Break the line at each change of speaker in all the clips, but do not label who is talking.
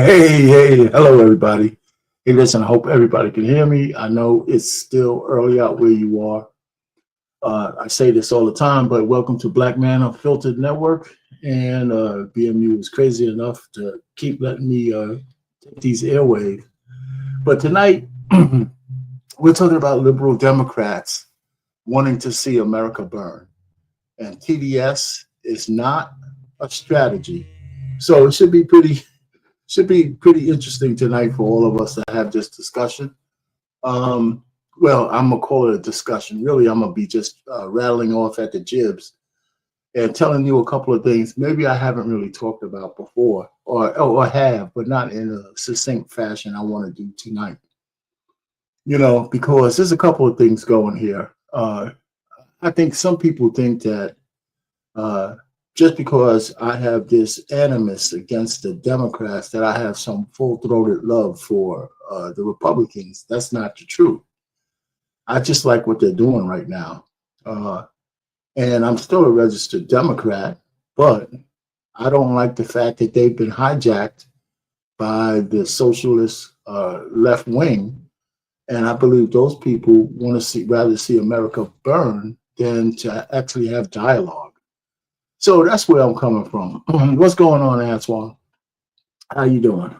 Hello everybody. Hey, listen, I hope everybody can hear me. I know it's still early out where you are. I say this all the time, but welcome to Black Man Unfiltered Network. And BMU is crazy enough to keep letting me take these airwaves. But tonight, we're talking about liberal Democrats wanting to see America burn. And TDS is not a strategy. So it should be pretty interesting tonight for all of us to have this discussion. Well, I'm gonna call it a discussion. Really, I'm gonna be just rattling off at the jibs and telling you a couple of things maybe I haven't really talked about before, or have, but not in a succinct fashion. I want to do tonight. Because there's a couple of things going here. I think some people think that uh, just because I have this animus against the Democrats, that I have some full-throated love for the Republicans. That's not the truth. I just like what they're doing right now. Uh, and I'm still a registered Democrat, but I don't like the fact that they've been hijacked by the socialist left wing. And I believe those people want to rather see America burn than to actually have dialogue. So that's where I'm coming from. What's going on, Antoine? How you doing?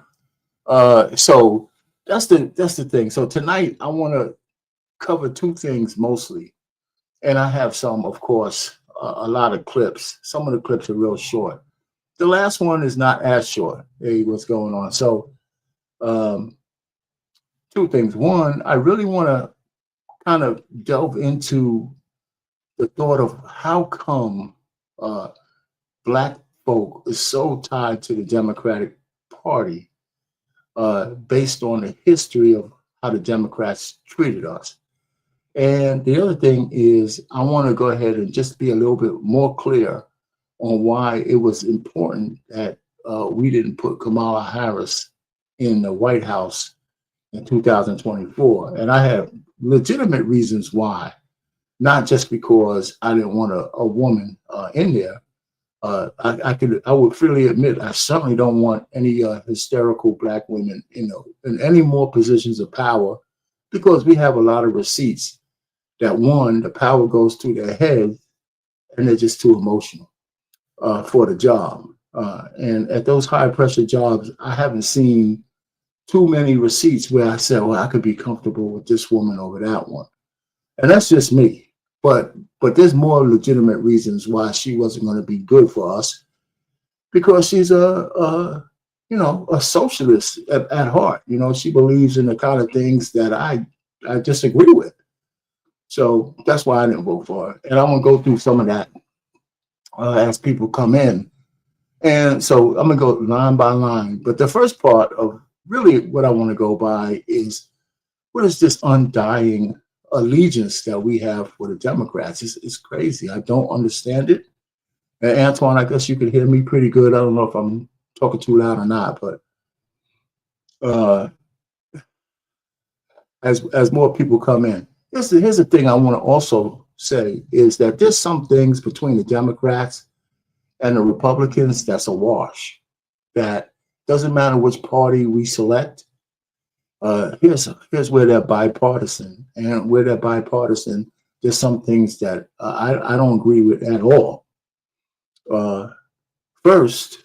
So that's the thing. So tonight I want to cover two things mostly, and I have some, of course, a lot of clips. Some of the clips are real short. The last one is not as short. Hey, what's going on? So um, two things. One, I really want to kind of delve into the thought of how come uh, Black folk is so tied to the Democratic Party based on the history of how the Democrats treated us. And the other thing is, I want to go ahead and just be a little bit more clear on why it was important that we didn't put Kamala Harris in the White House in 2024. And I have legitimate reasons why, not just because I didn't want a woman in there. I would freely admit I certainly don't want any hysterical Black women, in any more positions of power, because we have a lot of receipts that, one, the power goes through their head and they're just too emotional for the job. And at those high pressure jobs, I haven't seen too many receipts where I said, well, I could be comfortable with this woman over that one. And that's just me. But there's more legitimate reasons why she wasn't going to be good for us, because she's a socialist at heart. She believes in the kind of things that I disagree with. So that's why I didn't vote for her. And I'm gonna go through some of that as people come in. And so I'm gonna go line by line. But the first part of really what I want to go by is, what is this undying allegiance that we have for the Democrats? It's crazy. I don't understand it. And Antoine, I guess you could hear me pretty good. I don't know if I'm talking too loud or not, but uh, as more people come in, here's the thing I want to also say is that there's some things between the Democrats and the Republicans that's a wash. That doesn't matter which party we select. Here's where they're bipartisan, and where they're bipartisan, there's some things that I don't agree with at all. Uh, First,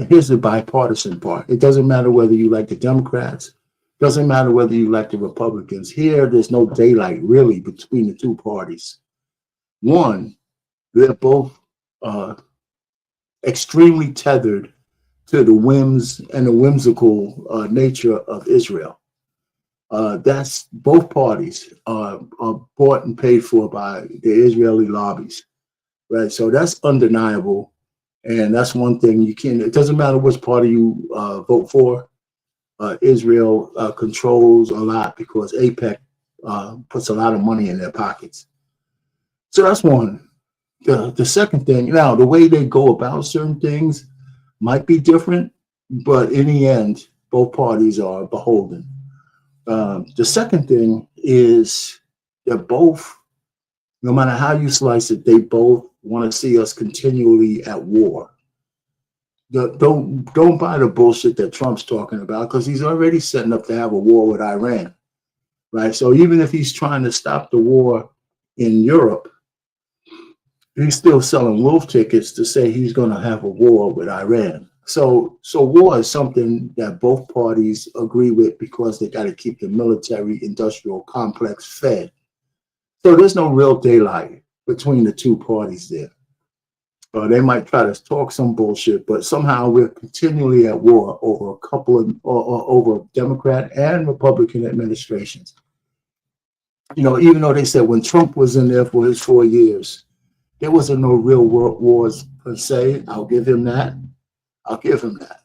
here's the bipartisan part. It doesn't matter whether you like the Democrats, doesn't matter whether you like the Republicans. Here, there's no daylight really between the two parties. One, they're both extremely tethered to the whims and the whimsical nature of Israel. That's both parties are bought and paid for by the Israeli lobbies, right? So that's undeniable, and that's one thing you can't. It doesn't matter which party you vote for. Israel controls a lot because APEC puts a lot of money in their pockets. So that's one. The second thing, now the way they go about certain things might be different, but in the end, both parties are beholden. The second thing is they're both, no matter how you slice it, they both want to see us continually at war. don't buy the bullshit that Trump's talking about, because he's already setting up to have a war with Iran, right? So even if he's trying to stop the war in Europe, he's still selling wolf tickets to say he's going to have a war with Iran. So war is something that both parties agree with, because they got to keep the military industrial complex fed. So there's no real daylight between the two parties there. They might try to talk some bullshit, but somehow we're continually at war over a couple of, or over Democrat and Republican administrations. You know, even though they said when Trump was in there for his 4 years, there wasn't no real world wars per se. I'll give him that. I'll give him that.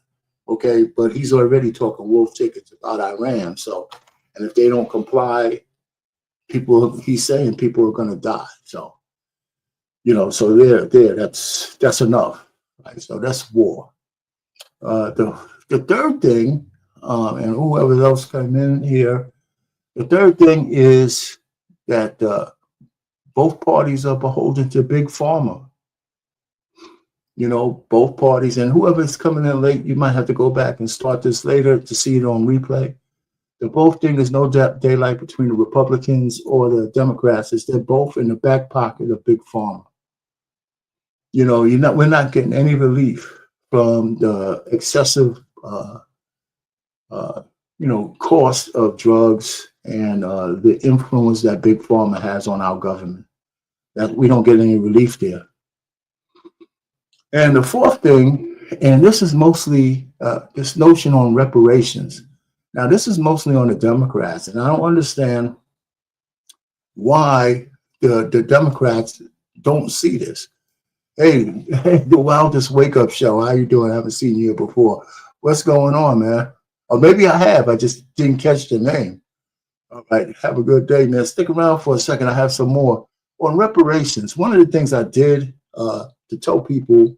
Okay, but he's already talking wolf tickets about Iran. So, and if they don't comply, he's saying people are going to die. So, you know, so that's enough. Right? So that's war. The third thing, and whoever else came in here, the third thing is that both parties are beholden to big pharma. You know, both parties, and whoever's coming in late, you might have to go back and start this later to see it on replay. The both thing is no daylight between the Republicans or the Democrats. Is they're both in the back pocket of big pharma. You know, we're not getting any relief from the excessive, cost of drugs and the influence that big pharma has on our government. That we don't get any relief there. And the fourth thing, and this is mostly this notion on reparations. Now, this is mostly on the Democrats, and I don't understand why the Democrats don't see this. Hey, the wildest wake-up show. How you doing? I haven't seen you before. What's going on, man? Or maybe I have. I just didn't catch the name. All right. Have a good day, man. Stick around for a second. I have some more on reparations. One of the things I did to tell people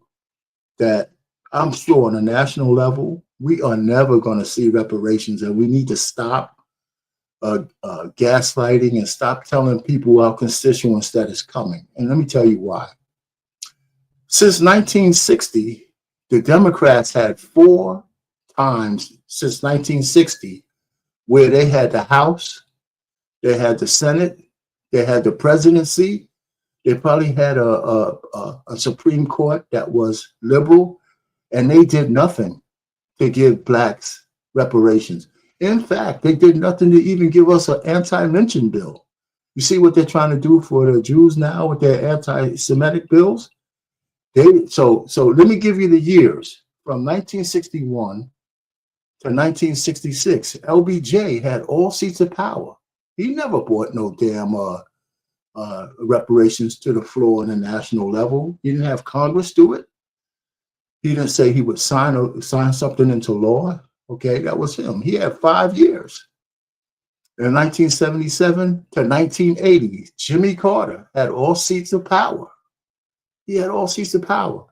that I'm sure on a national level, we are never going to see reparations, and we need to stop gaslighting and stop telling people, our constituents, that it's coming. And let me tell you why. Since 1960, the Democrats had 4 times since 1960 where they had the House, they had the Senate, they had the presidency, they probably had a Supreme Court that was liberal, and they did nothing to give blacks reparations. In fact, they did nothing to even give us an anti-lynching bill. You see what they're trying to do for the Jews now with their anti-Semitic bills? So let me give you the years. From 1961 to 1966, LBJ had all seats of power. He never brought no damn reparations to the floor on the national level. He didn't have Congress do it. He didn't say he would sign something into law. Okay, that was him. He had 5 years. In 1977 to 1980, Jimmy Carter had all seats of power. He had all seats of power.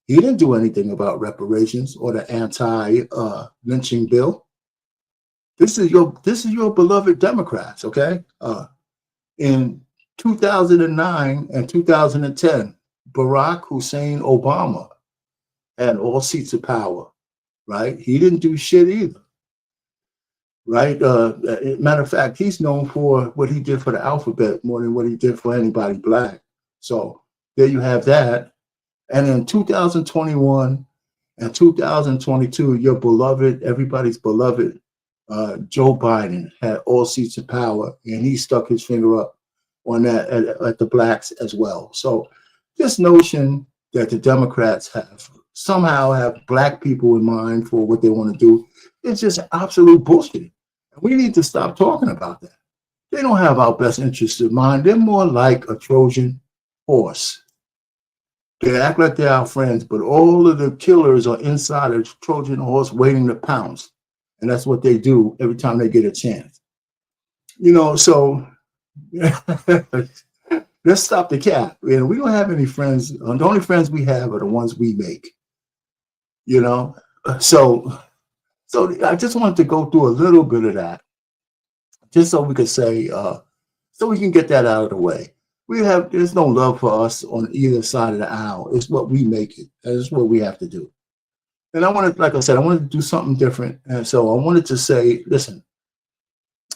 He didn't do anything about reparations or the anti-lynching bill. This is your beloved Democrats, okay? In 2009 and 2010, Barack Hussein Obama had all seats of power, right? He didn't do shit either, right? Matter of fact, he's known for what he did for the alphabet more than what he did for anybody black. So there you have that. And in 2021 and 2022, your beloved, everybody's beloved, Joe Biden had all seats of power, and he stuck his finger up on that at the blacks as well. So this notion that the Democrats somehow have black people in mind for what they want to do is just absolute bullshit. And we need to stop talking about that. They don't have our best interests in mind. They're more like a Trojan horse. They act like they're our friends, but all of the killers are inside a Trojan horse waiting to pounce. And that's what they do every time they get a chance. You know, so let's stop the cap. You know, we don't have any friends. The only friends we have are the ones we make. You know, so I just wanted to go through a little bit of that, just so we could say, so we can get that out of the way. There's no love for us on either side of the aisle. It's what we make it. That's what we have to do. And I wanted, like I said, I wanted to do something different. And so I wanted to say, listen,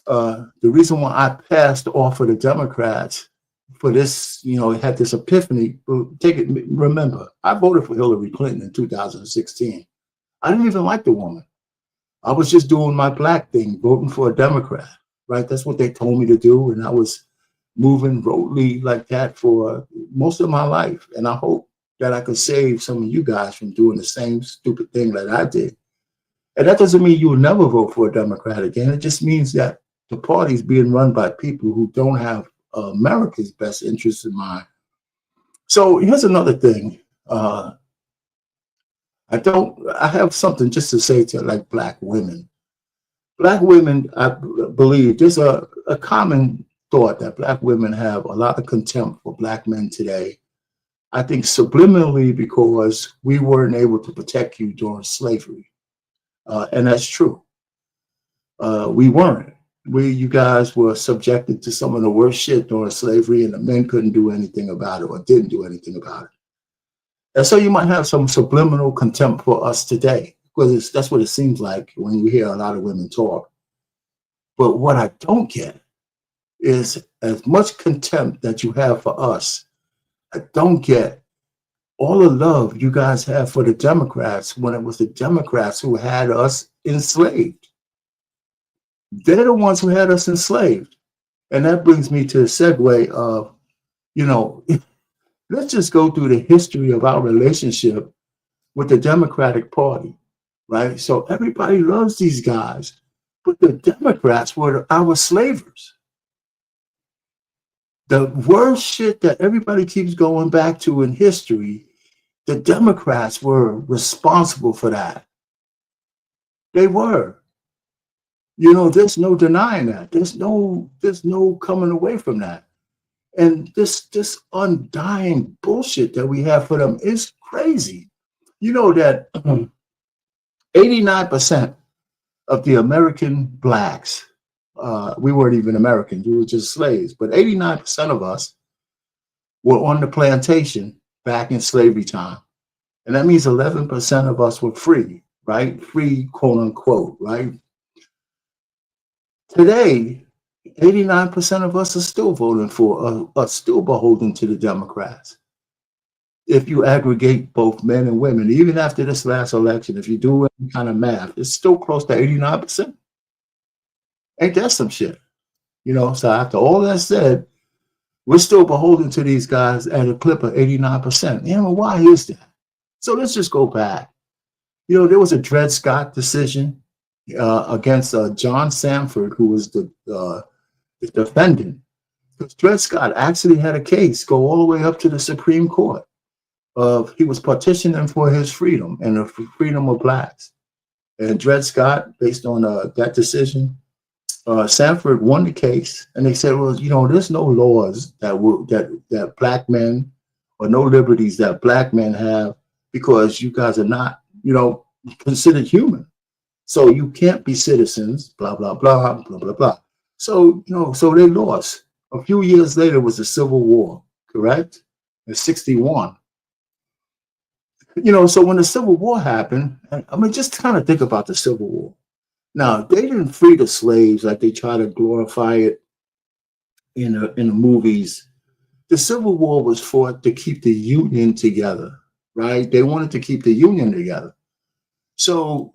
the reason why I passed off of the Democrats for this, had this epiphany. Take it. Remember, I voted for Hillary Clinton in 2016. I didn't even like the woman. I was just doing my black thing, voting for a Democrat, right? That's what they told me to do. And I was moving rotely like that for most of my life. And I hope that I could save some of you guys from doing the same stupid thing that I did. And that doesn't mean you'll never vote for a Democrat again. It just means that the party's being run by people who don't have America's best interests in mind. So here's another thing. I have something just to say to like black women. Black women, I believe there's a common thought that black women have a lot of contempt for black men today. I think subliminally because we weren't able to protect you during slavery. And that's true. We weren't. You guys were subjected to some of the worst shit during slavery, and the men couldn't do anything about it or didn't do anything about it. And so you might have some subliminal contempt for us today, because that's what it seems like when you hear a lot of women talk. But what I don't get is as much contempt that you have for us. I don't get all the love you guys have for the Democrats when it was the Democrats who had us enslaved. They're the ones who had us enslaved. And that brings me to the segue of, let's just go through the history of our relationship with the Democratic Party, right? So everybody loves these guys, but the Democrats were our slavers. The worst shit that everybody keeps going back to in history, the Democrats were responsible for that. They were. There's no denying that. There's no coming away from that. And this undying bullshit that we have for them is crazy. You know that 89% of the American blacks, we weren't even Americans, we were just slaves, but 89% of us were on the plantation back in slavery time. And that means 11% of us were free, right? Free, quote unquote, right? Today, 89% of us are still voting for, are still beholden to the Democrats. If you aggregate both men and women, even after this last election, if you do any kind of math, it's still close to 89%. Ain't that some shit? So after all that said, we're still beholden to these guys at a clip of 89%. Why is that? So let's just go back. There was a Dred Scott decision against John Sanford, who was the defendant. Because Dred Scott actually had a case go all the way up to the Supreme Court. He was petitioning for his freedom and the freedom of blacks. And Dred Scott, based on that decision, Sanford won the case, and they said, well, there's no laws that black men, or no liberties that black men have, because you guys are not, considered human. So you can't be citizens, blah, blah, blah, blah, blah, blah. So, so they lost. A few years later was the Civil War, correct? In 61. So when the Civil War happened, just kind of think about the Civil War. Now, they didn't free the slaves like they try to glorify it in the movies. The Civil War was fought to keep the Union together, right? They wanted to keep the Union together. So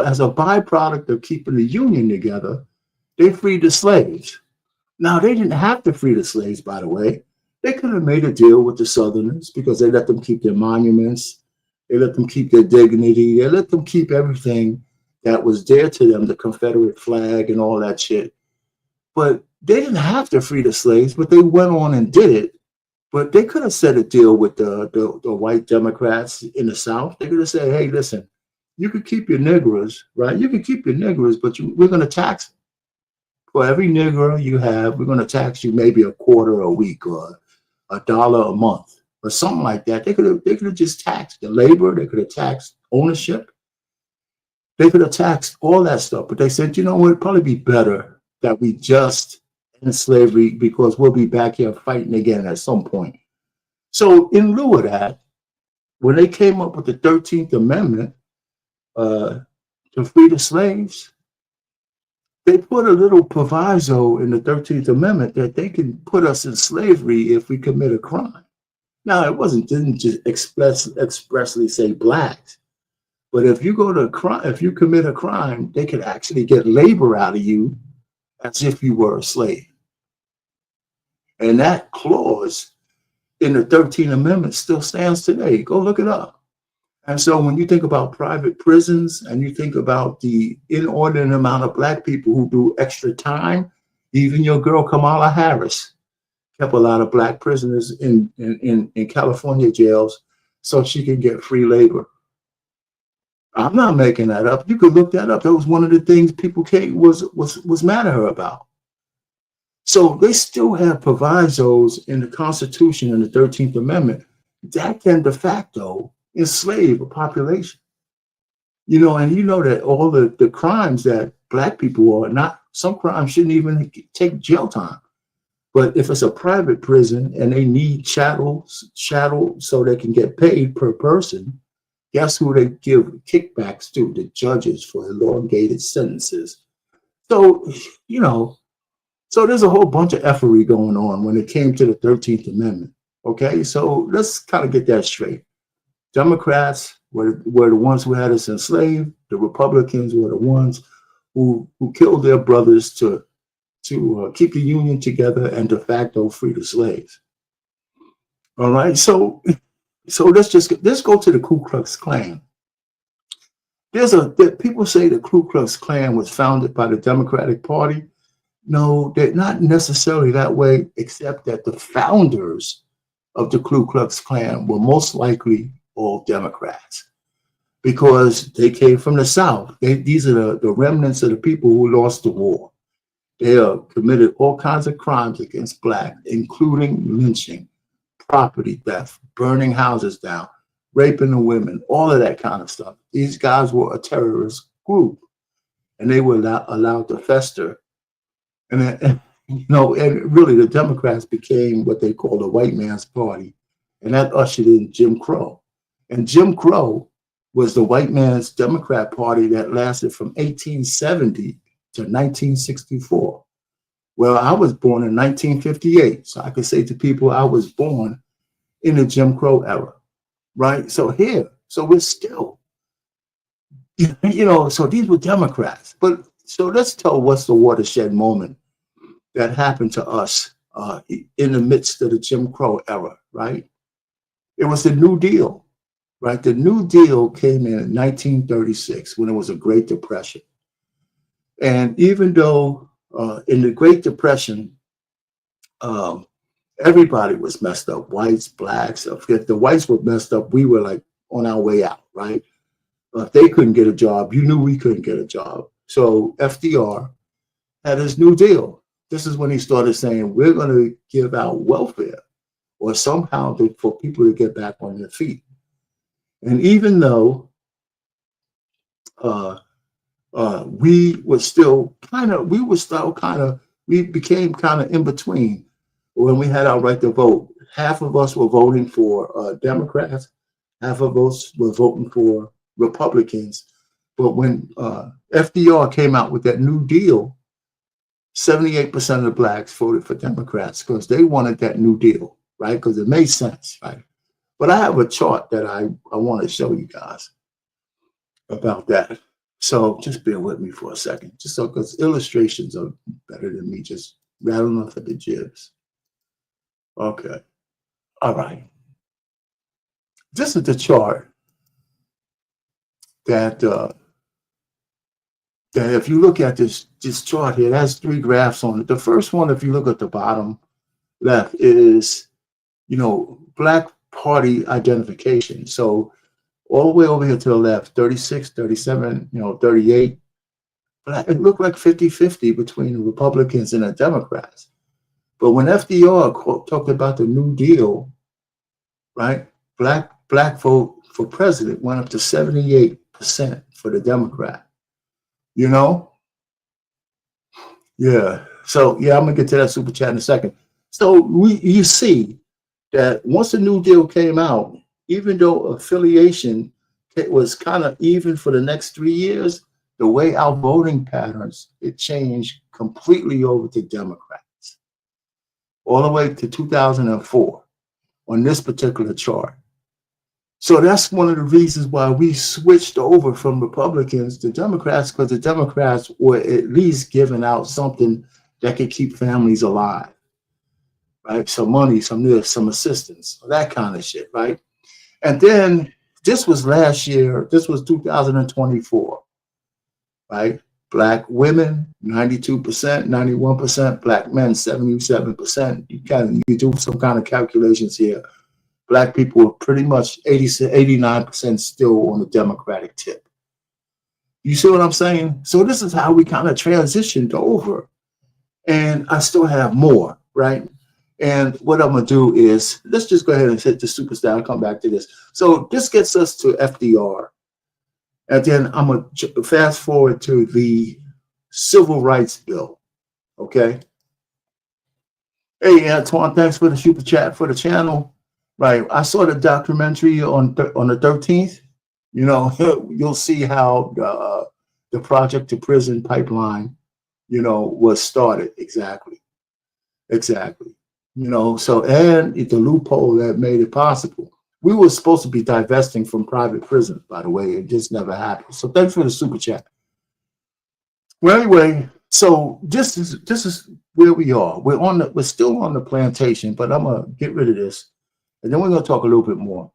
as a byproduct of keeping the Union together, they freed the slaves. Now, they didn't have to free the slaves, by the way. They could have made a deal with the Southerners because they let them keep their monuments. They let them keep their dignity. They let them keep everything that was dear to them, the Confederate flag and all that shit. But they didn't have to free the slaves, but they went on and did it. But they could have set a deal with the white Democrats in the South. They could have said, hey, listen, you could keep your Negroes, right? You could keep your Negroes, but we're going to tax them. For every Negro you have, we're going to tax you maybe a quarter a week or $1 a month or something like that. They could have just taxed the labor. They could have taxed ownership. They could have taxed all that stuff. But they said, it'd probably be better that we just end slavery because we'll be back here fighting again at some point. So in lieu of that, when they came up with the 13th Amendment, to free the slaves, they put a little proviso in the 13th Amendment that they can put us in slavery if we commit a crime. Now, didn't just expressly say blacks, but if you go to crime, if you commit a crime, they could actually get labor out of you as if you were a slave. And that clause in the 13th Amendment still stands today. Go look it up. And so when you think about private prisons and you think about the inordinate amount of black people who do extra time, even your girl Kamala Harris kept a lot of black prisoners in California jails so she could get free labor. I'm not making that up. You could look that up. That was one of the things people was mad at her about. So they still have provisos in the Constitution and the 13th Amendment that can de facto enslave a population. And you know that all the crimes that black people are not, some crimes shouldn't even take jail time. But if it's a private prison and they need chattel so they can get paid per person, guess who they give kickbacks to? The judges for elongated sentences. So, so there's a whole bunch of effery going on when it came to the 13th Amendment. Okay, so let's kind of get that straight. Democrats were the ones who had us enslaved. The Republicans were the ones who killed their brothers to keep the Union together and de facto free the slaves. All right, so let's go to the Ku Klux Klan. People say the Ku Klux Klan was founded by the Democratic Party. No, they're not necessarily that way, except that the founders of the Ku Klux Klan were most likely all Democrats because they came from the South. These are the remnants of the people who lost the war. They committed all kinds of crimes against black, including lynching, property theft, burning houses down, raping the women, all of that kind of stuff. These guys were a terrorist group, and they were allowed to fester. And really the Democrats became what they call the white man's party, and that ushered in Jim Crow. And Jim Crow was the white man's Democrat Party that lasted from 1870 to 1964. Well, I was born in 1958, so I could say to people I was born in the Jim Crow era, right? So we're still, so these were Democrats. But so let's tell what's the watershed moment that happened to us in the midst of the Jim Crow era, right? It was the New Deal, right? The New Deal came in 1936 when it was a Great Depression. And even though in the Great Depression, everybody was messed up, whites, blacks. If the whites were messed up, we were like on our way out, right? If they couldn't get a job, you knew we couldn't get a job. So FDR had his New Deal. This is when he started saying, we're going to give out welfare or somehow for people to get back on their feet. And even though we became kind of in between when we had our right to vote. Half of us were voting for Democrats, half of us were voting for Republicans. But when FDR came out with that New Deal, 78% of the blacks voted for Democrats because they wanted that New Deal, right? Because it made sense, right? But I have a chart that I want to show you guys about that. So just bear with me for a second, just so because illustrations are better than me just rattling off at the jibs. Okay. All right. This is the chart that if you look at this chart here, it has three graphs on it. The first one, if you look at the bottom left, is, Black Party identification. So all the way over here to the left, 36, 37, 38. It looked like 50-50 between the Republicans and the Democrats. But when FDR talked about the New Deal, right, black vote for president went up to 78% for the Democrat. Yeah. So I'm gonna get to that super chat in a second. So you see that once the New Deal came out, even though affiliation it was kind of even for the next 3 years, the way our voting patterns, it changed completely over to Democrats, all the way to 2004 on this particular chart. So that's one of the reasons why we switched over from Republicans to Democrats, because the Democrats were at least giving out something that could keep families alive, right? Some money, some this, some assistance, that kind of shit, right? And then this was last year, this was 2024, right? Black women, 92%, 91%, black men, 77%. You do some kind of calculations here. Black people are pretty much 89% still on the Democratic tip. You see what I'm saying? So this is how we kind of transitioned over. And I still have more, right? And what I'm going to do is, let's just go ahead and hit the superstar. I'll come back to this. So this gets us to FDR. And then I'm going to fast forward to the Civil Rights Bill, okay? Hey, Antoine, thanks for the super chat for the channel. Right, I saw the documentary on the 13th. You know, you'll see how the project to prison pipeline, you know, was started. Exactly. You know, so, and the loophole that made it possible. We were supposed to be divesting from private prisons, by the way. It just never happened. So thanks for the super chat. Well, anyway, so this is where we are. We're still on the plantation, but I'm gonna get rid of this. And then we're going to talk a little bit more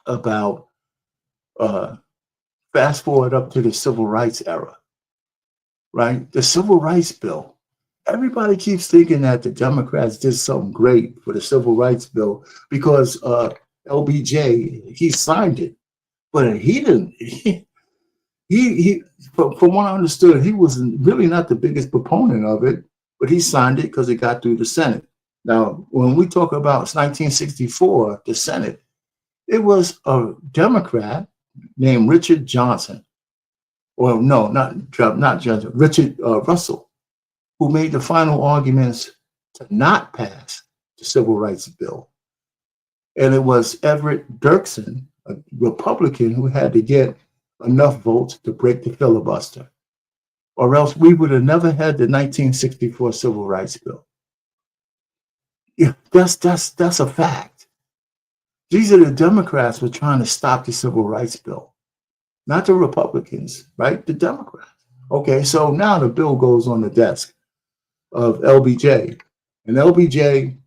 about fast forward up to the civil rights era, right? The civil rights bill. Everybody keeps thinking that the Democrats did something great for the civil rights bill because LBJ, he signed it, but he didn't. He from what I understood, he was really not the biggest proponent of it, but he signed it because it got through the Senate. Now, when we talk about 1964, the Senate, it was a Democrat named Richard Johnson, or no, not Johnson, Richard Russell, who made the final arguments to not pass the Civil Rights Bill. And it was Everett Dirksen, a Republican, who had to get enough votes to break the filibuster, or else we would have never had the 1964 Civil Rights Bill. Yeah, that's a fact. These are the Democrats who are trying to stop the Civil Rights Bill, not the Republicans, right? The Democrats. Okay, so now the bill goes on the desk of LBJ. And LBJ,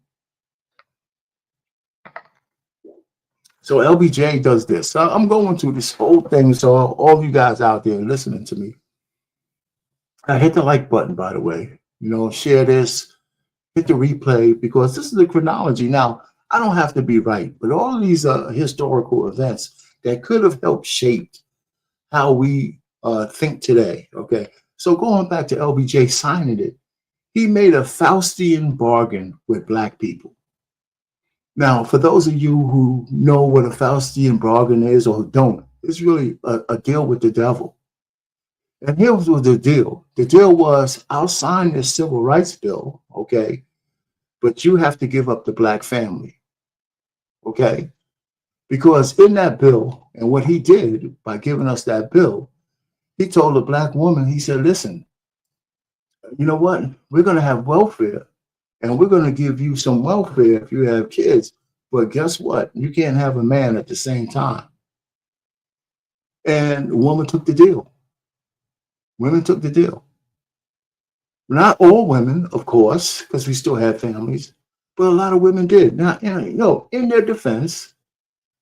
so LBJ does this. So I'm going through this whole thing, so all you guys out there listening to me, hit the like button, by the way. You know, share this. Hit the replay, because this is the chronology. Now, I don't have to be right, but all of these historical events that could have helped shape how we think today, okay? So going back to LBJ signing it, he made a Faustian bargain with black people. Now, for those of you who know what a Faustian bargain is or who don't, it's really a deal with the devil. And here was the deal. The deal was, I'll sign this civil rights bill, okay, but you have to give up the black family, okay? Because in that bill, and what he did by giving us that bill, he told a black woman, he said, listen, you know what? We're going to have welfare, and we're going to give you some welfare if you have kids. But guess what? You can't have a man at the same time. And the woman took the deal. Women took the deal. Not all women, of course, because we still had families, but a lot of women did. Now, you know, in their defense,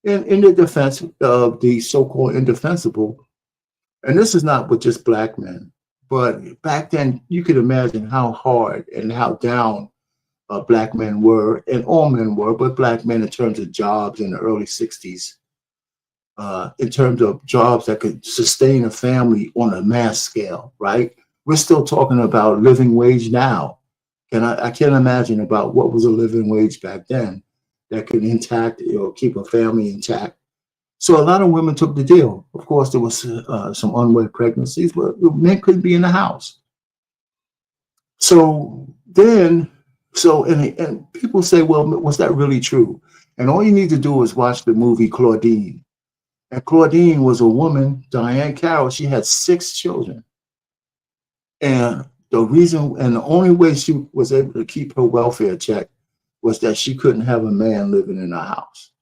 in the defense of the so-called indefensible, and this is not with just black men, but back then you could imagine how hard and how down black men were, and all men were, but black men in terms of jobs in the early 60s, in terms of jobs that could sustain a family on a mass scale, right? We're still talking about living wage now. And I can't imagine about what was a living wage back then that could intact, you know, keep a family intact. So a lot of women took the deal. Of course, there was some unwed pregnancies, but men couldn't be in the house. So then, and people say, well, was that really true? And all you need to do is watch the movie Claudine. And Claudine was a woman, Diane Carroll, she had 6 children. And the reason and the only way she was able to keep her welfare check was that she couldn't have a man living in her house.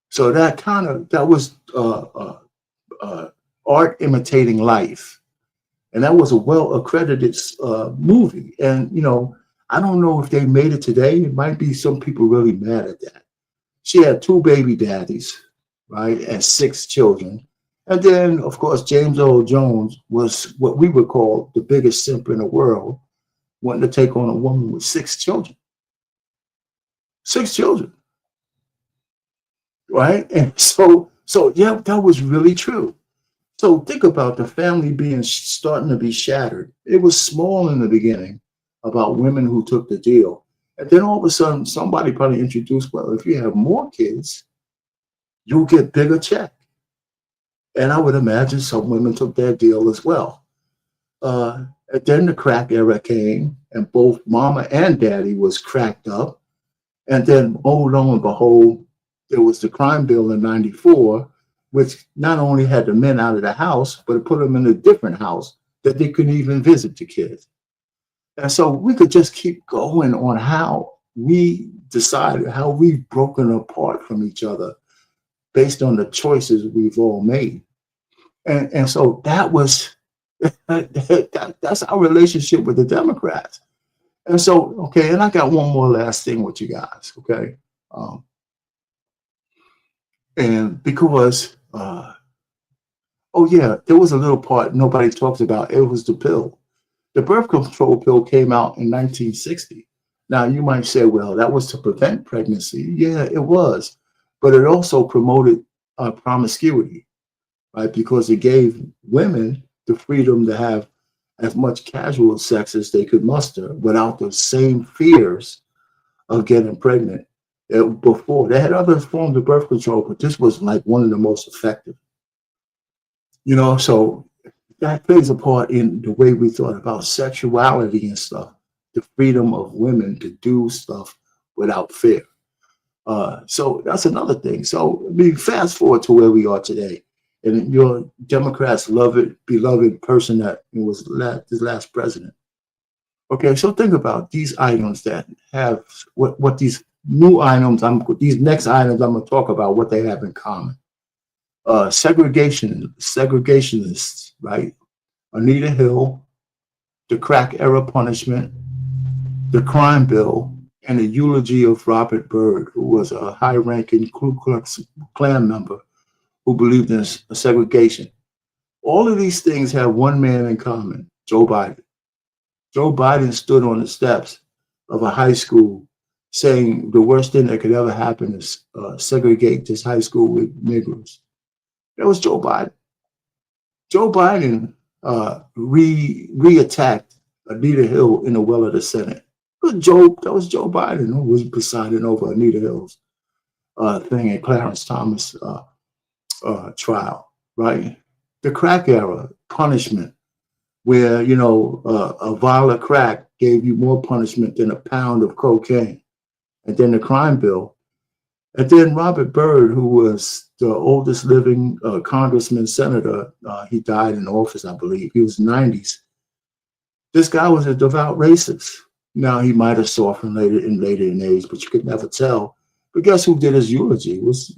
So that was art imitating life, and that was a well accredited movie. And I don't know if they made it today. It might be some people really mad at that. She had 2 baby daddies, right, and 6 children. And then, of course, James Earl Jones was what we would call the biggest simp in the world, wanting to take on a woman with 6 children. 6 children, right? And so yeah, that was really true. So think about the family being starting to be shattered. It was small in the beginning about women who took the deal. And then all of a sudden, somebody probably introduced, well, if you have more kids, you'll get bigger check. And I would imagine some women took that deal as well. And then the crack era came, and both mama and daddy was cracked up. And then, oh, lo and behold, there was the crime bill in '94, which not only had the men out of the house, but it put them in a different house that they couldn't even visit the kids. And so we could just keep going on how we decided, how we've broken apart from each other based on the choices we've all made. And so that was that's our relationship with the Democrats. And so, okay, and I got one more last thing with you guys, okay? And because, oh yeah, there was a little part nobody talks about. It was the pill. The birth control pill came out in 1960. Now, you might say, well, that was to prevent pregnancy. Yeah, it was. But it also promoted promiscuity, right? Because it gave women the freedom to have as much casual sex as they could muster without the same fears of getting pregnant. Before, they had other forms of birth control, but this was like one of the most effective. So that plays a part in the way we thought about sexuality and stuff, the freedom of women to do stuff without fear. So that's another thing. So fast forward to where we are today, and your Democrats beloved person that was this last president. Okay, so think about these items that have what these new items. These next items I'm going to talk about what they have in common. Segregationists, right? Anita Hill, the crack era punishment, the crime bill, and the eulogy of Robert Byrd, who was a high-ranking Ku Klux Klan member who believed in segregation. All of these things have one man in common, Joe Biden. Joe Biden stood on the steps of a high school saying the worst thing that could ever happen is segregate this high school with Negroes. That was Joe Biden. Joe Biden re-attacked Anita Hill in the well of the Senate. That was Joe Biden who was presiding over Anita Hill's thing in Clarence Thomas trial, right? The crack era, punishment, where, a vial of crack gave you more punishment than a pound of cocaine. And then the crime bill. And then Robert Byrd, who was the oldest living congressman, senator, he died in office, I believe. He was 90s. This guy was a devout racist. Now, he might have softened later in age, but you could never tell. But guess who did his eulogy? It was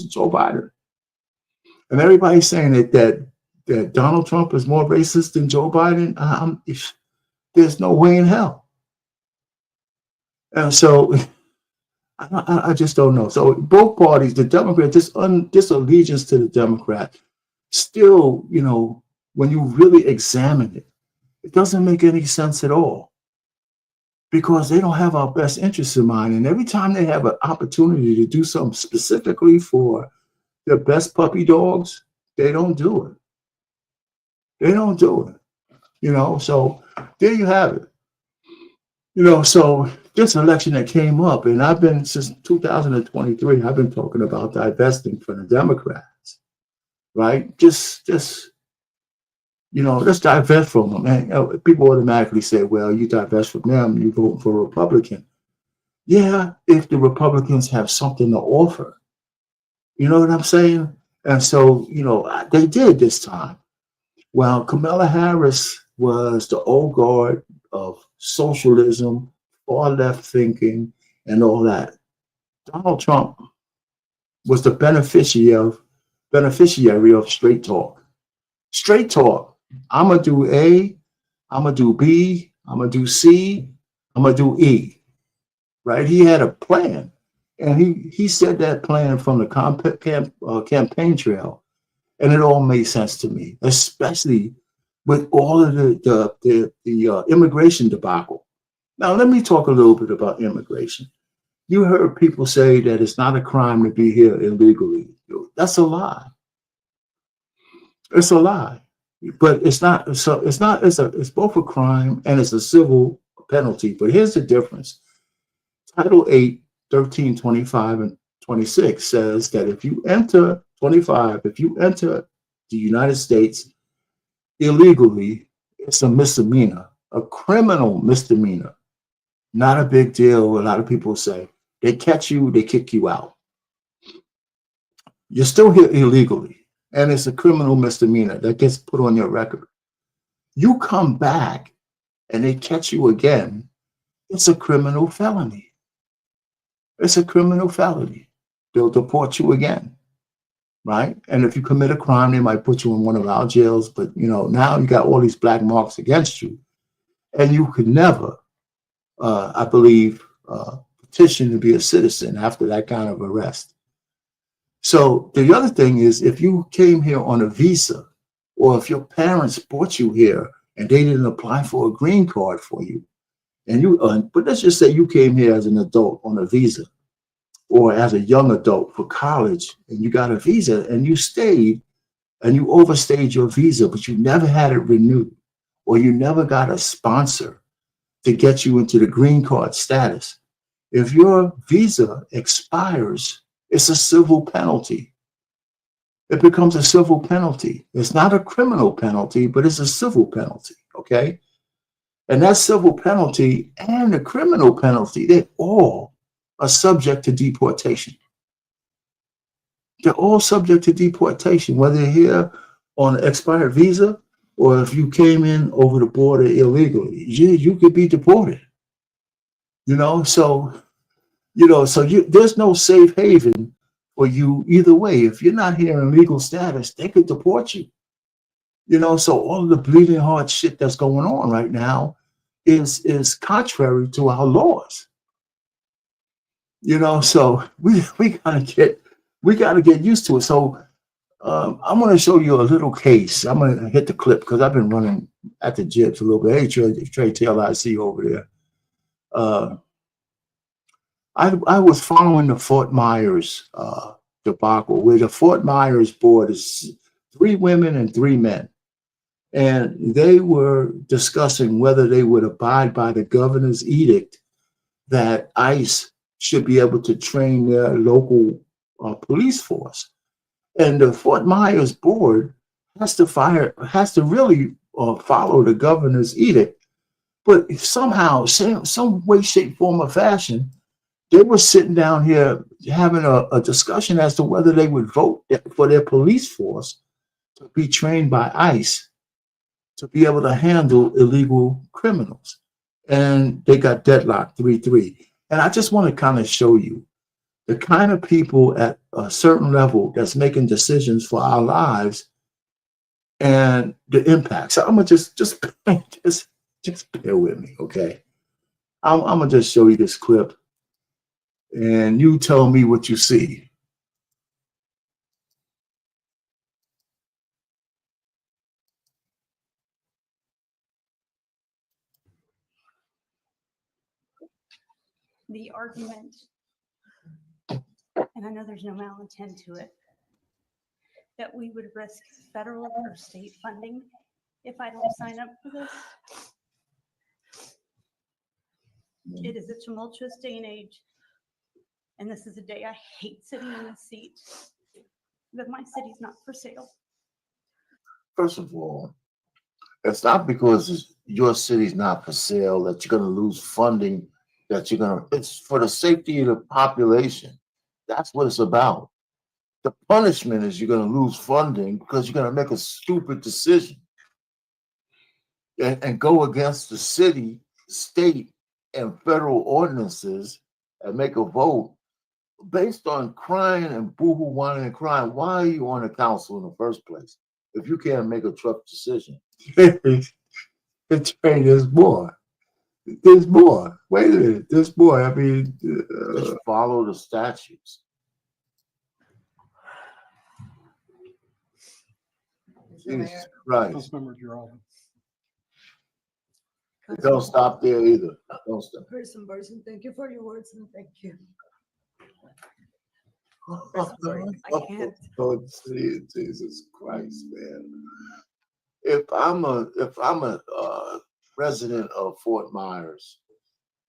Joe Biden. And everybody's saying that Donald Trump is more racist than Joe Biden. There's no way in hell. And so I just don't know. So both parties, the Democrats, this allegiance to the Democrat, still, when you really examine it, it doesn't make any sense at all. Because they don't have our best interests in mind. And every time they have an opportunity to do something specifically for their best puppy dogs, they don't do it. They don't do it. So there you have it. So this election that came up, and I've been since 2023, I've been talking about divesting from the Democrats, right? Just let's divest from them. And people automatically say, well, you divest from them, you vote for a Republican. Yeah, if the Republicans have something to offer. You know what I'm saying? And so, they did this time. Well, Kamala Harris was the old guard of socialism, far left thinking, and all that. Donald Trump was the beneficiary of straight talk. Straight talk. I'm gonna do A, I'm gonna do B, I'm gonna do C, I'm gonna do E. Right? He had a plan, and he said that plan from the campaign trail, and it all made sense to me, especially with all of the immigration debacle. Now, let me talk a little bit about immigration. You heard people say that it's not a crime to be here illegally. That's a lie. It's a lie. But it's not. So it's both a crime and it's a civil penalty. But here's the difference. Title 8, 13, 25, and 26 says that if you enter 25, if you enter the United States illegally, it's a misdemeanor, a criminal misdemeanor. Not a big deal. A lot of people say they catch you, they kick you out. You're still here illegally, and it's a criminal misdemeanor that gets put on your record. You come back and they catch you again, it's a criminal felony. It's a criminal felony. They'll deport you again, right? And if you commit a crime, they might put you in one of our jails. But now you got all these black marks against you, and you could never, I believe, petition to be a citizen after that kind of arrest. So the other thing is, if you came here on a visa, or if your parents brought you here and they didn't apply for a green card for you, and but let's just say you came here as an adult on a visa, or as a young adult for college, and you got a visa and you stayed and you overstayed your visa, but you never had it renewed, or you never got a sponsor to get you into the green card status. If your visa expires, it's a civil penalty. It becomes a civil penalty. It's not a criminal penalty, but it's a civil penalty, okay? And that civil penalty and the criminal penalty, they all are subject to deportation. They're all subject to deportation, whether you're here on an expired visa or if you came in over the border illegally. You could be deported. So there's no safe haven for you either way. If you're not here in legal status, they could deport you. So all of the bleeding heart shit that's going on right now is contrary to our laws. So we gotta get used to it. So I'm gonna show you a little case. I'm gonna hit the clip because I've been running at the jibs a little bit. Hey, Trey Taylor, I see you over there. I was following the Fort Myers debacle, where the Fort Myers board is 3 women and 3 men. And they were discussing whether they would abide by the governor's edict that ICE should be able to train their local police force. And the Fort Myers board has to really follow the governor's edict. But somehow, some way, shape, form, or fashion, they were sitting down here having a discussion as to whether they would vote for their police force to be trained by ICE to be able to handle illegal criminals. And they got deadlocked 3-3. And I just want to kind of show you the kind of people at a certain level that's making decisions for our lives and the impact. So I'm gonna just bear with me, okay? I'm gonna just show you this clip, and you tell me what you see.
The argument, and I know there's no malintent to it, that we would risk federal or state funding if I don't sign up for this. It is a tumultuous day and age, and this is a day I hate sitting in this seat, but my city's not for sale.
First of all, it's not because your city's not for sale that you're going to lose funding, it's for the safety of the population. That's what it's about. the punishment is you're going to lose funding because you're going to make a stupid decision and go against the city, state, and federal ordinances and make a vote based on crying and boohoo whining and crying. Why are you on the council in the first place if you can't make a tough decision? It's right, there's more. There's more. Wait a minute. There's more. I mean, just follow the statutes. Jesus Christ.
Councilmember Geraldo.
Don't stop there either. Don't stop.
Person, thank you for your words and thank you.
Sorry,
I can't.
Oh, Jesus Christ, man. If I'm a resident of Fort Myers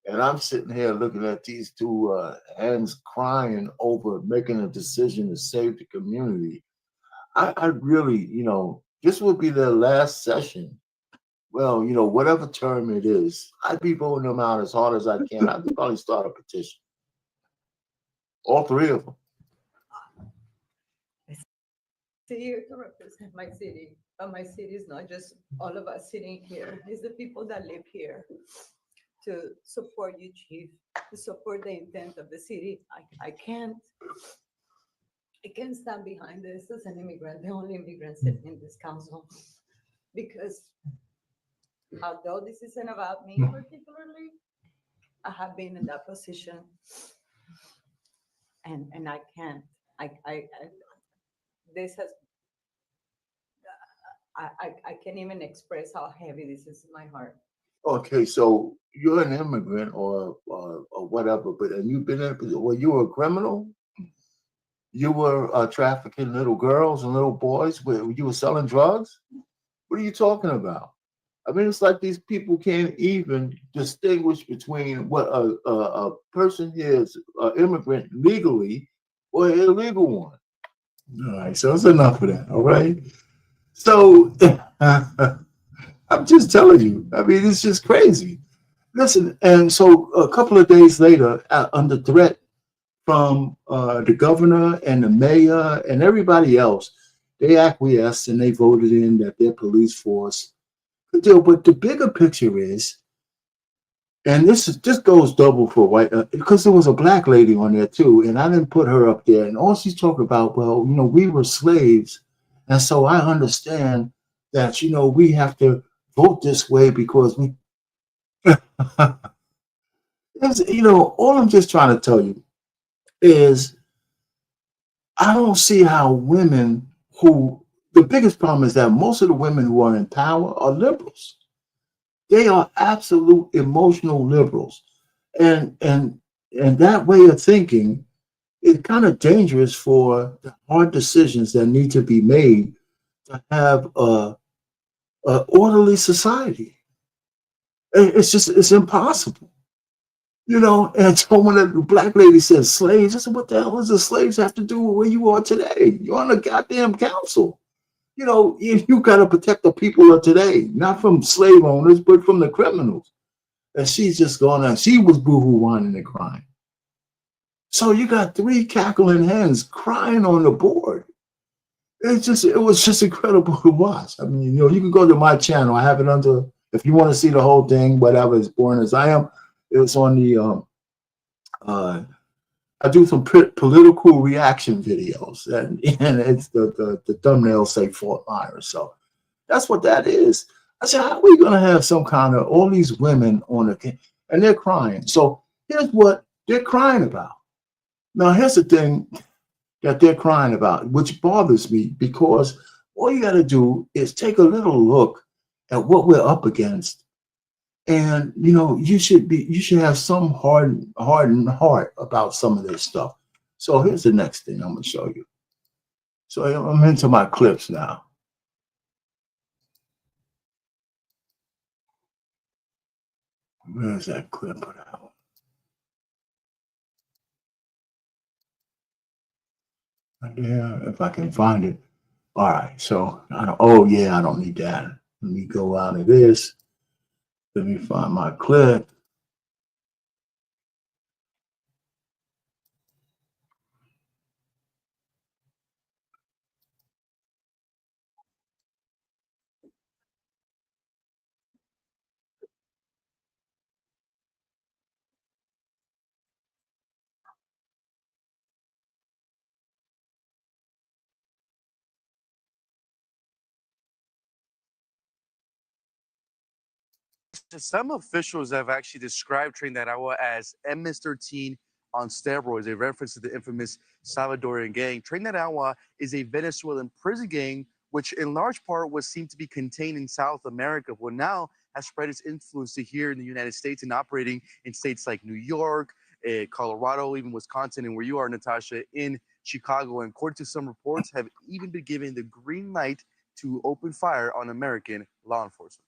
and I'm sitting here looking at these two hands crying over making a decision to save the community, I really, this would be their last session. Well, whatever term it is, I'd be voting them out as hard as I can. I'd probably start a petition. All three of them.
Here to represent my city, but my city is not just all of us sitting here. It's the people that live here to support you, Chief, to support the intent of the city. I can't stand behind this as an immigrant, the only immigrant sitting in this council, because although this isn't about me particularly, I have been in that position, and I can't. This has. I can't even express how heavy this is in my heart.
Okay, so you're an immigrant or whatever, and you've been in. Well, you were a criminal. You were trafficking little girls and little boys. You were selling drugs. What are you talking about? I mean, it's like these people can't even distinguish between what a person is, an immigrant legally, or an illegal one. All right, so it's enough of that. All right. So I'm just telling you. I mean, it's just crazy. Listen, and so a couple of days later, under threat from the governor and the mayor and everybody else, they acquiesced and they voted in that their police force could deal. But the bigger picture is, and this goes double for white, because there was a black lady on there too, and I didn't put her up there. And all she's talking about, well, we were slaves, and so I understand that we have to vote this way because we. All I'm just trying to tell you is I don't see how women the biggest problem is that most of the women who are in power are liberals. They are absolute emotional liberals. And that way of thinking is kind of dangerous for the hard decisions that need to be made to have a orderly society. It's impossible. And so when the black lady says slaves, I said, what the hell does the slaves have to do with where you are today? You're on a goddamn council. You got to protect the people of today, not from slave owners, but from the criminals. And she's just going on. She was boohoo whining and crying. So you got three cackling hens crying on the board. It was just incredible to watch. I mean, you can go to my channel. I have it under, if you want to see the whole thing, whatever, as boring as I am. It's on the I do some political reaction videos, and it's the thumbnails say Fort Myers. So that's what that is. I said, how are we gonna have some kind of all these women on the and they're crying? So here's what they're crying about. Now here's the thing that they're crying about, which bothers me, because all you got to do is take a little look at what we're up against. And you should have some hardened heart about some of this stuff. So here's the next thing I'm gonna show you. So I'm into my clips now. Where's that clip of that one? Right there, if I can find it. All right. So I don't need that. Let me go out of this. Let me find my clip.
Some officials have actually described Trinidad as MS-13 on steroids, a reference to the infamous Salvadorian gang. Trinidad is a Venezuelan prison gang, which in large part was seen to be contained in South America, but now has spread its influence to here in the United States and operating in states like New York, Colorado, even Wisconsin, and where you are, Natasha, in Chicago. And according to some reports, have even been given the green light to open fire on American law enforcement.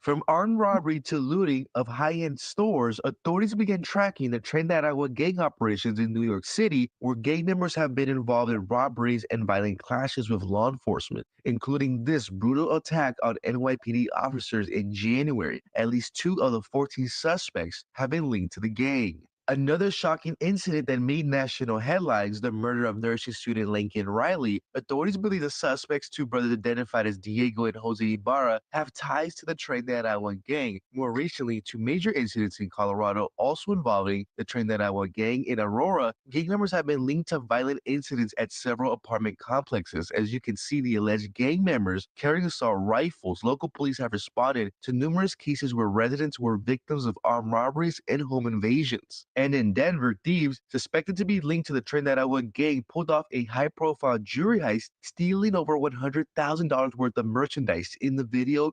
From armed robbery to looting of high-end stores, authorities began tracking the Trinidad gang operations in New York City, where gang members have been involved in robberies and violent clashes with law enforcement, including this brutal attack on NYPD officers in January. At least 2 of the 14 suspects have been linked to the gang. Another shocking incident that made national headlines, the murder of nursing student Lincoln Riley. Authorities believe the suspects, 2 brothers identified as Diego and Jose Ibarra, have ties to the Trinidad gang. More recently, 2 major incidents in Colorado, also involving the Trinidad gang in Aurora. Gang members have been linked to violent incidents at several apartment complexes. As you can see, the alleged gang members carrying assault rifles. Local police have responded to numerous cases where residents were victims of armed robberies and home invasions. And in Denver, thieves suspected to be linked to the Trinidad gang pulled off a high-profile jewelry heist, stealing over $100,000 worth of merchandise. In the video,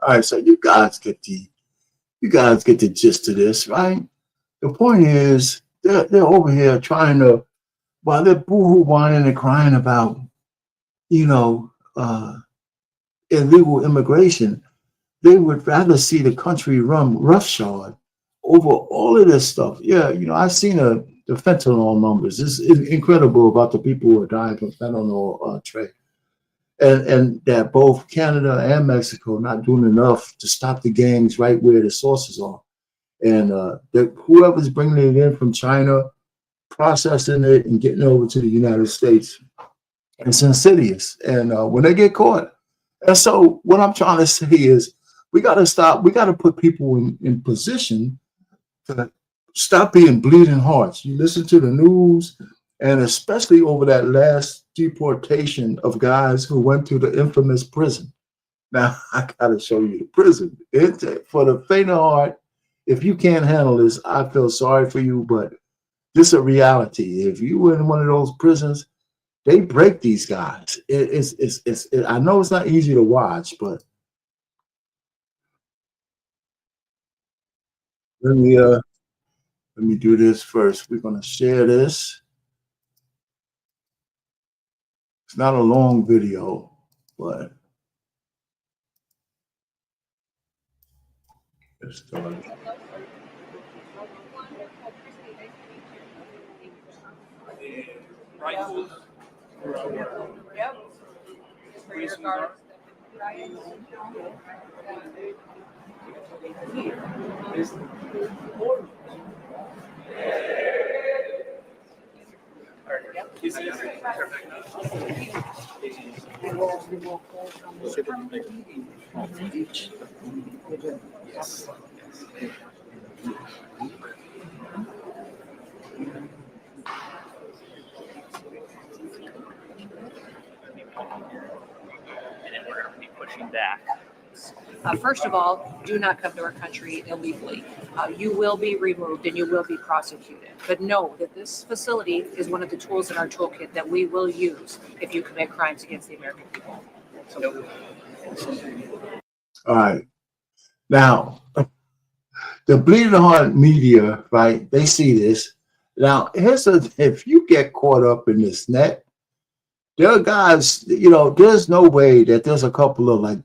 All right, so you guys get the gist of this, right? The point is they're over here trying to, while they're boohoo whining and crying about, you know, illegal immigration, they would rather see the country run roughshod over all of this stuff. Yeah, I've seen the fentanyl numbers. It's incredible about the people who are dying from fentanyl trade. And that both Canada and Mexico not doing enough to stop the gangs right where the sources are. And whoever's bringing it in from China, processing it and getting it over to the United States, it's insidious. And when they get caught. And so what I'm trying to say is we got to stop. We got to put people in position to stop being bleeding hearts. You listen to the news, and especially over that last deportation of guys who went to the infamous prison. Now, I got to show you the prison. For the faint of heart, if you can't handle this, I feel sorry for you, but this is a reality. If you were in one of those prisons, they break these guys. I know it's not easy to watch, but let me do this first. We're going to share this. It's not a long video, but let's start.
Rifles.
Yep.
Yes. And then we're going to be pushing back.
First of all, do not come to our country illegally. You will be removed and you will be prosecuted. But know that this facility is one of the tools in our toolkit that we will use if you commit crimes against the American people. So,
All right. Now, the bleeding heart media, right? They see this. Now, if you get caught up in this net, there are guys, there's no way that there's a couple of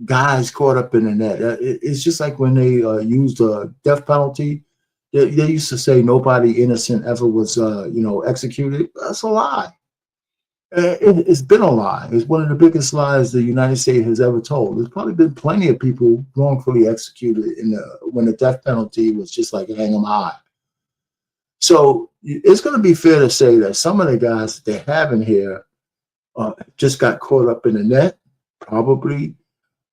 guys caught up in the net. It's just like when they used the death penalty. They used to say nobody innocent ever was, executed. That's a lie. It's been a lie. It's one of the biggest lies the United States has ever told. There's probably been plenty of people wrongfully executed when the death penalty was just like hang them high. So it's going to be fair to say that some of the guys that they have in here just got caught up in the net, probably.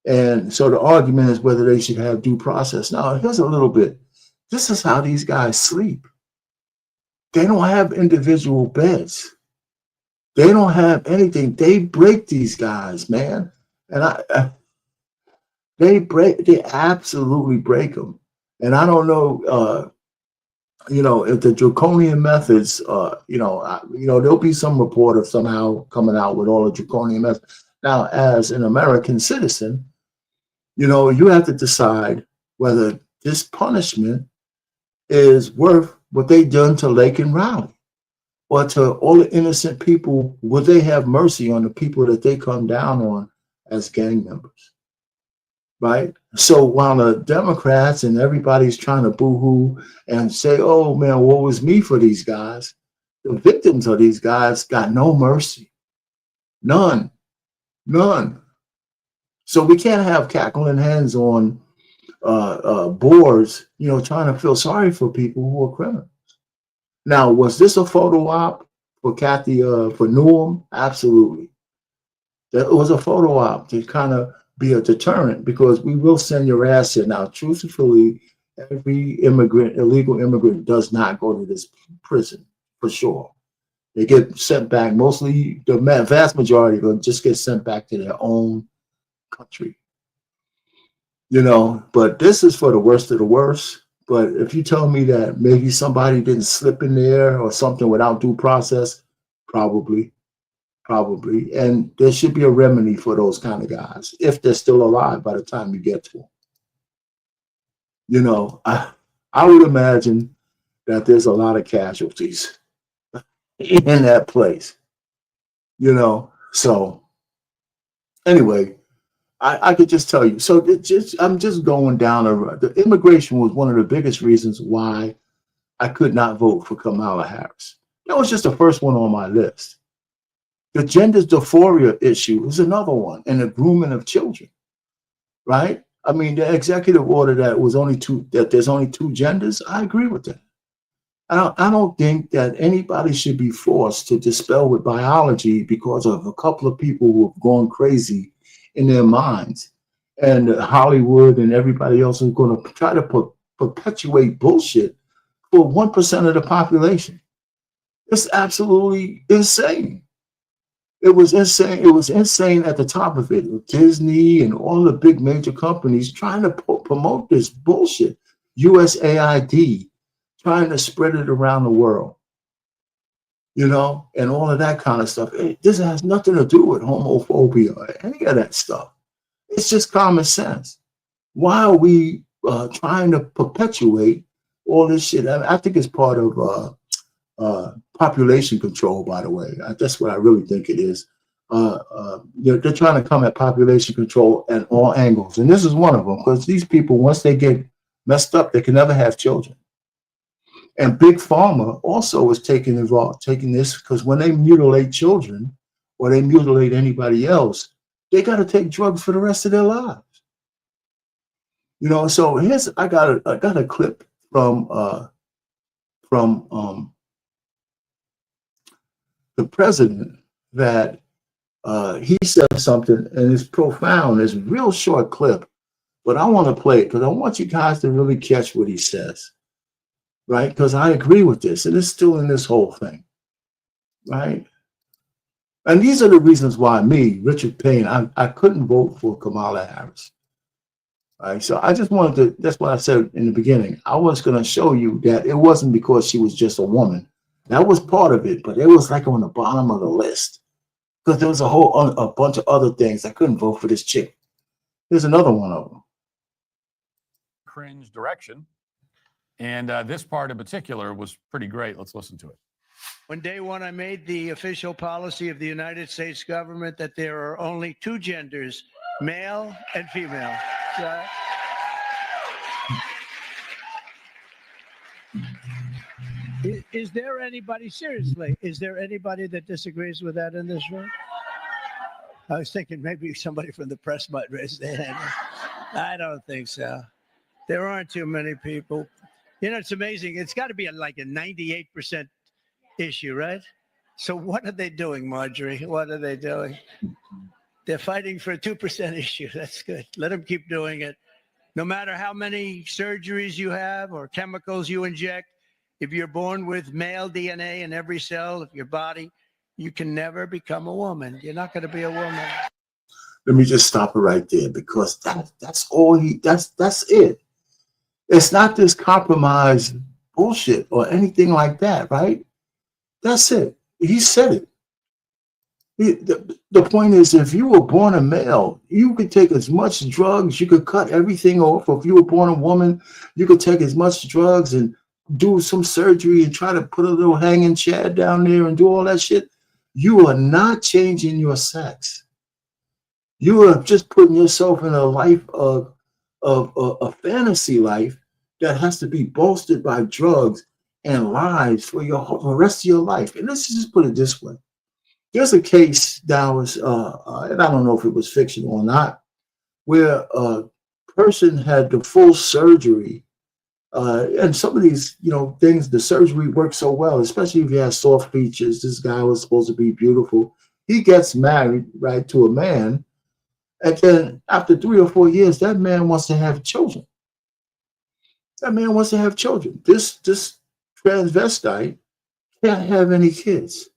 And so the argument is whether they should have due process. Now, here's a little bit. This is how these guys sleep. They don't have individual beds. They don't have anything. They break these guys, man. And They absolutely break them. And I don't know, if the draconian methods, there'll be some reporter somehow coming out with all the draconian methods. Now, as an American citizen, you have to decide whether this punishment is worth what they done to Lake and Raleigh, or to all the innocent people. Will they have mercy on the people that they come down on as gang members? Right? So while the Democrats and everybody's trying to boo-hoo and say, oh man, what was me for these guys? The victims of these guys got no mercy. None. None. So we can't have cackling hens on boards, trying to feel sorry for people who are criminals. Now, was this a photo op for Kathy, for Newham? Absolutely. That was a photo op to kind of be a deterrent, because we will send your ass here. Now, truthfully, every illegal immigrant does not go to this prison, for sure. They get sent back. Mostly, the vast majority of them just get sent back to their own country. But this is for the worst of the worst. But if you tell me that maybe somebody didn't slip in there or something without due process, probably. And there should be a remedy for those kind of guys if they're still alive by the time you get to them. I would imagine that there's a lot of casualties in that place. So anyway, I could just tell you. So I'm just going down the immigration was one of the biggest reasons why I could not vote for Kamala Harris. That was just the first one on my list. The gender dysphoria issue is another one, and the grooming of children, right? I mean, the executive order that there's only two genders, I agree with that. I don't think that anybody should be forced to dispel with biology because of a couple of people who have gone crazy in their minds. And Hollywood and everybody else is going to try to perpetuate bullshit for 1% of the population. It's absolutely insane. It was insane. It was insane at the top of it. Disney and all the big major companies trying to promote this bullshit. USAID trying to spread it around the world, and all of that kind of stuff. This has nothing to do with homophobia or any of that stuff. It's just common sense. Why are we trying to perpetuate all this shit? I think it's part of population control, by the way. That's what I really think it is. They're trying to come at population control at all angles. And this is one of them, because these people, once they get messed up, they can never have children. And Big Pharma also is taking this, because when they mutilate children or they mutilate anybody else, they got to take drugs for the rest of their lives. So I got a clip from the president that he said something, and it's profound. It's a real short clip, but I want to play it because I want you guys to really catch what he says, right? Because I agree with this, and it's still in this whole thing, right? And these are the reasons why me, Richard Payne, I couldn't vote for Kamala Harris. Right? So I just wanted to, that's what I said in the beginning. I was going to show you that it wasn't because she was just a woman. That was part of it, but it was like on the bottom of the list, because there was a bunch of other things. I couldn't vote for this chick. Here's another one of them.
Cringe direction. And this part in particular was pretty great. Let's listen to it.
On day one, I made the official policy of the United States government that there are only two genders, male and female. Is there anybody, seriously, is there anybody that disagrees with that in this room? I was thinking maybe somebody from the press might raise their hand. I don't think so. There aren't too many people. It's amazing. It's got to be like a 98% issue, right? So what are they doing, Marjorie? What are they doing? They're fighting for a 2% issue. That's good. Let them keep doing it. No matter how many surgeries you have or chemicals you inject, if you're born with male DNA in every cell of your body, you can never become a woman. You're not going to be a woman.
Let me just stop it right there because that's all that's it. It's not this compromise bullshit or anything like that, right? That's it. He said it. The point is, if you were born a male, you could take as much drugs, you could cut everything off. Or if you were born a woman, you could take as much drugs and do some surgery and try to put a little hanging chad down there and do all that shit. You are not changing your sex. You are just putting yourself in a life of a fantasy life that has to be bolstered by drugs and lies for the rest of your life. And let's just put it this way. There's a case that was, and I don't know if it was fictional or not, where a person had the full surgery, and some of these, things, the surgery works so well, especially if you have soft features. This guy was supposed to be beautiful. He gets married, right, to a man, and then after 3 or 4 years, that man wants to have children. That man wants to have children. This transvestite can't have any kids.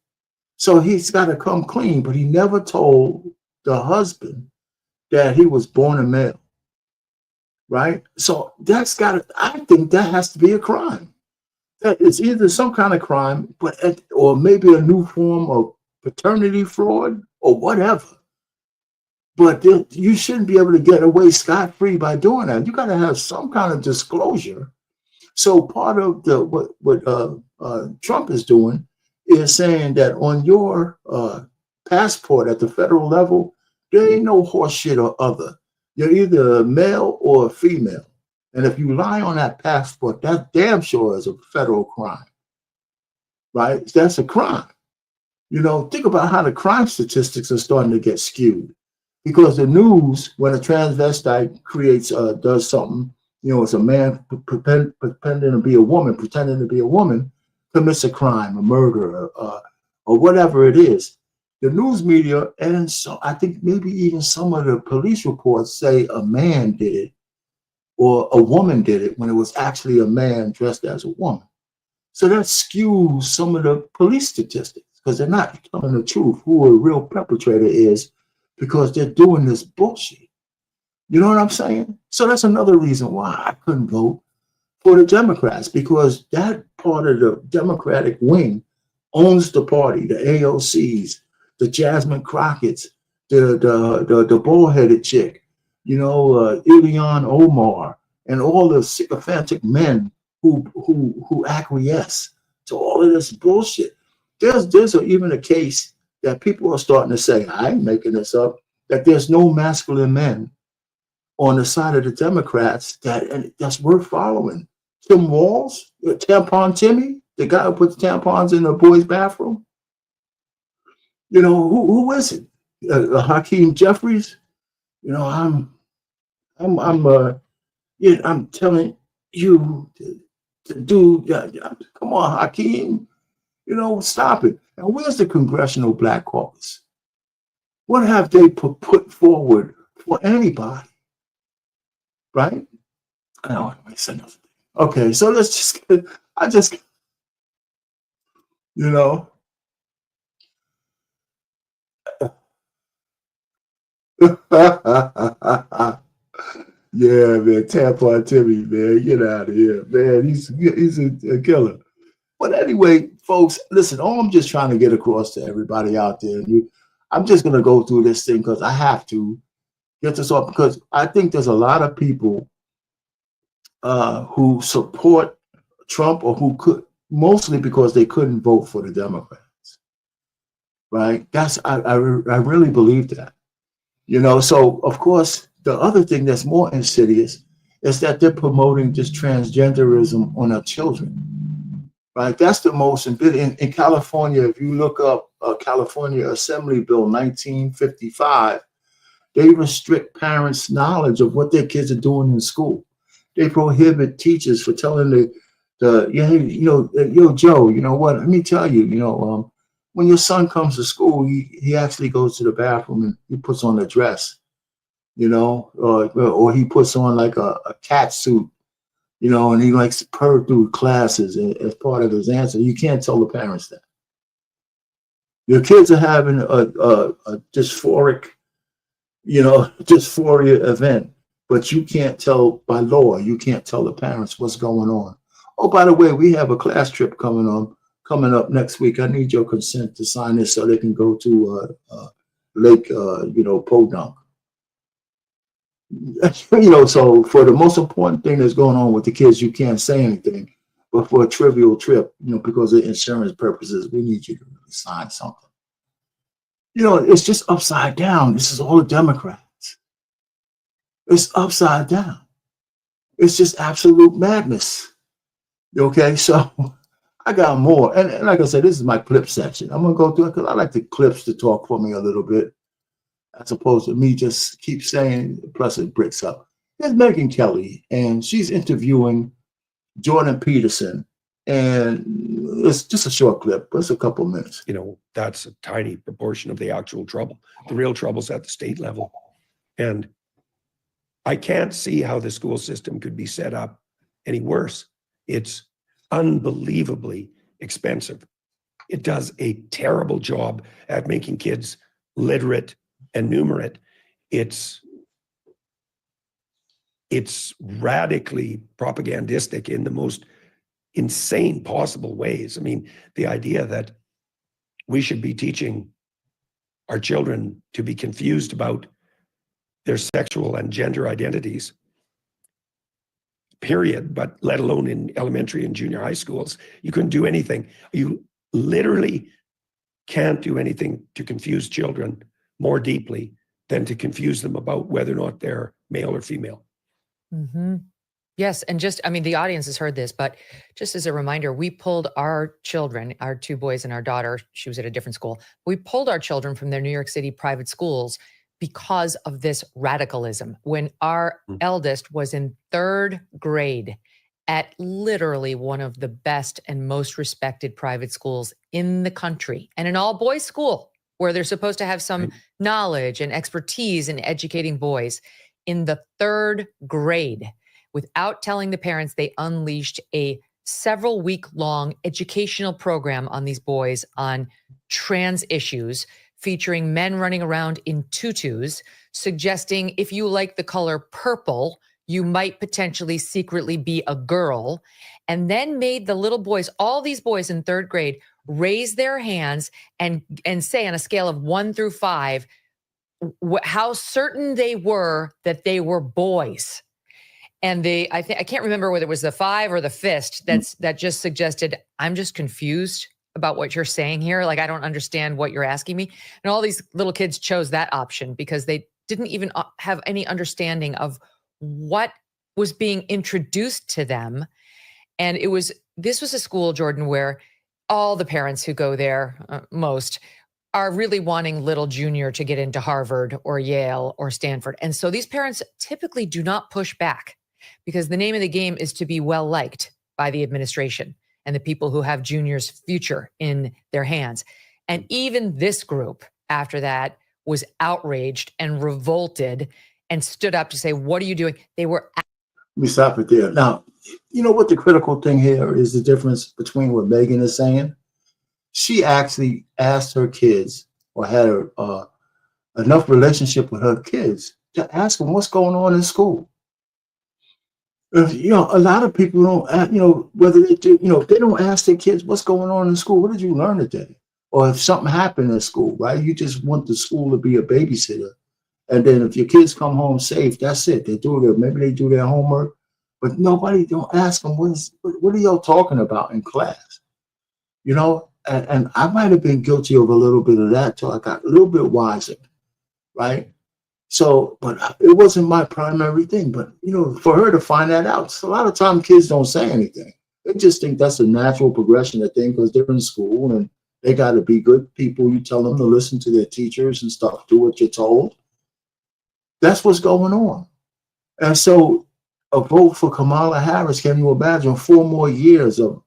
So he's got to come clean, but he never told the husband that he was born a male, right? So I think that has to be a crime. That it's either some kind of crime, or maybe a new form of paternity fraud or whatever. But you shouldn't be able to get away scot-free by doing that. You got to have some kind of disclosure. So part of what Trump is doing is saying that on your passport at the federal level, there ain't no horse shit or other. You're either a male or a female. And if you lie on that passport, that damn sure is a federal crime, right? That's a crime. Think about how the crime statistics are starting to get skewed. Because the news, when a transvestite does something, it's a man pretending to be a woman, commits a crime, a murder, or whatever it is. The news media, and so I think maybe even some of the police reports say a man did it or a woman did it when it was actually a man dressed as a woman. So that skews some of the police statistics because they're not telling the truth who a real perpetrator is because they're doing this bullshit. You know what I'm saying? So that's another reason why I couldn't vote for the Democrats, because that part of the Democratic wing owns the party, the AOCs, the Jasmine Crockett's, the bald-headed chick, Ilhan Omar, and all the sycophantic men who acquiesce to all of this bullshit. There's even a case that people are starting to say, I ain't making this up, that there's no masculine men on the side of the Democrats that's worth following. Tim Walz, Tampon Timmy, the guy who puts tampons in the boys' bathroom. Who is it? Hakeem Jeffries. I'm telling you, dude, come on, Hakeem. Stop it. And where's the Congressional Black Caucus? What have they put forward for anybody? Right? I don't want to say nothing. Okay, so yeah, man, Tampon Timmy, man, get out of here, man. He's a killer. But anyway, folks, listen, all I'm just trying to get across to everybody out there, I'm just going to go through this thing because I have to get this off, because I think there's a lot of people who support Trump, or who could, mostly because they couldn't vote for the Democrats, right? I really believe that. So of course, the other thing that's more insidious is that they're promoting this transgenderism on our children, right? That's the most in California. If you look up California Assembly Bill 1955, they restrict parents' knowledge of what their kids are doing in school. They prohibit teachers for telling yo, Joe, you know what? Let me tell you, when your son comes to school, he actually goes to the bathroom and he puts on a dress, or he puts on like a cat suit, and he likes to purr through classes as part of his answer. You can't tell the parents that. Your kids are having a dysphoric dysphoria event. But you can't tell by law, you can't tell the parents what's going on. Oh, by the way, we have a class trip coming up next week. I need your consent to sign this so they can go to Lake, Podunk. So for the most important thing that's going on with the kids, you can't say anything. But for a trivial trip, because of insurance purposes, we need you to really sign something. It's just upside down. This is all the Democrats. It's upside down. It's just absolute madness. Okay, so I got more. And like I said, this is my clip section. I'm going to go through it because I like the clips to talk for me a little bit, as opposed to me just keep saying, plus it breaks up. There's Megyn Kelly, and she's interviewing Jordan Peterson. And it's just a short clip, but it's a couple minutes.
That's a tiny proportion of the actual trouble. The real trouble's at the state level. And I can't see how the school system could be set up any worse. It's unbelievably expensive. It does a terrible job at making kids literate and numerate. It's radically propagandistic in the most insane possible ways. I mean, the idea that we should be teaching our children to be confused about their sexual and gender identities, period, but let alone in elementary and junior high schools. You couldn't do anything. You literally can't do anything to confuse children more deeply than to confuse them about whether or not they're male or female.
Mm-hmm. Yes. And the audience has heard this, but just as a reminder, we pulled our children, our two boys and our daughter, she was at a different school. We pulled our children from their New York City private schools because of this radicalism. When our eldest was in 3rd grade at literally one of the best and most respected private schools in the country, and an all boys school where they're supposed to have some knowledge and expertise in educating boys, in the 3rd grade, without telling the parents, they unleashed a several week-long educational program on these boys on trans issues, featuring men running around in tutus, suggesting if you like the color purple, you might potentially secretly be a girl, and then made the little boys, all these boys in 3rd grade, raise their hands and say on a scale of 1 through 5, how certain they were that they were boys. And I can't remember whether it was the 5 or the fist that just suggested, I'm just confused about what you're saying here. Like, I don't understand what you're asking me. And all these little kids chose that option because they didn't even have any understanding of what was being introduced to them. And this was a school, Jordan, where all the parents who go there, most, are really wanting little Junior to get into Harvard or Yale or Stanford. And so these parents typically do not push back because the name of the game is to be well liked by the administration and the people who have Junior's future in their hands. And even this group, after that, was outraged and revolted and stood up to say, what are you doing? They were.
Let me stop it there. Now, you know what the critical thing here is, the difference between what Megyn is saying? She actually asked her kids, or had enough relationship with her kids to ask them what's going on in school. A lot of people don't, whether they do, they don't ask their kids what's going on in school. What did you learn today? Or if something happened in school, right? You just want the school to be a babysitter. And then if your kids come home safe, that's it. Maybe they do their homework, but nobody don't ask them, what are y'all talking about in class? And I might have been guilty of a little bit of that till I got a little bit wiser, right? So, but it wasn't my primary thing. But, for her to find that out, a lot of times kids don't say anything. They just think that's a natural progression of things because they're in school and they got to be good people. You tell them to listen to their teachers and stuff, do what you're told. That's what's going on. And so a vote for Kamala Harris, can you imagine 4 more years of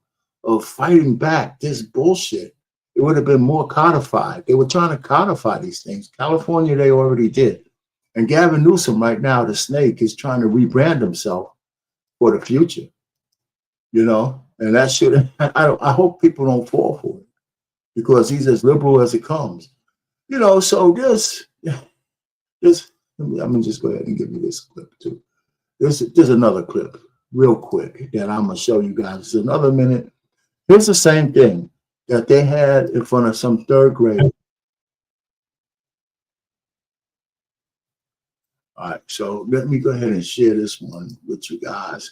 fighting back this bullshit? It would have been more codified. They were trying to codify these things. California, they already did. And Gavin Newsom right now, the snake, is trying to rebrand himself for the future, and that should, I hope people don't fall for it because he's as liberal as it comes, so there's I'm gonna just go ahead and give you this clip too. There's another clip real quick that I'm gonna show you guys. It's another minute. Here's the same thing that they had in front of some third grade. All right, so let me go ahead and share this one with you guys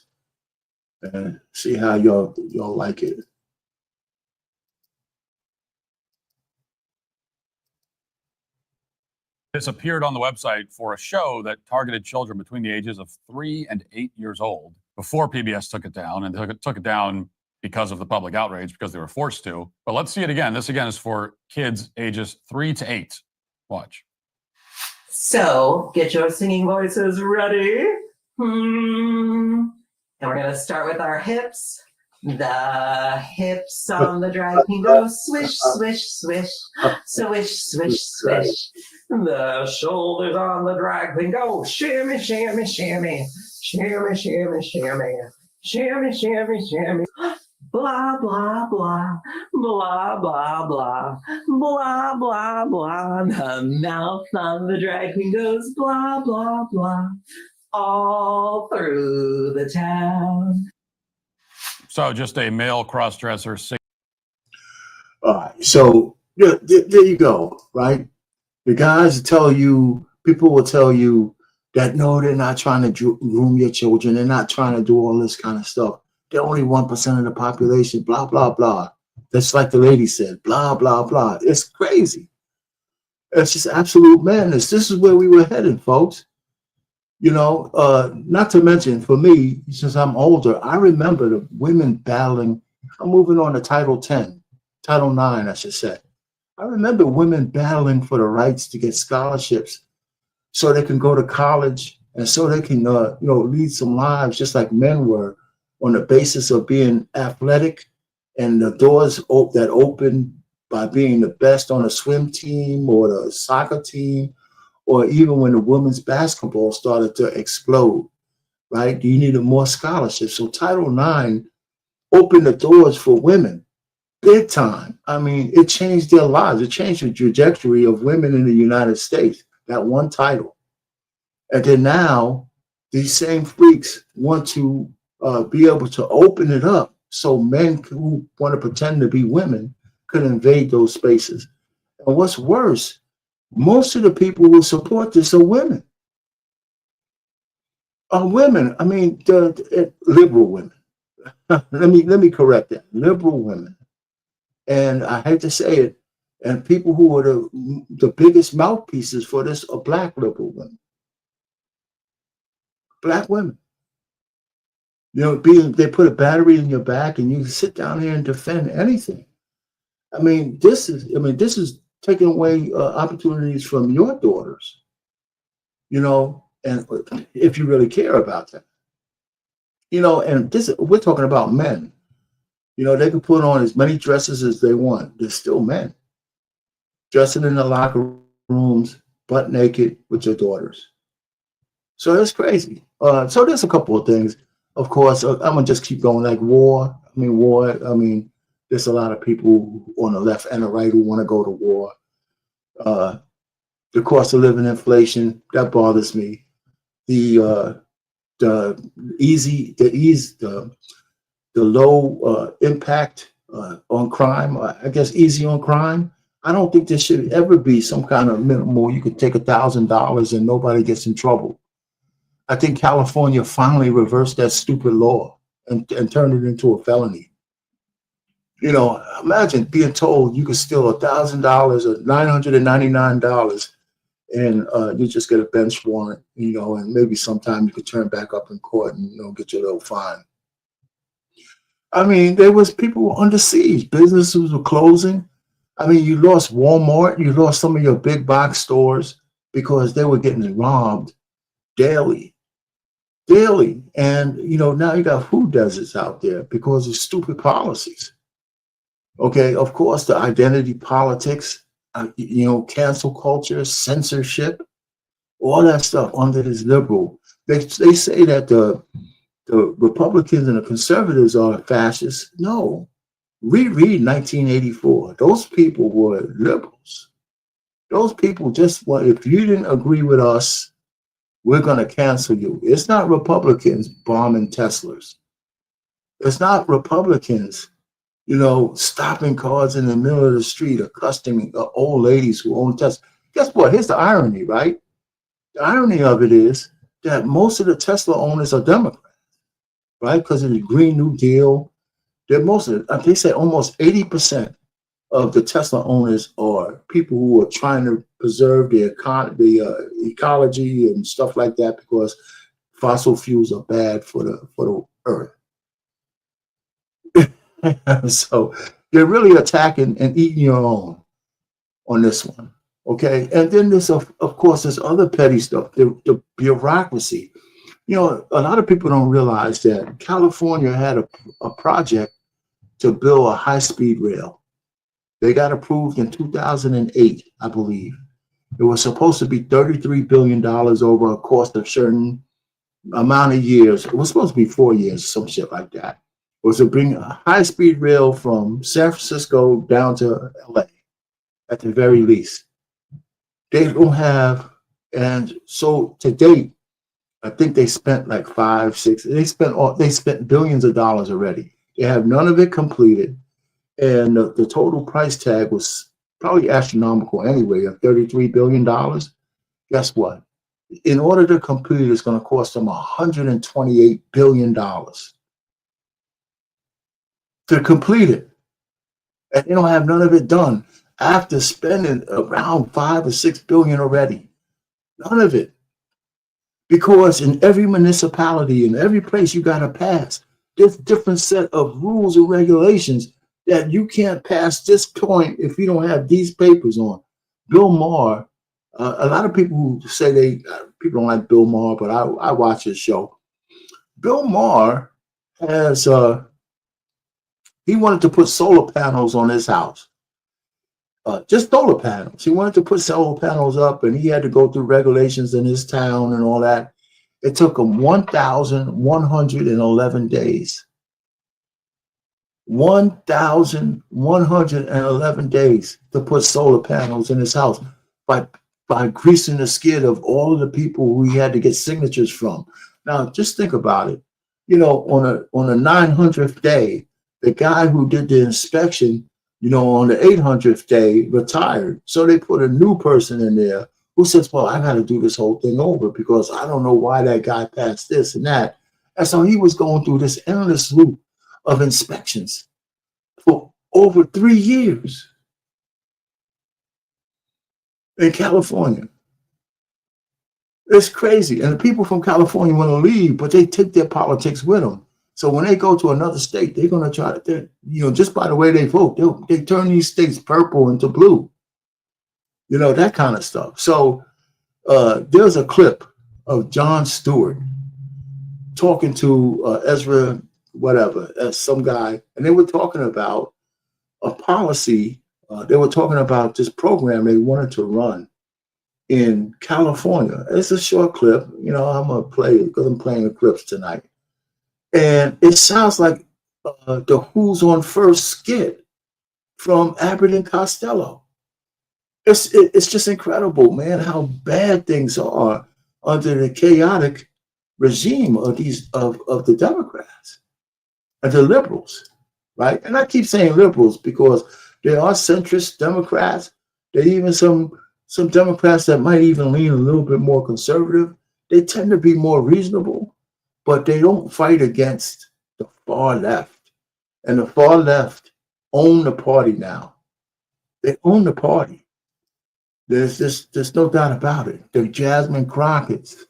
and see how y'all like it.
This appeared on the website for a show that targeted children between the ages of 3 and 8 years old before PBS took it down, and took it down because of the public outrage, because they were forced to. But let's see it again. This again is for kids ages 3 to 8. Watch.
So get your singing voices ready. And we're going to start with our hips. The hips on the drag queen go swish, swish, swish, swish, swish, swish. The shoulders on the drag queen go shimmy, shimmy, shimmy, shimmy, shimmy, shimmy, shimmy, shimmy, shimmy. Blah, blah, blah, blah, blah, blah, blah, blah, blah. The mouth on the drag queen goes blah, blah, blah, all through the town.
So just a male cross-dresser.
All right, so there you go, right? The guys tell you, people will tell you that no, they're not trying to groom your children. They're not trying to do all this kind of stuff. They're only 1% of the population, blah, blah, blah. That's like the lady said, blah, blah, blah. It's crazy. It's just absolute madness. This is where we were headed, folks. You know, not to mention for me, since I'm older, I remember the women battling. I'm moving on to Title 10, Title 9, I should say. I remember women battling for the rights to get scholarships so they can go to college and so they can, lead some lives just like men were, on the basis of being athletic and the doors that open by being the best on a swim team or the soccer team, or even when the women's basketball started to explode, right? You needed more scholarships. So Title IX opened the doors for women big time. I mean, it changed their lives. It changed the trajectory of women in the United States, that one title. And then now these same freaks want to be able to open it up so men who want to pretend to be women could invade those spaces. And what's worse, most of the people who support this are women. Women, I mean, the liberal women. let me correct that. Liberal women. And I hate to say it, and people who are the biggest mouthpieces for this are Black liberal women. Black women. You know, they put a battery in your back and you can sit down here and defend anything. I mean, this is taking away opportunities from your daughters, you know, and if you really care about that, you know, and we're talking about men, you know, they can put on as many dresses as they want. They're still men dressing in the locker rooms, butt naked with your daughters. So it's crazy. So there's a couple of things. Of course, I'm gonna just keep going, like war. There's a lot of people on the left and the right who want to go to war. The cost of living inflation, that bothers me. The low impact on crime, I guess easy on crime. I don't think there should ever be some kind of minimal. You could take $1,000 and nobody gets in trouble. I think California finally reversed that stupid law and turned it into a felony. You know, imagine being told you could steal $1,000 or $999 and you just get a bench warrant, you know, and maybe sometime you could turn back up in court and, you know, get your little fine. I mean, there was people under siege. Businesses were closing. I mean, you lost Walmart. You lost some of your big box stores because they were getting robbed daily. And, you know, now you got food deserts out there because of stupid policies. Okay, of course, the identity politics, you know, cancel culture, censorship, all that stuff under this liberal. They say that the Republicans and the conservatives are fascists. No, reread 1984. Those people were liberals. Those people just, well, if you didn't agree with us, we're going to cancel you. It's not Republicans bombing Teslas. It's not Republicans, stopping cars in the middle of the street, accosting old ladies who own Tesla. Guess what? Here's the irony, right? The irony of it is that most of the Tesla owners are Democrats, right? Because of the Green New Deal. They say almost 80% of the Tesla owners are people who are trying to preserve the ecology and stuff like that, because fossil fuels are bad for the earth. So they're really attacking and eating your own on this one. Okay. And then there's, of course, there's other petty stuff, the bureaucracy. A lot of people don't realize that California had a project to build a high-speed rail. They got approved in 2008, I believe. It was supposed to be $33 billion over a course of certain amount of years. It was supposed to be 4 years, some shit like that. It was to bring a high-speed rail from San Francisco down to LA at the very least. They don't have, and so to date, I think they spent like they spent billions of dollars already. They have none of it completed. And the total price tag was probably astronomical anyway, of $33 billion. Guess what? In order to complete it, it's going to cost them $128 billion to complete it. And they don't have none of it done after spending around $5 or $6 billion already. None of it. Because in every municipality, in every place you got to pass, there's a different set of rules and regulations that you can't pass this point if you don't have these papers on. Bill Maher, a lot of people who say people don't like Bill Maher, but I watch his show. Bill Maher has, he wanted to put solar panels on his house. Just solar panels. He wanted to put solar panels up, and he had to go through regulations in his town and all that. It took him 1,111 days. 1,111 days to put solar panels in his house by greasing the skid of all of the people who he had to get signatures from. Now, just think about it. On a 900th day, the guy who did the inspection, on the 800th day retired. So they put a new person in there who says, well, I got to do this whole thing over because I don't know why that guy passed this and that. And so he was going through this endless loop of inspections for over 3 years in California. It's crazy. And the people from California want to leave, but they take their politics with them. So when they go to another state, they're going to try to, just by the way they vote, they turn these states purple into blue. That kind of stuff. So there's a clip of Jon Stewart talking to Ezra, whatever, some guy, and they were talking about a policy. They were talking about this program they wanted to run in California. It's a short clip. I'm going to play it because I'm playing the clips tonight. And it sounds like the Who's on First skit from Abbott and Costello. It's just incredible, man, how bad things are under the chaotic regime of the Democrats and the liberals, right? And I keep saying liberals because there are centrist Democrats. There are even some Democrats that might even lean a little bit more conservative. They tend to be more reasonable, but they don't fight against the far left. And the far left own the party now. They own the party. There's no doubt about it. The Jasmine Crockett's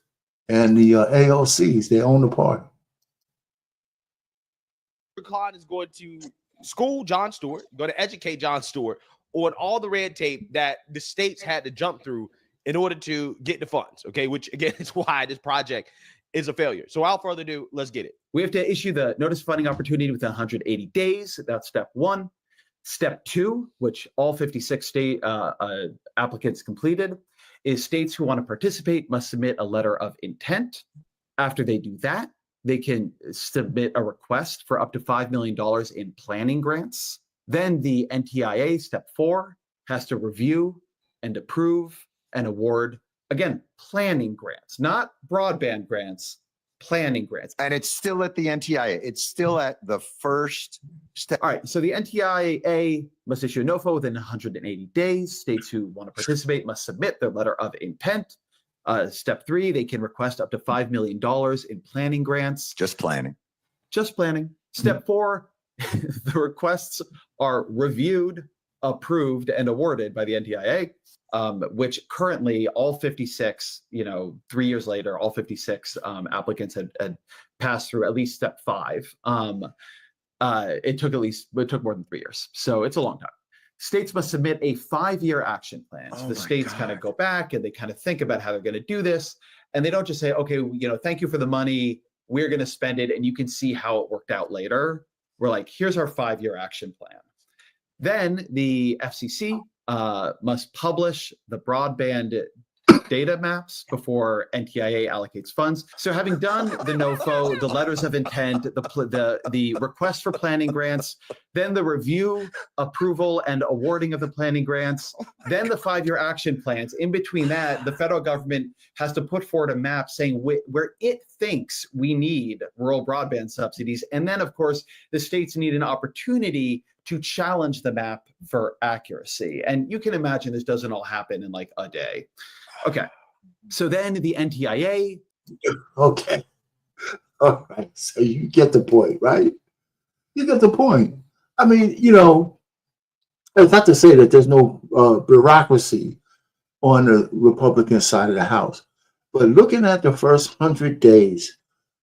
and the AOCs, they own the party.
Khan is going to school Jon Stewart, going to educate Jon Stewart on all the red tape that the states had to jump through in order to get the funds, okay? Which, again, is why this project is a failure. So without further ado, let's get it.
We have to issue the notice of funding opportunity within 180 days. That's step one. Step two, which all 56 state applicants completed, is states who want to participate must submit a letter of intent. After they do that, they can submit a request for up to $5 million in planning grants. Then the NTIA, step four, has to review and approve and award again, planning grants, not broadband grants, planning grants.
And it's still at the NTIA. It's still at the first step.
All right. So the NTIA must issue a NOFO within 180 days. States who want to participate must submit their letter of intent. Step 3, they can request up to $5 million in planning grants.
Just planning.
Just planning. Step 4, the requests are reviewed, approved, and awarded by the NTIA, which currently all 56, 3 years later, all 56 applicants had passed through at least step 5. It took more than 3 years. So it's a long time. States must submit a 5-year action plan. So the states kind of go back and they kind of think about how they're going to do this. And they don't just say, okay, thank you for the money. We're going to spend it. And you can see how it worked out later. We're like, here's our 5-year action plan. Then the FCC must publish the broadband data maps before NTIA allocates funds. So having done the NOFO, the letters of intent, the request for planning grants, then the review, approval, and awarding of the planning grants, then the 5-year action plans. In between that, the federal government has to put forward a map saying where it thinks we need rural broadband subsidies. And then, of course, the states need an opportunity to challenge the map for accuracy. And you can imagine this doesn't all happen in like a day. Okay, so then the NTIA.
Okay, all right. So you get the point, right? You get the point. I mean, it's not to say that there's no bureaucracy on the Republican side of the House, but looking at the first 100 days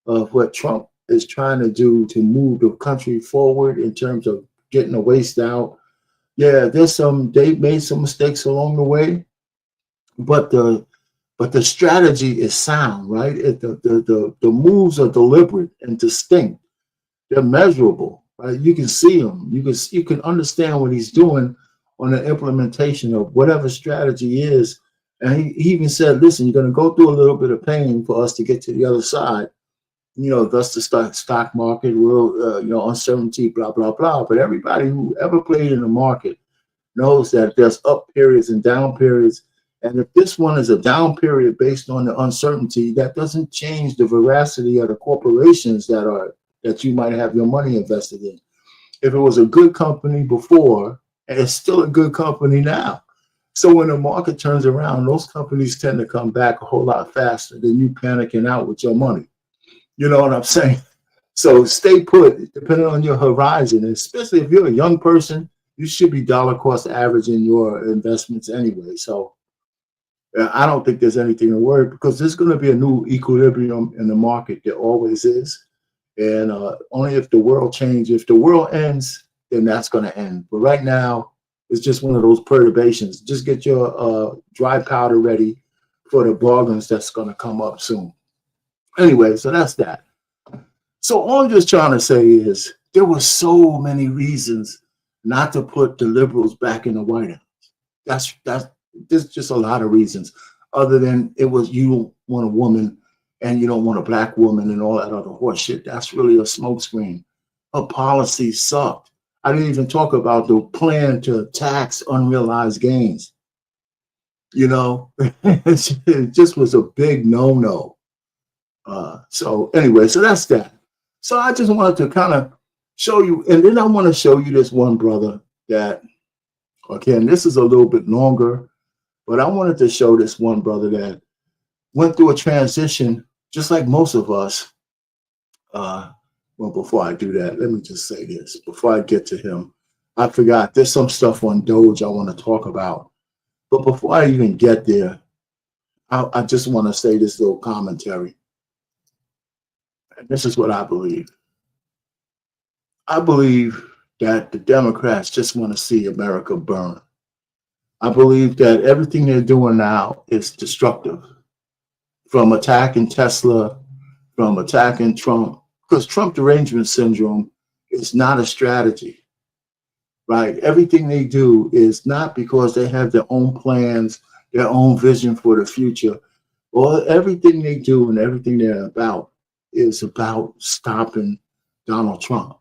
of what Trump is trying to do to move the country forward in terms of getting the waste out, yeah, they made some mistakes along the way. But the strategy is sound, right? The moves are deliberate and distinct. They're measurable, right? You can see them. You can understand what he's doing on the implementation of whatever strategy is. And he even said, "Listen, you're going to go through a little bit of pain for us to get to the other side." Thus the stock market, uncertainty, blah blah blah. But everybody who ever played in the market knows that there's up periods and down periods. And if this one is a down period based on the uncertainty, that doesn't change the veracity of the corporations that you might have your money invested in. If it was a good company before, and it's still a good company now. So when the market turns around, those companies tend to come back a whole lot faster than you panicking out with your money. You know what I'm saying? So stay put, depending on your horizon, and especially if you're a young person, you should be dollar cost averaging your investments anyway. So I don't think there's anything to worry, because there's going to be a new equilibrium in the market. There always is. And only if the world changes, if the world ends, then that's going to end. But right now, it's just one of those perturbations. Just get your dry powder ready for the bargains that's going to come up soon. Anyway, so that's that. So all I'm just trying to say is there were so many reasons not to put the liberals back in the White House. There's just a lot of reasons, other than it was you don't want a woman and you don't want a black woman and all that other horse shit. That's really a smokescreen. Her policy sucked. I didn't even talk about the plan to tax unrealized gains. It just was a big no-no. So anyway, so that's that. So I just wanted to kind of show you, and then I want to show you this one brother that, again, this is a little bit longer, but I wanted to show this one brother that went through a transition just like most of us. Well, before I do that, let me just say this. Before I get to him, I forgot there's some stuff on Doge I want to talk about. But before I even get there, I just want to say this little commentary. And this is what I believe. I believe that the Democrats just want to see America burn. I believe that everything they're doing now is destructive. From attacking Tesla, from attacking Trump, because Trump derangement syndrome is not a strategy, right? Everything they do is not because they have their own plans, their own vision for the future. Well, everything they do and everything they're about is about stopping Donald Trump,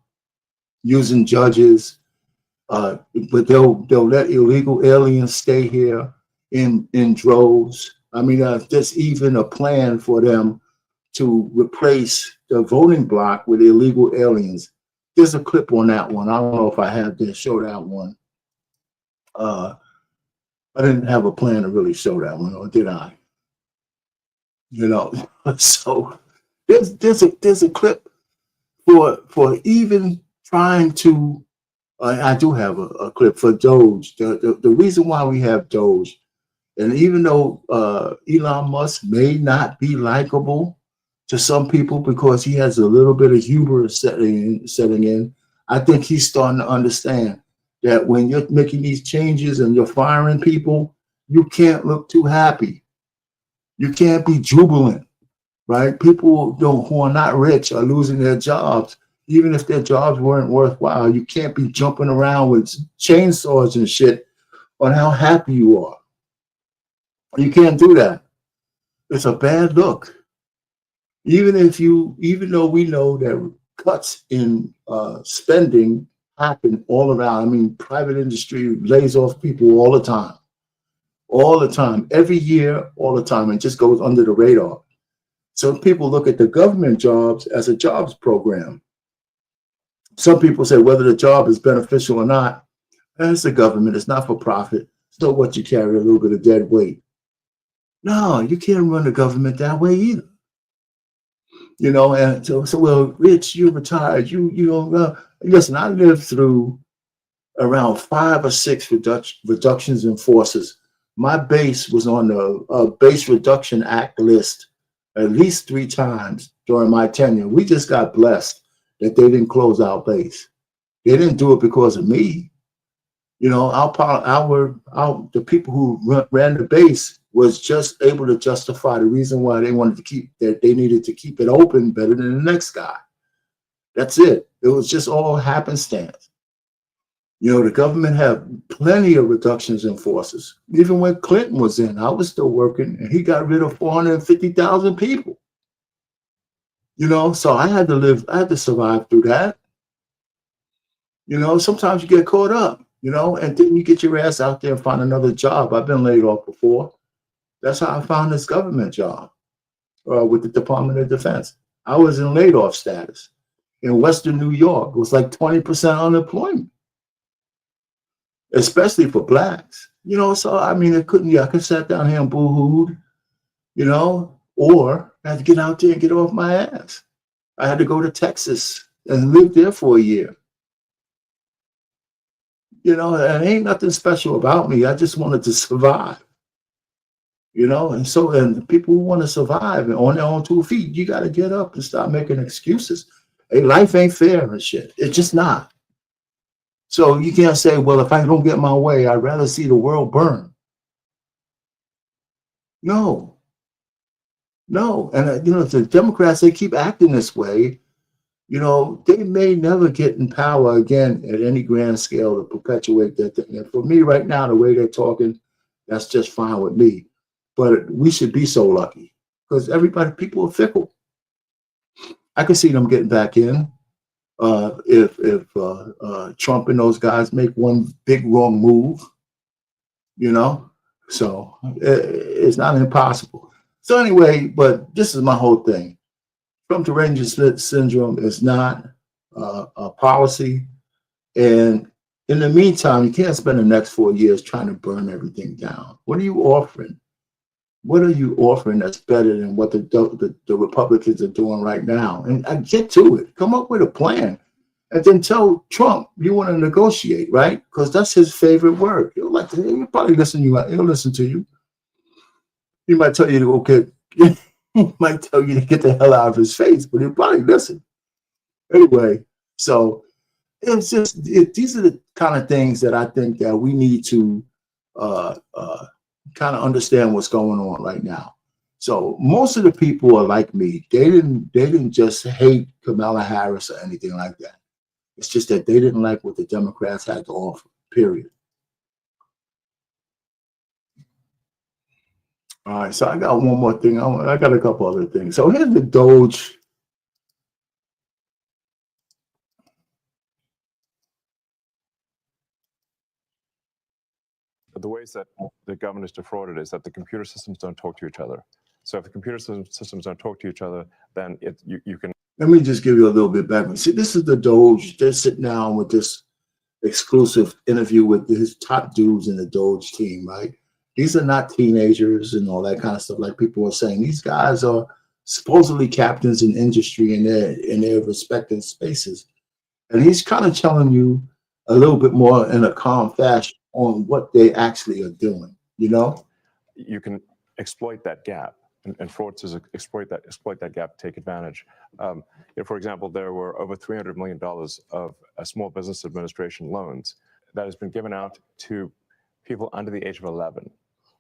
using judges, but they'll let illegal aliens stay here in droves. I mean, there's even a plan for them to replace the voting block with illegal aliens. There's a clip on that one. I don't know if I have to show that one. I didn't have a plan to really show that one, or did I? You know, so there's a clip for even trying to. I do have a clip for Doge. The reason why we have Doge, and even though Elon Musk may not be likable to some people because he has a little bit of hubris setting in, I think he's starting to understand that when you're making these changes and you're firing people, you can't look too happy. You can't be jubilant, right? People who are not rich are losing their jobs. Even if their jobs weren't worthwhile, you can't be jumping around with chainsaws and shit on how happy you are. You can't do that. It's a bad look. Even though we know that cuts in spending happen all around. I mean, private industry lays off people all the time, every year, all the time, and just goes under the radar. So people look at the government jobs as a jobs program. Some people say whether the job is beneficial or not, it's the government, it's not for profit. So what, you carry a little bit of dead weight. No, you can't run the government that way either. You know, and so well, Rich, you're retired. You know, listen, I lived through around 5 or 6 reductions in forces. My base was on the Base Reduction Act list at least 3 times during my tenure. We just got blessed that they didn't close our base. They didn't do it because of me. You know, the people who ran the base was just able to justify the reason why they wanted to they needed to keep it open better than the next guy. That's it. It was just all happenstance. You know, the government had plenty of reductions in forces. Even when Clinton was in, I was still working, and he got rid of 450,000 people. You know, so I had to survive through that. You know, sometimes you get caught up, you know, and then you get your ass out there and find another job. I've been laid off before. That's how I found this government job with the Department of Defense. I was in laid off status in Western New York. It was like 20% unemployment, especially for blacks. You know, so I mean, I could sat down here and boo-hooed, you know, or I had to get out there and get off my ass. I had to go to Texas and live there for a year. You know, and ain't nothing special about me. I just wanted to survive. You know, and the people who want to survive and on their own 2 feet, you got to get up and stop making excuses. Hey, life ain't fair and shit. It's just not. So you can't say, well, if I don't get my way, I'd rather see the world burn. No. And, you know, if the Democrats, they keep acting this way, you know, they may never get in power again at any grand scale to perpetuate that thing. And for me right now, the way they're talking, that's just fine with me. But we should be so lucky because people are fickle. I can see them getting back in if Trump and those guys make one big wrong move, you know. So it's not impossible. So anyway, but this is my whole thing. Trump derangement syndrome is not a policy. And in the meantime, you can't spend the next 4 years trying to burn everything down. What are you offering? What are you offering that's better than what the Republicans are doing right now? And I get to it. Come up with a plan. And then tell Trump you want to negotiate, right? Because that's his favorite word. He'll probably listen to you. He'll listen to you. He might tell you to go get he might tell you to get the hell out of his face, but he'll probably listen. Anyway, so it's just these are the kind of things that I think that we need to kind of understand what's going on right now. So most of the people are like me. They didn't just hate Kamala Harris or anything like that. It's just that they didn't like what the Democrats had to offer, period. All right, so I got one more thing. I got a couple other things. So here's the Doge.
the ways that the government is defrauded is that the computer systems don't talk to each other. So if the computer systems don't talk to each other, then you can.
Let me just give you a little bit back. See, this is the Doge. They're sitting down with this exclusive interview with his top dudes in the Doge team, right? These are not teenagers and all that kind of stuff like people are saying. These guys are supposedly captains in industry in their respective spaces. And he's kind of telling you a little bit more in a calm fashion on what they actually are doing, you know?
You can exploit that gap. And fraudsters exploit that gap, take advantage. For example, there were over $300 million of small business administration loans that has been given out to people under the age of 11.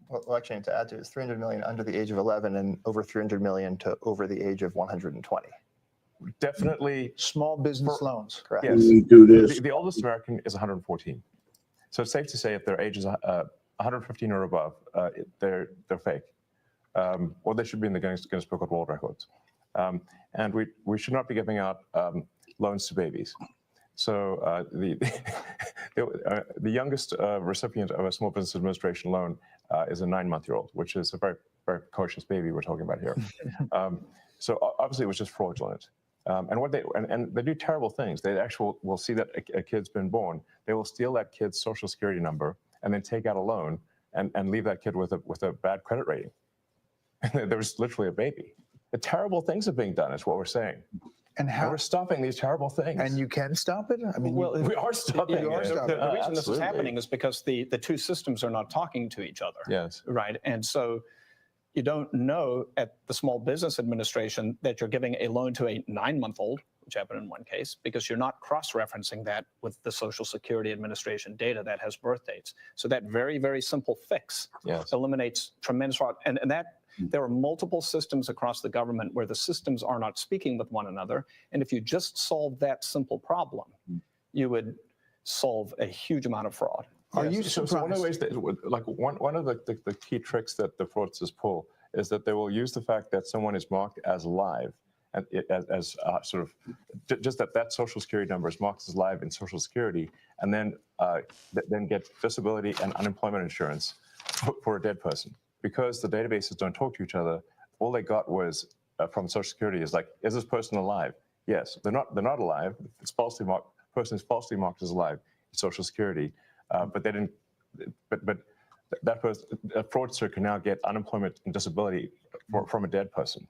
Well, actually, to add to it, it's 300 million under the age of 11 and over 300 million to over the age of 120.
Definitely
small business loans.
Correct.
Yes.
We do this.
The oldest American is 114. So it's safe to say if their age is 115 or above, they're fake. Or they should be in the Guinness Book of World Records. And we should not be giving out loans to babies. So the youngest recipient of a Small Business Administration loan is a 9-month-old, which is a very, very precocious baby we're talking about here. So obviously it was just fraudulent. And they do terrible things. They actually will see that a kid's been born. They will steal that kid's social security number and then take out a loan and leave that kid with a bad credit rating. There was literally a baby. The terrible things are being done is what we're saying.
And how
we're stopping these terrible things.
And you can stop it? I mean,
well, we are stopping
you are
it.
stopping. The reason this is
Absolutely.
happening is because the two systems are not talking to each other.
Yes.
Right. And so you don't know at the Small Business Administration that you're giving a loan to a 9-month-old, which happened in one case, because you're not cross-referencing that with the Social Security Administration data that has birth dates. So that very, very simple fix eliminates tremendous fraud. And that there are multiple systems across the government where the systems are not speaking with one another. And if you just solve that simple problem, you would solve a huge amount of fraud.
Are you surprised? So one of the ways that, like one of the key tricks that the fraudsters pull is that they will use the fact that someone is marked as live and as sort of just that social security number is marked as live in Social Security, and then get disability and unemployment insurance for a dead person. Because the databases don't talk to each other, all they got was from Social Security is like, is this person alive? Yes, they're not alive. It's falsely marked. Person is falsely marked as alive in Social Security, but they didn't. But that person, a fraudster can now get unemployment and disability from a dead person.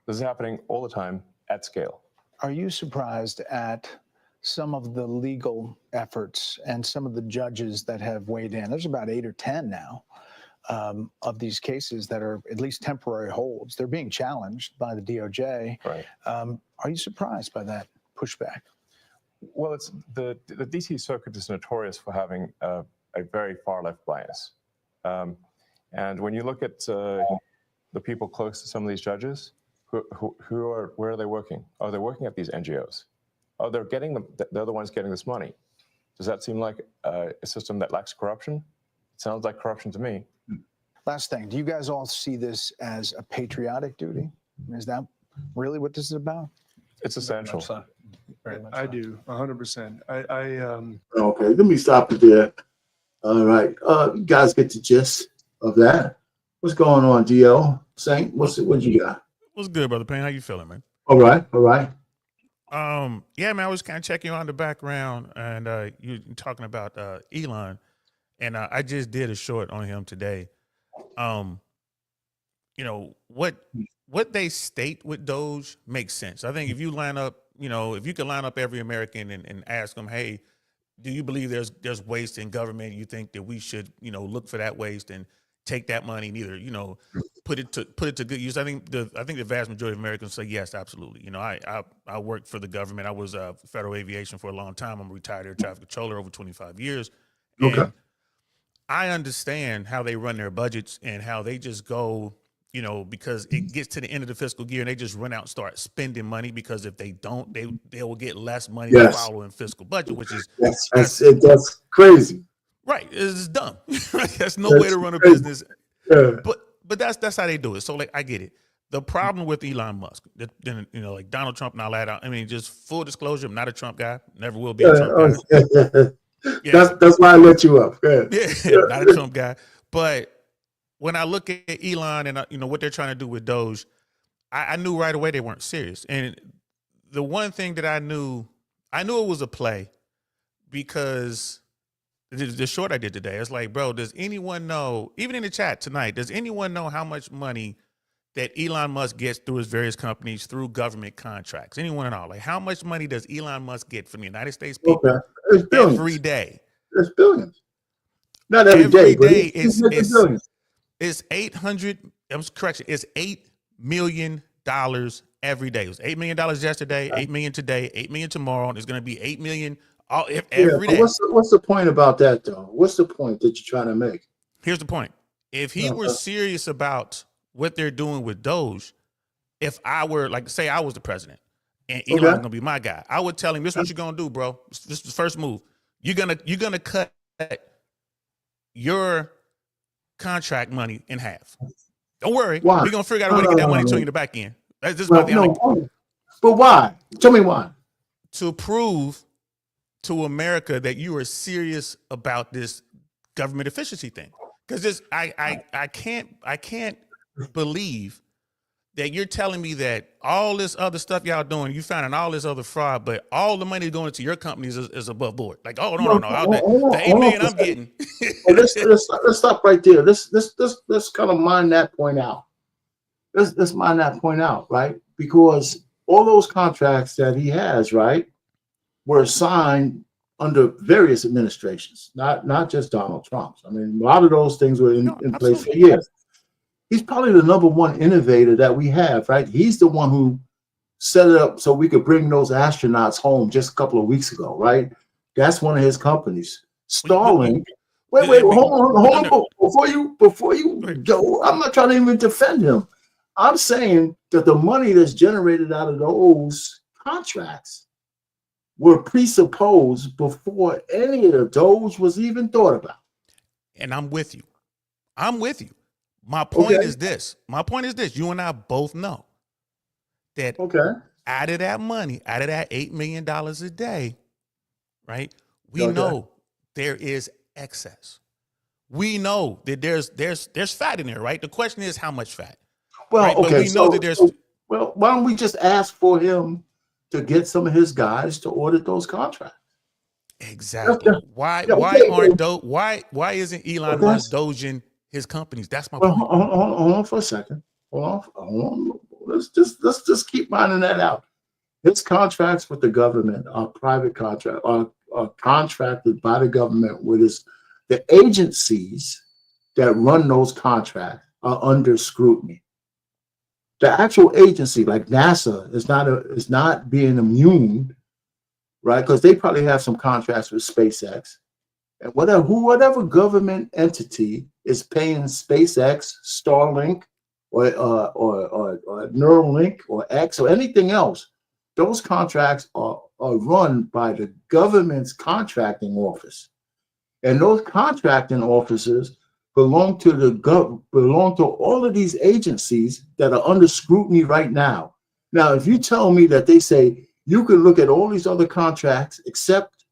This is happening all the time at scale.
Are you surprised at some of the legal efforts and some of the judges that have weighed in? There's about 8 or 10 now. Of these cases that are at least temporary holds. They're being challenged by the DOJ.
Right.
Are you surprised by that pushback?
Well, it's the DC Circuit is notorious for having a very far left bias. And when you look at the people close to some of these judges, where are they working? Oh, they're working at these NGOs. Oh, they're the ones getting this money. Does that seem like a system that lacks corruption? It sounds like corruption to me.
Last thing, do you guys all see this as a patriotic duty? Is that really what this is about?
It's essential.
Very much
I
so.
do, 100%.
Okay, let me stop it there. All right, you guys get the gist of that. What's going on, DL? Saint, what you got?
What's good, Brother Payne? How you feeling, man?
All right.
Yeah, man, I was kind of checking you on the background, and you talking about Elon, and I just did a short on him today. You know, what they state with Doge makes sense. I think if you line up, if you can line up every American and ask them, hey, do you believe there's waste in government? You think that we should, look for that waste and take that money and either, put it to good use. I think the vast majority of Americans say yes, absolutely. I worked for the government. I was federal aviation for a long time. I'm a retired air traffic controller over 25 years.
Okay.
And I understand how they run their budgets and how they just go, because it gets to the end of the fiscal year and they just run out and start spending money, because if they don't, they will get less money to follow in fiscal budget, which is
that's crazy.
Right. It's dumb. That's no way to run a business.
Yeah.
But that's how they do it. So like I get it. The problem with Elon Musk, like Donald Trump and all that, I mean, just full disclosure, I'm not a Trump guy, never will be a Trump guy. Yeah.
That's why I let you up. Go ahead.
Yeah, not a Trump guy. But when I look at Elon and what they're trying to do with Doge, I knew right away they weren't serious. And the one thing that I knew it was a play because the short I did today, it's like, bro, does anyone know, even in the chat tonight, does anyone know how much money that Elon Musk gets through his various companies through government contracts? Anyone at all? Like, how much money does Elon Musk get from the United States people
Okay. It's billions.
every day?
It's billions. Not every day, but it's billions.
It's 800. Correction. It's $8 million every day. It was $8 million yesterday, $8 million today, $8 million tomorrow, and it's going to be $8 million every day.
What's the point about that, though? What's the point that you're trying to make?
Here's the point. If he were serious about what they're doing with Doge, if I were, like, say I was the president and Elon's going to be my guy, I would tell him, this is what you're going to do, bro. This is the first move. You're gonna cut your contract money in half. Don't worry.
Why?
We're going to figure out a way to get that money to you in the back end. That's just
But why? Tell me why.
To prove to America that you are serious about this government efficiency thing. Because I can't believe that you're telling me that all this other stuff y'all doing, you finding all this other fraud, but all the money going into your companies is above board. Like, oh no. The $8 million I'm getting.
Let's stop right there. Let's kind of mine that point out. Let's mine that point out, right? Because all those contracts that he has, right, were signed under various administrations, not just Donald Trump's. I mean, a lot of those things were in place for years. He's probably the number one innovator that we have, right? He's the one who set it up so we could bring those astronauts home just a couple of weeks ago, right? That's one of his companies. Starlink. Wait, hold on. Before you go, I'm not trying to even defend him. I'm saying that the money that's generated out of those contracts were presupposed before any of those was even thought about.
And I'm with you. My point is this. You and I both know that out of that money, out of that $8 million a day, right? We know there is excess. We know that there's fat in there, right? The question is how much fat.
Well,
right? But we know that there's.
Well, why don't we just ask for him to get some of his guys to audit those contracts?
Exactly. Why isn't Elon Musk doging his companies? That's my point.
Hold on for a second. Hold on. Let's just keep minding that out. His contracts with the government are private contract, are contracted by the government with the agencies that run those contracts are under scrutiny. The actual agency, like NASA, is not being immune, right? Because they probably have some contracts with SpaceX, and whatever government entity is paying SpaceX, Starlink, or Neuralink, or X, or anything else, those contracts are run by the government's contracting office, and those contracting officers belong to all of these agencies that are under scrutiny right now. Now, if you tell me that they say you can look at all these other contracts except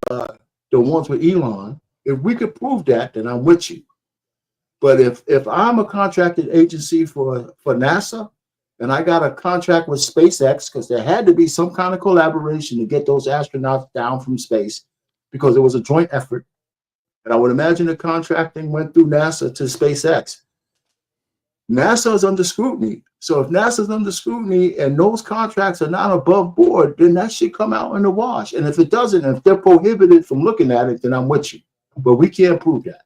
the ones with Elon, if we could prove that, then I'm with you. But if I'm a contracted agency for NASA and I got a contract with SpaceX, because there had to be some kind of collaboration to get those astronauts down from space because it was a joint effort. And I would imagine the contracting went through NASA to SpaceX. NASA is under scrutiny. So if NASA is under scrutiny and those contracts are not above board, then that should come out in the wash. And if it doesn't, if they're prohibited from looking at it, then I'm with you. But we can't prove that.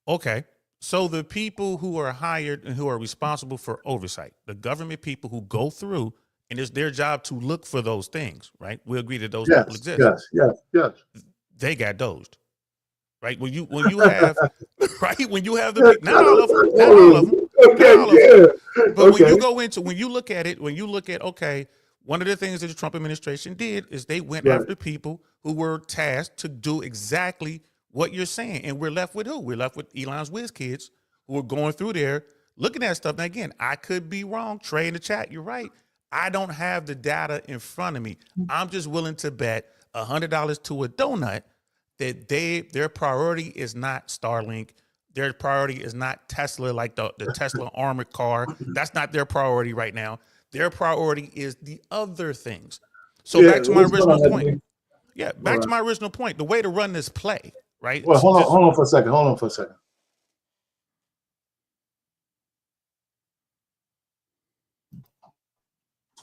Okay. So the people who are hired and who are responsible for oversight, the government people who go through, and it's their job to look for those things, right? We agree that those people exist.
Yes.
They got dozed. Right when you have right when you have the not all of them, but when you look at okay, one of the things that the Trump administration did is they went after people who were tasked to do exactly what you're saying, and we're left with who? We're left with Elon's whiz kids who are going through there looking at stuff. Now again, I could be wrong. Trey in the chat, you're right. I don't have the data in front of me. I'm just willing to bet $100 to a donut that their priority is not Starlink. Their priority is not Tesla, like the Tesla armored car. That's not their priority right now. Their priority is the other things. So back to my original point. Yeah, back to my original point. The way to run this play, right?
Well, hold on for a second. Hold on for a second.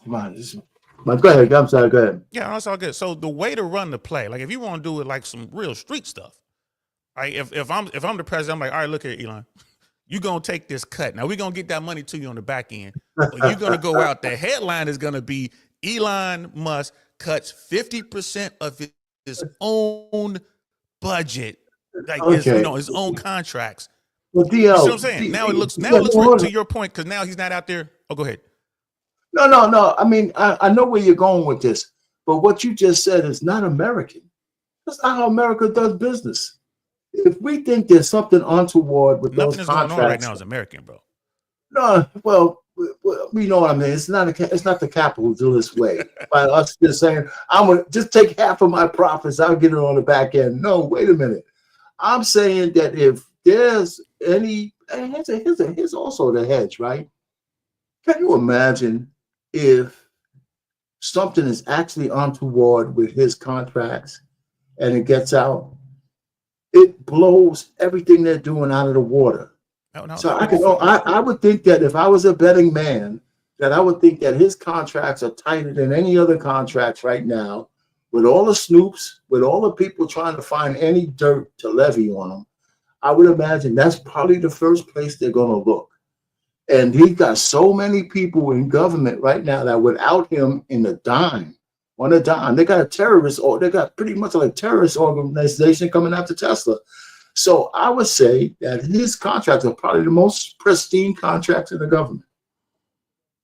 Come on, go ahead. I'm sorry. Go ahead.
Yeah, that's all good. So the way to run the play, like if you want to do it like some real street stuff, right? If I'm the president, I'm like, all right, look here, Elon, you're gonna take this cut. Now we're gonna get that money to you on the back end. But you're gonna go out. The headline is gonna be Elon Musk cuts 50% of his own budget, like his own contracts.
Well, DL,
you see what I'm saying? Now it looks to your point, because now he's not out there. Oh, go ahead.
No. I mean, I know where you're going with this, but what you just said is not American. That's not how America does business. If we think there's something untoward with
Nothing
those
is
contracts,
going on right now is American, bro.
No, well, we know what I mean. It's not the capitalist way. By us just saying, I'm gonna just take half of my profits, I'll get it on the back end. No, wait a minute. I'm saying that if there's any, and here's also the hedge, right? Can you imagine if something is actually untoward with his contracts and it gets out? It blows everything they're doing out of the water. So I would think that if I was a betting man, that I would think that his contracts are tighter than any other contracts right now, with all the snoops, with all the people trying to find any dirt to levy on them. I would imagine that's probably the first place they're going to look. And he's got so many people in government right now that without him on a dime, they got a terrorist, or they got pretty much like a terrorist organization coming after Tesla. So I would say that his contracts are probably the most pristine contracts in the government.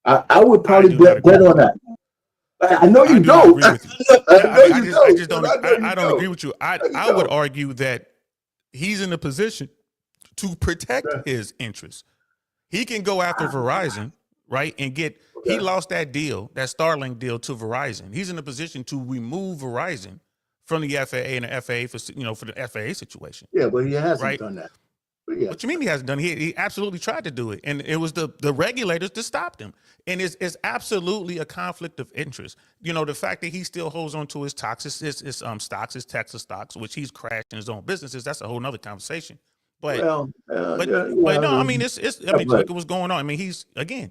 I would probably bet on that. I know you don't.
I don't agree with you. I would argue that he's in a position to protect his interests. He can go after Verizon, right, and he lost that deal, that Starlink deal, to Verizon. He's in a position to remove Verizon from the FAA and the FAA for the FAA situation.
Yeah, but he hasn't done that.
What you mean he hasn't done it? He absolutely tried to do it, and it was the regulators that stopped him. And it's absolutely a conflict of interest. The fact that he still holds on to his stocks, his Texas stocks, which he's crashed in his own businesses, that's a whole nother conversation. But no, I mean look at what's going on. I mean, he's $8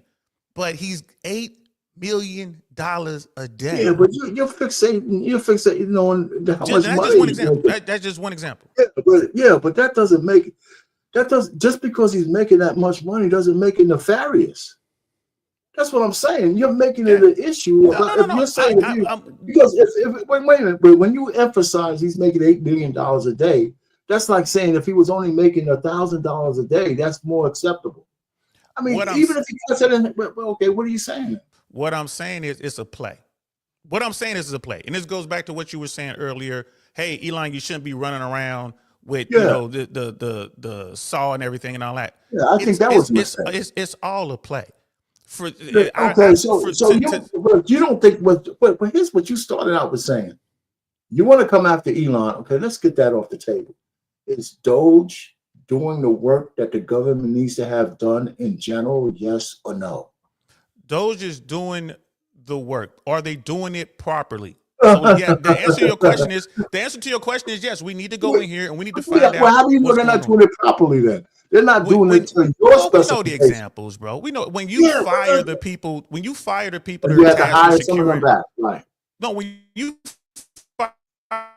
million a day.
Yeah, but you're fixating on how much money.
Just one example. That's just one example.
But that doesn't make just because he's making that much money doesn't make it nefarious. That's what I'm saying. You're making it an issue. You're saying because wait a minute, but when you emphasize he's making $8 million a day, that's like saying if he was only making $1,000 a day, that's more acceptable. I mean, even if he puts it in, okay, what are you saying?
What I'm saying is it's a play. What I'm saying is it's a play. And this goes back to what you were saying earlier. Hey, Elon, you shouldn't be running around with the saw and everything and all that.
Yeah, I think that was
it's all a play.
So you don't think but here's what you started out with saying. You want to come after Elon. Okay, let's get that off the table. Is Doge doing the work that the government needs to have done in general? Yes or no?
Doge is doing the work. Are they doing it properly? So yeah, the answer to your question is yes. We need to go in here and we need to find out.
Well, how do you know they're not doing it properly then? They're not doing it to your specifications.
We know the examples, bro. We know when you fire the people. When you fire the people that
you
are
have to hire
tasked with
some of them
securing.
back, right?
No, when you fire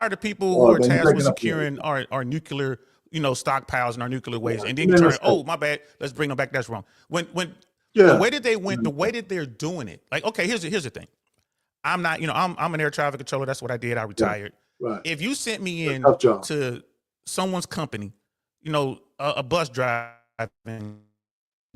the people who are tasked with securing our nuclear, stockpiles and our nuclear waste, and then you turn, oh my bad, let's bring them back. That's wrong. The way that they went, the way that they're doing it, like okay, here's the thing. I'm not, I'm an air traffic controller. That's what I did. I retired.
Right.
If you sent me in to someone's company, a bus driving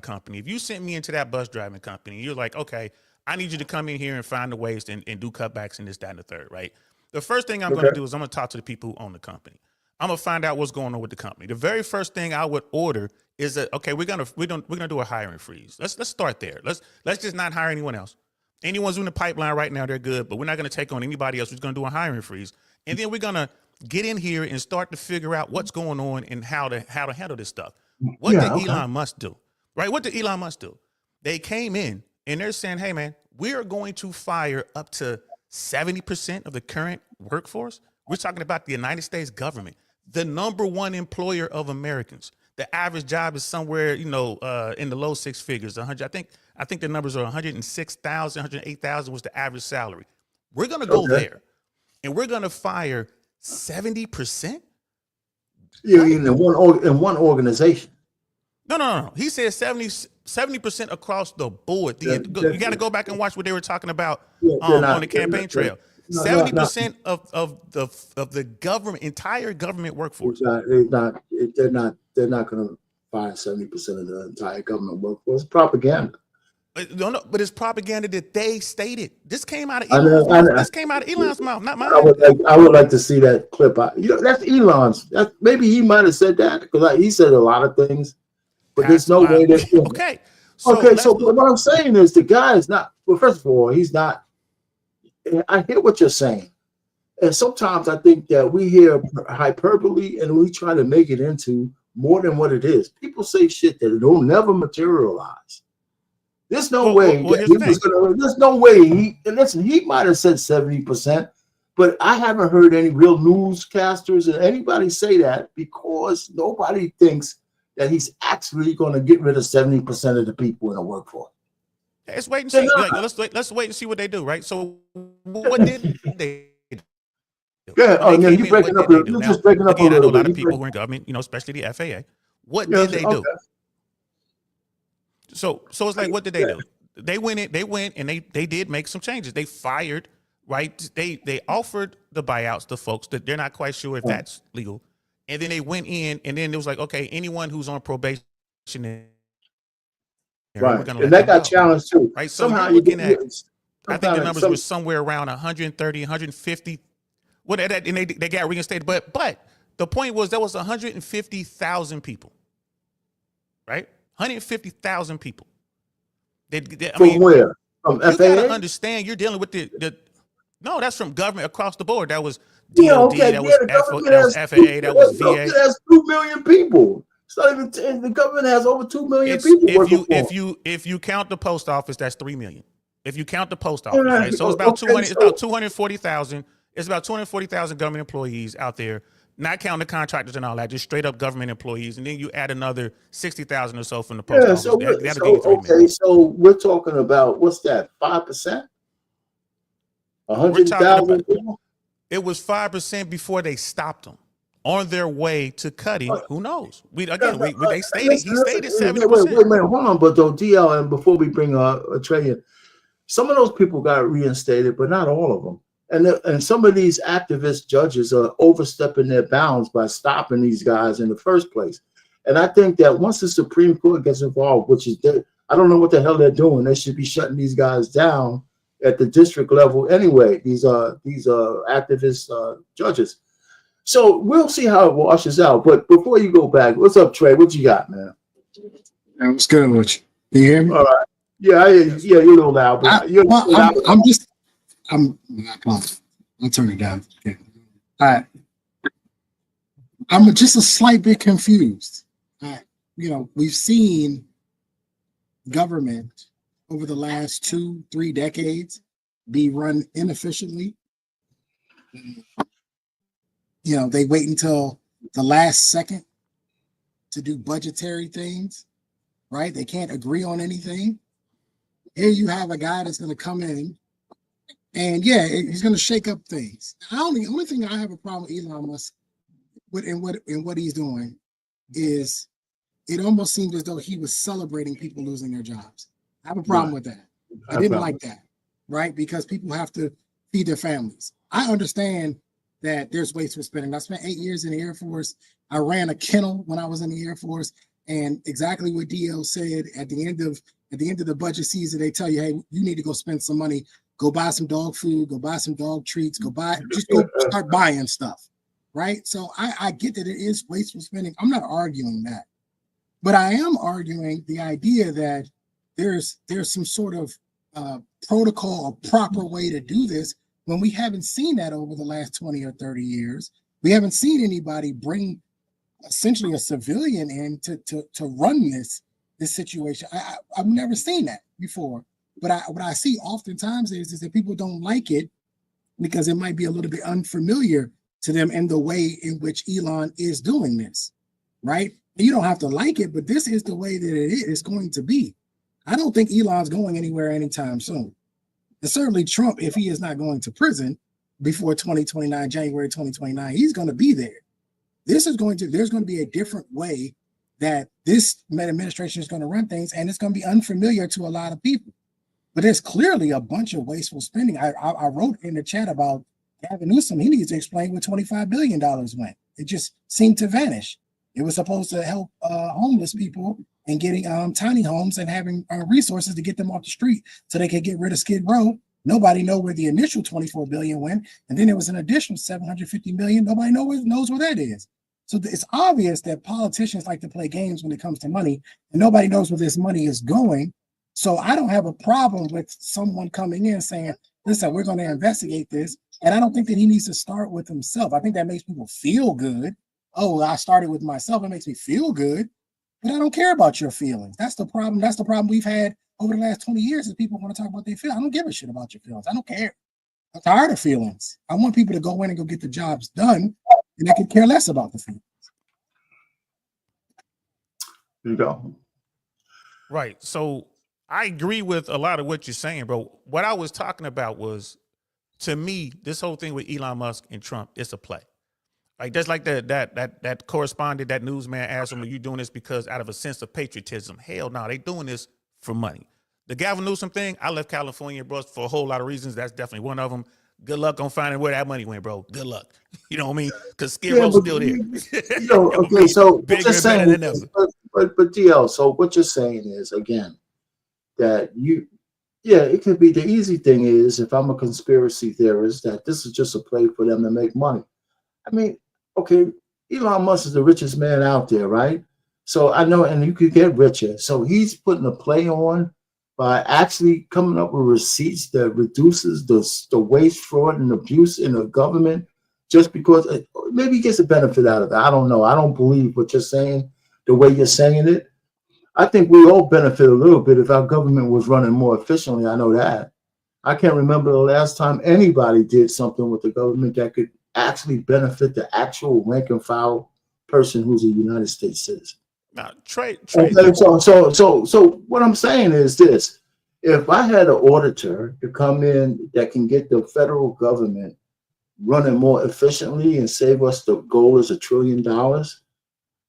company, if you sent me into that bus driving company, you're like, okay, I need you to come in here and find the waste and do cutbacks and this, that, and the third, right? The first thing I'm going to do is I'm going to talk to the people who own the company. I'm going to find out what's going on with the company. The very first thing I would order is that, okay, we're going to do a hiring freeze. Let's start there. Let's just not hire anyone else. Anyone's in the pipeline right now, they're good, but we're not going to take on anybody else who's going to do a hiring freeze. And then we're going to get in here and start to figure out what's going on and how to handle this stuff. What did Elon Musk do? Right? What did Elon Musk do? They came in and they're saying, hey, man, we are going to fire up to 70% of the current workforce. We're talking about the United States government, the #1 employer of Americans. The average job is somewhere, in the low six figures, 100. I think the numbers are 106,000, 108,000 was the average salary. We're going to go there and we're going to fire 70%.
Yeah, in one organization.
No. He said 70% across the board. You got to go back and watch what they were talking about on the campaign trail. 70% of the government, entire government workforce.
They're not going to fire 70% of the entire government workforce. It's propaganda.
But it's propaganda that they stated. This came out of Elon's mouth. This came out of Elon's mouth, not mine.
I would like to see that clip. That's Elon's. Maybe he might have said that because he said a lot of things. But there's no way that.
Okay.
So what I'm saying is the guy is not. Well, first of all, he's not. I hear what you're saying, and sometimes I think that we hear hyperbole and we try to make it into more than what it is. People say shit that it'll never materialize. There's no way. There's no way. He might have said 70%, but I haven't heard any real newscasters or anybody say that because nobody thinks that he's actually going to get rid of 70% of the people in the workforce.
Let's wait and see. Let's wait and see what they do, right? So, what did they do?
Yeah, you're breaking up. You're just breaking up a little bit.
I know a lot of people who are in government, especially the FAA. What did they do? So it's like, what did they do? They went and they did make some changes. They fired, right? They offered the buyouts to folks that they're not quite sure if that's legal. And then they went in and then it was like, okay, anyone who's on probation.
Right. And that got challenged too.
Right. So somehow you're looking at, I think the numbers were somewhere around 130, 150. And they got reinstated. But the point was there was 150,000 people. Right? 150,000 people.
From where? From FAA?
You gotta understand you're dealing with no, that's from government across the board. That was DOD, that was FAA, that was VA.
That's 2 million people. It's not even the government has over 2 million people.
If you count the post office, that's 3 million. If you count the post office, right? So it's about 200. It's about 240,000. It's about 240,000 government employees out there, not counting the contractors and all that, just straight up government employees. And then you add another 60,000 or so from the post office.
So we're talking about what's that? 5%? 100,000 people.
It was 5% before they stopped them. On their way to cutting, who knows? They stated he stated 70%.
Wait, hold on, but though DL, and before we bring a Trey in, some of those people got reinstated, but not all of them. And some of these activist judges are overstepping their bounds by stopping these guys in the first place. And I think that once the Supreme Court gets involved, which is I don't know what the hell they're doing. They should be shutting these guys down at the district level anyway. These activist judges. So we'll see how it washes out. But before you go back, what's up, Trey? What you got, man?
What's good with you? Can you hear me?
All right. Yeah, you're a little loud. But
I'll turn it down. Okay. All right. I'm just a slight bit confused. We've seen government over the last 2-3 decades be run inefficiently. They wait until the last second to do budgetary things, right? They can't agree on anything. Here you have a guy that's going to come in and he's going to shake up things. The only thing I have a problem with Elon Musk in what he's doing is it almost seemed as though he was celebrating people losing their jobs. I have a problem with that. I didn't like that, right? Because people have to feed their families. I understand that there's wasteful spending. I spent 8 years in the Air Force. I ran a kennel when I was in the Air Force, and exactly what DL said at the end of the budget season, they tell you, hey, you need to go spend some money, go buy some dog food, go buy some dog treats, go start buying stuff, right? So I get that it is wasteful spending. I'm not arguing that, but I am arguing the idea that there's some sort of protocol or proper way to do this when we haven't seen that over the last 20 or 30 years. We haven't seen anybody bring essentially a civilian in to run this situation. I've never seen that before. But what I see oftentimes is that people don't like it because it might be a little bit unfamiliar to them in the way in which Elon is doing this, right? And you don't have to like it, but this is the way that it's going to be. I don't think Elon's going anywhere anytime soon. And certainly Trump, if he is not going to prison before 2029, January 2029, he's going to be there. There's going to be a different way that this administration is going to run things, and it's going to be unfamiliar to a lot of people. But there's clearly a bunch of wasteful spending. I wrote in the chat about Gavin Newsom. He needs to explain where $25 billion went. It just seemed to vanish. It was supposed to help homeless people and getting tiny homes and having resources to get them off the street so they could get rid of Skid Row. Nobody knows where the initial $24 billion went, and then there was an additional $750 million. Nobody knows where that is. So it's obvious that politicians like to play games when it comes to money, and nobody knows where this money is going. So I don't have a problem with someone coming in saying, listen, we're going to investigate this. And I don't think that he needs to start with himself. I think that makes people feel good. Oh, I started with myself. It makes me feel good. But I don't care about your feelings. That's the problem. That's the problem we've had over the last 20 years is people want to talk about their feelings. I don't give a shit about your feelings. I don't care. I'm tired of feelings. I want people to go in and go get the jobs done, and I could care less about the feelings.
You go.
Right. So I agree with a lot of what you're saying, bro. What I was talking about was, to me, this whole thing with Elon Musk and Trump is a play. Like that's like that correspondent, that newsman asked him, "Are you doing this because out of a sense of patriotism?" Hell no, they doing this for money. The Gavin Newsom thing, I left California, bro, for a whole lot of reasons. That's definitely one of them. Good luck on finding where that money went, bro. Good luck. You know what I mean? Because Skid Row's still there.
Okay, so
bigger
just
and better
saying,
than ever.
but DL, so what you're saying is, again, that it could be the easy thing is, if I'm a conspiracy theorist, that this is just a play for them to make money. I mean, okay, Elon Musk is the richest man out there, right? So I know, and you could get richer. So he's putting a play on by actually coming up with receipts that reduces the waste, fraud, and abuse in the government, just because maybe he gets a benefit out of it. I don't know. I don't believe what you're saying, the way you're saying it. I think we all benefit a little bit if our government was running more efficiently. I know that. I can't remember the last time anybody did something with the government that could actually benefit the actual rank and file person who's a United States citizen.
Now, trade.
Okay, so what I'm saying is this: if I had an auditor to come in that can get the federal government running more efficiently and save us, the goal is $1 trillion.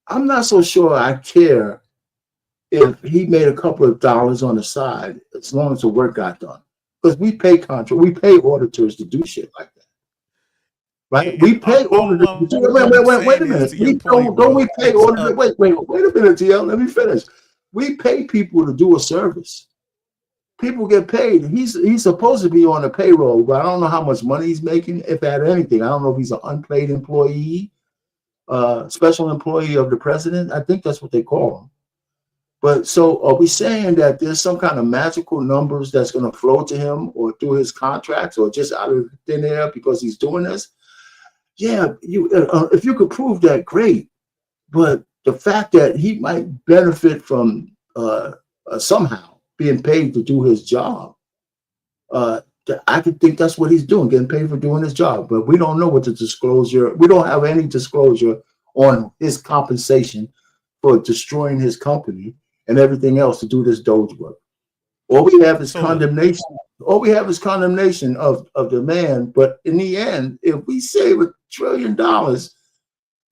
I'm not so sure I care if he made a couple of dollars on the side, as long as the work got done. Because we pay auditors to do shit like that. Right? We pay auditors. Wait a minute. Don't we pay auditors? Wait a minute, TL. Let me finish. We pay people to do a service. People get paid. He's supposed to be on the payroll, but I don't know how much money he's making, if at anything. I don't know if he's an unpaid employee, special employee of the president. I think that's what they call him. But so are we saying that there's some kind of magical numbers that's going to flow to him or through his contracts or just out of thin air because he's doing this? Yeah, if you could prove that, great. But the fact that he might benefit from somehow being paid to do his job, I could think that's what he's doing, getting paid for doing his job. But we don't know what the disclosure. We don't have any disclosure on his compensation for destroying his company and everything else to do this Doge work. All we have is condemnation. All we have is condemnation of the man. But in the end, if we save $1 trillion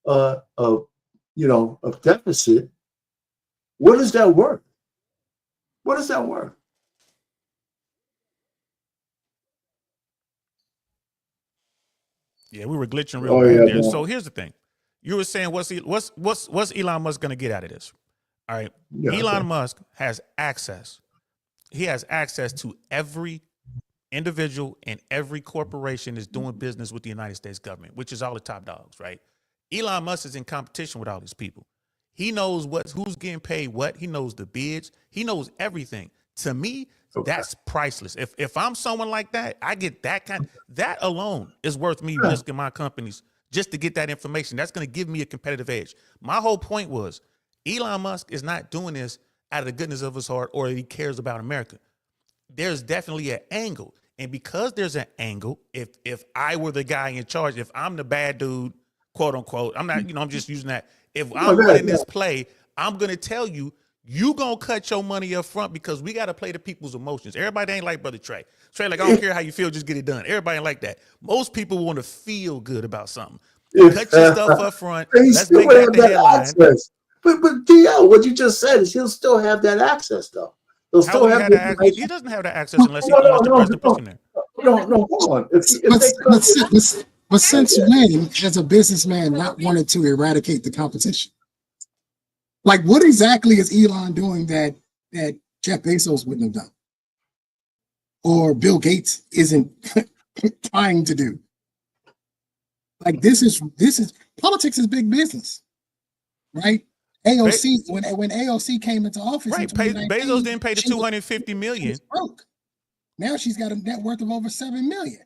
of deficit, what is that worth? What is that worth?
Yeah, we were glitching real bad there. So here's the thing: you were saying, what's Elon Musk going to get out of this? All right, Elon Musk has access. He has access to every individual and every corporation that's doing business with the United States government, which is all the top dogs, right? Elon Musk is in competition with all these people. He knows who's getting paid what. He knows the bids. He knows everything. To me, That's priceless. If I'm someone like that, I get that alone is worth me risking my companies just to get that information. That's going to give me a competitive edge. My whole point was Elon Musk is not doing this out of the goodness of his heart or he cares about America. There's definitely an angle. And because there's an angle, if I were the guy in charge, if I'm the bad dude, quote unquote, I'm not, I'm just using that. If I'm running this play, I'm going to tell you, you going to cut your money up front because we got to play to people's emotions. Everybody ain't like Brother Trey. Trey, like, I don't care how you feel, just get it done. Everybody ain't like that. Most people want to feel good about something. Cut your stuff up front. Let's make that the headline.
Access. But DL, what you just said is he'll still have that access, though. He'll still have the information.
He doesn't have that access unless the president puts him there.
No, hold on.
But since when has a businessman not wanted to eradicate the competition? Like, what exactly is Elon doing that Jeff Bezos wouldn't have done, or Bill Gates isn't trying to do? Like, this is politics is big business, right? AOC when AOC came into office,
right? Bezos didn't pay the $250 million.
Broke. Now she's got a net worth of over $7 million.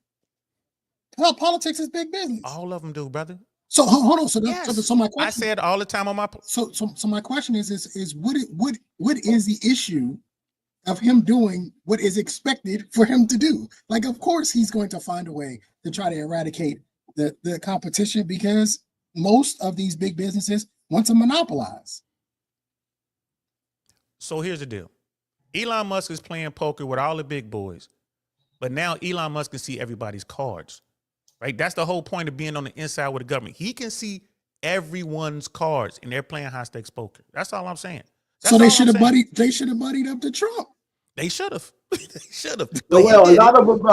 Well, politics is big business.
All of them do, brother.
So hold on. So my question.
I say it all the time on my.
So my question is what is the issue of him doing what is expected for him to do? Like, of course, he's going to find a way to try to eradicate the competition because most of these big businesses want to monopolize.
So here's the deal. Elon Musk is playing poker with all the big boys, but now Elon Musk can see everybody's cards. Right? That's the whole point of being on the inside with the government. He can see everyone's cards, and they're playing high stakes poker. That's all I'm saying.
So they should have buddied up to Trump.
They should have. They should have.
Well, a lot of them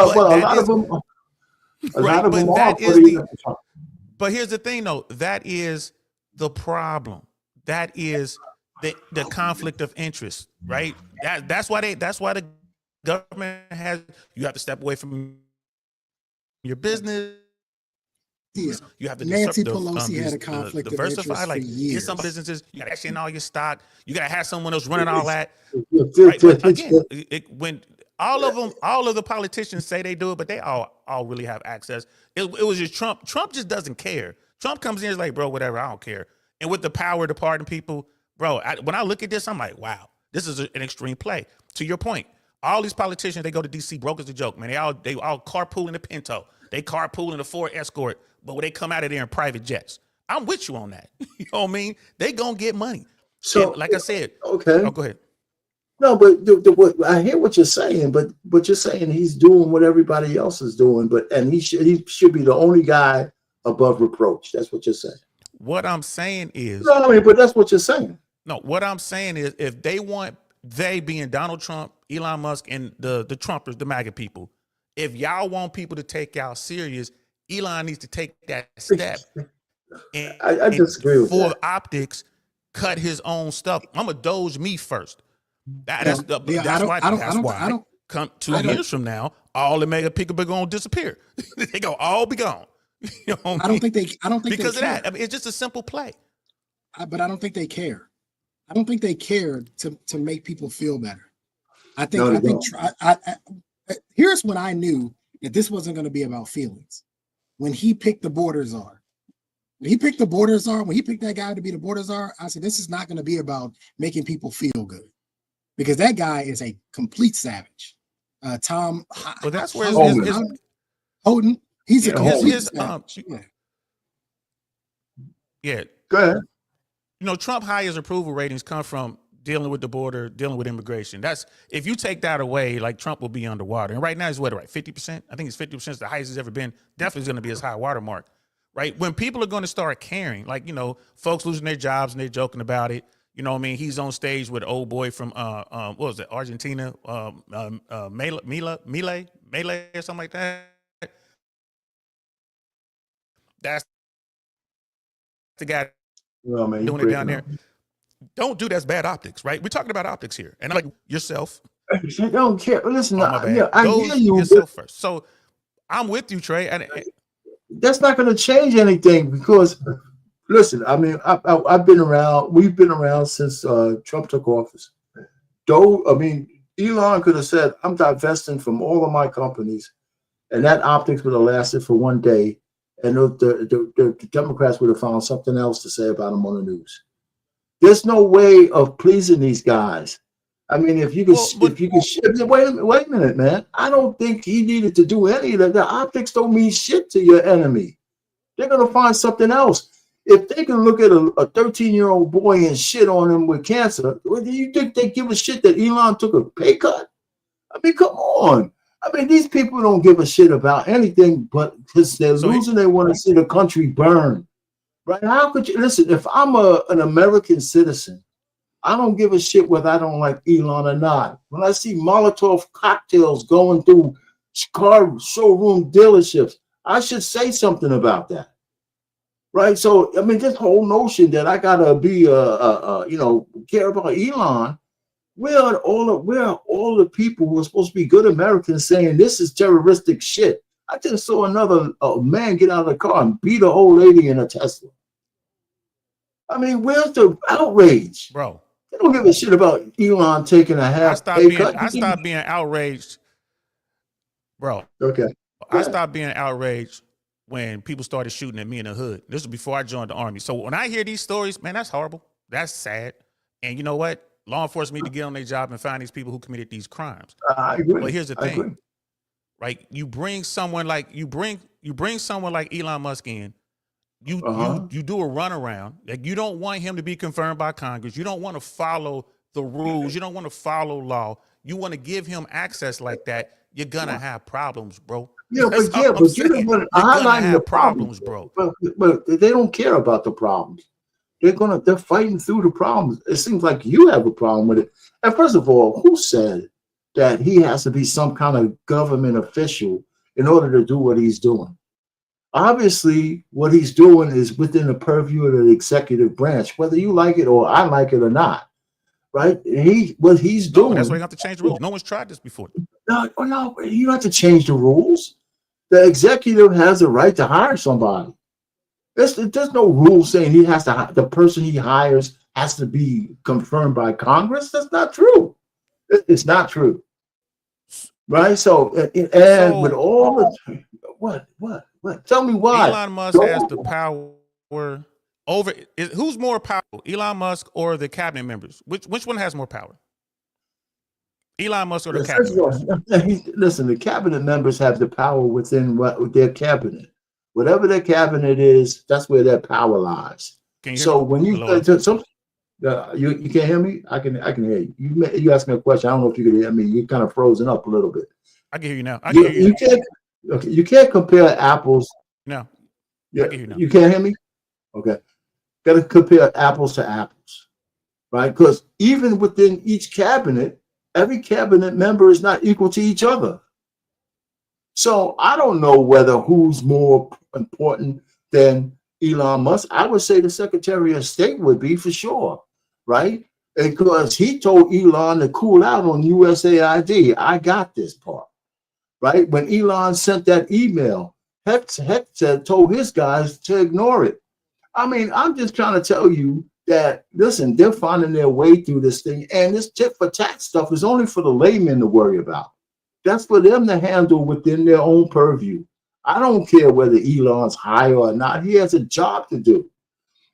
are pretty.
But here's the thing, though. That is the problem. That is the conflict of interest, right? That's why the government has. You have to step away from your business.
Yeah.
You have to
Nancy Pelosi had a conflict of interest
diversify. Like,
for years.
get some businesses. You got to cash in all your stock. You got to have someone else running all that. Right? But again, when all of the politicians say they do it, but they all really have access. It was just Trump. Trump just doesn't care. Trump comes in and is like, bro, whatever, I don't care. And with the power to pardon people, bro, when I look at this, I'm like, wow, this is an extreme play. To your point, all these politicians, they go to DC, broke as a joke, man. They all carpool in a Pinto. They carpool in a Ford Escort, but when they come out of there in private jets. I'm with you on that. You know what I mean? They gonna get money. So, and like I said,
okay.
Oh, go ahead.
No, but I hear what you're saying, but you're saying he's doing what everybody else is doing, and he should be the only guy above reproach. That's what you're saying.
What I'm saying is,
no, I mean, but that's what you're saying.
No, what I'm saying is, if they want, they being Donald Trump, Elon Musk, and the Trumpers, the MAGA people, if y'all want people to take y'all serious, Elon needs to take that step. And,
I disagree with
for
that.
Optics, cut his own stuff. I'm gonna Doge me first. That's why. Come 2 years from now, all the mega people are gonna disappear. They gonna all be gone. You know what I
don't think
because
they
of that. I mean, it's just a simple play.
But I don't think they care. I don't think they care to make people feel better. Here's when I knew that this wasn't going to be about feelings. When he picked the border czar. When he picked that guy to be the border czar, I said, this is not going to be about making people feel good. Because that guy is a complete savage. Tom.
Well, that's where
Holden. He's a complete
savage. Yeah.
Go ahead.
You know, Trump highest approval ratings come from dealing with the border, dealing with immigration. That's, if you take that away, like, Trump will be underwater. And right now, he's what, right? 50%? I think it's 50%. It's the highest it's ever been. Definitely is going to be his high watermark, right? When people are going to start caring, like, you know, folks losing their jobs and they're joking about it. You know what I mean? He's on stage with an old boy from, what was it, Argentina? Mele or something like that. That's the guy doing it down there. Don't do that's bad optics, right? We're talking about optics here. And like yourself.
I don't care. Listen,
I
hear you.
Yourself first. So I'm with you, Trey. And
that's not going to change anything because, listen, I mean, I've been around. We've been around since Trump took office. Elon could have said, I'm divesting from all of my companies, and that optics would have lasted for one day, and the Democrats would have found something else to say about him on the news. There's no way of pleasing these guys. I mean, if you could, wait a minute, man. I don't think he needed to do any of that. The optics don't mean shit to your enemy. They're gonna find something else. If they can look at a 13-year-old boy and shit on him with cancer, do you think they give a shit that Elon took a pay cut? I mean, come on. I mean, these people don't give a shit about anything, but because they're losing, they want to see the country burn. Right? How could you listen? If I'm an American citizen, I don't give a shit whether I don't like Elon or not. When I see Molotov cocktails going through car showroom dealerships, I should say something about that. Right? So, I mean, this whole notion that I gotta be care about Elon, where are all the people who are supposed to be good Americans saying this is terroristic shit? I just saw another man get out of the car and beat an old lady in a Tesla. I mean, where's the outrage?
Bro,
they don't give a shit about Elon taking a half pay cut.
I stopped being outraged, bro.
Okay.
I stopped being outraged when people started shooting at me in the hood. This was before I joined the army. So when I hear these stories, man, that's horrible. That's sad. And you know what? Law enforcement need to get on their job and find these people who committed these crimes.
I agree.
But here's the thing, right? You bring someone like someone like Elon Musk in. You do a runaround. Like, you don't want him to be confirmed by Congress. You don't want to follow the rules. You don't want to follow law. You want to give him access like that. You're gonna have problems, bro.
Yeah, but you're highlighting the problems,
bro.
But they don't care about the problems. They're fighting through the problems. It seems like you have a problem with it. And first of all, who said that he has to be some kind of government official in order to do what he's doing? Obviously, what he's doing is within the purview of the executive branch, whether you like it or I like it or not, right? What he's doing.
That's why you have to change the rules. No one's tried this before.
No, you don't have to change the rules. The executive has the right to hire somebody. There's no rule saying he has to. The person he hires has to be confirmed by Congress. That's not true. It's not true, right? So, with all the what? Tell me why.
Elon Musk has the power over. Who's more powerful, Elon Musk or the cabinet members? Which one has more power? Elon Musk or the cabinet members?
Listen, the cabinet members have the power within their cabinet. Whatever their cabinet is, that's where their power lies. So when you you can't hear me, I can hear you. You asked me a question. I don't know if you can hear me. You kind of frozen up a little bit.
I can hear you now. I can hear you.
You can't compare apples.
No.
Yeah, you can't hear me? Okay. Got to compare apples to apples, right? Because even within each cabinet, every cabinet member is not equal to each other. So I don't know whether who's more important than Elon Musk. I would say the Secretary of State would be for sure, right? Because he told Elon to cool out on USAID. I got this part, right? When Elon sent that email, Hex told his guys to ignore it. I mean, I'm just trying to tell you that, listen, they're finding their way through this thing. And this tit for tat stuff is only for the laymen to worry about. That's for them to handle within their own purview. I don't care whether Elon's higher or not. He has a job to do.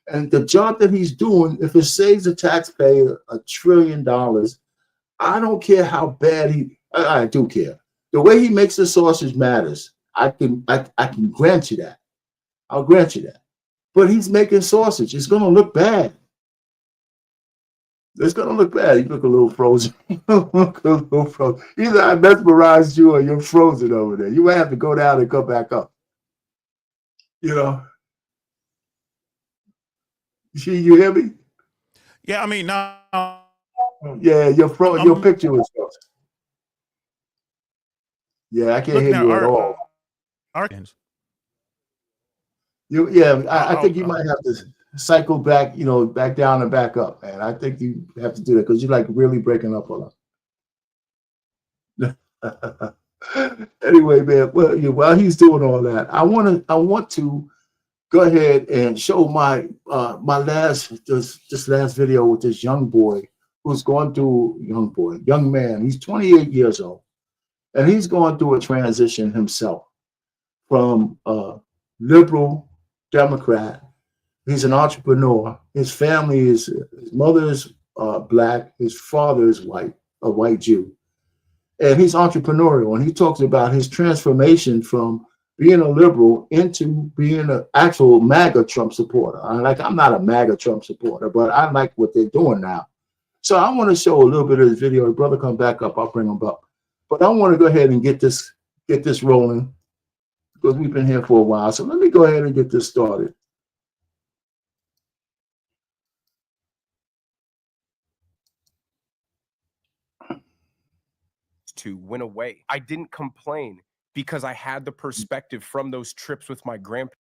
And the job that he's doing, if it saves the taxpayer $1 trillion, I don't care how bad I do care. The way he makes the sausage matters. I can grant you that. I'll grant you that. But he's making sausage. It's going to look bad. It's going to look bad. You look a little frozen. Either I mesmerized you or you're frozen over there. You might have to go down and come back up. You know? You hear me?
Yeah, I mean, no.
Yeah, your picture was frozen. Yeah, I can't hear you at all. I think you might have to cycle back, back down and back up, man. I think you have to do that because you're like really breaking up on us. Anyway, man, while he's doing all that, I want to go ahead and show my last video with this young boy who's going through, young man, he's 28 years old, and he's going through a transition himself from liberal Democrat. He's an entrepreneur. His family his mother is black, his father is white, a white Jew. And he's entrepreneurial, and he talks about his transformation from being a liberal into being an actual MAGA Trump supporter. I'm not a MAGA Trump supporter, but I like what they're doing now. So I want to show a little bit of this video. The brother come back up, I'll bring him up. But I want to go ahead and get this rolling because we've been here for a while. So let me go ahead and get this started.
To went away. I didn't complain because I had the perspective from those trips with my grandparents.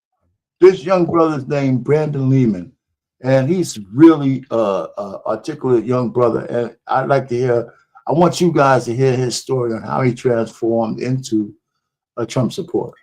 This young brother's named Brandon Lehman, and he's really articulate young brother. And I'd like to hear, I want you guys to hear his story on how he transformed into a Trump supporter.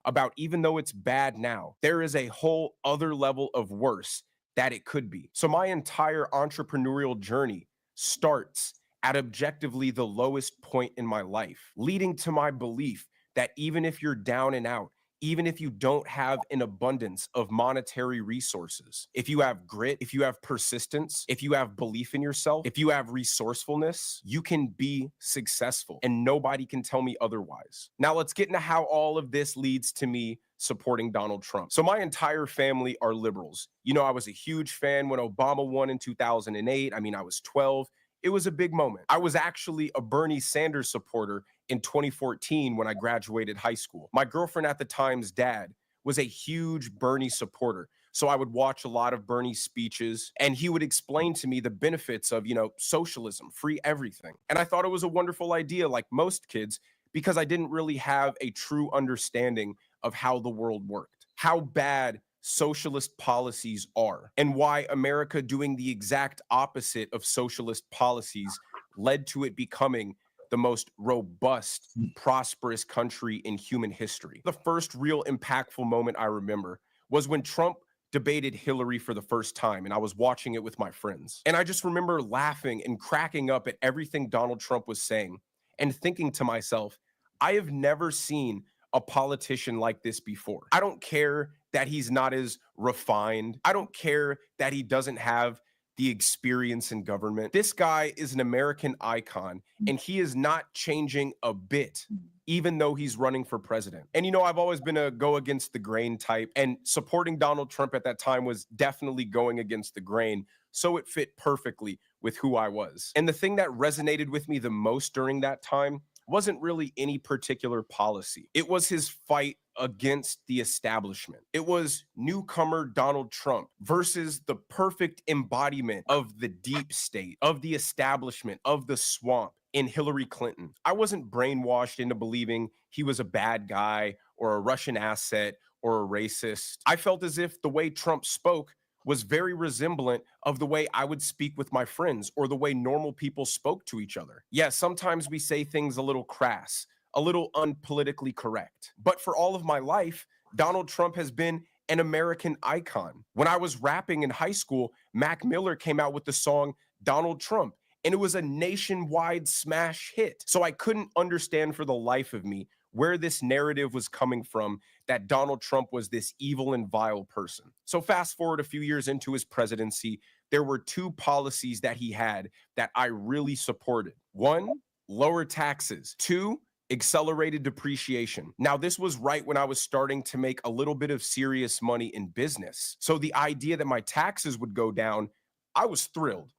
About even though it's bad now, there is a whole other level of worse that it could be. So my entire entrepreneurial journey starts at objectively the lowest point in my life, leading to my belief that even if you're down and out, even if you don't have an abundance of monetary resources, if you have grit, if you have persistence, if you have belief in yourself, if you have resourcefulness, you can be successful and nobody can tell me otherwise. Now let's get into how all of this leads to me supporting Donald Trump. So my entire family are liberals. You know, I was a huge fan when Obama won in 2008. I mean, I was 12. It was a big moment. I was actually a Bernie Sanders supporter in 2014 when I graduated high school. My girlfriend at the time's dad was a huge Bernie supporter. So I would watch a lot of Bernie's speeches and he would explain to me the benefits of, socialism, free everything. And I thought it was a wonderful idea, like most kids, because I didn't really have a true understanding of how the world worked, how bad socialist policies are, and why America doing the exact opposite of socialist policies led to it becoming the most robust, prosperous country in human history. The first real impactful moment I remember was when Trump debated Hillary for the first time, and I was watching it with my friends. And I just remember laughing and cracking up at everything Donald Trump was saying and thinking to myself, I have never seen a politician like this before. I don't care that he's not as refined. I don't care that he doesn't have the experience in government. This guy is an American icon, and he is not changing a bit, even though he's running for president. And I've always been a go against the grain type, and supporting Donald Trump at that time was definitely going against the grain. So it fit perfectly with who I was. And the thing that resonated with me the most during that time wasn't really any particular policy. It was his fight against the establishment. It was newcomer Donald Trump versus the perfect embodiment of the deep state, of the establishment, of the swamp in Hillary Clinton. I wasn't brainwashed into believing he was a bad guy or a Russian asset or a racist. I felt as if the way Trump spoke was very resemblant of the way I would speak with my friends or the way normal people spoke to each other. Yeah, sometimes we say things a little crass, a little unpolitically correct. But for all of my life, Donald Trump has been an American icon. When I was rapping in high school, Mac Miller came out with the song Donald Trump, and it was a nationwide smash hit. So I couldn't understand for the life of me where this narrative was coming from that Donald Trump was this evil and vile person. So fast forward a few years into his presidency, there were two policies that he had that I really supported. One, lower taxes. Two, accelerated depreciation. Now, this was right when I was starting to make a little bit of serious money in business. So the idea that my taxes would go down, I was thrilled.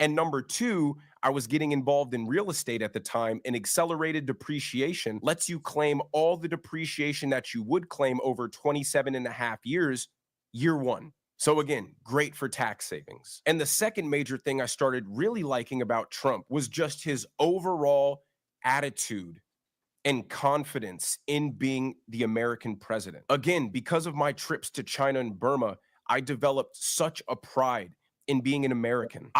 And number two, I was getting involved in real estate at the time, and accelerated depreciation lets you claim all the depreciation that you would claim over 27 and a half years, year one. So again, great for tax savings. And the second major thing I started really liking about Trump was just his overall attitude and confidence in being the American president. Again, because of my trips to China and Burma, I developed such a pride in being an American.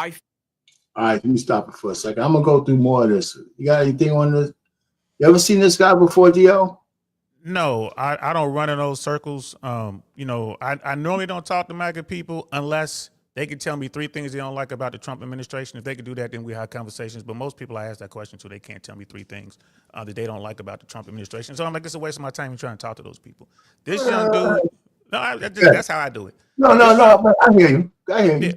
All right, let me stop it for a second. I'm gonna go through more of this. You got anything on this? You ever seen this guy before, DL?
No, I don't run in those circles. I normally don't talk to MAGA people unless They can tell me 3 things they don't like about the Trump administration. If they could do that, then we have conversations. But most people I ask that question to, they can't tell me 3 things that they don't like about the Trump administration. So I'm like, it's a waste of my time in trying to talk to those people. This young dude, that's how I do it.
But I hear you.
Yeah,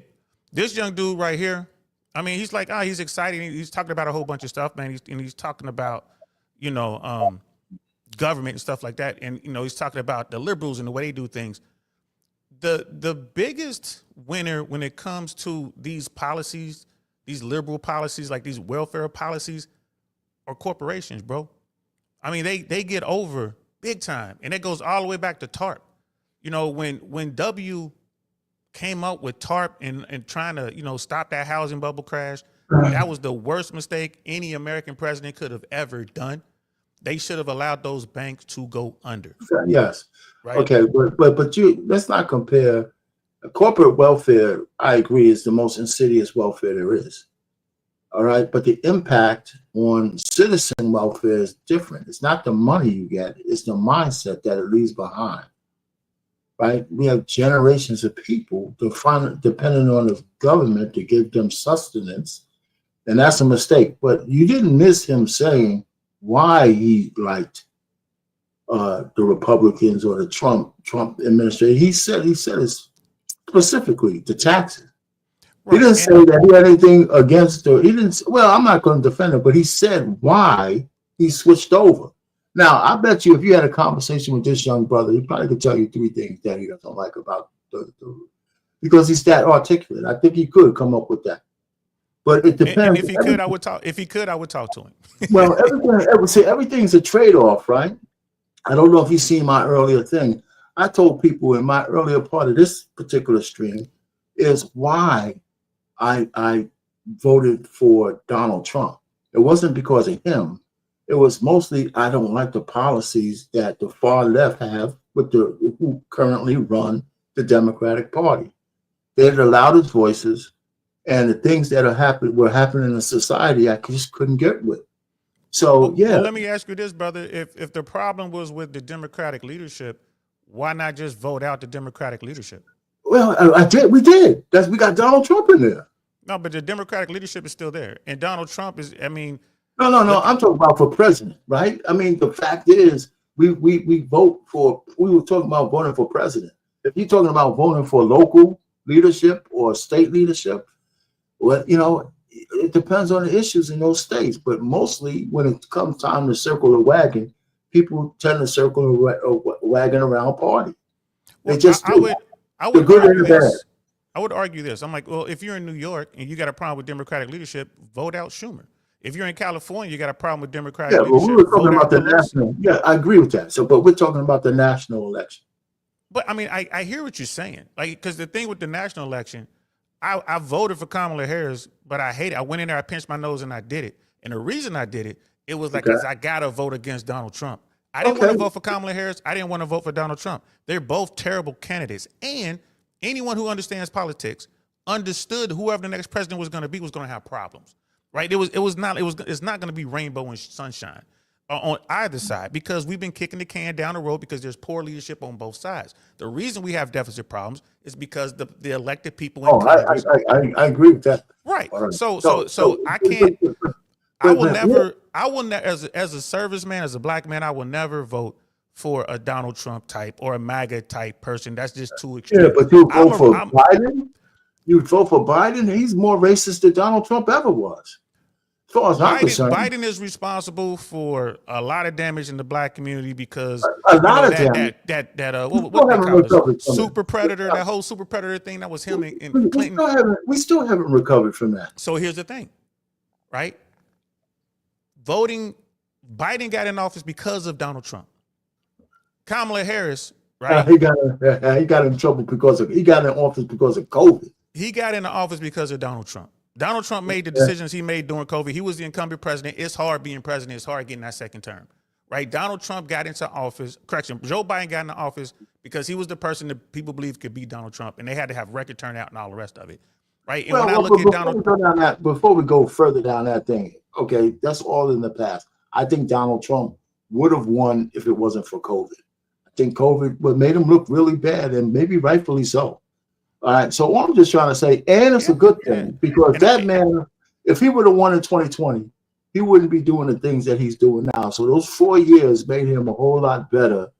this young dude right here, I mean, he's like, he's excited. He's talking about a whole bunch of stuff, man. He's talking about, government and stuff like that. And, he's talking about the liberals and the way they do things. The biggest winner when it comes to these policies, these liberal policies, like these welfare policies, are corporations, bro. I mean, they get over big time. And it goes all the way back to TARP. When W came up with TARP and trying to, stop that housing bubble crash, that was the worst mistake any American president could have ever done. They should have allowed those banks to go under.
Yes.
Right.
Okay, but let's not compare. Corporate welfare, I agree, is the most insidious welfare there is. All right, but the impact on citizen welfare is different. It's not the money you get; it's the mindset that it leaves behind. Right? We have generations of people depending on the government to give them sustenance, and that's a mistake. But you didn't miss him saying why he liked the Republicans or the Trump administration. He said it specifically the taxes. Right. He didn't say that he had anything against her. He didn't. Well, I'm not going to defend it, but he said why he switched over. Now, I bet you if you had a conversation with this young brother, he probably could tell you 3 things that he doesn't like about because he's that articulate. I think he could come up with that. But it depends.
And if he could, I would talk. If he could, I would talk to him.
Well, everything's a trade-off, right? I don't know if you've seen my earlier thing. I told people in my earlier part of this particular stream is why I voted for Donald Trump. It wasn't because of him. It was mostly I don't like the policies that the far left have with who currently run the Democratic Party. They're the loudest voices, and the things that were happening in society, I just couldn't get with. So
well, let me ask you this, brother: if the problem was with the Democratic leadership, why not just vote out the Democratic leadership?
Well, we did. We got Donald Trump in there.
No, but the Democratic leadership is still there, and Donald Trump is. I mean,
no. I'm talking about for president, right? I mean, the fact is, we vote for. We were talking about voting for president. If you're talking about voting for local leadership or state leadership, well, it depends on the issues in those states. But mostly, when it comes time to circle the wagon, people tend to circle the wagon around party. They just
I would argue this. I'm like, well, if you're in New York and you got a problem with Democratic leadership, vote out Schumer. If you're in California, you got a problem with Democratic leadership.
Yeah, we were talking about the national. Yeah, I agree with that. But we're talking about the national election.
But I mean, I hear what you're saying. Like, because the thing with the national election, I voted for Kamala Harris, but I hate it. I went in there, I pinched my nose, and I did it. And the reason I did it, it was like, I got to vote against Donald Trump. I didn't want to vote for Kamala Harris. I didn't want to vote for Donald Trump. They're both terrible candidates. And anyone who understands politics understood whoever the next president was going to be was going to have problems, right? It's not going to be rainbow and sunshine on either side because we've been kicking the can down the road because there's poor leadership on both sides. The reason we have deficit problems is because the elected people in Congress.
I agree with that.
Right. So I can't. I will never, as a serviceman, as a black man, I will never vote for a Donald Trump type or a MAGA type person. That's just too extreme.
Yeah, but you vote for Biden? You vote for Biden? He's more racist than Donald Trump ever was. As far as I'm concerned.
Biden is responsible for a lot of damage in the black community because
what they
call it? Super predator, that whole super predator thing, that was him and Clinton.
We still haven't recovered from that.
So here's the thing, right? Biden got in office because of Donald Trump. Kamala Harris, right?
He got in trouble because he got in office because of COVID.
He got into office because of Donald Trump. Donald Trump made the decisions he made during COVID. He was the incumbent president. It's hard being president. It's hard getting that second term, right? Donald Trump got into office. Correction, Joe Biden got into office because he was the person that people believed could beat Donald Trump, and they had to have record turnout and all the rest of it, right? And when I look at Donald,
before we go further down that thing, okay, that's all in the past. I think Donald Trump would have won if it wasn't for COVID. I think COVID made him look really bad, and maybe rightfully so. All right. So what I'm just trying to say, and it's a good thing because that man, if he would have won in 2020, he wouldn't be doing the things that he's doing now. So those 4 years made him a whole lot better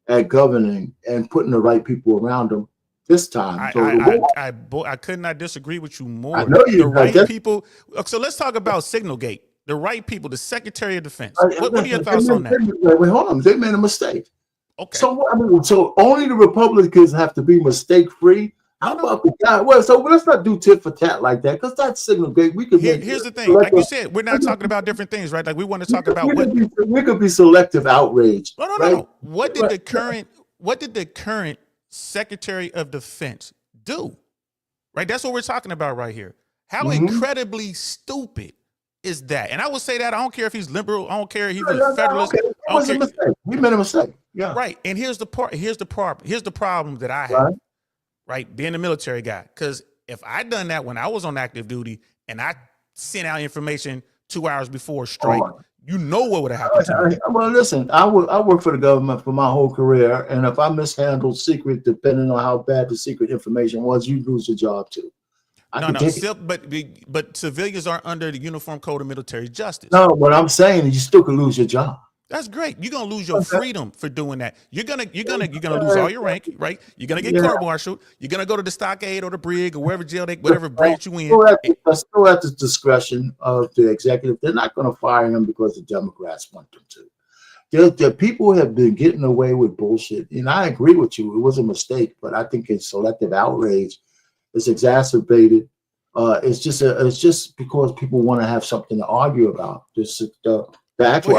at governing and putting the right people around him this time.
I could not disagree with you more.
I know you.
The right people. So let's talk about Signalgate. The right people, the Secretary of Defense. What are your thoughts on that?
Wait, hold on. They made a mistake.
Okay.
So I mean, so only the Republicans have to be mistake free. How about the guy? Well, so let's not do tit for tat like that because that's Signalgate. We could.
Here's the thing. Like you said, we're not talking about different things, right? Like we want to talk about what
we could be selective outrage.
No. What did the current Secretary of Defense do? Right. That's what we're talking about right here. How incredibly stupid is that? And I would say that I don't care if he's liberal. I don't care if he's a federalist.
We made a mistake. Yeah.
Right. And here's the problem that I have. Right. Being a military guy. Because if I done that when I was on active duty and I sent out information 2 hours before a strike, you know what would have happened to me.
Well, listen, I worked for the government for my whole career. And if I mishandled secret, depending on how bad the secret information was, you lose your job too.
But civilians are under the Uniform Code of Military Justice.
No, what I'm saying is you still could lose your job.
That's great. You're gonna lose your freedom for doing that. You're gonna lose all your rank, right? You're gonna get court-martialed. You're gonna go to the stockade or the brig or wherever jail whatever branch you in.
Still at the discretion of the executive. They're not gonna fire him because the Democrats want them to. The people have been getting away with bullshit, and I agree with you. It was a mistake, but I think it's selective outrage. It's exacerbated. It's just because people want to have something to argue about. The actual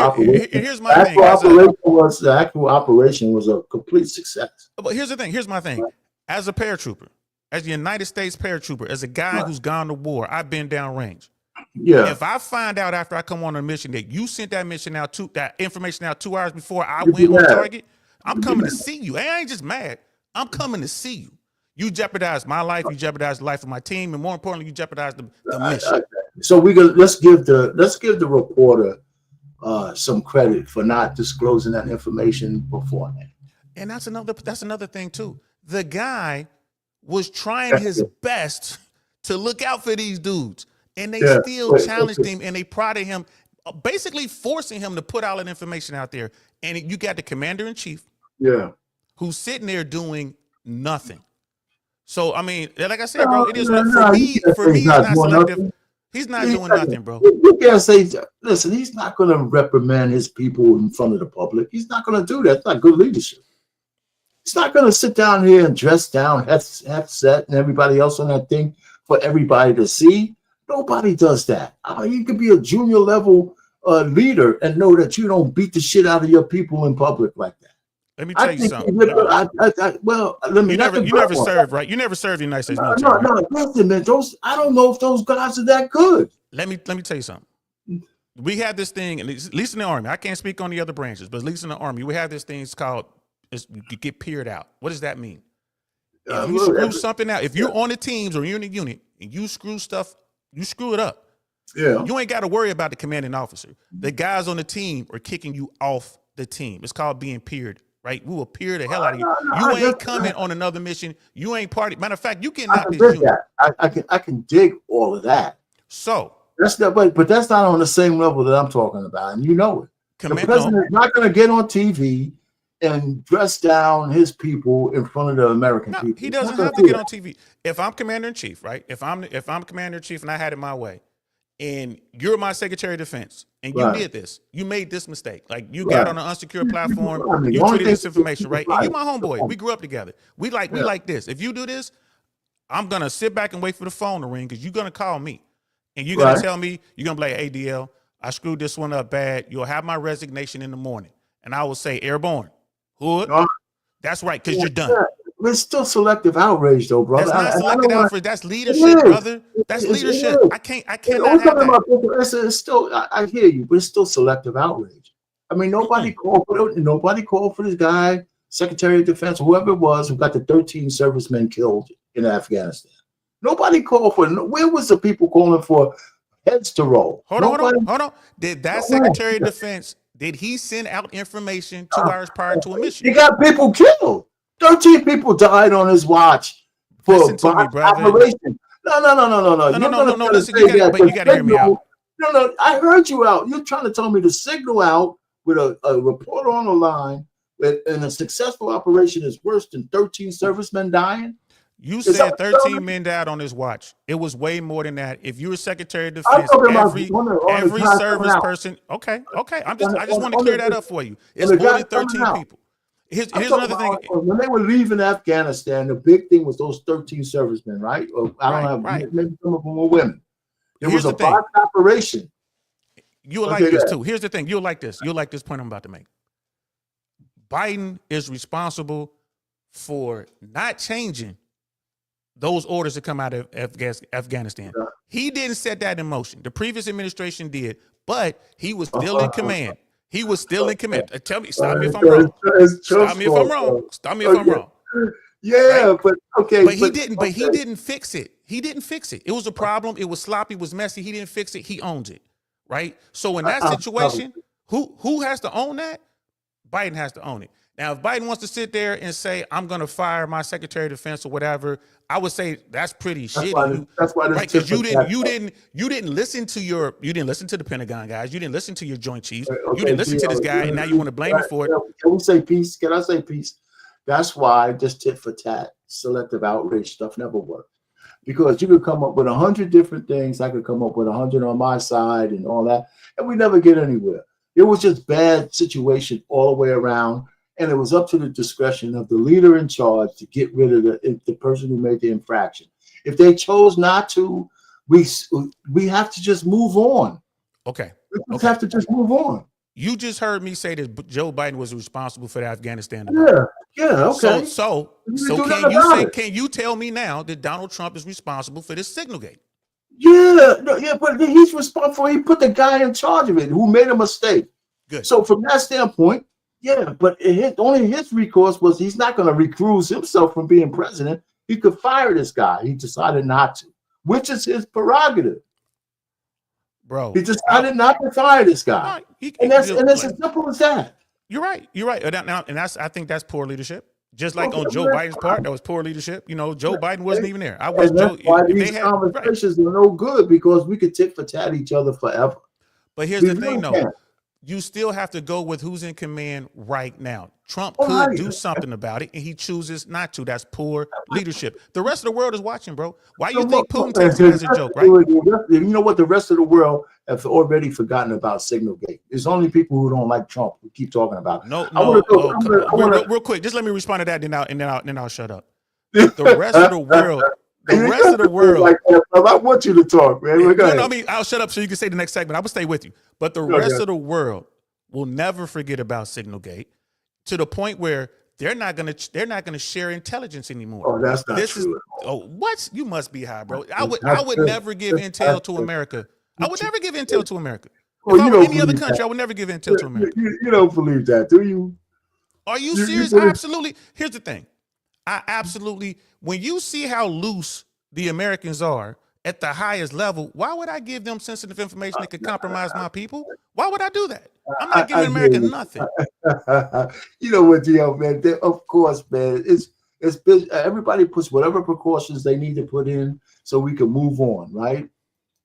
operation was a complete success.
But here's the thing. Here's my thing. As a paratrooper, as a United States paratrooper, as a guy who's gone to war, I've been downrange.
Yeah.
If I find out after I come on a mission that you sent that information out 2 hours before I went on target, I'm coming to see you. I ain't just mad. I'm coming to see you. You jeopardize my life. You jeopardize the life of my team, and more importantly, you jeopardize the mission.
So let's give the reporter some credit for not disclosing that information beforehand.
And that's another thing too. The guy was trying his best to look out for these dudes, and they still challenged him and they prodded him, basically forcing him to put all that information out there. And you got the commander in chief, who's sitting there doing nothing. So I mean, like I said, bro, it is for me. It's not selective. He's not doing nothing, bro.
You can't say, listen, he's not going to reprimand his people in front of the public. He's not going to do that. It's not good leadership. He's not going to sit down here and dress down, headset, and everybody else on that thing for everybody to see. Nobody does that. You could be a junior level leader and know that you don't beat the shit out of your people in public like that.
Let me tell you something. You never served, right? You never served the United States military.
No, listen, man. I don't know if those guys are that good.
Let me tell you something. We have this thing, at least in the Army. I can't speak on the other branches, but at least in the Army, we have this thing. It's called you get peered out. What does that mean? If you screw something out, if you're on the teams or you're in the unit and you screw it up.
Yeah.
You ain't got to worry about the commanding officer. The guys on the team are kicking you off the team. It's called being peered. Right, we will peer the hell out of you. You ain't coming on another mission. You ain't party. Matter of fact, you getting out this unit.
I can dig all of that.
So
that's not, but that's not on the same level that I'm talking about, and you know it. The president is not going to get on TV and dress down his people in front of the American people.
He doesn't have to get on TV. If I'm commander in chief, right? If I'm commander in chief and I had it my way, and you're my Secretary of Defense, and you did this, you made this mistake. Like you got on an unsecured platform, you tweeted this information, right? And you my homeboy. We grew up together. We like this. If you do this, I'm gonna sit back and wait for the phone to ring because you're gonna call me, and you're gonna tell me you're gonna be like, "Hey, DL, I screwed this one up bad. You'll have my resignation in the morning," and I will say, "Airborne, hood." That's right, because you're done.
It's still selective outrage, though, brother.
That's not selective outrage. That's leadership, brother. That's leadership. I cannot have that.
It's still. I hear you, but it's still selective outrage. I mean, nobody called for this guy, Secretary of Defense, whoever it was, who got the 13 servicemen killed in Afghanistan. Nobody called for. Where was the people calling for heads to roll?
Hold on. Did that Secretary of Defense? Did he send out information 2 hours prior to a mission?
He got people killed. 13 people died on his watch
Listen to me, brother.
operation. No. You're gonna try to
listen,
say
you gotta,
that
but you gotta hear me out.
No, I heard you out. You're trying to tell me to signal out with a reporter on the line and a successful operation is worse than 13 servicemen dying?
You
Is that
said
what you're telling
13
me?
men died on his watch. It was way more than that. If you were Secretary of
I'm
Defense,
talking about on the
every
guy coming
service
out.
person. Okay. I just want to
On
clear that up for you. It's
the
more
guy
than
coming
13
out.
people. Here's
I'm
another
talking
thing.
about when they were leaving Afghanistan, the big thing was those 13 servicemen, right? Or I don't know, maybe some of them were women. It was
Here's
a
the thing.
botched operation.
You'll like this too. Here's the thing. You'll like this. You'll like this point I'm about to make. Biden is responsible for not changing those orders that come out of Afghanistan.
Yeah.
He didn't set that in motion. The previous administration did, but he was still in command. He was still in command. Tell me, stop me if I'm wrong. Stop me if I'm wrong. Stop me if I'm wrong.
Yeah,
Right?
but okay.
But he didn't. But he didn't fix it. He didn't fix it. It was a problem. It was sloppy. It was messy. He didn't fix it. He owns it. Right. So in that situation, who has to own that? Biden has to own it. Now, if Biden wants to sit there and say, "I'm going to fire my Secretary of Defense" or whatever, I would say that's pretty shitty.
That's why
right? Because you didn't listen to the Pentagon guys. You didn't listen to your Joint Chiefs. You didn't listen to this guy, and now you want to blame him for it.
Can we say peace? Can I say peace? That's why just tit for tat, selective outrage stuff never worked. Because you could come up with 100 different things. I could come up with 100 on my side and all that, and we never get anywhere. It was just bad situation all the way around, and it was up to the discretion of the leader in charge to get rid of the person who made the infraction. If they chose not to, we have to just move on.
Okay.
We just have to just move on.
You just heard me say that Joe Biden was responsible for the Afghanistan.
Yeah, okay.
So can you tell me now that Donald Trump is responsible for this signal gate?
Yeah, but he's responsible. He put the guy in charge of it who made a mistake.
Good.
So from that standpoint, yeah, but only his recourse was he's not going to recuse himself from being president. He could fire this guy. He decided not to, which is his prerogative.
Bro,
he decided not to fire this guy, and it's as simple as that.
You're right. I think that's poor leadership. Just like on Joe Biden's part, that was poor leadership. You know, Joe Biden wasn't even there. I was Joe.
Why these conversations are no good, because we could tit for tat each other forever.
But here's the thing, though. You still have to go with who's in command right now. Trump could do something about it, and he chooses not to. That's poor leadership. The rest of the world is watching, bro. Why you think Putin takes it as a joke, right?
You know what? The rest of the world have already forgotten about Signalgate. It's only people who don't like Trump who keep talking about it.
Real quick, just let me respond to that, then I'll shut up. The rest of the world.
Like that, I want you to talk, man.
No, I mean, I'll shut up so you can say the next segment. I will stay with you. But the rest of the world will never forget about Signalgate, to the point where they're not gonna share intelligence anymore.
Oh, that's not true.
What? You must be high, bro. I would never give intel to America. I would never give intel to America. If I were any other country, I would never give intel to America.
You don't believe that, do you?
Are you serious? Absolutely. Here's the thing. When you see how loose the Americans are at the highest level, why would I give them sensitive information that could compromise my people? Why would I do that? I'm not giving America nothing.
You know what, man? Of course, man. It's everybody puts whatever precautions they need to put in so we can move on, right?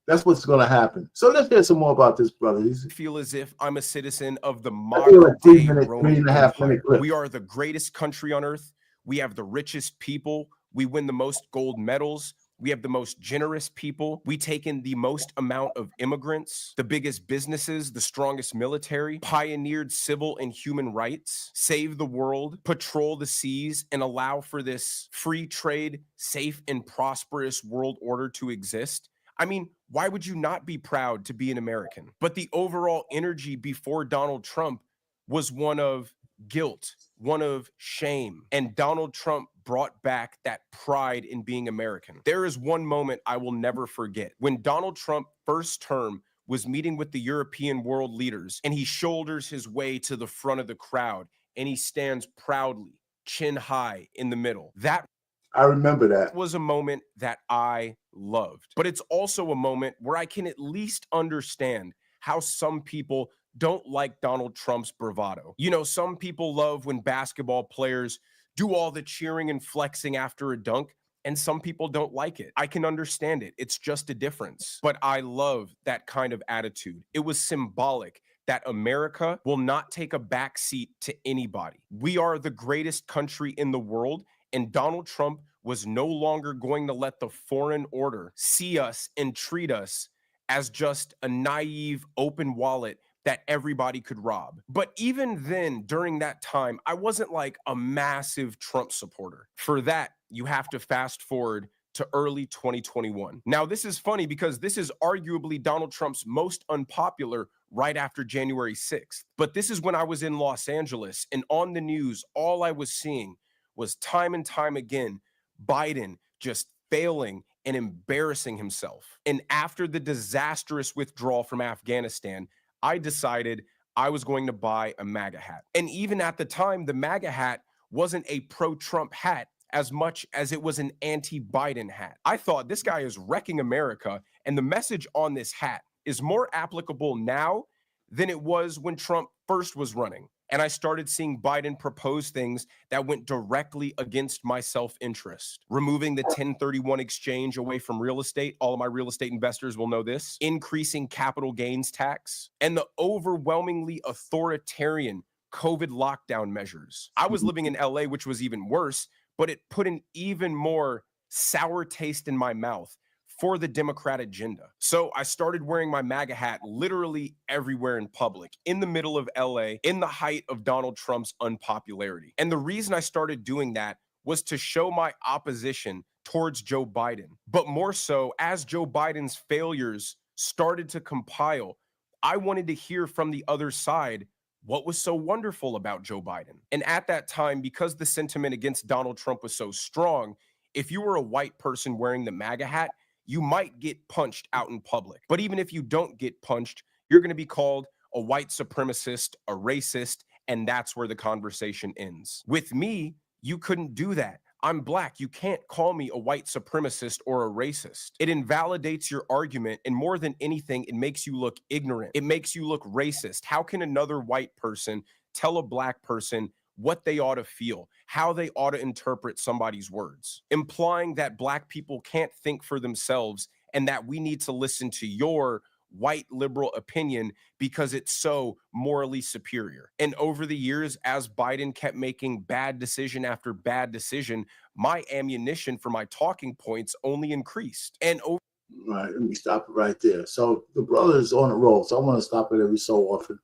That's what's going to happen. So let's hear some more about this, brother.
I feel as if I'm a citizen of the modern day Roman Empire. We are the greatest country on earth. We have the richest people. We win the most gold medals. We have the most generous people. We take in the most amount of immigrants, the biggest businesses, the strongest military, pioneered civil and human rights, save the world, patrol the seas, and allow for this free trade, safe and prosperous world order to exist. I mean, why would you not be proud to be an American? But the overall energy before Donald Trump was one of guilt, one of shame, and Donald Trump brought back that pride in being American. There is one moment I will never forget. When Donald Trump first term was meeting with the European world leaders, and he shoulders his way to the front of the crowd, and he stands proudly, chin high in the middle. That
I remember that
was a moment that I loved. But it's also a moment where I can at least understand how some people don't like Donald Trump's bravado. You know, some people love when basketball players do all the cheering and flexing after a dunk. and some people don't like it. I can understand it. It's just a difference. But I love that kind of attitude. It was symbolic that America will not take a backseat to anybody. We are the greatest country in the world, and Donald Trump was no longer going to let the foreign order see us and treat us as just a naive open wallet that everybody could rob. But even then, during that time, I wasn't like a massive Trump supporter. For that, you have to fast forward to early 2021. Now, this is funny because this is arguably Donald Trump's most unpopular right after January 6th. But this is when I was in Los Angeles, and on the news, all I was seeing was time and time again, Biden just failing and embarrassing himself. And after the disastrous withdrawal from Afghanistan, I decided I was going to buy a MAGA hat. And even at the time, the MAGA hat wasn't a pro-Trump hat as much as it was an anti-Biden hat. I thought this guy is wrecking America, and the message on this hat is more applicable now than it was when Trump first was running. And I started seeing Biden propose things that went directly against my self-interest. Removing the 1031 exchange away from real estate. All of my real estate investors will know this. Increasing capital gains tax. And the overwhelmingly authoritarian COVID lockdown measures. I was living in LA, which was even worse, but it put an even more sour taste in my mouth for the Democrat agenda. So I started wearing my MAGA hat literally everywhere in public, in the middle of LA, in the height of Donald Trump's unpopularity. And the reason I started doing that was to show my opposition towards Joe Biden. But more so, as Joe Biden's failures started to compile, I wanted to hear from the other side what was so wonderful about Joe Biden. And at that time, because the sentiment against Donald Trump was so strong, if you were a white person wearing the MAGA hat, you might get punched out in public. But even if you don't get punched, you're going to be called a white supremacist, a racist, and that's where the conversation ends. With me, you couldn't do that. I'm black. You can't call me a white supremacist or a racist. It invalidates your argument, and more than anything, it makes you look ignorant. It makes you look racist. How can another white person tell a black person what they ought to feel, how they ought to interpret somebody's words, implying that black people can't think for themselves and that we need to listen to your white liberal opinion because it's so morally superior. And over the years, as Biden kept making bad decision after bad decision, my ammunition for my talking points only increased. And
All right, let me stop it right there. So the brother is on a roll, so I want to stop it every so often.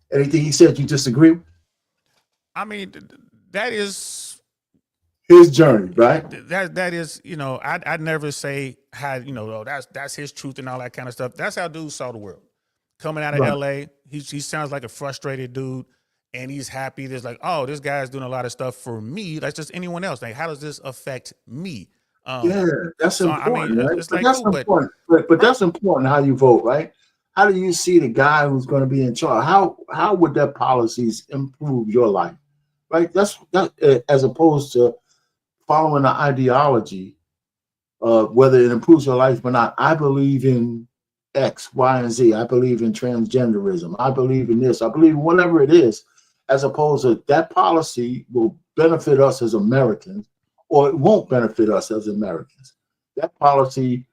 Anything he said you disagree with?
I mean, that is
his journey, right?
That is, you know, I'd never say how, you know, oh, that's his truth and all that kind of stuff. That's how dude saw the world. Coming out of LA, he sounds like a frustrated dude, and he's happy. There's like, oh, this guy's doing a lot of stuff for me. That's just anyone else. Like, how does this affect me?
Yeah, that's
so,
important,
I mean,
right?
it's
But
like,
that's
cool,
important. But that's important how you vote, right? How do you see the guy who's going to be in charge? How would their policies improve your life, right? That's as opposed to following the ideology, whether it improves your life or not. I believe in X, Y, and Z. I believe in transgenderism. I believe in this. I believe in whatever it is, as opposed to that policy will benefit us as Americans, or it won't benefit us as Americans. That policy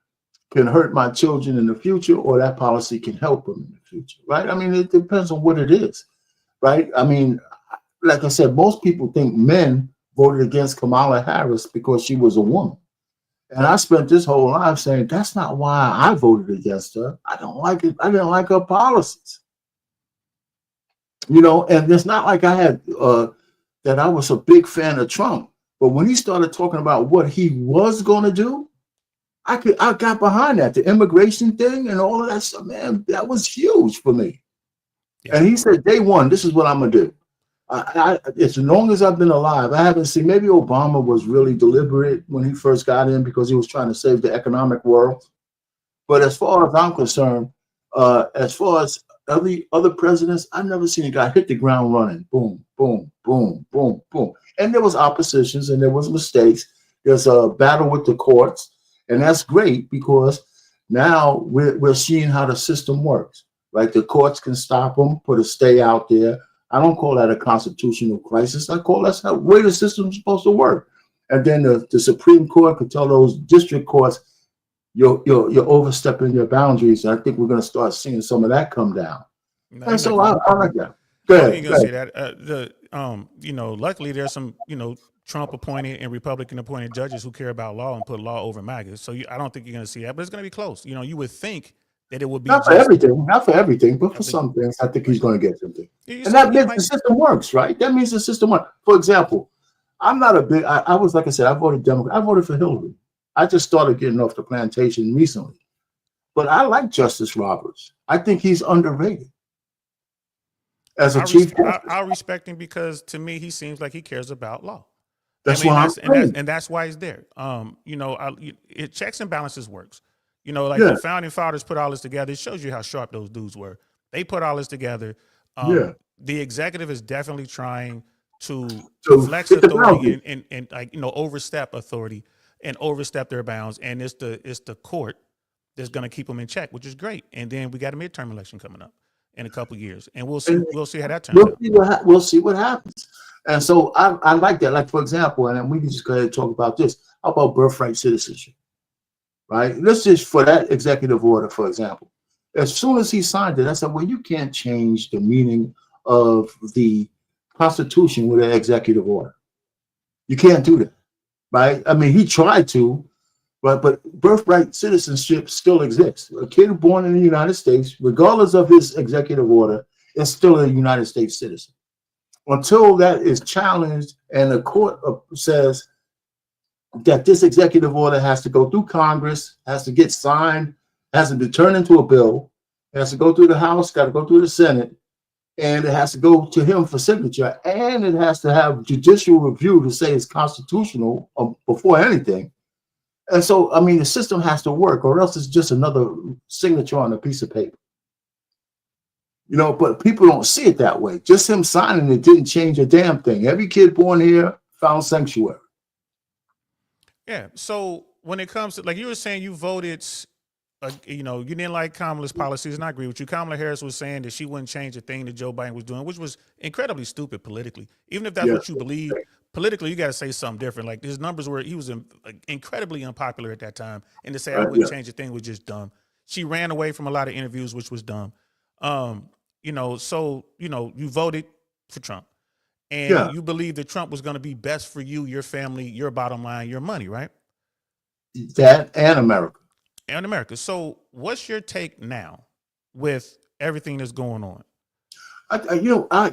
can hurt my children in the future, or that policy can help them in the future, right? I mean, it depends on what it is, right? I mean, like I said, most people think men voted against Kamala Harris because she was a woman. And I spent this whole life saying, that's not why I voted against her. I don't like it. I didn't like her policies. You know, and it's not like I had, that I was a big fan of Trump. But when he started talking about what he was going to do, I got behind that, the immigration thing and all of that stuff, man, that was huge for me. Yeah. And he said, day one, this is what I'm going to do. As long as I've been alive, I haven't seen, maybe Obama was really deliberate when he first got in because he was trying to save the economic world. But as far as I'm concerned, as far as other presidents, I've never seen a guy hit the ground running. Boom, boom, boom, boom, boom. And there was oppositions and there was mistakes. There's a battle with the courts. And that's great because now we're seeing how the system works. Like the courts can stop them, put a stay out there. I don't call that a constitutional crisis. I call that's how way the system's supposed to work. And then the Supreme Court could tell those district courts, you're overstepping your boundaries. And I think we're going to start seeing some of that come down.
No,
And
you're
so
not
I like that. Go
I don't
ahead.
think you're
Go
gonna see
ahead.
that. Luckily there's some, Trump appointed and Republican appointed judges who care about law and put law over MAGA. So I don't think you're gonna see that, but it's gonna be close. You would think that it would be
Not for everything, but for some things, I think he's going to get something. And that means the system works, right? That means the system works. For example, I'm not a big, I was, like I said, I voted Democrat. I voted for Hillary. I just started getting off the plantation recently. But I like Justice Roberts. I think he's underrated as a chief justice.
I respect him because to me he seems like he cares about law.
That's why
that's why he's there. It checks and balances works. The founding fathers put all this together. It shows you how sharp those dudes were. They put all this together. The executive is definitely trying to flex authority and overstep authority and overstep their bounds. And it's the court that's going to keep them in check, which is great. And then we got a midterm election coming up in a couple of years, and we'll see how that turns out.
We'll see what happens. And so I like that. Like, for example, and we can just go ahead and talk about this. How about birthright citizenship? Right? Let's just, for that executive order, for example, as soon as he signed it, I said, well, you can't change the meaning of the Constitution with an executive order. You can't do that, right? I mean, he tried to, but birthright citizenship still exists. A kid born in the United States, regardless of his executive order, is still a United States citizen. Until that is challenged and the court says that this executive order has to go through Congress, has to get signed, has to be turned into a bill, has to go through the House, got to go through the Senate, and it has to go to him for signature, and it has to have judicial review to say it's constitutional before anything. And so, I mean, the system has to work, or else it's just another signature on a piece of paper. But people don't see it that way. Just him signing it didn't change a damn thing. Every kid born here found sanctuary.
Yeah. So when it comes to, like you were saying, you voted, you didn't like Kamala's policies, and I agree with you. Kamala Harris was saying that she wouldn't change a thing that Joe Biden was doing, which was incredibly stupid politically. Even if that's what you believe, politically, you got to say something different. Like his numbers were, he was incredibly unpopular at that time, and to say I wouldn't change a thing was just dumb. She ran away from a lot of interviews, which was dumb. So you voted for Trump, and you believe that Trump was going to be best for you, your family, your bottom line, your money, right?
That and America.
And America. So what's your take now with everything that's going on?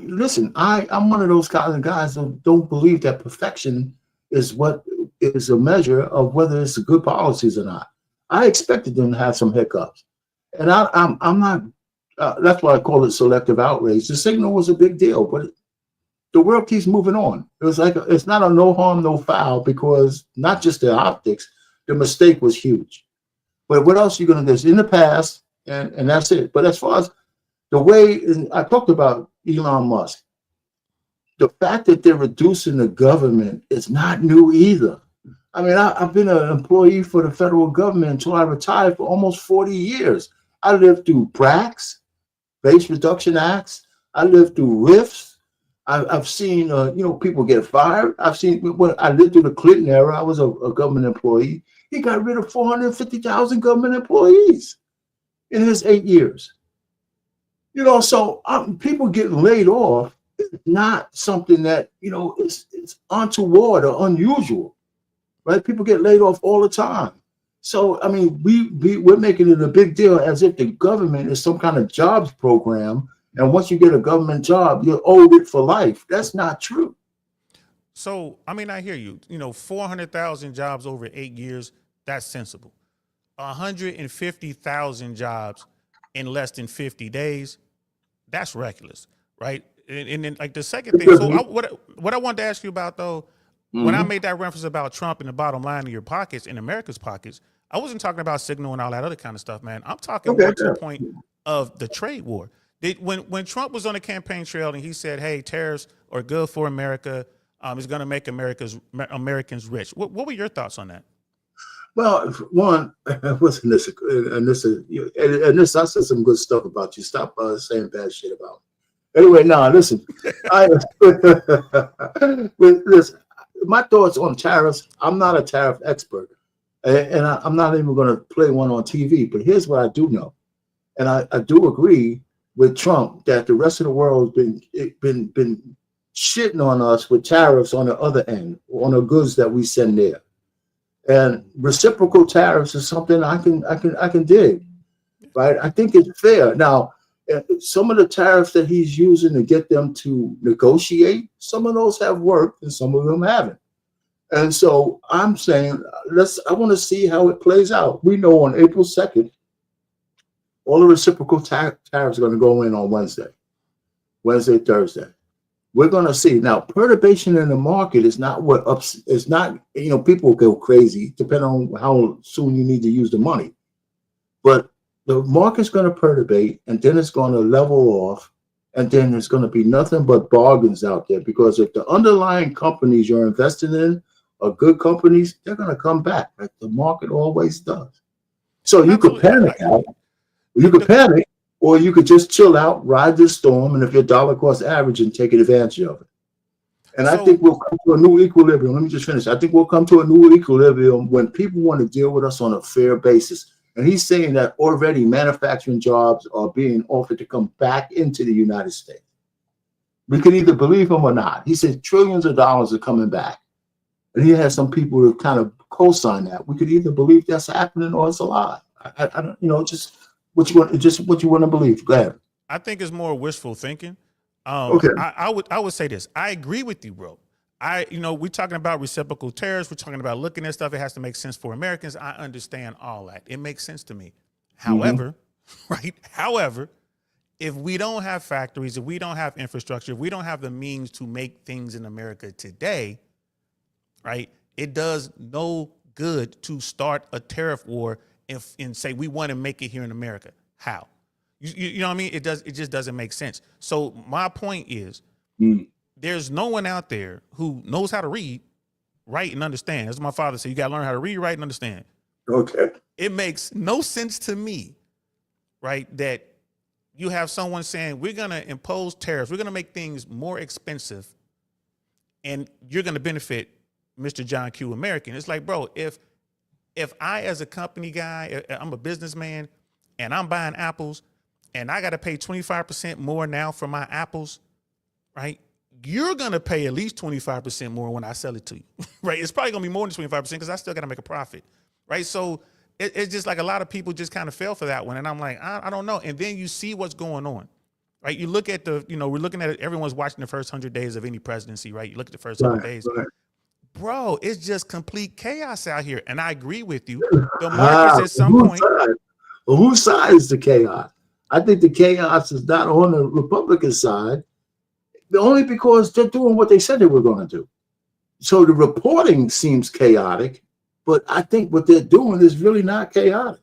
Listen, I'm one of those kind of guys that don't believe that perfection is what is a measure of whether it's good policies or not. I expected them to have some hiccups, and I'm not. That's why I call it selective outrage. The signal was a big deal, but the world keeps moving on. It was like it's not a no harm, no foul, because not just the optics, the mistake was huge. But what else are you going to do? In the past, and that's it. But as far as the way, I talked about Elon Musk, the fact that they're reducing the government is not new either. I mean, I've been an employee for the federal government until I retired for almost 40 years. I lived through BRACs, Base Reduction Acts. I lived through RIFs. I've seen, people get fired. I lived through the Clinton era. I was a government employee. He got rid of 450,000 government employees in his 8 years. So people getting laid off is not something that, it's untoward or unusual, right? People get laid off all the time. So, I mean, we're making it a big deal as if the government is some kind of jobs program. And once you get a government job, you're owed it for life. That's not true.
So, I mean, I hear you. 400,000 jobs over 8 years, that's sensible. 150,000 jobs in less than 50 days, that's reckless, right? And then, like, the second thing, so what I wanted to ask you about, though, when I made that reference about Trump and the bottom line in your pockets, in America's pockets, I wasn't talking about signal and all that other kind of stuff, man. I'm talking more to the point of the trade war. When Trump was on the campaign trail and he said, hey, tariffs are good for America, it's going to make Americans rich. What were your thoughts on that?
Well, one, listen, this, I said some good stuff about you. Stop saying bad shit about me. Anyway, no, listen. Listen, my thoughts on tariffs. I'm not a tariff expert, and I'm not even going to play one on TV. But here's what I do know, and I do agree with Trump that the rest of the world has been shitting on us with tariffs on the other end, on the goods that we send there. And reciprocal tariffs is something I can dig, right? I think it's fair. Now, some of the tariffs that he's using to get them to negotiate, some of those have worked and some of them haven't. And so I'm saying, I want to see how it plays out. We know on April 2nd, all the reciprocal tariffs are going to go in on Wednesday, Thursday. We're going to see. Now, perturbation in the market is not what ups. It's not, people go crazy depending on how soon you need to use the money. But the market's going to perturbate, and then it's going to level off, and then there's going to be nothing but bargains out there. Because if the underlying companies you're investing in are good companies, they're going to come back, like the market always does. So you could panic out. You could panic, or you could just chill out, ride this storm, and if your dollar cost average and take advantage of it. And I think we'll come to a new equilibrium. Let me just finish. I think we'll come to a new equilibrium when people want to deal with us on a fair basis. And he's saying that already manufacturing jobs are being offered to come back into the United States. We can either believe him or not. He said trillions of dollars are coming back. And he has some people who kind of co-sign that. We could either believe that's happening or it's a lie. I don't, just what you want to believe. Go ahead.
I think it's more wishful thinking.
Okay.
I would say this. I agree with you, bro. We're talking about reciprocal tariffs. We're talking about looking at stuff. It has to make sense for Americans. I understand all that. It makes sense to me. However, However, if we don't have factories, if we don't have infrastructure, if we don't have the means to make things in America today, right, it does no good to start a tariff war and say we want to make it here in America. How? You know what I mean? It just doesn't make sense. So my point is, there's no one out there who knows how to read, write, and understand. As my father said, you got to learn how to read, write, and understand.
Okay.
It makes no sense to me, right, that you have someone saying we're going to impose tariffs, we're going to make things more expensive, and you're going to benefit Mr. John Q. American. It's like, bro, if I, as a company guy, I'm a businessman, and I'm buying apples, and I got to pay 25% more now for my apples, right? You're going to pay at least 25% more when I sell it to you, right? It's probably going to be more than 25% because I still got to make a profit, right? So it's just like a lot of people just kind of fell for that one. And I'm like, I don't know. And then you see what's going on, right? You look at we're looking at it. Everyone's watching the first 100 days of any presidency, right? You look at the first 100 days. Right. Bro, it's just complete chaos out here. And I agree with you. The markets at some point.
Whose side is the chaos? I think the chaos is not on the Republican side, only because they're doing what they said they were going to do. So the reporting seems chaotic, but I think what they're doing is really not chaotic.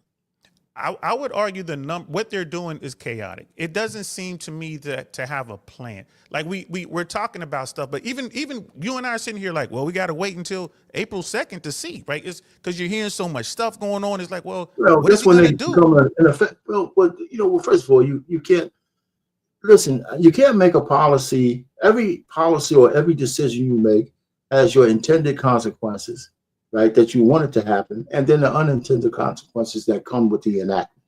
I would argue what they're doing is chaotic. It doesn't seem to me to have a plan. Like we're talking about stuff, but even you and I are sitting here like, well, we got to wait until April 2nd to see, right? It's because you're hearing so much stuff going on. It's like, well what is he going to do?
Well, first of all, you can't listen. You can't make a policy. Every policy or every decision you make has your intended consequences, right, that you want it to happen, and then the unintended consequences that come with the enactment.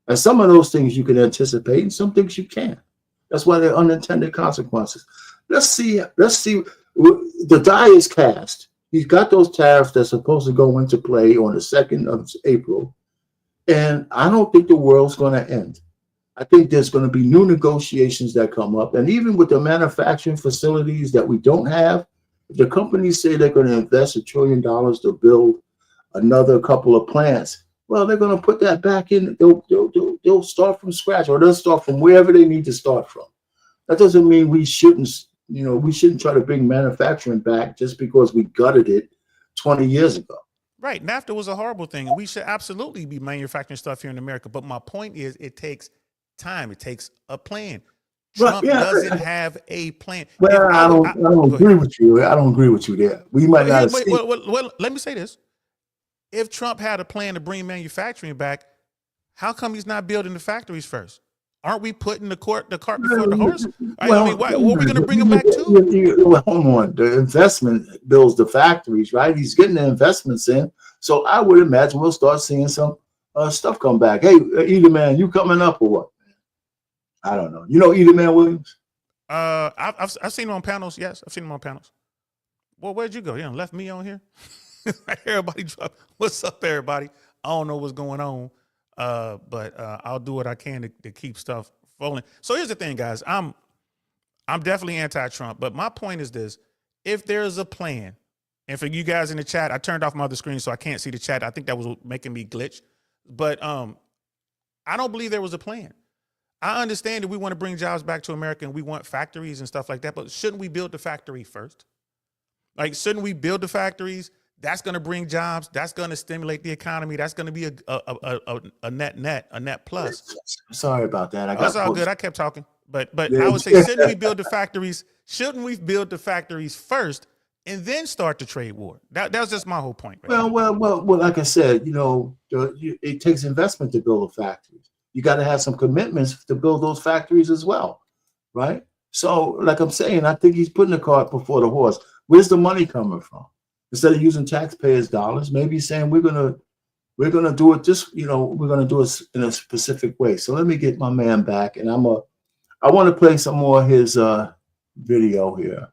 And some of those things you can anticipate, and some things you can't. That's why they're unintended consequences. Let's see. The die is cast. He's got those tariffs that's supposed to go into play on the 2nd of April, and I don't think the world's going to end. I think there's going to be new negotiations that come up, and even with the manufacturing facilities that we don't have, if the companies say they're going to invest $1 trillion to build another couple of plants, well, they're going to put that back in. They'll start from scratch, or they'll start from wherever they need to start from. That doesn't mean we shouldn't try to bring manufacturing back just because we gutted it 20 years ago.
Right. NAFTA was a horrible thing, and we should absolutely be manufacturing stuff here in America. But my point is, it takes time. It takes a plan. Trump doesn't have a plan.
Well, I don't agree with you. I don't agree with you there. We might not.
Well, let me say this. If Trump had a plan to bring manufacturing back, how come he's not building the factories first? Aren't we putting the cart before the horse? I
Well,
mean, what are we going to bring them back to?
well, hold on. The investment builds the factories, right? He's getting the investments in. So I would imagine we'll start seeing some stuff come back. Hey, Either Man, you coming up or what? I don't know. You know Either Man Williams?
I've seen him on panels. Yes, I've seen him on panels. Well, where'd you go? You left me on here. Everybody drop. What's up, everybody? I don't know what's going on, but I'll do what I can to keep stuff rolling. So here's the thing, guys. I'm definitely anti-Trump, but my point is this: if there's a plan, and for you guys in the chat, I turned off my other screen so I can't see the chat. I think that was making me glitch, but I don't believe there was a plan. I understand that we want to bring jobs back to America and we want factories and stuff like that, but shouldn't we build the factory first? Like, shouldn't we build the factories? That's going to bring jobs. That's going to stimulate the economy. That's going to be a net plus.
Sorry about that.
That's all good. I kept talking, but I would say, shouldn't we build the factories? Shouldn't we build the factories first and then start the trade war? That's just my whole point. Right?
Well. Like I said, it takes investment to build a factory. You got to have some commitments to build those factories as well, right? So, like I'm saying, I think he's putting the cart before the horse. Where's the money coming from? Instead of using taxpayers' dollars, maybe he's saying we're gonna do it just, we're gonna do it in a specific way. So let me get my man back, and I want to play some more of his video here,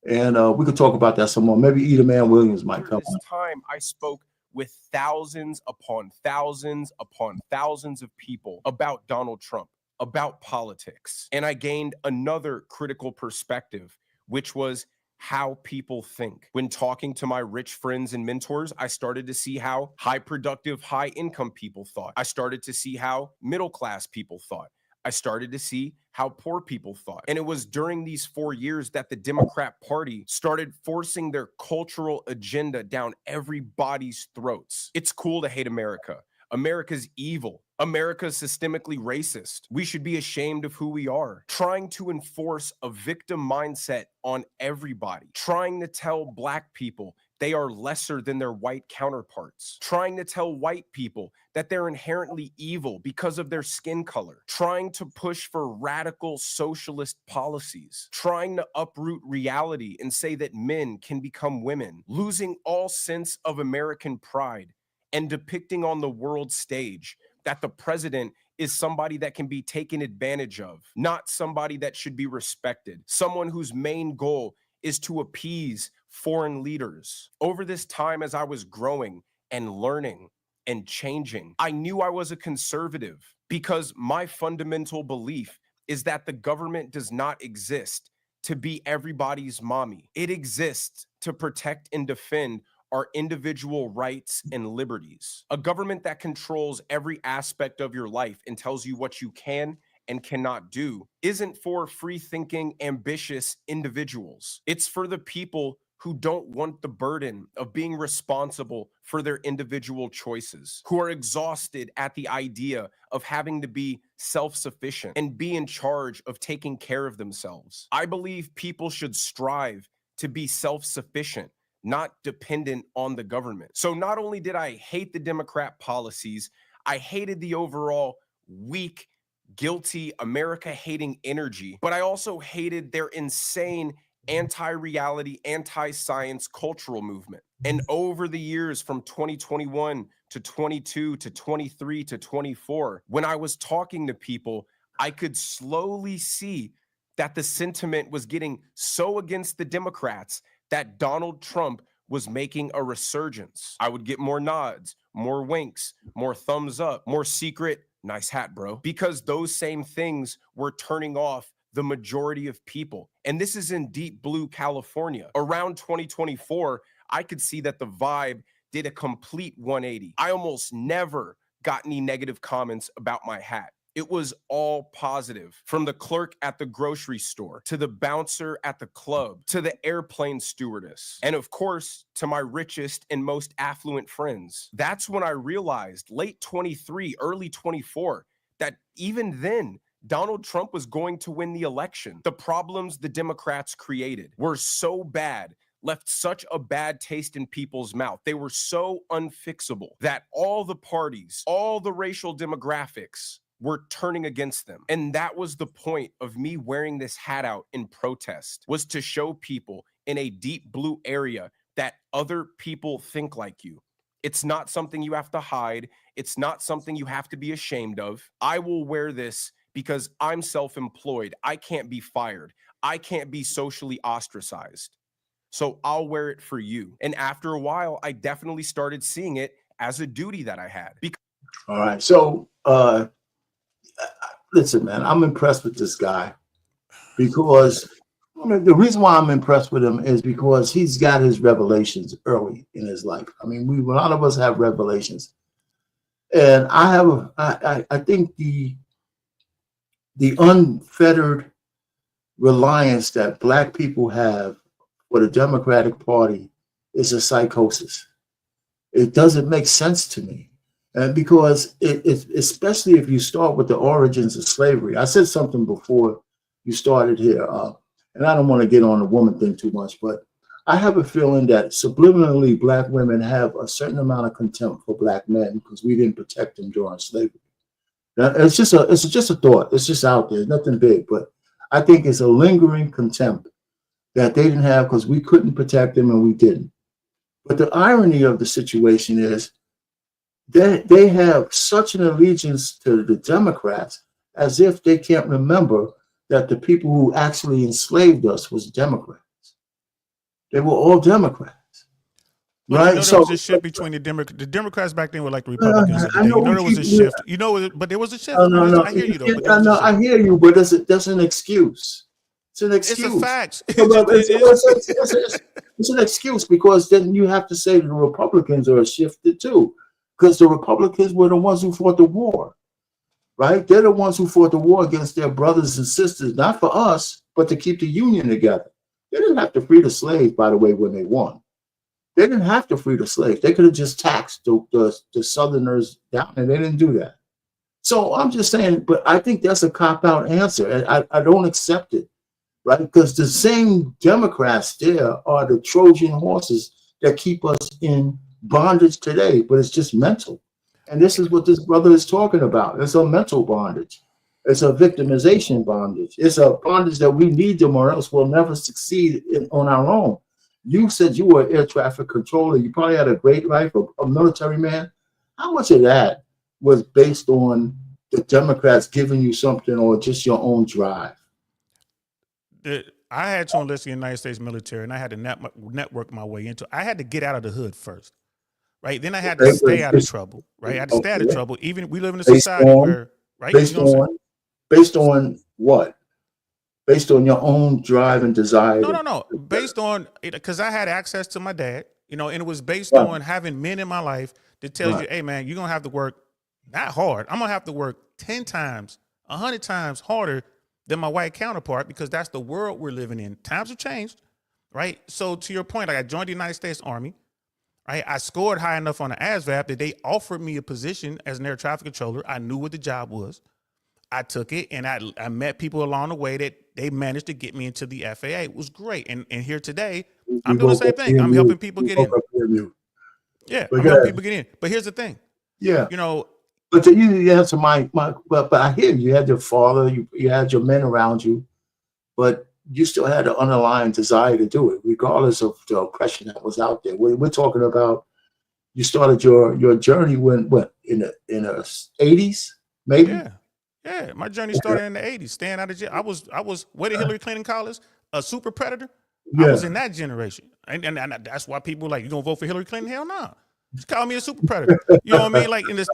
and we could talk about that some more. Maybe Either Man Williams might come on.
This time I spoke with thousands upon thousands upon thousands of people about Donald Trump, about politics. And I gained another critical perspective, which was how people think. When talking to my rich friends and mentors, I started to see how high productive, high income people thought. I started to see how middle class people thought. I started to see how poor people thought. And it was during these 4 years that the Democrat Party started forcing their cultural agenda down everybody's throats. It's cool to hate America. America's evil. America's systemically racist. We should be ashamed of who we are. Trying to enforce a victim mindset on everybody. Trying to tell Black people they are lesser than their white counterparts. Trying to tell white people that they're inherently evil because of their skin color. Trying to push for radical socialist policies. Trying to uproot reality and say that men can become women. Losing all sense of American pride and depicting on the world stage that the president is somebody that can be taken advantage of, not somebody that should be respected, someone whose main goal is to appease foreign leaders. Over this time, as I was growing and learning and changing, I knew I was a conservative because my fundamental belief is that the government does not exist to be everybody's mommy. It exists to protect and defend our individual rights and liberties. A government that controls every aspect of your life and tells you what you can and cannot do isn't for free-thinking, ambitious individuals. It's for the people who don't want the burden of being responsible for their individual choices, who are exhausted at the idea of having to be self-sufficient and be in charge of taking care of themselves. I believe people should strive to be self-sufficient, not dependent on the government. So not only did I hate the Democrat policies, I hated the overall weak, guilty, America-hating energy, but I also hated their insane anti-reality, anti-science cultural movement. And over the years from 2021 to 22 to 23 to 24, when I was talking to people, I could slowly see that the sentiment was getting so against the Democrats that Donald Trump was making a resurgence. I would get more nods, more winks, more thumbs up, more secret, nice hat, bro, because those same things were turning off the majority of people. And this is in deep blue California. Around 2024, I could see that the vibe did a complete 180. I almost never got any negative comments about my hat. It was all positive, from the clerk at the grocery store, to the bouncer at the club, to the airplane stewardess, and of course, to my richest and most affluent friends. That's when I realized, late 23, early 24, that even then, Donald Trump was going to win the election. The problems the Democrats created were so bad, left such a bad taste in people's mouth. They were so unfixable that all the parties, all the racial demographics, we're turning against them. And that was the point of me wearing this hat out in protest, was to show people in a deep blue area that other people think like you. It's not something you have to hide. It's not something you have to be ashamed of. I will wear this because I'm self-employed. I can't be fired. I can't be socially ostracized. So I'll wear it for you. And after a while, I definitely started seeing it as a duty that I had.
All right. So, listen, man, I'm impressed with this guy because the reason why I'm impressed with him is because he's got his revelations early in his life. I mean, a lot of us have revelations, and I think the unfettered reliance that Black people have for the Democratic Party is a psychosis. It doesn't make sense to me. And because especially if you start with the origins of slavery. I said something before you started here, and I don't want to get on the woman thing too much, but I have a feeling that subliminally Black women have a certain amount of contempt for Black men because we didn't protect them during slavery. Now, it's just a thought. It's just out there. It's nothing big, but I think it's a lingering contempt that they didn't have because we couldn't protect them and we didn't. But the irony of the situation is they have such an allegiance to the Democrats as if they can't remember that the people who actually enslaved us was Democrats. They were all Democrats.
But
right?
you know, there was a shift between the Democrats back then were like the Republicans of the day. You know, there was a shift. You know, but there was a shift. I hear you though. But there was a shift.
I hear you, but that's an excuse. It's an excuse.
It's a fact.
It's an excuse because then you have to say the Republicans are shifted too, because the Republicans were the ones who fought the war, right? They're the ones who fought the war against their brothers and sisters, not for us, but to keep the Union together. They didn't have to free the slaves, by the way, when they won. They didn't have to free the slaves. They could have just taxed the Southerners down, and they didn't do that. So I'm just saying, but I think that's a cop-out answer, and I don't accept it, right? Because the same Democrats there are the Trojan horses that keep us in bondage today, but it's just mental. And this is what this brother is talking about. It's a mental bondage. It's a victimization bondage. It's a bondage that we need them or else we'll never succeed on our own. You said you were an air traffic controller. You probably had a great life, a military man. How much of that was based on the Democrats giving you something or just your own drive?
I had to enlist in the United States military, and I had to network my way into it. I had to get out of the hood first, right? Then I had to stay out of trouble, right? I had to stay out of trouble. Even we live in a society where, right?
Based on what? Based on your own drive and desire?
No. Based on, because I had access to my dad, and it was based on having men in my life that tells you, hey, man, you're going to have to work not hard. I'm going to have to work 10 times, 100 times harder than my white counterpart because that's the world we're living in. Times have changed, right? So to your point, I joined the United States Army. Right? I scored high enough on the ASVAB that they offered me a position as an air traffic controller. I knew what the job was. I took it, and I met people along the way that they managed to get me into the FAA. It was great. And here today, I'm doing the same thing. I'm helping people get in. Yeah, I'm helping people get in. But here's the thing.
Yeah.
But
you answer but I hear you had your father, you had your men around you, but you still had the underlying desire to do it, regardless of the oppression that was out there. We're talking about you started your journey in the 80s, maybe?
Yeah, my journey started in the 80s, staying out of jail. I was what did Hillary Clinton call us? A super predator? I was in that generation. And that's why people like, you gonna vote for Hillary Clinton? Hell no. Just call me a super predator. You know what I mean? Like, and it's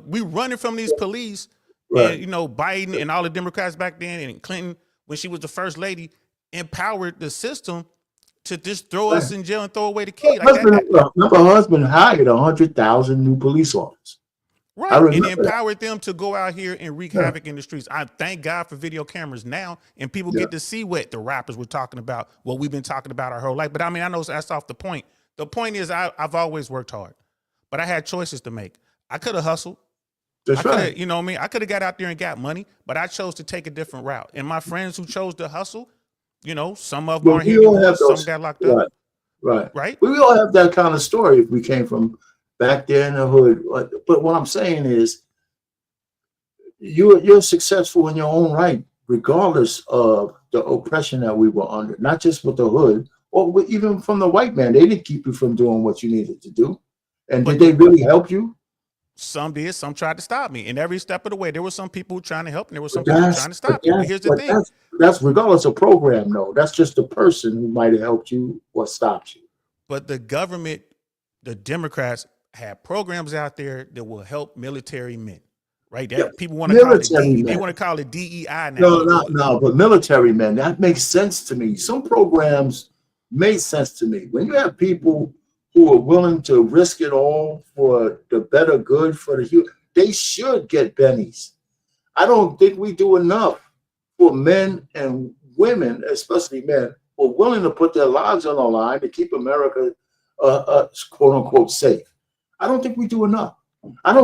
we running from these police, and Biden and all the Democrats back then, and Clinton, when she was the first lady, empowered the system to just throw us in jail and throw away the key.
My husband hired 100,000 new police officers.
Right, and empowered them to go out here and wreak havoc in the streets. I thank God for video cameras now, and people get to see what the rappers were talking about, what we've been talking about our whole life. But I mean, I know that's off the point. The point is I've always worked hard, but I had choices to make. I could have hustled.
That's right.
You know what I mean? I could have got out there and got money, but I chose to take a different route. And my friends who chose to hustle, some of them aren't here anymore, some got locked up. Right.
We all have that kind of story if we came from back there in the hood. But what I'm saying is you're successful in your own right, regardless of the oppression that we were under, not just with the hood or even from the white man. They didn't keep you from doing what you needed to do. And did they really help you?
Some did, some tried to stop me. And every step of the way, there were some people trying to help, and there were some
But
people trying to stop me. But here's the thing.
That's regardless of program, though. That's just the person who might have helped you or stopped you.
But the government, the Democrats, have programs out there that will help military men. Right? That people want to call it they want to call it DEI now.
No, but military men, that makes sense to me. Some programs made sense to me. When you have people who are willing to risk it all for the better good for the human, they should get bennies. I don't think we do enough for men and women, especially men, who are willing to put their lives on the line to keep America, quote unquote, safe. I don't think we do enough.
I'm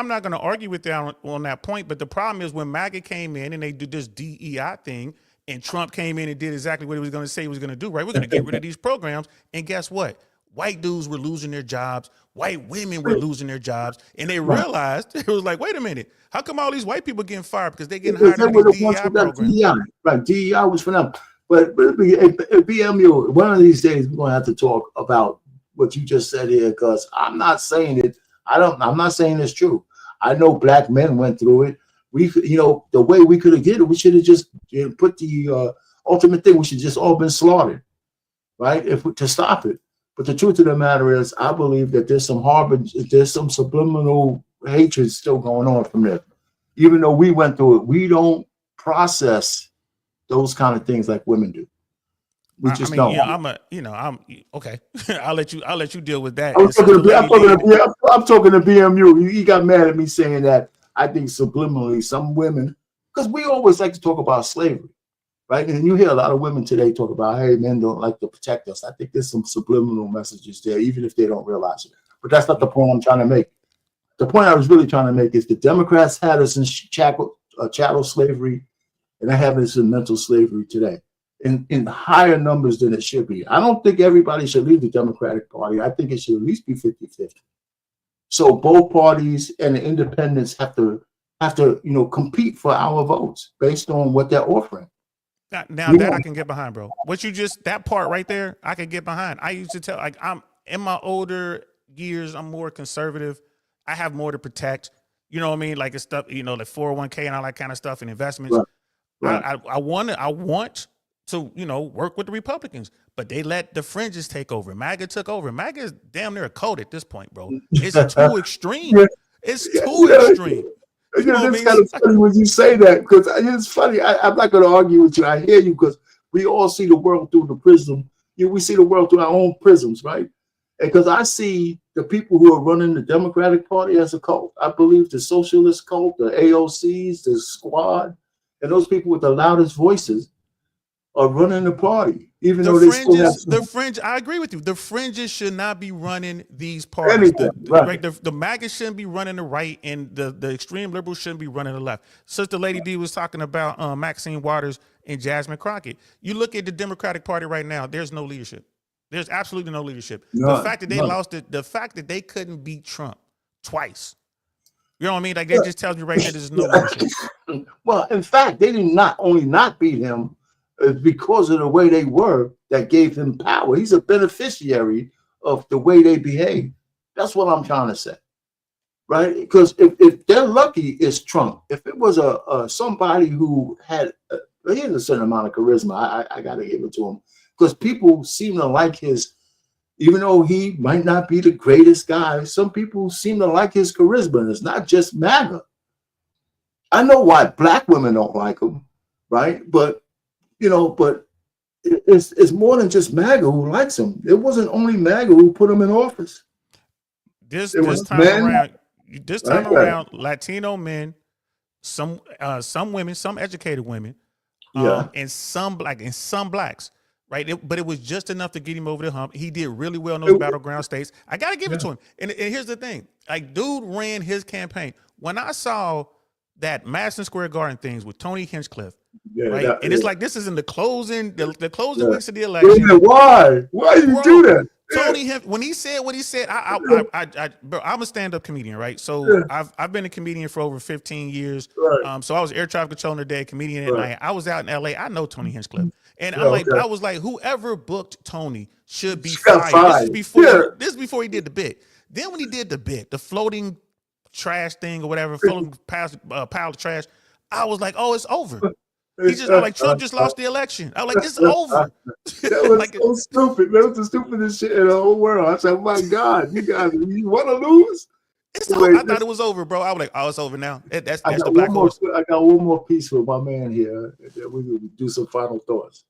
not going to argue with you on that point, but the problem is when MAGA came in and they did this DEI thing, and Trump came in and did exactly what he was going to say he was going to do, right? We're going to get rid of these programs, and guess what? White dudes were losing their jobs, white women were losing their jobs, and they realized, it was like, wait a minute, how come all these white people getting fired? Because they're getting hired in these DEI programs.
DEI. Right, DEI was for them. But BMU, one of these days we're going to have to talk about what you just said here, because I'm not saying it. I'm not saying it's true. I know black men went through it. We, the way we could have did it, we should have just put the ultimate thing. We should just all been slaughtered, right? To stop it. But the truth of the matter is, I believe that there's some subliminal hatred still going on from there. Even though we went through it, we don't process those kind of things like women do. We just don't.
Yeah, I'm okay. I'll let you deal with that.
I'm talking to BMU. He got mad at me saying that. I think subliminally some women, because we always like to talk about slavery, right? And you hear a lot of women today talk about, hey, men don't like to protect us. I think there's some subliminal messages there, even if they don't realize it. But that's not the point I'm trying to make. The point I was really trying to make is the Democrats had us in chattel slavery, and they have us in mental slavery today. In higher numbers than it should be. I don't think everybody should leave the Democratic Party. I think it should at least be 50-50. So both parties and the independents have to compete for our votes based on what they're offering.
Now that I can get behind, bro. That part right there, I can get behind. I used to tell, like, I'm in my older years, I'm more conservative. I have more to protect. You know what I mean? Like it's stuff, like 401k and all that kind of stuff and investments. Right. I want to, work with the Republicans, but they let the fringes take over. MAGA took over. MAGA is damn near a cult at this point, bro. It's too extreme. It's too extreme.
It's kind of funny when you say that, because it's funny. I'm not going to argue with you. I hear you, because we all see the world through the prism. We see the world through our own prisms, right? And because I see the people who are running the Democratic Party as a cult. I believe the socialist cult, the AOCs, the squad, and those people with the loudest voices are running the party, even though they still have
the fringe. I agree with you. The fringes should not be running these parties. The MAGA shouldn't be running the right, and the extreme liberals shouldn't be running the left. Sister Lady D was talking about Maxine Waters and Jasmine Crockett. You look at the Democratic Party right now. There's no leadership. There's absolutely no leadership. The fact that they lost it, the fact that they couldn't beat Trump twice. You know what I mean? Like that just tells me right there there's no leadership.
Well, in fact, they did not only not beat him. Because of the way they were, that gave him power. He's a beneficiary of the way they behave. That's what I'm trying to say, right? Because if they're lucky, it's Trump. If it was somebody who had he has a certain amount of charisma, I got to give it to him, because people seem to like his, even though he might not be the greatest guy, some people seem to like his charisma. And it's not just MAGA. I know why black women don't like him, right? But it's more than just MAGA who likes him. It wasn't only MAGA who put him in office.
This time around, Latino men, some women, some educated women, and some blacks, right? But it was just enough to get him over the hump. He did really well in those battleground states. I gotta give it to him. And here's the thing: like, dude ran his campaign. When I saw that Madison Square Garden things with Tony Hinchcliffe. Right, and it's like this is in the closing weeks of the election.
Why you do that?
Tony, when he said what he said, bro, I'm a stand-up comedian, right? So I've been a comedian for over 15 years.
Right.
So I was air traffic controller today, comedian at
Right.
night. I was out in LA. I know Tony Hinchcliffe. And
Yeah, okay.
I was like, whoever booked Tony should be
She got
fired. This is
fired.
before he did the bit. Then when he did the bit, the floating trash thing or whatever, floating pile of trash, I was like, oh, it's over. I'm like, Trump just lost the election. I was like, it's over.
That was so stupid. That was the stupidest shit in the whole world. I said, my God, you guys, you want to lose?
It's over. I thought it was over, bro. I was like, oh, it's over now. That's the black horse.
I got one more piece with my man here. We will do some final thoughts.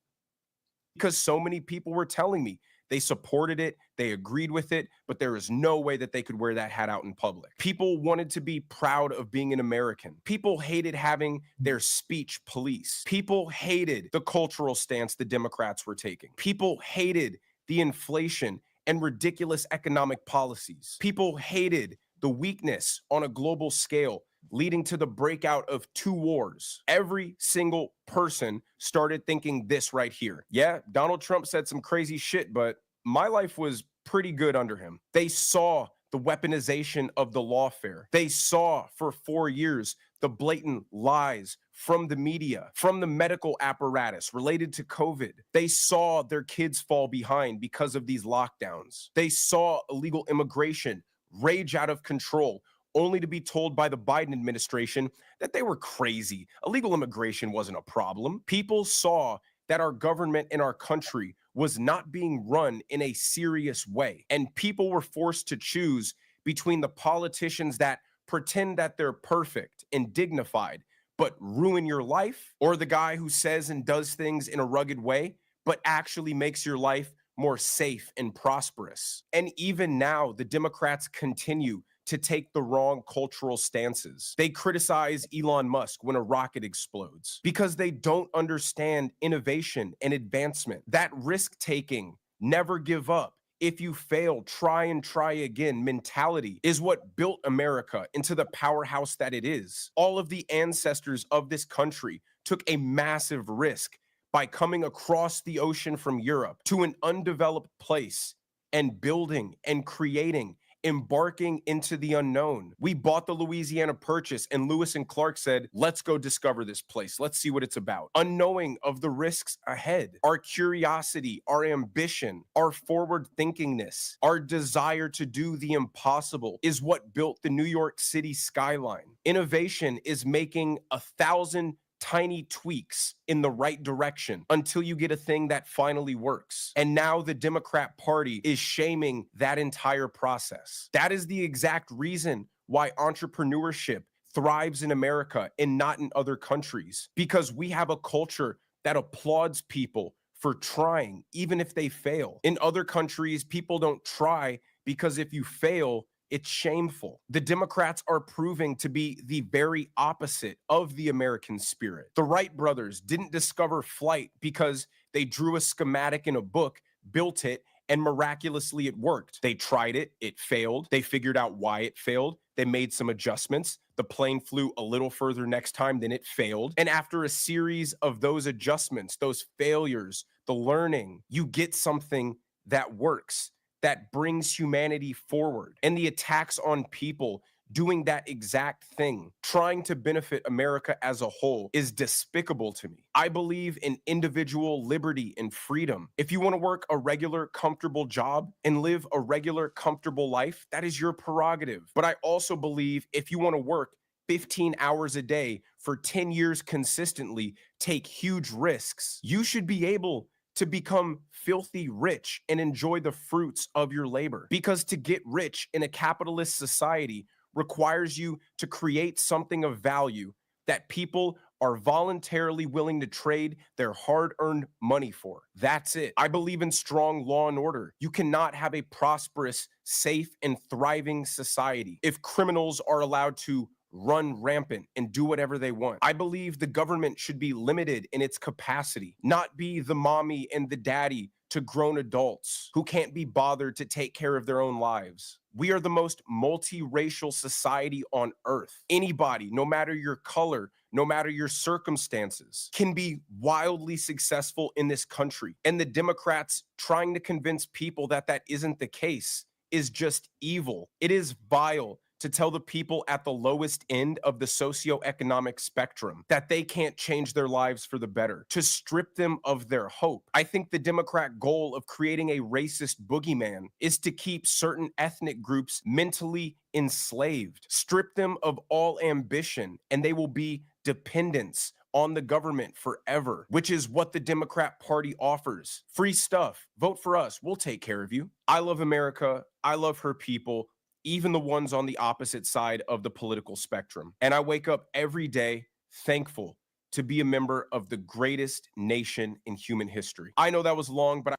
Because so many people were telling me they supported it, they agreed with it, but there is no way that they could wear that hat out in public. People wanted to be proud of being an American. People hated having their speech policed. People hated the cultural stance the Democrats were taking. People hated the inflation and ridiculous economic policies. People hated the weakness on a global scale, leading to the breakout of 2 wars. Every single person started thinking this right here. Yeah, Donald Trump said some crazy shit, but my life was pretty good under him. They saw the weaponization of the lawfare. They saw for 4 years the blatant lies from the media, from the medical apparatus related to COVID. They saw their kids fall behind because of these lockdowns. They saw illegal immigration rage out of control, only to be told by the Biden administration that they were crazy. Illegal immigration wasn't a problem. People saw that our government in our country was not being run in a serious way. And people were forced to choose between the politicians that pretend that they're perfect and dignified, but ruin your life, or the guy who says and does things in a rugged way, but actually makes your life more safe and prosperous. And even now, the Democrats continue to take the wrong cultural stances. They criticize Elon Musk when a rocket explodes because they don't understand innovation and advancement. That risk-taking, never give up, if you fail, try and try again mentality is what built America into the powerhouse that it is. All of the ancestors of this country took a massive risk by coming across the ocean from Europe to an undeveloped place and building and creating, embarking into the unknown. We bought the Louisiana Purchase, and Lewis and Clark said, let's go discover this place. Let's see what it's about. Unknowing of the risks ahead. Our curiosity, our ambition, our forward thinkingness, our desire to do the impossible is what built the New York City skyline. Innovation is making 1,000 tiny tweaks in the right direction until you get a thing that finally works. And now the Democrat Party is shaming that entire process. That is the exact reason why entrepreneurship thrives in America and not in other countries, because we have a culture that applauds people for trying, even if they fail. In other countries, people don't try because if you fail, it's shameful. The Democrats are proving to be the very opposite of the American spirit. The Wright brothers didn't discover flight because they drew a schematic in a book, built it, and miraculously it worked. They tried it, it failed. They figured out why it failed. They made some adjustments. The plane flew a little further next time, then it failed. And after a series of those adjustments, those failures, the learning, you get something that works, that brings humanity forward. And the attacks on people doing that exact thing, trying to benefit America as a whole, is despicable to me. I believe in individual liberty and freedom. If you want to work a regular, comfortable job and live a regular, comfortable life, that is your prerogative. But I also believe if you want to work 15 hours a day for 10 years consistently, take huge risks, you should be able to become filthy rich and enjoy the fruits of your labor. Because to get rich in a capitalist society requires you to create something of value that people are voluntarily willing to trade their hard-earned money for. That's it. I believe in strong law and order. You cannot have a prosperous, safe, and thriving society if criminals are allowed to run rampant and do whatever they want. I believe the government should be limited in its capacity, not be the mommy and the daddy to grown adults who can't be bothered to take care of their own lives. We are the most multiracial society on earth. Anybody, no matter your color, no matter your circumstances, can be wildly successful in this country. And the Democrats trying to convince people that that isn't the case is just evil. It is vile to tell the people at the lowest end of the socioeconomic spectrum that they can't change their lives for the better, to strip them of their hope. I think the Democrat goal of creating a racist boogeyman is to keep certain ethnic groups mentally enslaved, strip them of all ambition, and they will be dependents on the government forever, which is what the Democrat Party offers. Free stuff. Vote for us. We'll take care of you. I love America. I love her people, even the ones on the opposite side of the political spectrum. And I wake up every day thankful to be a member of the greatest nation in human history. I know that was long, but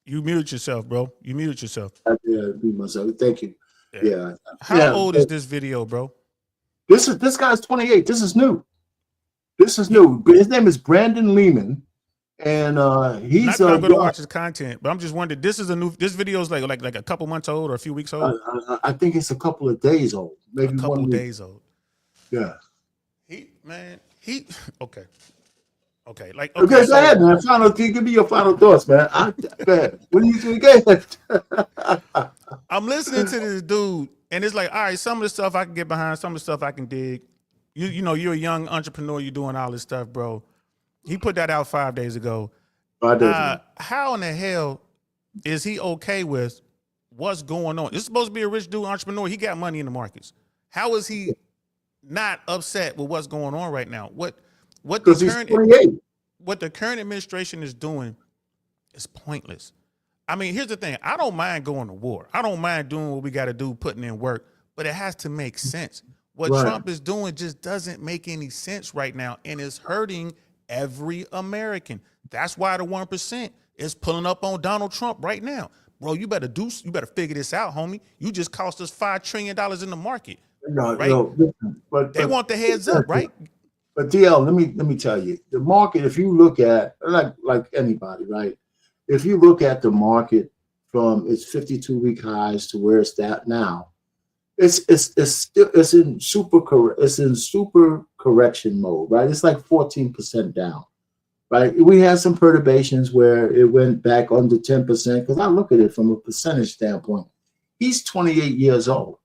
You muted yourself, bro. You muted yourself.
I did be myself. Thank you. Yeah.
How old is this video, bro?
This guy's 28. This is new. This is new. His name is Brandon Lehman, and he's.
Not that I'm going to watch his content, but I'm just wondering. This video is like a couple months old or a few weeks old.
I think it's a couple of days old. Maybe
a couple
1 week.
days old.
Yeah.
Okay. Like
okay, go ahead, man. Give me your final thoughts, man. Go ahead. What do you think? Go ahead.
I'm listening to this dude, and it's like, all right, some of the stuff I can get behind, some of the stuff I can dig. You know, you're a young entrepreneur, you're doing all this stuff, bro. He put that out 5 days ago.
5 days ago.
How in the hell is he okay with what's going on? This is supposed to be a rich dude entrepreneur. He got money in the markets. How is he not upset with what's going on right now? What the current administration is doing is pointless. I mean, here's the thing. I don't mind going to war. I don't mind doing what we got to do, putting in work, but it has to make sense. What Trump is doing just doesn't make any sense right now, and it's hurting every American. That's why the 1% is pulling up on Donald Trump right now. Bro, you better figure this out, homie. You just cost us $5 trillion in the market. But they want the heads up, right?
But DL, let me tell you, the market, if you look at like anybody, right? If you look at the market from its 52-week highs to where it's at now, it's in super correction mode, right? It's like 14% down, right? We had some perturbations where it went back under 10% because I look at it from a percentage standpoint. He's 28 years old.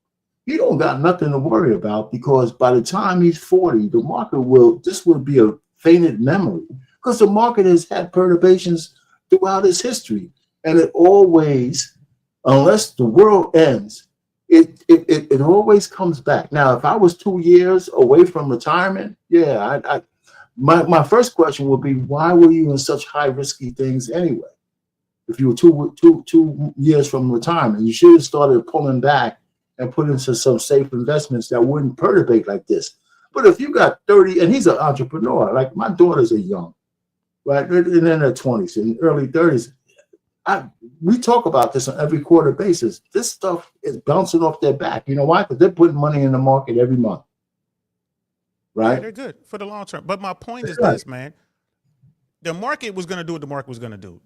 He don't got nothing to worry about because by the time he's 40, the market will be a fainted memory because the market has had perturbations throughout its history. And it always, unless the world ends, it always comes back. Now, if I was 2 years away from retirement, my first question would be, why were you in such high risky things anyway? If you were two years from retirement, you should have started pulling back and put into some safe investments that wouldn't perturbate like this. But if you got 30, and he's an entrepreneur, like my daughters are young, right? They're in their 20s and early 30s. We talk about this on every quarter basis. This stuff is bouncing off their back. You know why? Because they're putting money in the market every month. Right?
Yeah, they're good for the long term. But my point is this, man. The market was going to do what the market was going to do.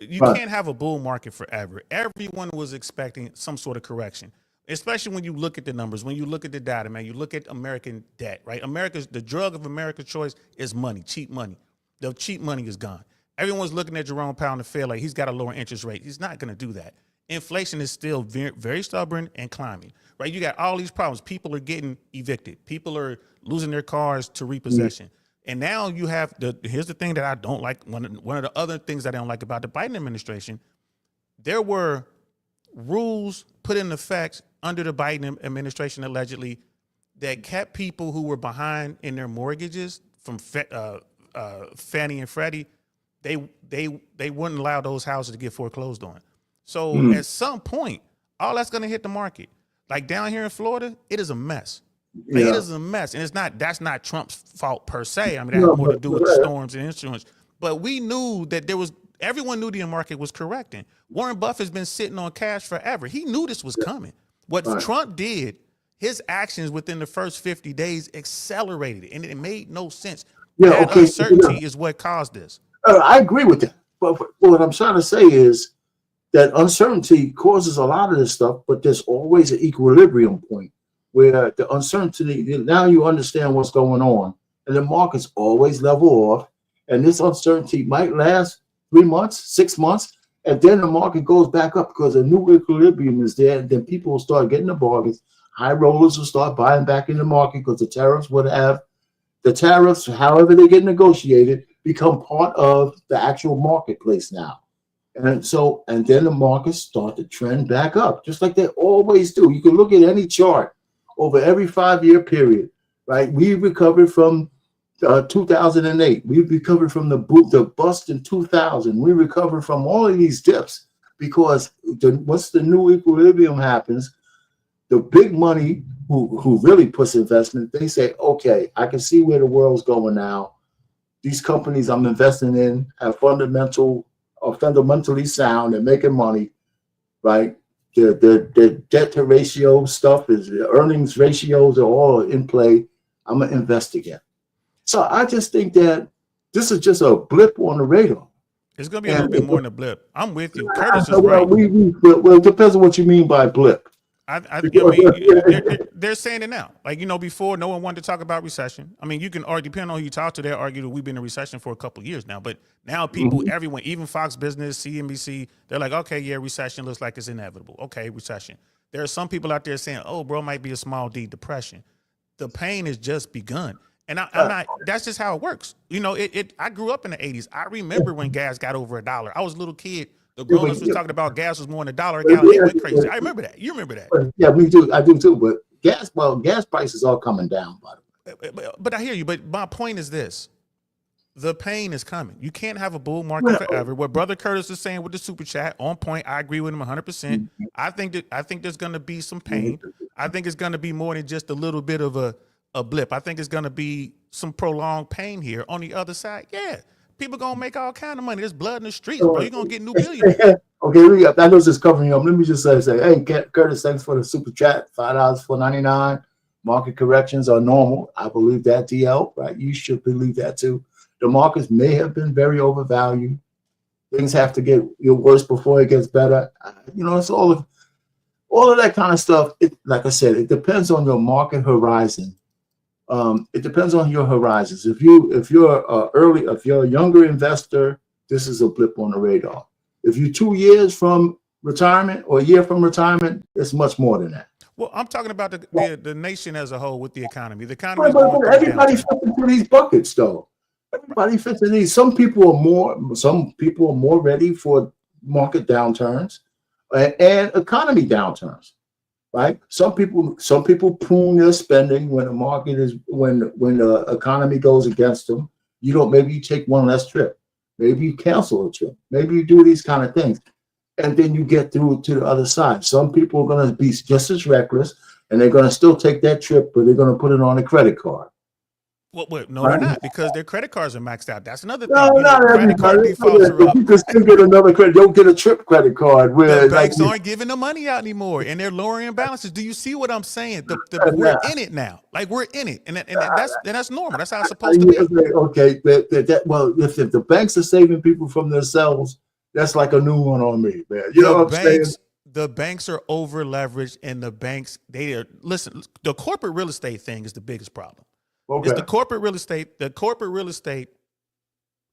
You can't have a bull market forever. Everyone was expecting some sort of correction, especially when you look at the numbers, when you look at the data, man. You look at American debt, right? The drug of America's choice is money, cheap money. The cheap money is gone. Everyone's looking at Jerome Powell and feel like he's got a lower interest rate. He's not going to do that. Inflation is still very, very stubborn and climbing, right? You got all these problems. People are getting evicted. People are losing their cars to repossession. And now you have here's the thing that I don't like. One of the other things that I don't like about the Biden administration, there were rules put in effect under the Biden administration, allegedly, that kept people who were behind in their mortgages from Fannie and Freddie. They wouldn't allow those houses to get foreclosed on. So at some point, all that's going to hit the market. Like down here in Florida, it is a mess. Like, it is a mess, and that's not Trump's fault per se. I mean, that has more to do with the storms and insurance. But we knew that everyone knew the market was correcting. Warren Buffett's been sitting on cash forever. He knew this was coming. What Trump did, his actions within the first 50 days accelerated it, and it made no sense. That uncertainty is what caused this.
I agree with that. But what I'm trying to say is that uncertainty causes a lot of this stuff, but there's always an equilibrium point where the uncertainty, now you understand what's going on, and the markets always level off, and this uncertainty might last 3 months, 6 months, and then the market goes back up because a new equilibrium is there, and then people will start getting the bargains. High rollers will start buying back in the market because the tariffs, however they get negotiated, become part of the actual marketplace now. And so, and then the markets start to trend back up, just like they always do. You can look at any chart over every 5-year period, right? We recovered from 2008. We recovered from the bust in 2000. We recovered from all of these dips because once the new equilibrium happens, the big money who really puts investment, they say, okay, I can see where the world's going now. These companies I'm investing in are fundamentally sound and making money, right? The debt to ratio stuff is, the earnings ratios are all in play. I'm gonna invest again. So I just think that this is just a blip on the radar.
It's gonna be a little bit more than a blip. I'm with you. Curtis is right.
Well, it depends on what you mean by blip.
I mean, they're saying it now. Like, before no one wanted to talk about recession. I mean, you can argue, depending on who you talk to, they'll argue that we've been in recession for a couple of years now. But now people, everyone, even Fox Business, CNBC, they're like, okay, yeah, recession looks like it's inevitable. Okay, recession. There are some people out there saying, oh, bro, it might be a small D depression. The pain has just begun. And I'm not, that's just how it works. I grew up in the 80s. I remember when gas got over $1. I was a little kid. The grown-ups was talking about gas was more than $1 a gallon. They went crazy. I remember that. You remember that?
Yeah, me too. I do too. But gas prices are coming down, by the way.
But I hear you. But my point is this: the pain is coming. You can't have a bull market forever. What Brother Curtis is saying with the super chat, on point. I agree with him 100%. I think there's going to be some pain. I think it's going to be more than just a little bit of a blip. I think it's going to be some prolonged pain here. On the other side, yeah. People gonna make all kind of money. There's blood in the streets, bro. You're gonna get new billionaires.
Okay, I know this is covering you up. Let me just say, hey, Curtis, thanks for the super chat. $5.99. Market corrections are normal. I believe that, DL, right? You should believe that too. The markets may have been very overvalued. Things have to get worse before it gets better. It's all of that kind of stuff. Like I said, it depends on your market horizon. It depends on your horizons. If you're a younger investor, this is a blip on the radar. If you're 2 years from retirement or a year from retirement, it's much more than that.
Well, I'm talking about the nation as a whole with the economy. The economy.
Everybody fits into these buckets, though. Everybody fits in these. Some people are more ready for market downturns and economy downturns. Right. Some people prune their spending when the market is when the economy goes against them. Maybe you take one less trip. Maybe you cancel a trip. Maybe you do these kind of things. And then you get through to the other side. Some people are going to be just as reckless and they're going to still take that trip, but they're going to put it on a credit card.
Well, no, they're not, because their credit cards are maxed out. That's another thing. Credit card defaults are up.
You can still get another credit. Don't get a trip credit card.
Where the banks aren't giving the money out anymore, and they're lowering balances. Do you see what I'm saying? We're in it now. Like, we're in it, and that's normal. That's how it's supposed to be.
Okay, well, if the banks are saving people from themselves, that's like a new one on me, man. You know what I'm saying?
The banks are over leveraged, and the banks listen. The corporate real estate thing is the biggest problem. Okay. It's the corporate real estate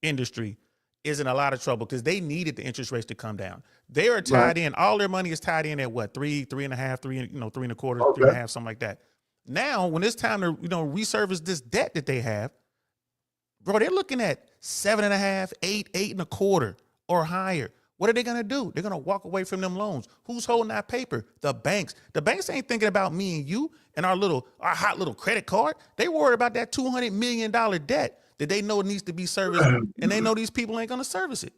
industry is in a lot of trouble because they needed the interest rates to come down. They are tied in. All their money is tied in at what, 3.5, 3.25, 3.5, something like that. Now, when it's time to reservice this debt that they have, bro, they're looking at 7.5, 8, 8.25 or higher. What are they gonna do? They're gonna walk away from them loans. Who's holding that paper? The banks. The banks ain't thinking about me and you and our hot little credit card. They worried about that $200 million debt that they know needs to be serviced, and they know these people ain't gonna service it.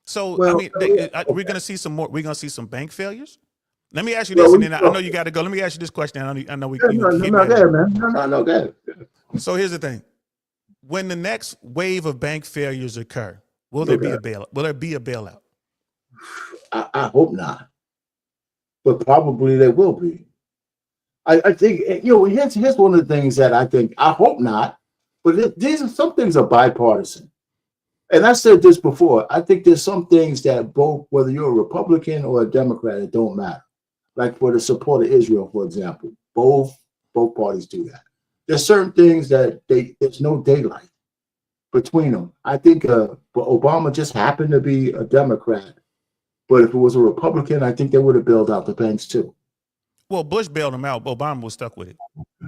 So we're gonna see some more. We're gonna see some bank failures. Let me ask you this, and then I know you got to go. Let me ask you this question. I know we.
No,
So here's the thing: when the next wave of bank failures occur, will there be a bailout? Will there be a bailout?
I hope not, but probably there will be. I think here's one of the things that I hope not, but some things are bipartisan. And I said this before, I think there's some things that both, whether you're a Republican or a Democrat, it don't matter. Like for the support of Israel, for example, both parties do that. There's certain things that there's no daylight between them. I think but Obama just happened to be a Democrat, but if it was a Republican, I think they would have bailed out the banks too.
Well, Bush bailed him out. Obama was stuck with it.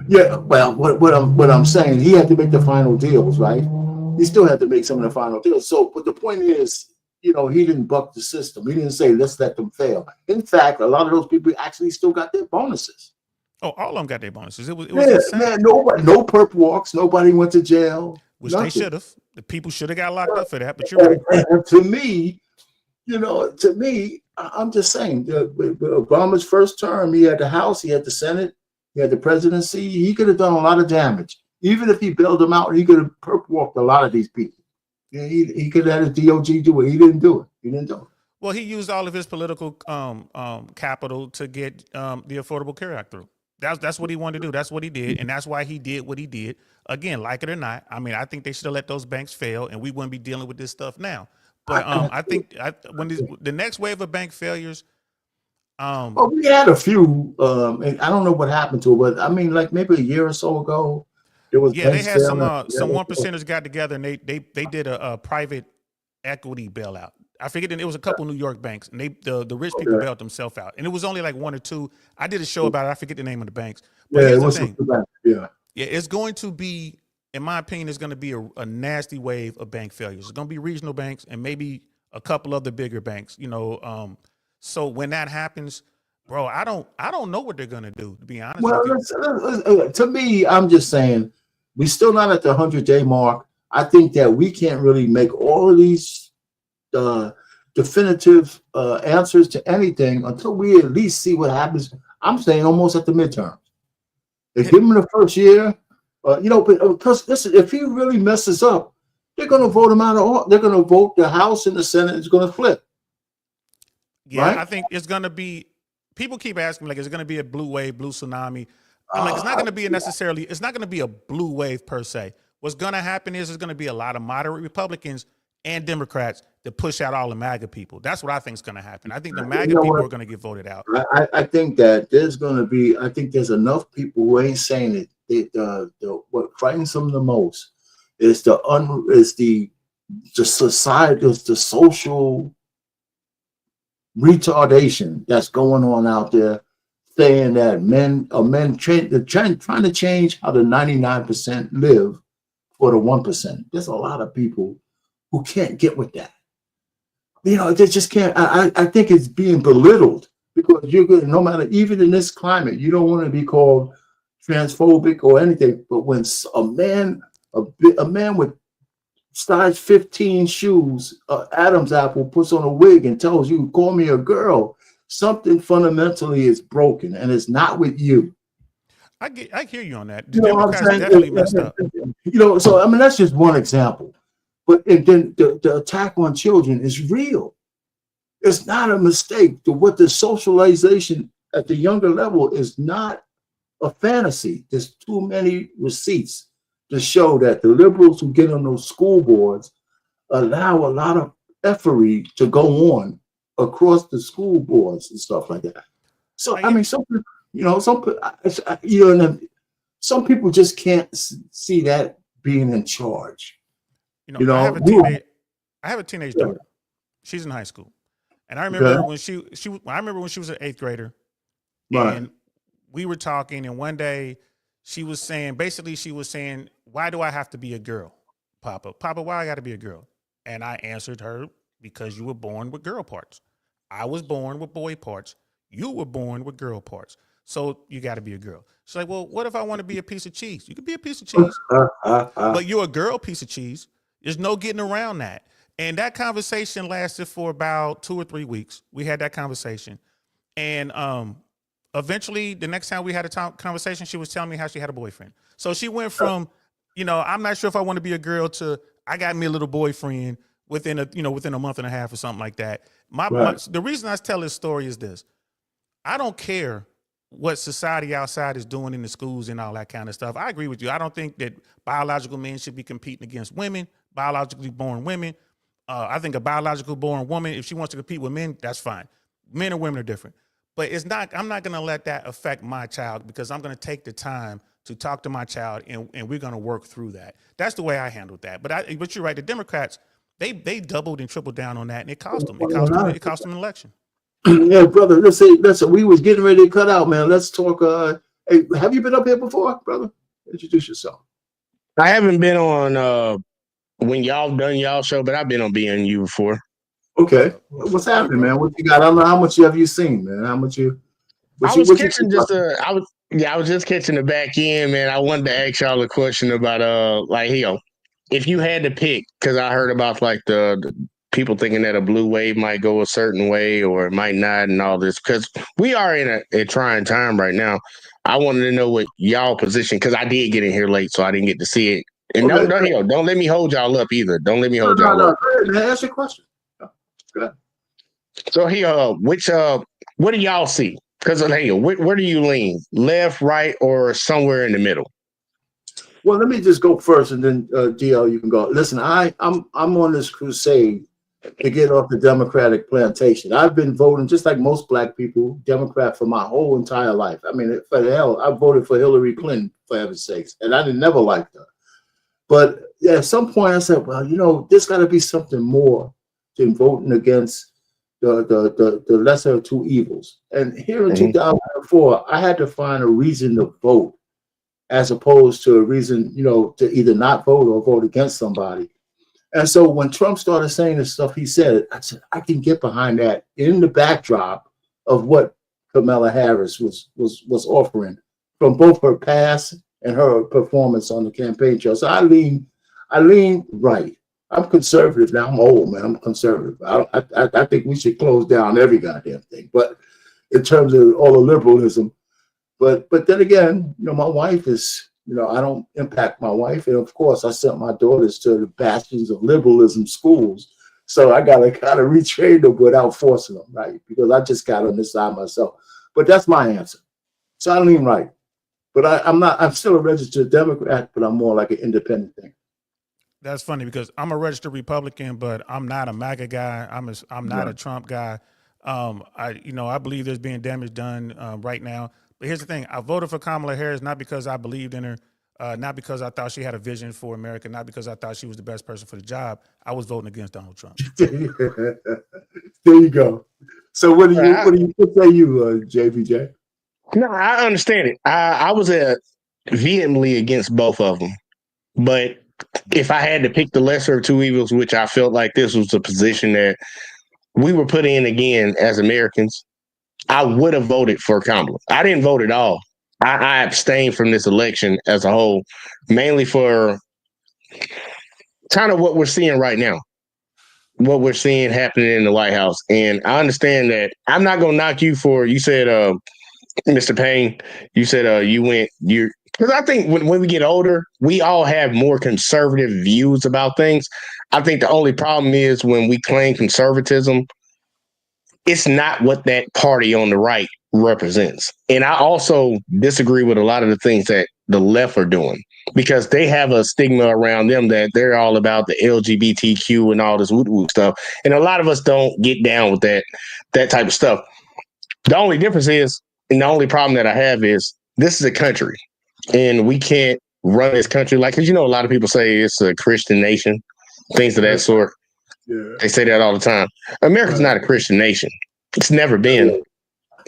Yeah, well, what I'm saying, he had to make the final deals, right? He still had to make some of the final deals. So, but the point is, he didn't buck the system. He didn't say let's let them fail. In fact, a lot of those people actually still got their bonuses.
Oh, all of them got their bonuses. It was
Yeah,
insane.
man, nobody, no perp walks, nobody went to jail.
Which
nothing.
they should have. The people should have got locked up for that. But you're right.
And to me, I'm just saying, Obama's first term, he had the House, he had the Senate, he had the presidency. He could have done a lot of damage. Even if he bailed them out, he could have perp walked a lot of these people. Yeah, he could have had his DOG do it. He didn't do it. He didn't do it.
Well, he used all of his political capital to get the Affordable Care Act through. That's what he wanted to do. That's what he did, and that's why he did what he did. Again, like it or not, I mean, I think they should have let those banks fail, and we wouldn't be dealing with this stuff now. But I think when the next wave of bank failures,
well, we had a few, and I don't know what happened to it, but I mean, like maybe a year or so ago, there was
they had some
failing.
one percenters got together and they did a private equity bailout. I figured it was a couple New York banks, and the rich people bailed themselves out, and it was only like one or two. I did a show about it. I forget the name of the banks, but here's the thing. It's going to be, in my opinion, it's going to be a nasty wave of bank failures. It's going to be regional banks and maybe a couple of the bigger banks. So when that happens, bro, I don't know what they're going to do. To be honest,
Well, to me, I'm just saying we're still not at the 100-day mark. I think that we can't really make all of these definitive answers to anything until we at least see what happens. I'm saying almost at the midterm. They give him the first year, but because listen, if he really messes up, they're going to vote him out of all. They're going to vote the House and the Senate is going to flip.
Yeah,
right?
I think it's going to be. People keep asking me, like, is it going to be a blue wave, blue tsunami? I'm like, it's not going to be it's not going to be a blue wave per se. What's going to happen is there's going to be a lot of moderate Republicans and Democrats that push out all the MAGA people. That's what I think is going to happen. I think the MAGA people are going to get voted out.
I think that there's going to be. I think there's enough people who ain't saying it. What frightens them the most is the society, is the social retardation that's going on out there, saying that men trying to change how the 99% live for the 1%. There's a lot of people who can't get with that. They just can't. I think it's being belittled because you're good. No matter, even in this climate, you don't want to be called transphobic or anything. But when a man with size 15 shoes, Adam's apple, puts on a wig and tells you, "Call me a girl," something fundamentally is broken, and it's not with you.
I hear you on that. The Democrats definitely messed up.
So I mean that's just one example. But and then the attack on children is real. It's not a mistake. What the socialization at the younger level is not a fantasy. There's too many receipts to show that the liberals who get on those school boards allow a lot of effery to go on across the school boards and stuff like that. So I mean, some people just can't see that being in charge.
I have a teenage daughter. She's in high school, and I remember when she was an 8th grader, and we were talking, and one day she was saying, "Why do I have to be a girl, Papa? Papa, why I got to be a girl?" And I answered her, "Because you were born with girl parts. I was born with boy parts. You were born with girl parts. So you got to be a girl." She's like, "Well, what if I want to be a piece of cheese? You can be a piece of cheese, but you're a girl piece of cheese. There's no getting around that." And that conversation lasted for about 2 or 3 weeks. We had that conversation. And eventually, the next time we had a conversation, she was telling me how she had a boyfriend. So she went from, I'm not sure if I want to be a girl to I got me a little boyfriend within a month and a half or something like that. The reason I tell this story is this. I don't care what society outside is doing in the schools and all that kind of stuff. I agree with you. I don't think that biological men should be competing against women, biologically born women. I think a biological born woman, if she wants to compete with men, that's fine. Men and women are different. But it's not, I'm not going to let that affect my child, because I'm going to take the time to talk to my child, and we're going to work through that. That's the way I handled that. But you're right. The Democrats, they doubled and tripled down on that, and it cost them. It cost them an election.
Yeah, brother. Listen. We was getting ready to cut out, man. Let's talk. Hey, have you been up here before, brother? Introduce yourself.
I haven't been on when y'all done y'all show, but I've been on BNU before.
Okay. What's happening, man? What you got? I don't know how much have you seen, man. How much you?
I was just catching the back end, man. I wanted to ask y'all a question about like, if you had to pick, because I heard about like the people thinking that a blue wave might go a certain way or it might not, and all this, because we are in a trying time right now. I wanted to know what y'all position, because I did get in here late, so I didn't get to see it. And
Okay.
don't let me hold y'all up either. Don't let me hold y'all up.
Go ahead, man. Ask your question. Go ahead.
So what do y'all see? Because where do you lean? Left, right, or somewhere in the middle?
Well, let me just go first, and then DL, you can go. Listen, I'm on this crusade to get off the Democratic plantation. I've been voting just like most black people, Democrat, for my whole entire life. I mean, for the hell, I voted for Hillary Clinton, for heaven's sakes, and I never liked her. But at some point, I said, well, there's got to be something more than voting against the lesser of two evils. And here in 2004, I had to find a reason to vote, as opposed to a reason, to either not vote or vote against somebody. And so when Trump started saying the stuff he said, I said, I can get behind that in the backdrop of what Kamala Harris was offering from both her past and her performance on the campaign trail. So I lean right. I'm conservative now. I'm old, man. I'm conservative. I think we should close down every goddamn thing. But in terms of all the liberalism, but then again, my wife is, I don't impact my wife, and of course, I sent my daughters to the bastions of liberalism schools. So I gotta kind of retrain them without forcing them, right? Because I just got on this side myself. But that's my answer. So I lean right. But I'm still a registered Democrat, but I'm more like an independent thing.
That's funny, because I'm a registered Republican, but I'm not a MAGA guy. I'm not a Trump guy. I believe there's being damage done right now. But here's the thing: I voted for Kamala Harris not because I believed in her, not because I thought she had a vision for America, not because I thought she was the best person for the job. I was voting against Donald Trump.
There you go. So what say you, JBJ?
No, I understand it. I was vehemently against both of them, but if I had to pick the lesser of two evils, which I felt like this was a position that we were put in again as Americans, I would have voted for Kamala. I didn't vote at all. I abstained from this election as a whole, mainly for kind of what we're seeing right now, what we're seeing happening in the White House. And I understand that I'm not going to knock you for, you said, Mr. Payne, you said because I think when we get older, we all have more conservative views about things. I think the only problem is when we claim conservatism, it's not what that party on the right represents. And I also disagree with a lot of the things that the left are doing, because they have a stigma around them that they're all about the LGBTQ and all this woo-woo stuff. And a lot of us don't get down with that type of stuff. The only difference is, and the only problem that I have is, this is a country, and we can't run this country because a lot of people say it's a Christian nation, things of that sort. Yeah. They say that all the time. America's not a Christian nation. It's never been.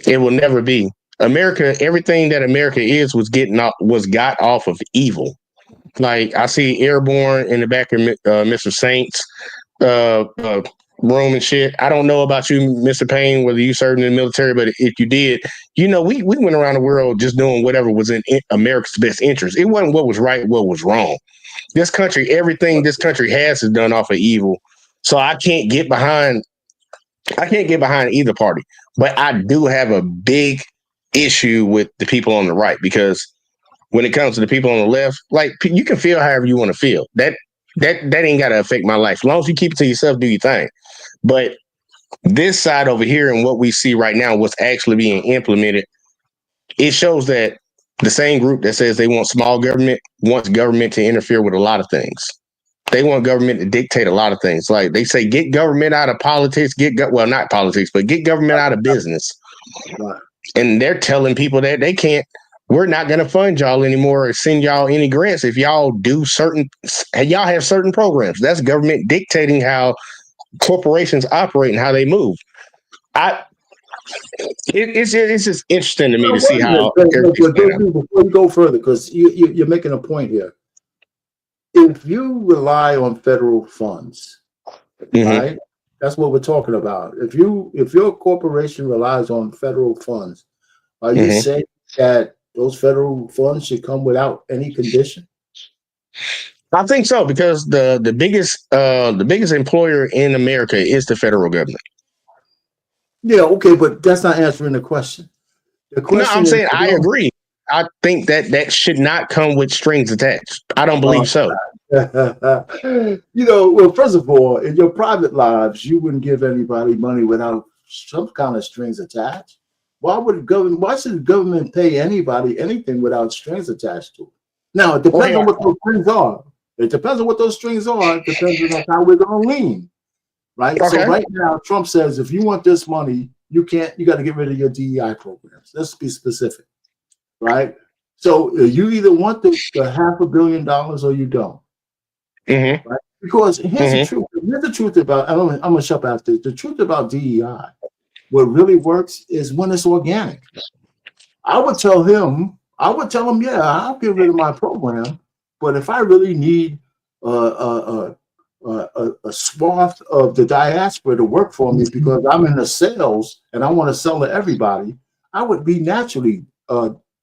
It will never be. America, everything that America is was got off of evil. Like, I see Airborne in the back of Mr. Saint's room and shit. I don't know about you, Mr. Payne, whether you served in the military, but if you did, we went around the world just doing whatever was in America's best interest. It wasn't what was right, what was wrong. This country, everything this country has is done off of evil. So I can't get behind either party. But I do have a big issue with the people on the right, because when it comes to the people on the left, like, you can feel however you want to feel. That ain't got to affect my life. As long as you keep it to yourself, do your thing. But this side over here and what we see right now, what's actually being implemented, it shows that the same group that says they want small government wants government to interfere with a lot of things. They want government to dictate a lot of things. Like they say, get government out of politics, well, not politics, but get government out of business.
Right.
And they're telling people that they can't, we're not going to fund y'all anymore or send y'all any grants if y'all y'all have certain programs. That's government dictating how corporations operate and how they move. It's just interesting to me to see how
before you go further, because you're making a point here. If you rely on federal funds, right? That's what we're talking about. If your corporation relies on federal funds, are you saying that those federal funds should come without any condition?
I think so, because the biggest employer in America is the federal government.
Yeah, okay, but that's not answering the question. The question
no, I'm saying I agree. I think that should not come with strings attached. I don't believe so.
Well, first of all, in your private lives, you wouldn't give anybody money without some kind of strings attached. Why should the government pay anybody anything without strings attached to it? Now, it depends on what those strings are. It depends on what those strings are. It depends on how we're going to lean, right? So right now, Trump says, if you want this money, you got to get rid of your DEI programs. Let's be specific, right? So you either want the $500 million or you don't. Right? Because here's the truth. Here's the truth about, I'm going to shut after this. The truth about DEI, what really works is when it's organic. I would tell him, yeah, I'll get rid of my program. But if I really need a swath of the diaspora to work for me because I'm in the sales and I want to sell to everybody, I would be naturally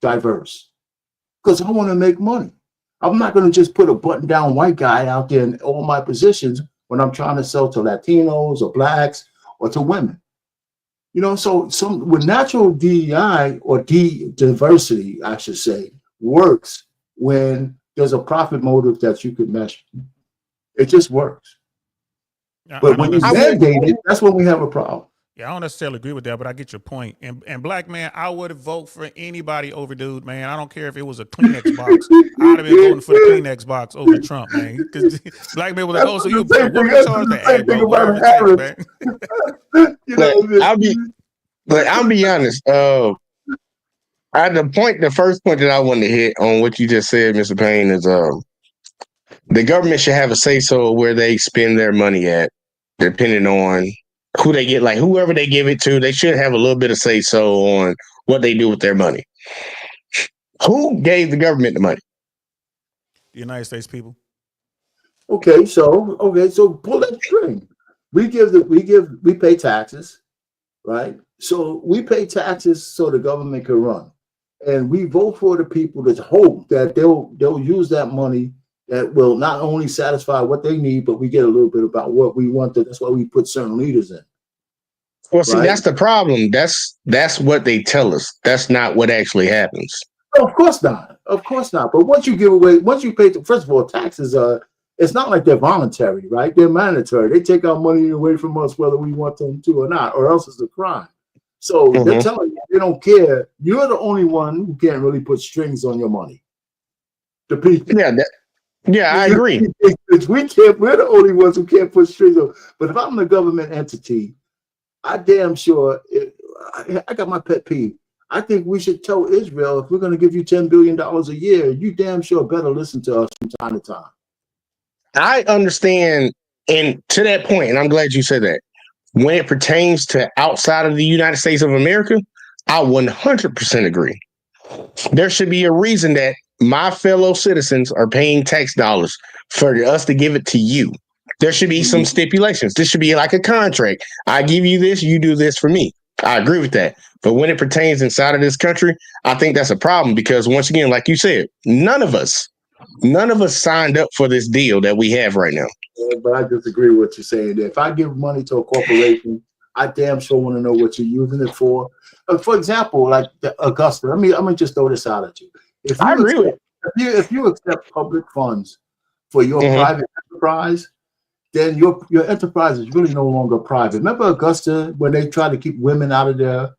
diverse because I want to make money. I'm not going to just put a button-down white guy out there in all my positions when I'm trying to sell to Latinos or blacks or to women. So with natural DEI or diversity, I should say, works when there's a profit motive that you can measure. It just works. But when you mandate it, that's when we have a problem.
Yeah, I don't necessarily agree with that, but I get your point. And black man, I would vote for anybody over dude, man. I don't care if it was a Kleenex box. I'd have been voting for the Kleenex box over Trump, man. Because black man was like, oh, so you put a woman in charge? Hey, bro, whatever it takes, man.
I'll be honest. The first point that I wanted to hit on what you just said, Mr. Payne, is the government should have a say-so where they spend their money at, depending on who they get, like whoever they give it to, they should have a little bit of say-so on what they do with their money. Who gave the government the money?
The United States people.
Okay, so pull that string. We pay taxes, right? So we pay taxes so the government can run. And we vote for the people that hope that they'll use that money that will not only satisfy what they need, but we get a little bit about what we want. That's why we put certain leaders in.
Well, see, that's the problem. That's what they tell us. That's not what actually happens.
No, of course not. Of course not. But once you pay, first of all, taxes it's not like they're voluntary, right? They're mandatory. They take our money away from us whether we want them to or not, or else it's a crime. So they're telling you they don't care. You're the only one who can't really put strings on your money. The people.
Yeah, I agree.
We're the only ones who can't put strings on. But if I'm the government entity, I damn sure I got my pet peeve. I think we should tell Israel, if we're going to give you $10 billion a year, you damn sure better listen to us from time to time.
I understand, and to that point, and I'm glad you said that, when it pertains to outside of the United States of America, I 100% agree. There should be a reason that my fellow citizens are paying tax dollars for us to give it to you. There should be some stipulations. This should be like a contract. I give you this, you do this for me. I agree with that. But when it pertains inside of this country, I think that's a problem because once again, like you said, none of us signed up for this deal that we have right now.
Yeah, but I disagree with what you're saying. If I give money to a corporation, I damn sure want to know what you're using it for. For example, like Augusta, I'm gonna just throw this out at you. If you accept public funds for your private enterprise, then your enterprise is really no longer private. Remember Augusta when they tried to keep women out of their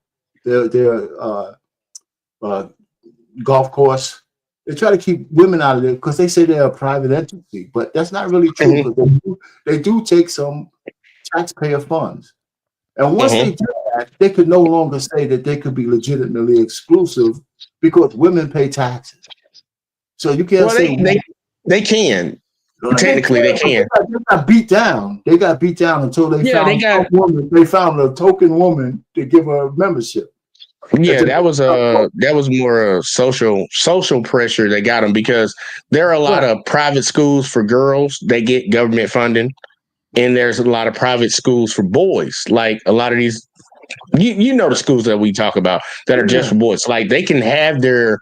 golf course, They try to keep women out of it because they say they're a private entity, but that's not really true because they do take some taxpayer funds. And once they do that, they could no longer say that they could be legitimately exclusive because women pay taxes. So you can't say
they can. Technically, they can.
They got beat down. They got beat down until they found a woman. They found a token woman to give her membership.
Yeah, that was more social pressure that got them because there are a lot of private schools for girls that get government funding, and there's a lot of private schools for boys. Like a lot of these, you know, the schools that we talk about that are just for boys. Like they can have their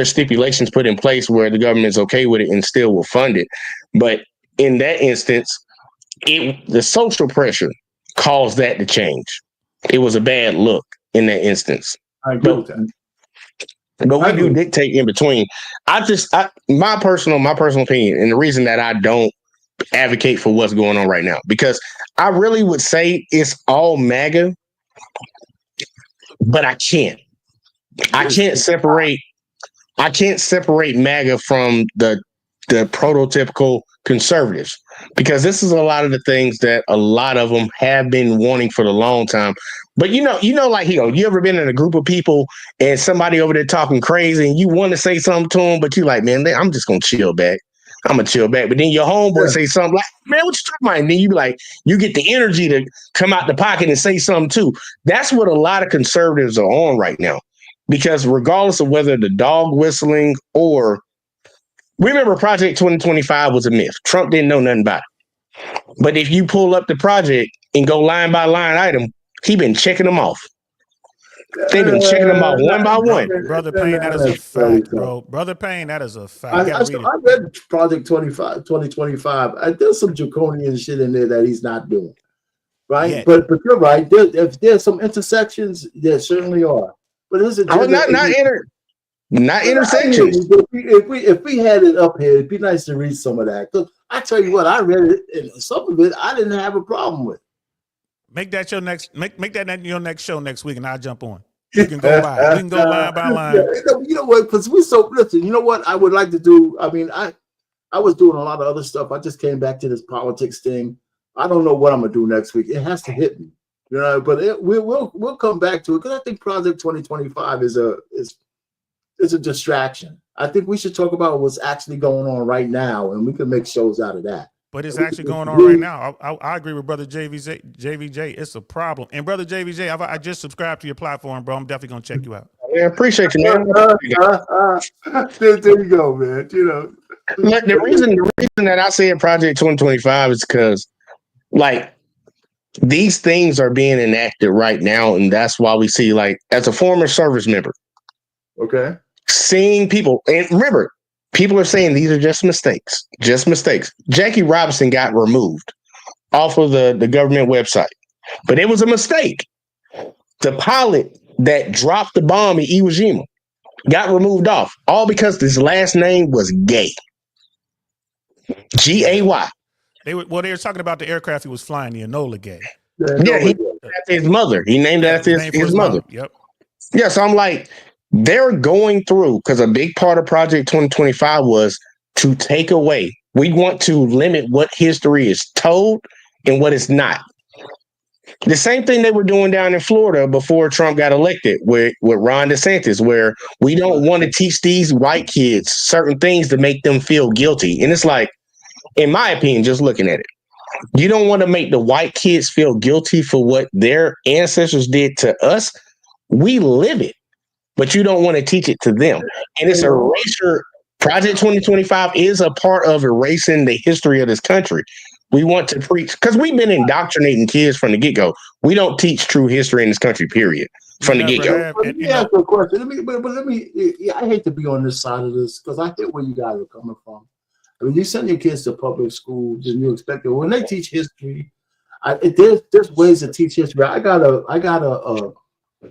stipulations put in place where the government's okay with it and still will fund it. But in that instance, the social pressure caused that to change. It was a bad look in that instance.
I agree with that.
But we do dictate in between. My personal opinion, and the reason that I don't advocate for what's going on right now, because I really would say it's all MAGA, but I can't separate MAGA from the prototypical conservatives, because this is a lot of the things that a lot of them have been wanting for a long time. But you know, like, you ever been in a group of people and somebody over there talking crazy and you want to say something to them, but you like, man, I'm just gonna chill back. I'm gonna chill back. But then your homeboy say something like, man, what you talking about? And then you be like, you get the energy to come out the pocket and say something too. That's what a lot of conservatives are on right now. Because regardless of whether the dog whistling or remember Project 2025 was a myth. Trump didn't know nothing about it. But if you pull up the project and go line by line item, he been checking them off. They've been checking them off one by one.
Brother Payne, that is a fact, bro. Brother Payne, that is a fact.
I read Project 2025. There's some draconian shit in there that he's not doing. Right?
Yeah.
But you're right. If there's some intersections, there certainly are. But there's a
not intersections.
If we had it up here, it'd be nice to read some of that. Because I tell you what, I read it, and some of it I didn't have a problem with.
Make that your next show next week, and I'll jump on. You can go by. We can go line by line.
You know what? Because listen. You know what I would like to do. I mean, I was doing a lot of other stuff. I just came back to this politics thing. I don't know what I'm gonna do next week. It has to hit me, you know. But we'll come back to it because I think Project 2025 is a distraction. I think we should talk about what's actually going on right now, and we can make shows out of that.
But it's actually going on right now. I agree with Brother JVJ. It's a problem. And Brother JVJ, I just subscribed to your platform, bro. I'm definitely going to check you out.
Yeah, appreciate you, man.
There you go, man. You know.
Look, the reason that I say Project 2025 is because, like, these things are being enacted right now, and that's why we see, like, as a former service member,
okay,
seeing people, and remember, people are saying these are just mistakes. Jackie Robinson got removed off of the government website, but it was a mistake. The pilot that dropped the bomb in Iwo Jima got removed off, all because his last name was Gay. Gay.
They were talking about the aircraft he was flying, the Enola Gay.
Yeah, he named it after his mother. He named it after his mother.
Yep.
Yeah, so I'm like, they're going through, because a big part of Project 2025 was to take away. We want to limit what history is told and what is not. The same thing they were doing down in Florida before Trump got elected with Ron DeSantis, where we don't want to teach these white kids certain things to make them feel guilty. And it's like, in my opinion, just looking at it, you don't want to make the white kids feel guilty for what their ancestors did to us. We live it, but you don't want to teach it to them. And it's erasure. Project 2025 is a part of erasing the history of this country. We want to preach, because we've been indoctrinating kids from the get-go. We don't teach true history in this country, period, from the get-go.
Let me ask you a question. Let me. I hate to be on this side of this because I get where you guys are coming from. I mean, you send your kids to public schools and you expect it. When they teach history, there's ways to teach history.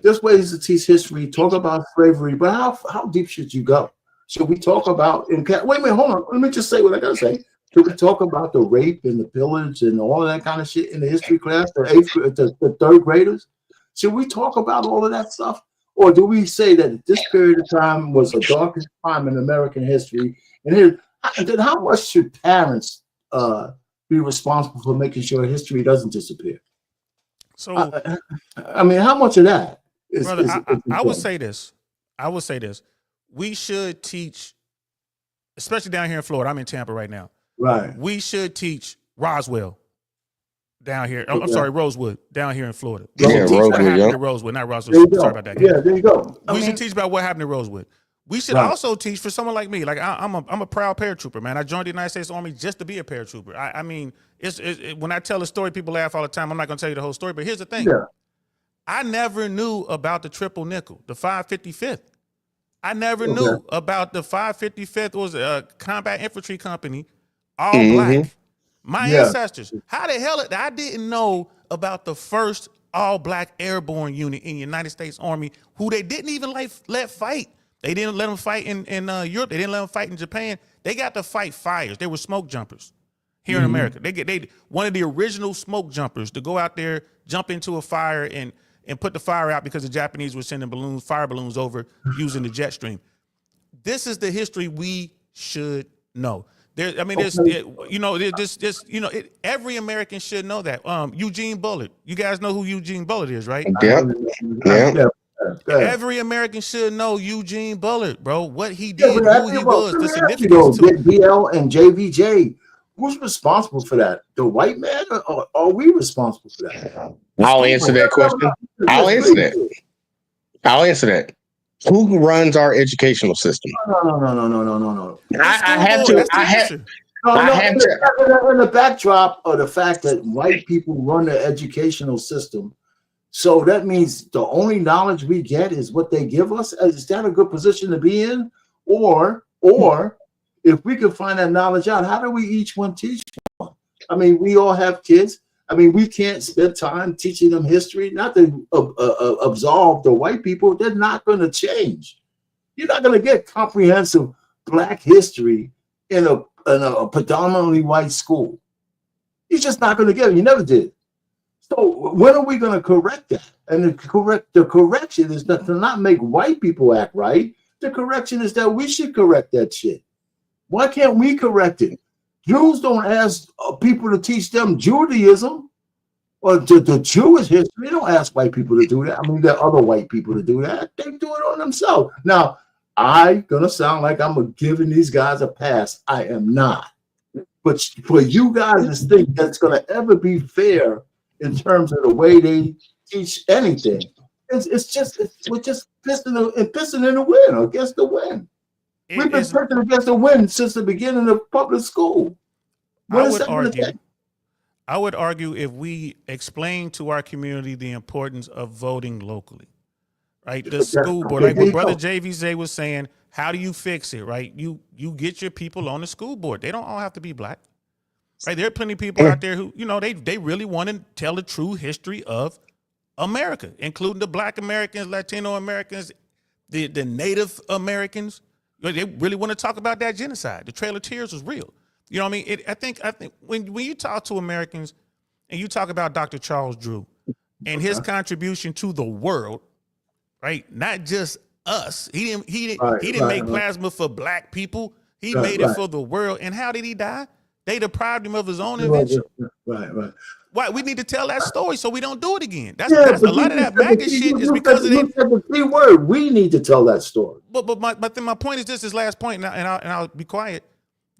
There's ways to teach history, talk about slavery, but how deep should you go? Should we talk about, wait a minute, hold on. Let me just say what I gotta say. Should we talk about the rape and the pillage and all of that kind of shit in the history class, the third graders? Should we talk about all of that stuff? Or do we say that this period of time was the darkest time in American history? And then how much should parents be responsible for making sure history doesn't disappear?
So,
I mean, how much of that is,
brother,
is
I would
important?
say this. I would say this. We should teach, especially down here in Florida. I'm in Tampa right now.
Right.
We should teach Roswell down here. I'm sorry, Rosewood down here in Florida. We should teach what happened to Rosewood, not Roswell. Sorry about that.
Yeah, there you go.
We should teach about what happened to Rosewood. We should
Right.
also teach for someone like me. Like I'm a proud paratrooper, man. I joined the United States Army just to be a paratrooper. I mean, when I tell a story, people laugh all the time. I'm not going to tell you the whole story, but here's the thing.
Yeah.
I never knew about the triple nickel, the 555th. I never knew about the 555th was a combat infantry company, all black. My ancestors. How the hell I didn't know about the first all black airborne unit in the United States Army, who they didn't even let fight. They didn't let them fight in Europe. They didn't let them fight in Japan. They got to fight fires. They were smoke jumpers here in America. They one of the original smoke jumpers to go out there, jump into a fire and put the fire out because the Japanese were sending fire balloons over using the jet stream. This is the history we should know. Every American should know that. Eugene Bullard. You guys know who Eugene Bullard is, right?
Yeah.
Every American should know Eugene Bullard, bro. What he did, who he was, the significance
to it. BL and JVJ. Who's responsible for that? The white man, or are we responsible for that?
I'll answer that question. I'll answer that. Who runs our educational system?
No.
I have to.
In the backdrop of the fact that white people run the educational system, so that means the only knowledge we get is what they give us. Is that a good position to be in? Or if we can find that knowledge out, how do we each one teach one? I mean, we all have kids. I mean, we can't spend time teaching them history, not to absolve the white people. They're not going to change. You're not going to get comprehensive black history in a predominantly white school. You're just not going to get it. You never did. So when are we going to correct that? And the correction is to not make white people act right. The correction is that we should correct that shit. Why can't we correct it? Jews don't ask people to teach them Judaism or the Jewish history. They don't ask white people to do that. I mean, there are other white people to do that. They do it on themselves. Now, I'm going to sound like I'm giving these guys a pass. I am not. But for you guys to think that's going to ever be fair in terms of the way they teach anything, we're just pissing in the wind against the wind. We've been pissing against the wind since the beginning of public school.
I would argue if we explain to our community the importance of voting locally, right? The school board, like what Brother JVJ was saying, how do you fix it, right? You get your people on the school board. They don't all have to be black, right? There are plenty of people out there who, they really want to tell the true history of America, including the Black Americans, Latino Americans, the Native Americans. They really want to talk about that genocide. The Trail of Tears was real. You know what I mean? I think when you talk to Americans and you talk about Dr. Charles Drew and his contribution to the world, right? Not just us. He didn't make plasma for black people. He made it for the world. And how did he die? They deprived him of his own invention.
Right.
Why we need to tell that story so we don't do it again. That's a lot of that MAGA shit is because of
the key word. We need to tell that story.
But my point is this last point, and I'll be quiet.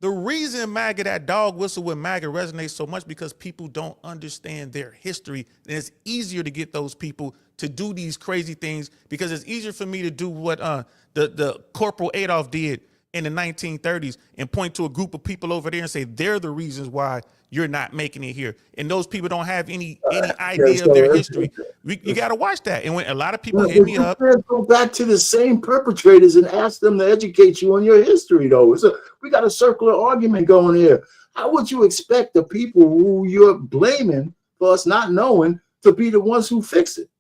The reason MAGA, that dog whistle with MAGA resonates so much because people don't understand their history. And it's easier to get those people to do these crazy things because it's easier for me to do what the Corporal Adolf did in the 1930s and point to a group of people over there and say they're the reasons why you're not making it here. And those people don't have any idea of their history. You got to watch that. And when a lot of people hit me up.
Go back to the same perpetrators and ask them to educate you on your history, though. We got a circular argument going here. How would you expect the people who you're blaming for us not knowing to be the ones who fix it?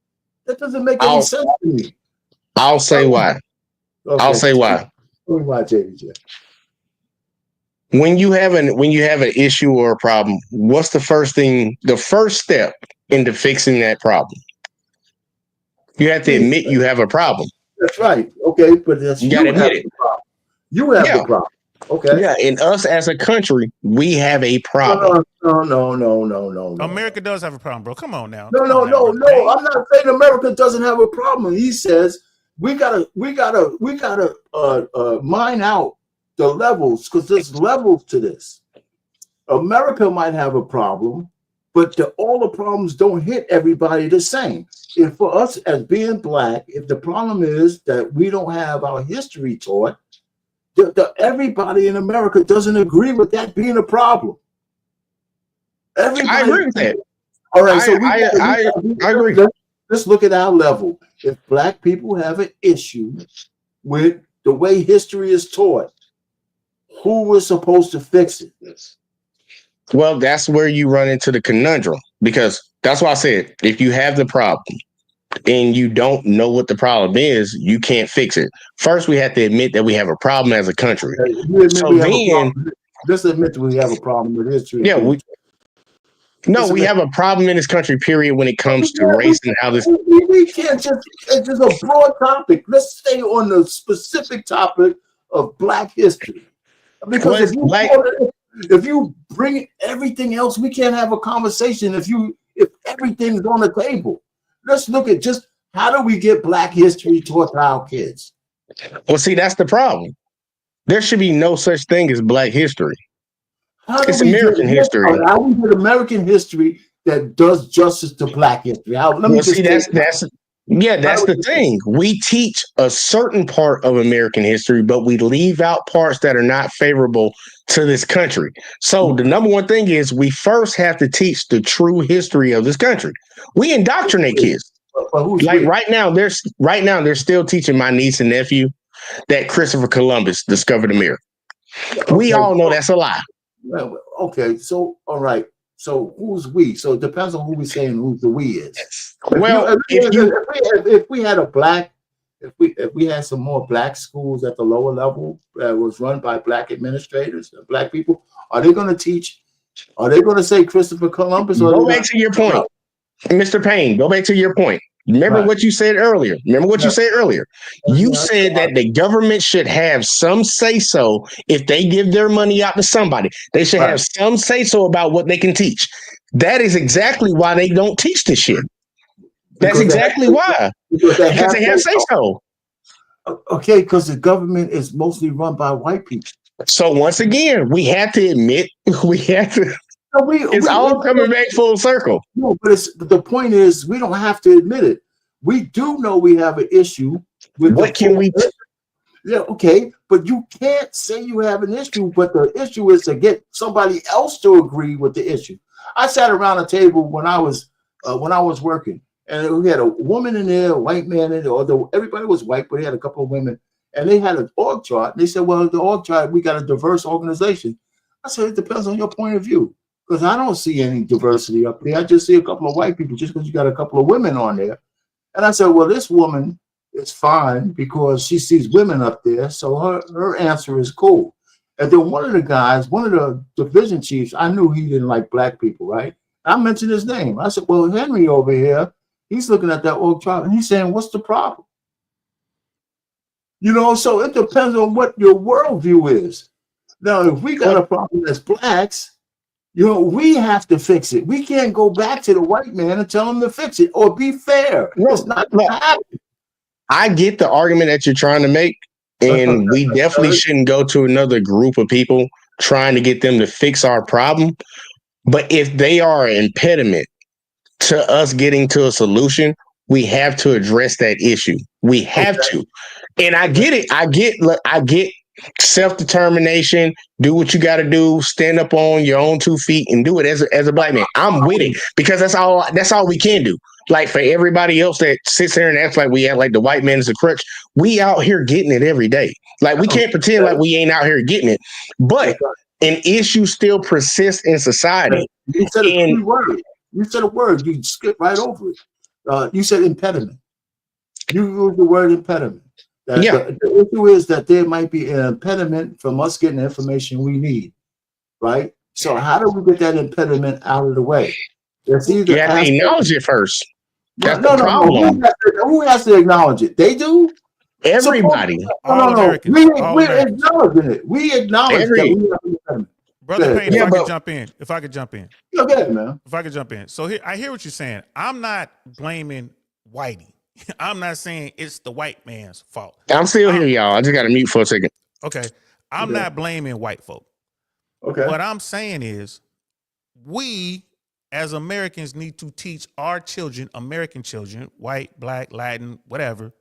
That doesn't make any sense to me.
I'll say why.
Okay.
I'll say why.
Tell me why, JVJ.
When you have an issue or a problem, what's the first step into fixing that problem? You have to admit you have a problem.
That's right. Okay, but that's
You gotta admit it.
The problem. You have the problem. Okay.
Yeah, and us as a country, we have a problem.
No.
America does have a problem, bro. Come on now.
No. I'm not saying America doesn't have a problem. He says we gotta mine out the levels, because there's levels to this. America might have a problem, but all the problems don't hit everybody the same. And for us as being black, if the problem is that we don't have our history taught, everybody in America doesn't agree with that being a problem. Everybody,
I agree with that.
All right, so
I agree.
Let's look at our level. If black people have an issue with the way history is taught, who was supposed to fix it?
Well, that's where you run into the conundrum, because that's why I said, if you have the problem and you don't know what the problem is, you can't fix it. First, we have to admit that we have a problem as a country. So then,
let's admit that we have a problem with history.
Yeah, we have a problem in this country, period, when it comes to race and how this.
We can't just, it's just a broad topic. Let's stay on the specific topic of black history. Because if you bring everything else, we can't have a conversation if everything's on the table. Let's look at just how do we get black history taught to our kids?
Well, see, that's the problem. There should be no such thing as black history. It's American history.
How do we get American history that does justice to black history?
That's the thing. We teach a certain part of American history, but we leave out parts that are not favorable to this country. So the number one thing is we first have to teach the true history of this country. We indoctrinate kids. Like right now, they're still teaching my niece and nephew that Christopher Columbus discovered America. We all know that's a lie.
Okay, so all right. So who's we? So it depends on who we're saying who the we is.
Well,
if we had some more black schools at the lower level that was run by black administrators, black people, are they going to teach? Are they going to say Christopher Columbus?
Go back to your point, Mr. Payne. Go back to your point. Remember what you said earlier. You said that the government should have some say-so if they give their money out to somebody. They should have some say-so about what they can teach. That is exactly why they don't teach this shit. That's exactly why. Because they have say-so.
Okay, because the government is mostly run by white people.
So once again, we have to admit, it's all coming back full circle.
No, but the point is, we don't have to admit it. We do know we have an issue with
what can we?
Yeah, okay, but you can't say you have an issue, but the issue is to get somebody else to agree with the issue. I sat around a table when I was working, and we had a woman in there, a white man in there. Although everybody was white, but they had a couple of women, and they had an org chart. They said, "Well, the org chart, we got a diverse organization." I said, "It depends on your point of view." Because I don't see any diversity up there. I just see a couple of white people just because you got a couple of women on there. And I said, well, this woman is fine because she sees women up there. So her answer is cool. And then one of the guys, one of the division chiefs, I knew he didn't like black people, right? I mentioned his name. I said, well, Henry over here, he's looking at that org chart and he's saying, what's the problem? So it depends on what your worldview is. Now, if we got a problem as blacks, we have to fix it. We can't go back to the white man and tell him to fix it or be fair. It's not going to happen.
I get the argument that you're trying to make, and we definitely shouldn't go to another group of people trying to get them to fix our problem. But if they are an impediment to us getting to a solution, we have to address that issue. We have to. And I get it. I get self-determination, do what you got to do, stand up on your own 2 feet and do it as a black man. I'm with it because that's all we can do. Like for everybody else that sits there and acts like we act like the white man is a crutch, we out here getting it every day. Like we can't pretend like we ain't out here getting it. But an issue still persists in society.
You said a word. You said a word. You skipped right over it. You said impediment. You used the word impediment. The issue is that there might be an impediment from us getting the information we need, right? So how do we get that impediment out of the way?
You have to acknowledge it first. That's
No,
the
no, no.
problem.
Who has to acknowledge it? They do.
Everybody.
No, no, no. We're acknowledging it. We acknowledge that we have independence.
Brother
Go
Payne,
ahead.
if I could jump in,
Go ahead, man.
If I could jump in. So here, I hear what you're saying. I'm not blaming Whitey. I'm not saying it's the white man's fault.
I'm still here, y'all. I just got to mute for a second.
Okay. I'm not blaming white folk.
Okay.
What I'm saying is we as Americans need to teach our children, American children, white, black, Latin, whatever,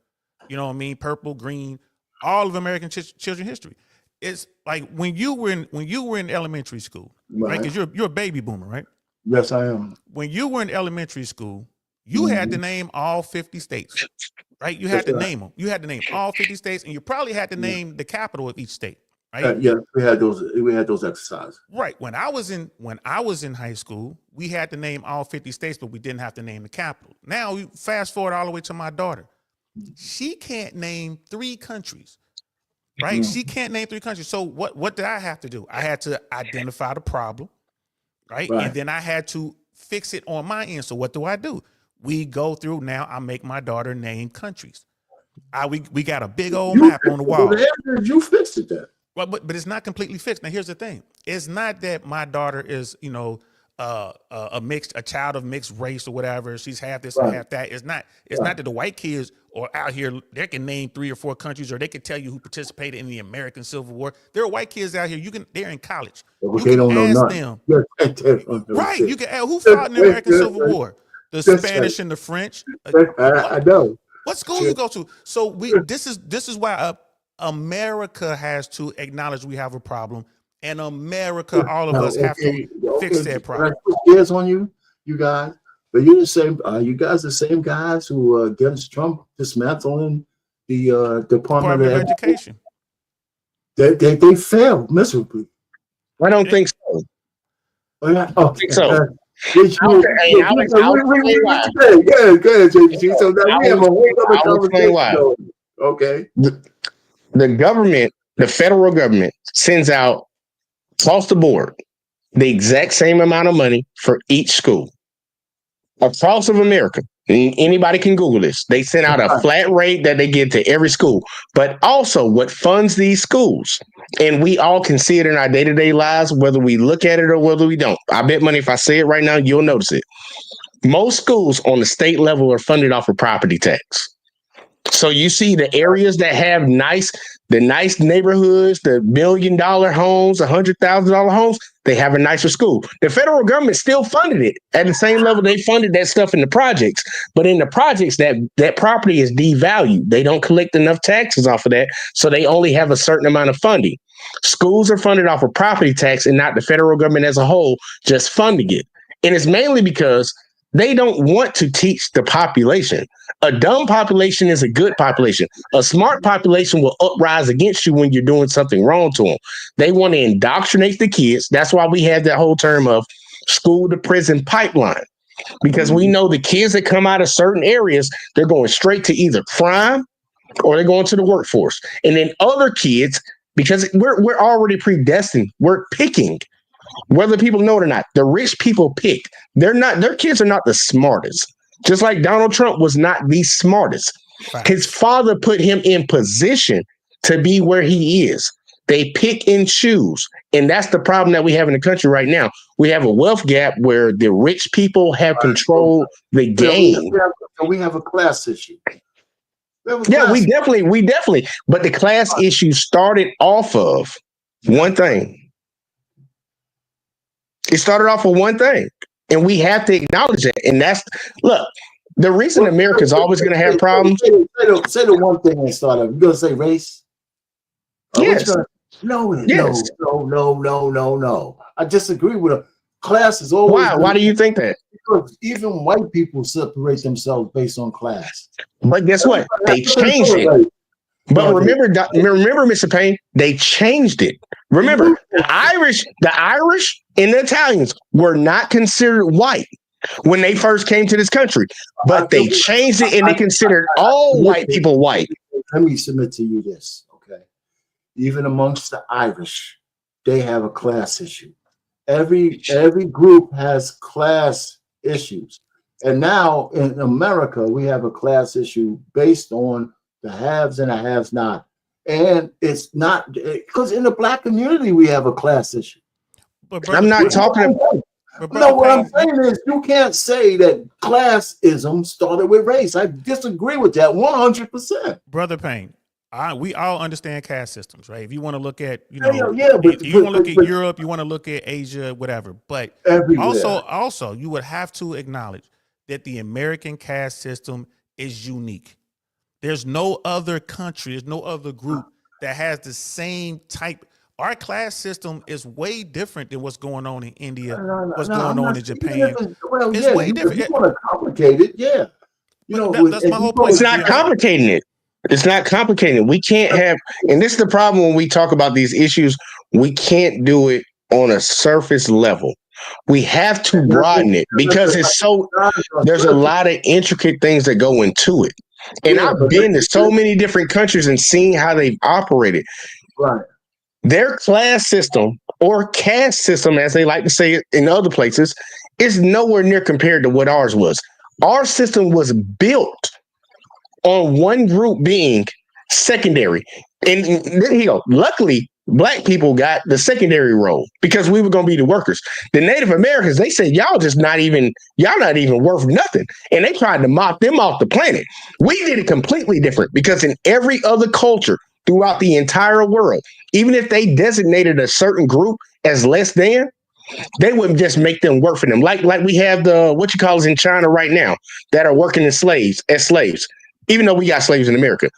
you know what I mean, purple, green, all of American children history. It's like when you were in elementary school, right? Because you're a baby boomer, right?
Yes, I am.
When you were in elementary school, you had to name all 50 states, right? You had to name them. You had to name all 50 states, and you probably had to name the capital of each state, right?
Yeah, we had those exercises.
Right. When I was in high school, we had to name all 50 states, but we didn't have to name the capital. Now we fast forward all the way to my daughter. She can't name 3 countries. Right? She can't name 3 countries. So what did I have to do? I had to identify the problem, right? And then I had to fix it on my end. So what do? We go through now. I make my daughter name countries. We got a big old map on the wall.
You fixed it then.
Well, but it's not completely fixed. Now here's the thing: it's not that my daughter is a child of mixed race or whatever. She's half this and half that. It's not that the white kids are out here. They can name 3 or 4 countries, or they can tell you who participated in the American Civil War. There are white kids out here. They're in college.
But they don't know nothing.
Right? You can ask who fought in the American Civil War. The Spanish and the French.
I know.
What school you go to? So this is why America has to acknowledge we have a problem, and America, all of us have to fix that problem.
Years on you guys, but you're the same. You guys the same guys who against Trump dismantling the Department of
Education.
They failed miserably.
I don't think so.
Oh, yeah. Oh, I think so.
Go ahead,
JG. So now we have a whole other conversation. Okay.
The government, the federal government, sends out across the board the exact same amount of money for each school across of America. Anybody can Google this. They send out a flat rate that they give to every school, but also what funds these schools. And we all can see it in our day-to-day lives, whether we look at it or whether we don't. I bet money if I say it right now, you'll notice it. Most schools on the state level are funded off of property tax. So you see the areas that have the nice neighborhoods, the $1 million homes, $100,000 homes, they have a nicer school. The federal government still funded it at the same level they funded that stuff in the projects. But in the projects, that property is devalued. They don't collect enough taxes off of that, so they only have a certain amount of funding. Schools are funded off of property tax and not the federal government as a whole just funding it. And it's mainly because they don't want to teach the population. A dumb population is a good population. A smart population will uprise against you when you're doing something wrong to them. They want to indoctrinate the kids. That's why we have that whole term of school to prison pipeline, because we know the kids that come out of certain areas, they're going straight to either crime or they're going to the workforce. And then other kids, because we're already predestined, we're picking. Whether people know it or not, the rich people pick. Their kids are not the smartest. Just like Donald Trump was not the smartest. His father put him in position to be where he is. They pick and choose. And that's the problem that we have in the country right now. We have a wealth gap where the rich people have controlled the game.
We have a class issue.
We definitely. But the class issue started off of one thing. It started off with one thing, and we have to acknowledge it. And that's, look, the reason America's always going to have problems.
Say the one thing that started. You're going to say race?
Yes.
No. I disagree with her. Class is always.
Why do you think that?
Because even white people separate themselves based on class.
But guess what? They changed it. But remember, Mr. Payne, they changed it. Remember, the Irish and the Italians were not considered white when they first came to this country, but they changed it and they considered all white people white.
Let me submit to you this, okay? Even amongst the Irish, they have a class issue. Every group has class issues. And now in America, we have a class issue based on the haves and the haves not. And it's not because in the black community, we have a class issue.
But
I'm not talking.
No, what I'm saying is you can't say that classism started with race. I disagree with that 100%.
Brother Payne, we all understand caste systems, right? If you want to look at,
but
you want to look at Europe, you want to look at Asia, whatever. But
everywhere.
also, you would have to acknowledge that the American caste system is unique. There's no other country, there's no other group that has the same type. Our class system is way different than what's going on in India, what's going on in Japan. It's way different.
If you want to complicate it, yeah.
That's my whole point.
It's not complicating it. It's not complicating. We can't have, and this is the problem when we talk about these issues. We can't do it on a surface level. We have to broaden it because there's a lot of intricate things that go into it. And I've been to so many different countries and seen how they've operated.
Right.
Their class system or caste system, as they like to say it in other places, is nowhere near compared to what ours was. Our system was built on one group being secondary. And then luckily, black people got the secondary role because we were going to be the workers. The Native Americans, they said, y'all not even worth nothing. And they tried to mop them off the planet. We did it completely different because in every other culture throughout the entire world, even if they designated a certain group as less than, they wouldn't just make them work for them. Like we have the in China right now that are working as slaves, even though we got slaves in America.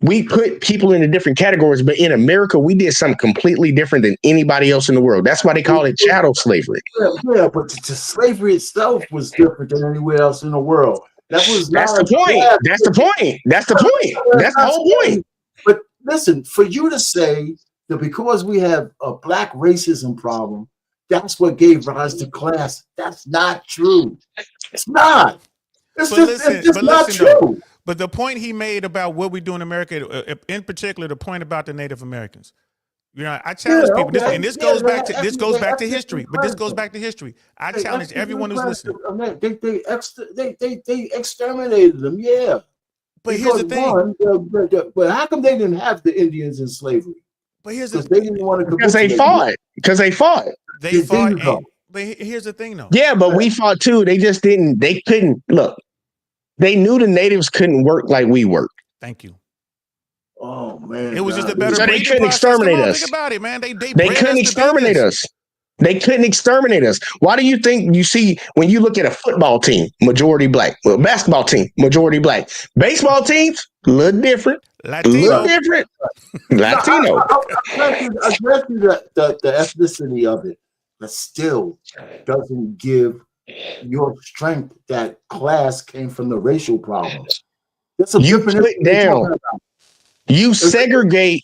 We put people into different categories, but in America, we did something completely different than anybody else in the world. That's why they call it chattel slavery.
Yeah, but the slavery itself was different than anywhere else in the world. That's
the point. That's the point. That's the point. That's the whole point.
But listen, for you to say that because we have a black racism problem, that's what gave rise to class, that's not true. It's not. It's just not true.
Though, but the point he made about what we do in America, in particular, the point about the Native Americans, I challenge people, this goes back to history. But this goes back to history. I challenge everyone who's listening.
They exterminated them, yeah.
But here's the thing.
But how come they didn't have the Indians in slavery?
But here's the
they didn't want to.
Because they fought.
They fought. But here's the thing, though.
Yeah, but we fought too. They just didn't. They couldn't look. They knew the natives couldn't work like we worked.
Thank you.
Oh man,
it was just a better.
So they couldn't exterminate us.
Think about it, man. They
couldn't exterminate us. They couldn't exterminate us. Why do you think you see when you look at a football team, majority black, well, basketball team, majority black, baseball teams, a little different,
Latino.
Latino.
I grant you the ethnicity of it, but still doesn't give your strength that class came from the racial problems.
You put down. You segregate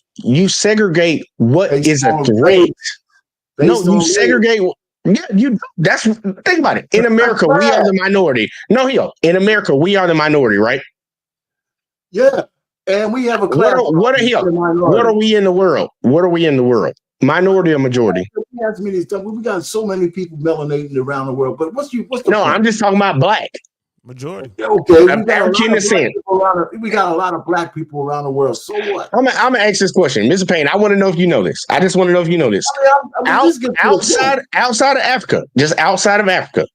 what is a threat. No, you segregate. Yeah, that's think about it. In America, we are the minority. In America, we are the minority, right?
Yeah. And we have a class.
What are we in the world? What are we in the world? Minority or majority?
We got so many people melanating around the world, but what's the
No,
point?
I'm just talking about black.
Majority.
Okay,
I'm African descent.
We got a lot of black people around the world. So what?
I'm gonna ask this question, Mr. Payne. I want to know if you know this. I just want to know if you know this. Outside of Africa, just outside of Africa,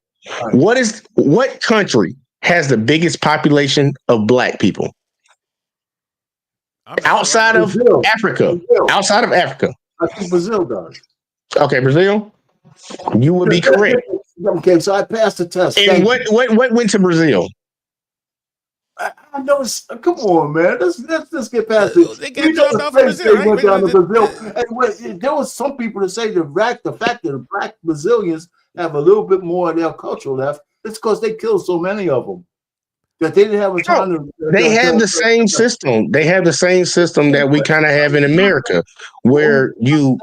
what country has the biggest population of black people? Outside of Africa. Outside of Africa.
I think Brazil does.
Okay, Brazil. You would be correct.
Okay, so I passed the test.
And what went to Brazil?
I know. Come on, man. Let's get past it.
They got dropped off in Brazil, right?
Went down to Brazil. And there was some people that say the fact that the black Brazilians have a little bit more of their culture left. It's because they killed so many of them that they didn't have a time to.
They have the same system. They have the same system that we kind of have in America, where you.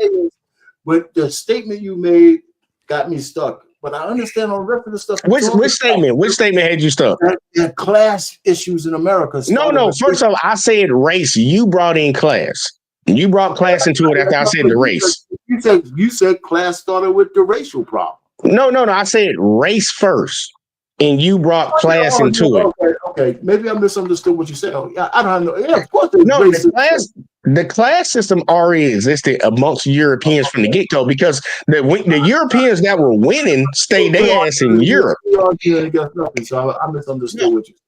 But the statement you made got me stuck. But I understand on the rest of the stuff.
Which statement? Which statement had you stuck?
That class issues in America.
No. First of all, I said race. You brought in class. You brought class into it after I said the race.
You said class started with the racial problem.
No. I said race first. and you brought class into it.
Okay. Maybe I misunderstood what you said. Oh, yeah, I don't know. Yeah, of course there's
No,
racism.
the class system already existed amongst Europeans from the get-go because the Europeans that were winning stayed their ass in Europe.
So I misunderstood what you said.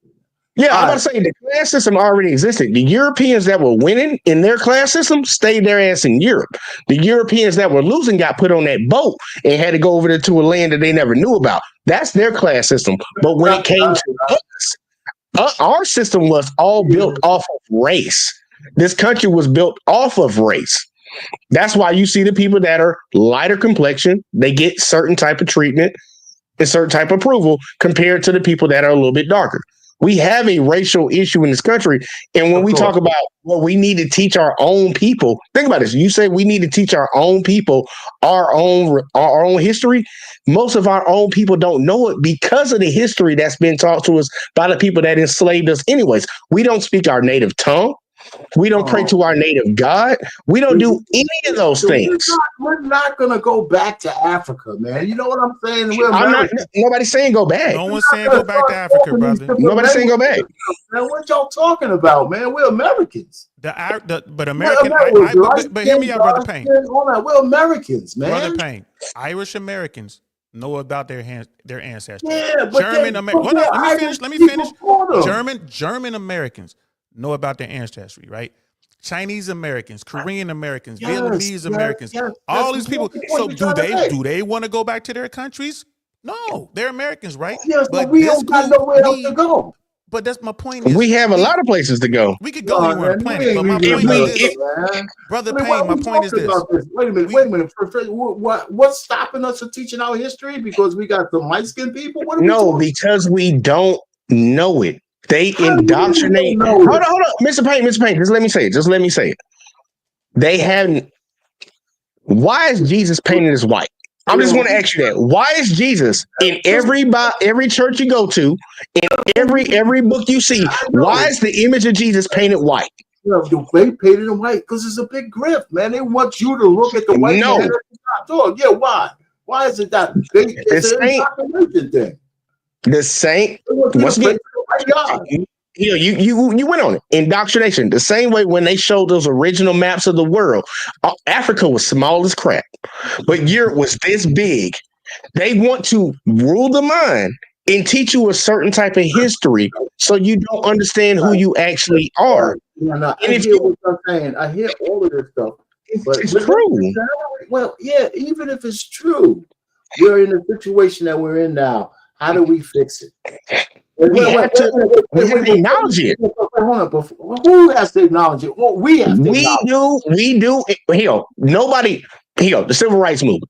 Yeah, I'm about to say the class system already existed. The Europeans that were winning in their class system stayed their ass in Europe. The Europeans that were losing got put on that boat and had to go over there to a land that they never knew about. That's their class system. But when it came to us, our system was all built off of race. This country was built off of race. That's why you see the people that are lighter complexion, they get certain type of treatment and certain type of approval compared to the people that are a little bit darker. We have a racial issue in this country. And when we talk about, well, we need to teach our own people, think about this. You say we need to teach our own people our own history. Most of our own people don't know it because of the history that's been taught to us by the people that enslaved us anyways. We don't speak our native tongue. We don't pray to our native God. We don't do any of those things.
We're not going to go back to Africa, man. You know what I'm saying?
Nobody's saying go back.
No one's saying go back to Africa, brother.
Nobody's saying go back.
Man, what y'all talking about, man? We're Americans.
But American, but hear me out, Brother Payne.
We're Americans, man.
Brother Payne, Irish Americans know about their ancestors.
Yeah, but
let me finish. German Americans know about their ancestry, right? Chinese Americans, Korean Americans, Vietnamese Americans, all these people. So do they want to go back to their countries? No, they're Americans, right?
Yes, but we don't got nowhere else to go.
But that's my point. Is
we have a lot of places to go.
We could go anywhere on the planet. But my point is this, Brother Payne, my point is this.
Wait a minute. What's stopping us from teaching our history? Because we got some light-skinned people?
Because we don't know it. They indoctrinate. Hold on, Mr. Payne. Just let me say it. They haven't. Why is Jesus painted as white? I'm just going to ask you that. Why is Jesus in every church you go to, in every book you see? Why is the image of Jesus painted white?
They painted him white because it's a big grift, man. They want you to look at the white man. Yeah, why? Why is it that? It's an indoctrination thing.
The same. Once again, you went on it. Indoctrination. The same way when they showed those original maps of the world, Africa was small as crap, but Europe was this big. They want to rule the mind and teach you a certain type of history so you don't understand who you actually are.
I hear what you're saying. I hear all of this stuff. But
it's true.
Well, yeah, even if it's true, we're in the situation that we're in now. How do we fix it?
We have to acknowledge it.
Hold on, who has to acknowledge it? Well, we have to.
We do. The civil rights movement.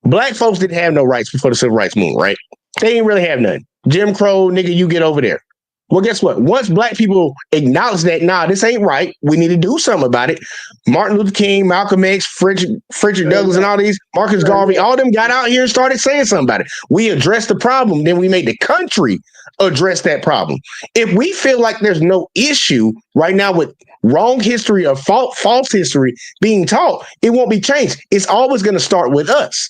Black folks didn't have no rights before the civil rights movement, right? They didn't really have none. Jim Crow, nigga, you get over there. Well, guess what? Once black people acknowledge that, this ain't right, we need to do something about it. Martin Luther King, Malcolm X, Frederick Douglass, and all these, Marcus Garvey, all of them got out here and started saying something about it. We addressed the problem, then we made the country address that problem. If we feel like there's no issue right now with wrong history or false history being taught, it won't be changed. It's always going to start with us.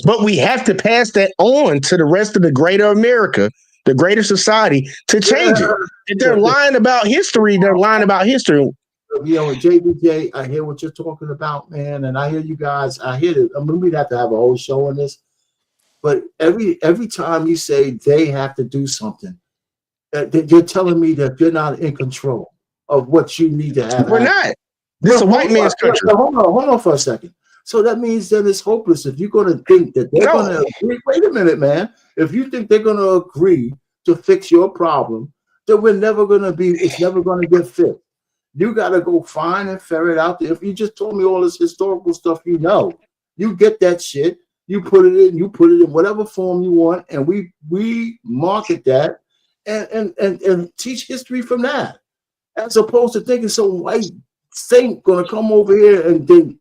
But we have to pass that on to the rest of the greater America, the greater society, to change it. If they're lying about history, they're lying about history.
JBJ, I hear what you're talking about, man, and I hear you guys. I hear it. I mean, we'd have to have a whole show on this. But every time you say they have to do something, you're telling me that you're not in control of what you need to have.
We're not. This is a white man's country.
Hold on for a second. So that means that it's hopeless if you're going to think that they're going to agree. Wait a minute, man. If you think they're going to agree to fix your problem, then it's never going to get fixed. You got to go find and ferret out there. If you just told me all this historical stuff, you get that shit, you put it in whatever form you want, and we market that and teach history from that, as opposed to thinking some white saint going to come over here and then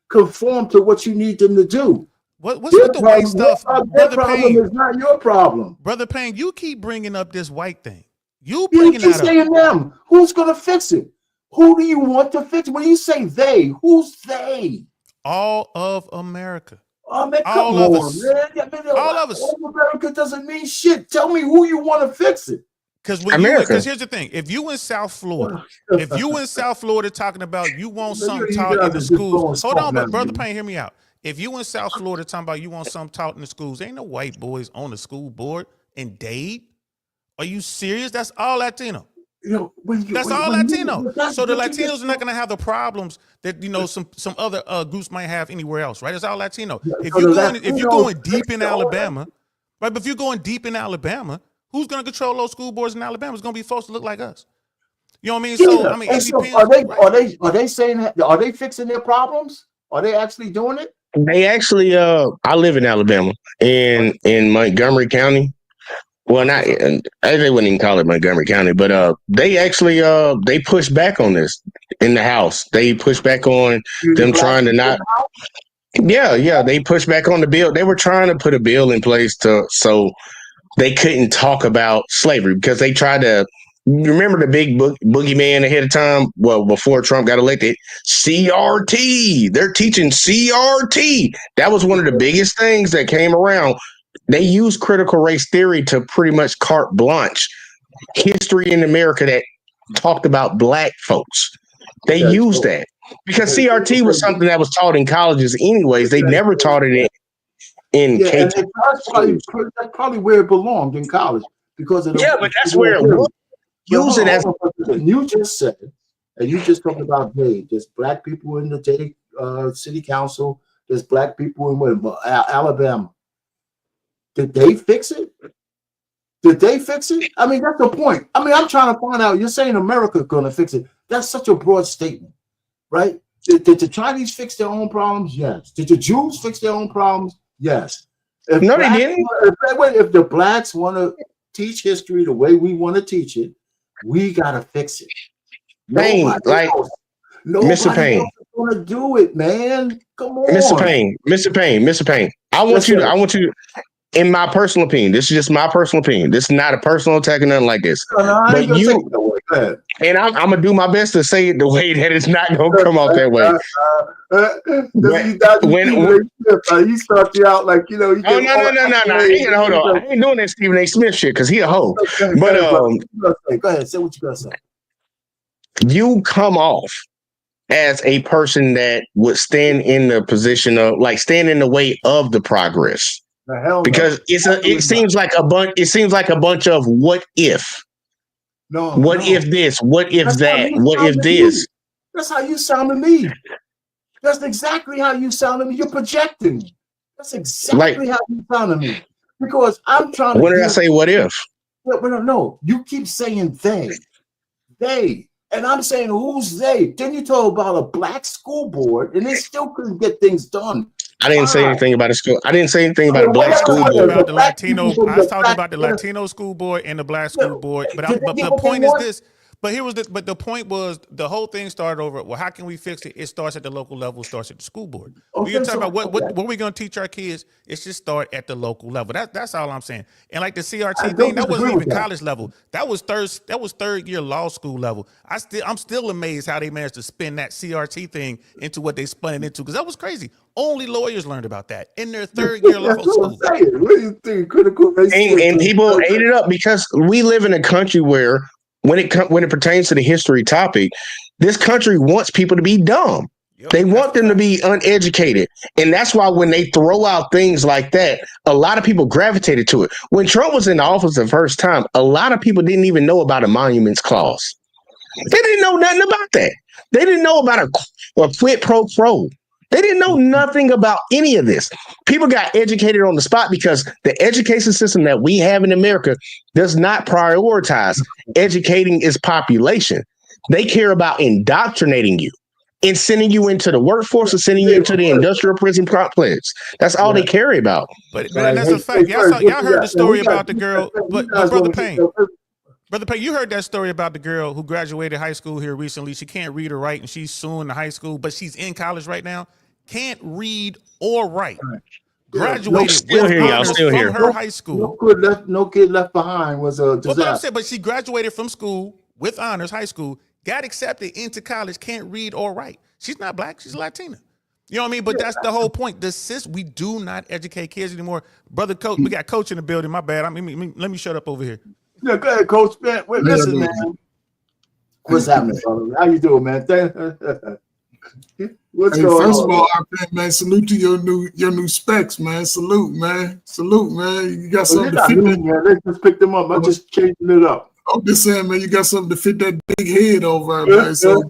conform to what you need them to do.
What's with the white stuff?
Their problem is not your problem.
Brother Payne, you keep bringing up this white thing.
You keep saying them. Who's going to fix it? Who do you want to fix it? When you say they, who's they?
All of America.
Oh man, come
All of
on,
us.
man. I mean,
All of us.
all America doesn't mean shit. Tell me who you want to fix it.
Because
America.
here's the thing: if you in South Florida, if you in South Florida talking about you want something
You
taught
guys
in the
are just
schools,
blowing
hold on,
smoke now,
but brother
man.
Payne, hear me out. If you in South Florida talking about you want something taught in the schools, ain't no white boys on the school board in Dade. Are you serious? That's all Latino.
You know,
That's all Latino.
that's
So the
what you
Latinos
just
are not going to have the problems that some other groups might have anywhere else, right? It's all Latino. If
so
you're
the
going
Latinos
deep
fix
in
the whole
Alabama, right? But if you're going deep in Alabama, who's going to control those school boards in Alabama? It's going to be folks that look like us. You know what I mean? So
Yeah,
I mean,
and
it
so
depends.
are they saying that, are they fixing their problems? Are they actually doing it?
They actually, I live in Alabama, in Montgomery County. Well, not they wouldn't even call it Montgomery County, but they actually they pushed back on this in the House. They pushed back on them trying to not. Yeah, they pushed back on the bill. They were trying to put a bill in place so they couldn't talk about slavery because they tried to. You remember the big boogeyman ahead of time? Well, before Trump got elected, CRT. They're teaching CRT. That was one of the biggest things that came around. They used critical race theory to pretty much carte blanche history in America that talked about black folks. They used that because CRT was something that was taught in colleges anyways. They never taught it in
Yeah,
K.
and that's probably where it belonged in college because of the
But that's where it was. Use it as
and you just said, and you just talked about hey, there's black people in the Dade city council, there's black people in Alabama. Did they fix it? Did they fix it? I mean, that's the point. I mean, I'm trying to find out. You're saying America's going to fix it. That's such a broad statement, right? Did the Chinese fix their own problems? Yes. Did the Jews fix their own problems? Yes. If
no, they didn't.
If the blacks want to teach history the way we want to teach it, we got to fix it.
Payne,
Nobody else.
Mr. Payne.
Else is going to do it, man. Come on.
Mr. Payne. I want you in my personal opinion, this is just my personal opinion. This is not a personal attack or nothing like this. But you, and I'm gonna do my best to say it the way that it's not gonna come out that way.
He starts you out like
no. Hold on. I ain't doing that Stephen A. Smith shit because he a hoe. But
go ahead, say what you gotta say.
You come off as a person that would stand in the position of stand in the way of the progress. Because it seems like a bunch of what if. What if this? What if that? What if this?
That's how you sound to me. That's exactly how you sound to me. You're projecting. That's exactly how you sound to me. Because I'm trying to.
When did I say what if?
No, you keep saying they. And I'm saying, who's they? Then you talk about a black school board, and they still couldn't get things done.
I didn't say anything about a school. I didn't say anything about a black school board.
About the Latino, I was talking about the Latino school board and the black school board. But the point is this. But the point was the whole thing started over. Well, how can we fix it? It starts at the local level. It starts at the school board. Okay, you're talking about what we're going to teach our kids. It's just start at the local level. That's all I'm saying. And like the CRT thing, that wasn't even college level. That was third year law school level. I'm still amazed how they managed to spin that CRT thing into what they spun it into because that was crazy. Only lawyers learned about that in their third year law school.
What do you think? Critical race
and people ate it up because we live in a country where when it pertains to the history topic, this country wants people to be dumb. They want them to be uneducated. And that's why when they throw out things like that, a lot of people gravitated to it. When Trump was in the office the first time, a lot of people didn't even know about a monuments clause. They didn't know nothing about that. They didn't know about a quid pro quo. They didn't know nothing about any of this. People got educated on the spot because the education system that we have in America does not prioritize educating its population. They care about indoctrinating you and sending you into the workforce and sending you into the industrial prison complex. That's all they care about.
But that's a fact. Y'all heard the story about the girl. But Brother Payne, you heard that story about the girl who graduated high school here recently. She can't read or write, and she's suing the high school, but she's in college right now. Can't read or write. Graduated with honors from her high school.
No kid left behind was a disaster.
But she graduated from school with honors, high school, got accepted into college, can't read or write. She's not black. She's Latina. You know what I mean? But that's the whole point. The system, we do not educate kids anymore. Brother Coach, we got Coach in the building. My bad. Let me shut up over here.
Yeah, go ahead, Coach. Man, wait, listen, man. What's happening, brother? How you doing, man? What's
Hey,
going
first
on?
of all, man, salute to your new specs, man. Salute, man. Salute, man. You got something to fit that.
Man. Let's just pick them up. I'm just changing it up.
I'm just saying, man, you got something to fit that big head over, man. So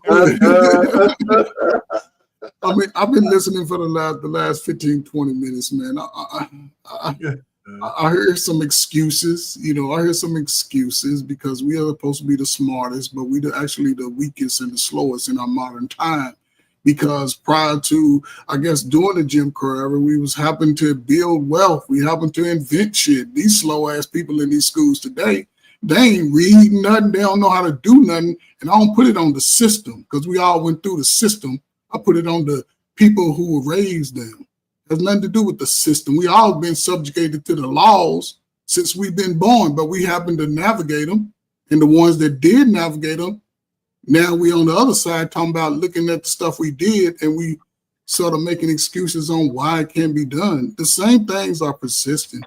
I mean, I've been listening for the last 15, 20 minutes, man. I hear some excuses, I hear some excuses because we are supposed to be the smartest, but we're actually the weakest and the slowest in our modern time. Because prior to, I guess, during the Jim Crow era, we was having to build wealth. We having to invent shit. These slow ass people in these schools today, they ain't reading nothing. They don't know how to do nothing. And I don't put it on the system because we all went through the system. I put it on the people who raised them. It has nothing to do with the system. We all been subjugated to the laws since we've been born, but we happen to navigate them. And the ones that did navigate them, now we on the other side talking about looking at the stuff we did and we sort of making excuses on why it can't be done. The same things are persistent.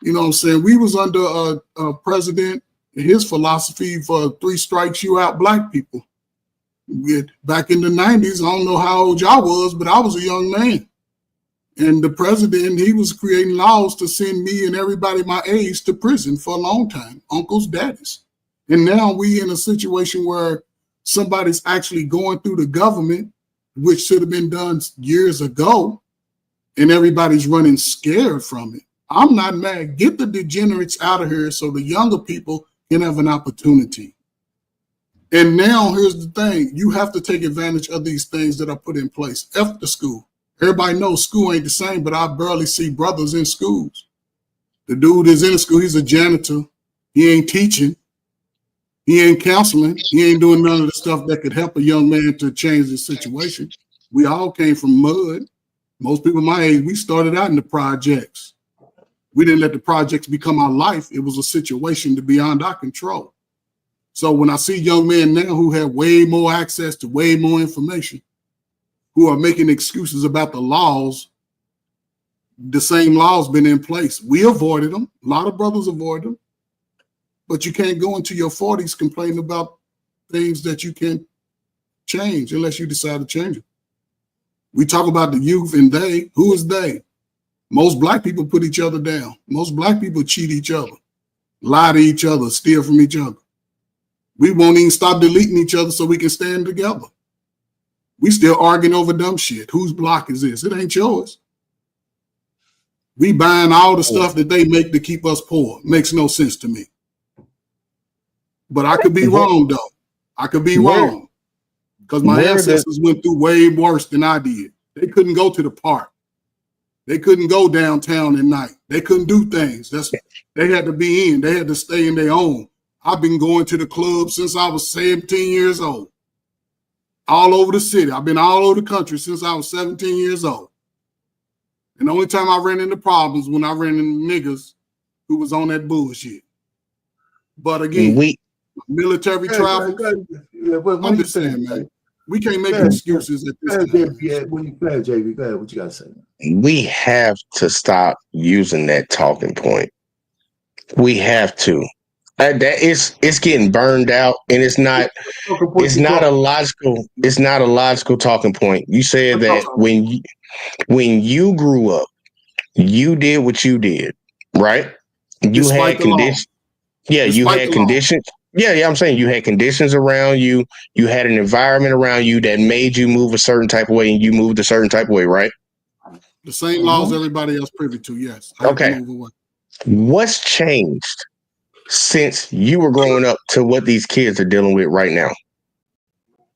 You know what I'm saying? We was under a president, his philosophy for 3 strikes you out black people. Back in the 90s, I don't know how old y'all was, but I was a young man. And the president, he was creating laws to send me and everybody my age to prison for a long time, uncles, daddies. And now we in a situation where somebody's actually going through the government, which should have been done years ago, and everybody's running scared from it. I'm not mad. Get the degenerates out of here so the younger people can have an opportunity. And now here's the thing. You have to take advantage of these things that are put in place after school. Everybody knows school ain't the same, but I barely see brothers in schools. The dude is in school. He's a janitor. He ain't teaching. He ain't counseling. He ain't doing none of the stuff that could help a young man to change his situation. We all came from mud. Most people my age, we started out in the projects. We didn't let the projects become our life. It was a situation to beyond our control. So when I see young men now who have way more access to way more information, who are making excuses about the laws, the same laws been in place. We avoided them. A lot of brothers avoid them. But you can't go into your 40s complaining about things that you can't change unless you decide to change it. We talk about the youth and they. Who is they? Most black people put each other down. Most black people cheat each other, lie to each other, steal from each other. We won't even stop deleting each other so we can stand together. We still arguing over dumb shit. Whose block is this? It ain't yours. We buying all the stuff that they make to keep us poor. Makes no sense to me. But I could be wrong, though. I could be wrong. Because my ancestors went through way worse than I did. They couldn't go to the park. They couldn't go downtown at night. They couldn't do things. They had to be in. They had to stay in their own. I've been going to the club since I was 17 years old. All over the city. I've been all over the country since I was 17 years old. And the only time I ran into problems when I ran into niggas who was on that bullshit. But again, military travel. I'm just saying, man. We can't make excuses at this time.
When you finish, JV, go ahead. What you got to say?
We have to stop using that talking point. We have to. It's getting burned out, and it's not a logical talking point. You said that when you grew up, you did what you did, right? You had conditions. Yeah, you had conditions. Yeah, I'm saying you had conditions around you. You had an environment around you that made you move a certain type of way, and you moved a certain type of way, right?
The same laws everybody else privy to, yes.
Okay. What's changed since you were growing up to what these kids are dealing with right now?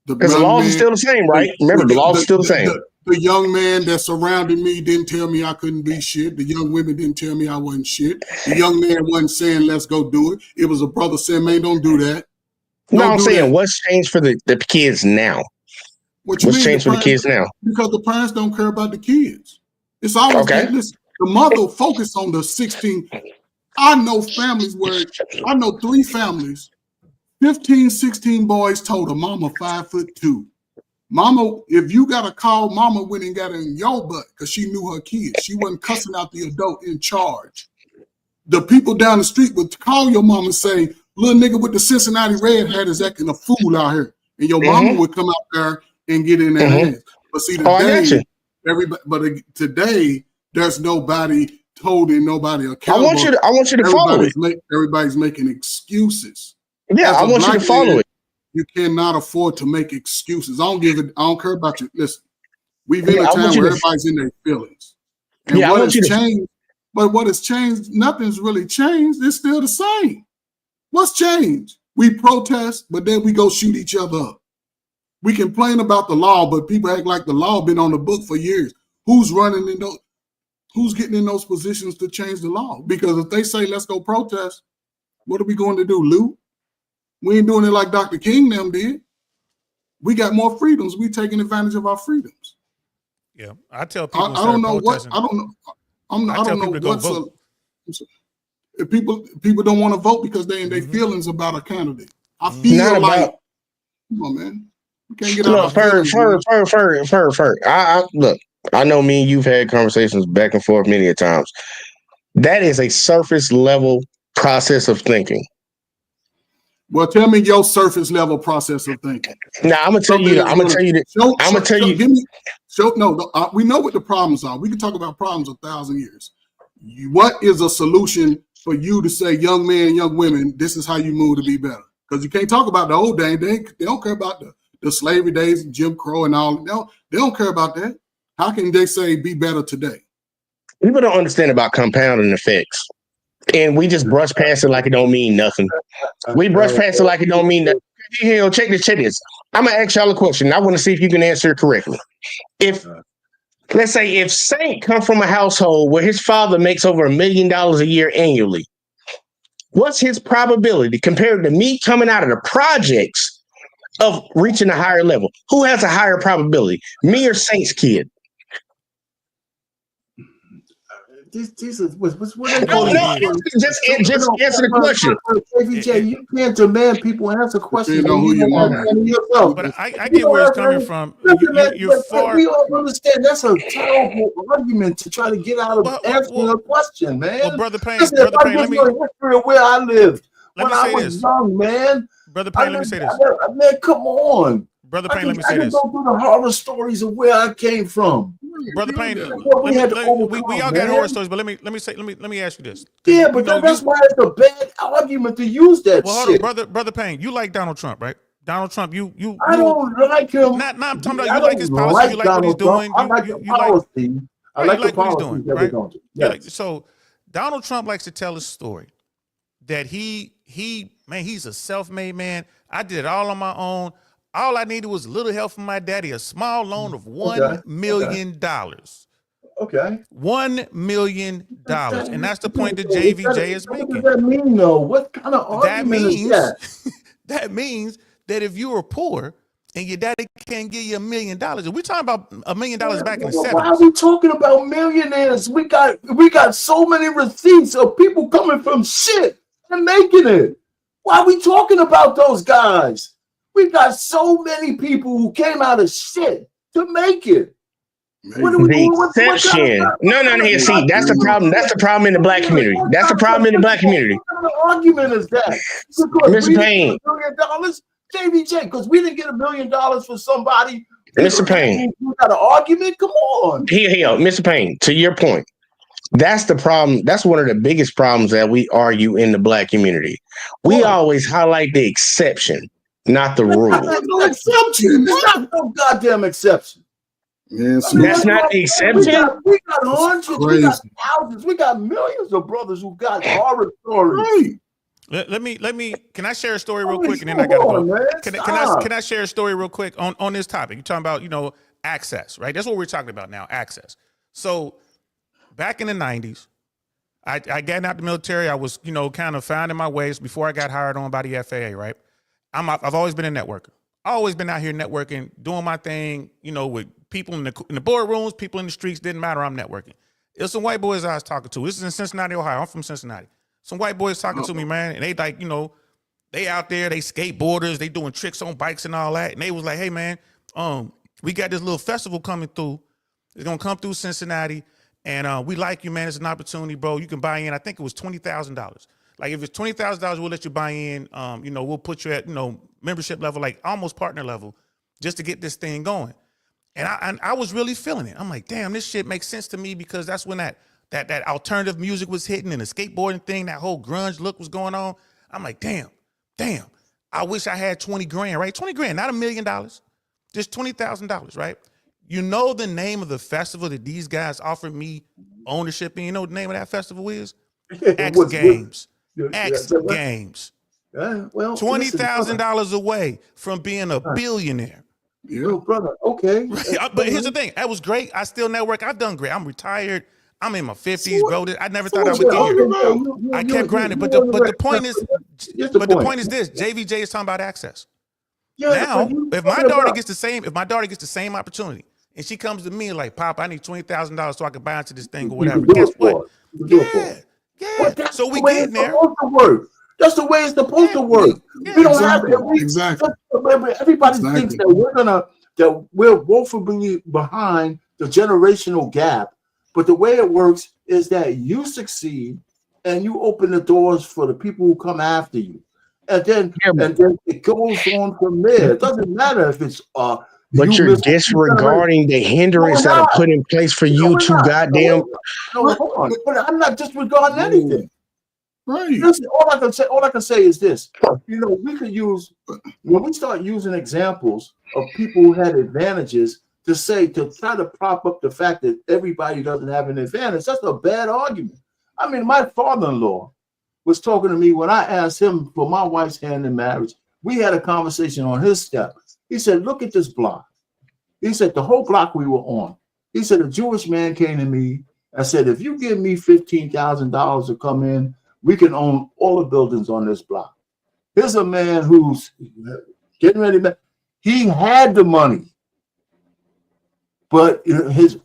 Because the laws are still the same, right? Remember, the laws are still the same.
The young man that surrounded me didn't tell me I couldn't be shit. The young women didn't tell me I wasn't shit. The young man wasn't saying, let's go do it. It was a brother saying, man, don't do that.
No, I'm saying, what's changed for the kids now?
What's changed
for the kids now?
Because the parents don't care about the kids. It's always listen, the mother focus on the 16. I know families where, I know 3 families, 15, 16 boys told a mama 5'2". Mama, if you got to call mama when and got in your butt because she knew her kids. She wasn't cussing out the adult in charge. The people down the street would call your mama and say, little nigga with the Cincinnati red hat is acting a fool out here. And your mama would come out there and get in their hands. But see, today, today, there's nobody holding nobody accountable.
I want you to follow it.
Everybody's making excuses.
Yeah, I want you to follow it.
You cannot afford to make excuses. I don't care about you. Listen, we've been in a time where everybody's in their feelings. And what has changed? But what has changed? Nothing's really changed. It's still the same. What's changed? We protest, but then we go shoot each other up. We complain about the law, but people act like the law been on the book for years. Who's running in those? Who's getting in those positions to change the law? Because if they say, let's go protest, what are we going to do, loot? We ain't doing it like Dr. King them did. We got more freedoms. We taking advantage of our freedoms.
Yeah, I tell people.
I don't know what. I don't know. I don't know what's. If people don't want to vote because they in their feelings about a candidate. I feel like, come on, man. We can't get out of
look, I know me and you've had conversations back and forth many a times. That is a surface level process of thinking.
Well, tell me your surface level process of thinking.
Now I'm gonna tell you.
We know what the problems are. We can talk about problems 1,000 years. What is a solution for you to say, young men, young women, this is how you move to be better? Because you can't talk about the old days. They don't care about the slavery days, Jim Crow, and all. They don't care about that. How can they say be better today?
People don't understand about compounding effects. And we just brush past it like it don't mean nothing. We brush past it like it don't mean nothing. Check this. I'm gonna ask y'all a question. I want to see if you can answer it correctly. Let's say if Saint comes from a household where his father makes over $1 million a year annually, what's his probability compared to me coming out of the projects of reaching a higher level? Who has a higher probability, me or Saint's kid?
These are what they call
just answer the question.
KVJ, you can't demand people answer questions.
But I get where it's coming from. You're far.
We all understand that's a terrible argument to try to get out of answering a question, man.
Well, Brother Payne,
let me history of where I lived when I was young, man.
Brother Payne, let me say this.
Man, come on.
Brother Payne, let me say this.
I can go through the horror stories of where I came from.
Brother Payne, we all got horror stories, but let me ask you this.
Yeah, but that's why it's a bad argument to use that shit.
Hold on, Brother Payne, you like Donald Trump, right? Donald Trump,
I don't like him.
I'm talking about you like his policy, you like what he's doing.
I like the policy. I like the policy
what he's doing, right? Yes. So Donald Trump likes to tell a story that he's a self-made man. I did it all on my own. All I needed was a little help from my daddy, a small loan of $1 million.
Okay.
$1 million. And that's the point that JVJ is making.
What does that mean, though? What kind of argument is that?
That means that if you were poor and your daddy can't give you $1 million, and we're talking about $1 million back in the 70s.
Why are we talking about millionaires? We got so many receipts of people coming from shit and making it. Why are we talking about those guys? We got so many people who came out of shit to make it.
What are we doing? Exception. No. See, that's the problem. That's the problem in the black community. That's the problem in the black community.
What kind of argument is that?
Mr. Payne.
$1 million? JVJ, because we didn't get $1 million for somebody.
Mr. Payne.
You got an argument? Come on.
Here, Mr. Payne, to your point. That's the problem. That's one of the biggest problems that we argue in the black community. We always highlight the exception, not the rule.
No exception. It's not no goddamn exception.
Yeah,
that's not the exception.
We got hundreds, we got thousands, we got millions of brothers who got horror stories.
Let me. Can I share a story real quick, and then I gotta go. Can I share a story real quick on this topic? You're talking about access, right? That's what we're talking about now, access. So back in the 90s, I got out the military. I was kind of finding my ways before I got hired on by the FAA, right? I've always been a networker. Always been out here networking, doing my thing, with people in the boardrooms, people in the streets. Didn't matter. I'm networking. There's some white boys I was talking to. This is in Cincinnati, Ohio. I'm from Cincinnati. Some white boys talking to me, man, and they they out there, they skateboarders, they doing tricks on bikes and all that. And they was like, hey, man, we got this little festival coming through. It's gonna come through Cincinnati, and we like you, man. It's an opportunity, bro. You can buy in. I think it was $20,000. Like if it's $20,000, we'll let you buy in. We'll put you at membership level, like almost partner level, just to get this thing going. And I was really feeling it. I'm like, damn, this shit makes sense to me because that's when that alternative music was hitting and the skateboarding thing, that whole grunge look was going on. I'm like, damn. I wish I had 20 grand, right? 20 grand, not $1 million, just $20,000, right? You know the name of the festival that these guys offered me ownership in? You know what the name of that festival is? X Games. X Games.
Well,
$20,000 away from being a billionaire.
Yeah, brother. Okay.
But here's the thing. That was great. I still network. I've done great. I'm retired. I'm in my 50s, bro. I never thought I would get here. I kept grinding. But the point is, the point is this: JVJ is talking about access. Now, if my daughter gets the same opportunity, and she comes to me like, Pop, I need $20,000 so I can buy into this thing or whatever. Guess what? Yeah. So we get there.
That's the way it's supposed to work. We don't have exactly. Everybody thinks that we're woefully behind the generational gap, but the way it works is that you succeed and you open the doors for the people who come after you, and then it goes on from there. It doesn't matter if it's
But you're disregarding the hindrance that are put in place for you to goddamn.
No, hold on. But I'm not disregarding anything. Right. Listen, all I can say is this. We could use, when we start using examples of people who had advantages to try to prop up the fact that everybody doesn't have an advantage. That's a bad argument. I mean, my father-in-law was talking to me when I asked him for my wife's hand in marriage. We had a conversation on his step. He said, look at this block. He said, the whole block we were on. He said, a Jewish man came to me and said, if you give me $15,000 to come in, we can own all the buildings on this block. Here's a man who's getting ready. He had the money, but his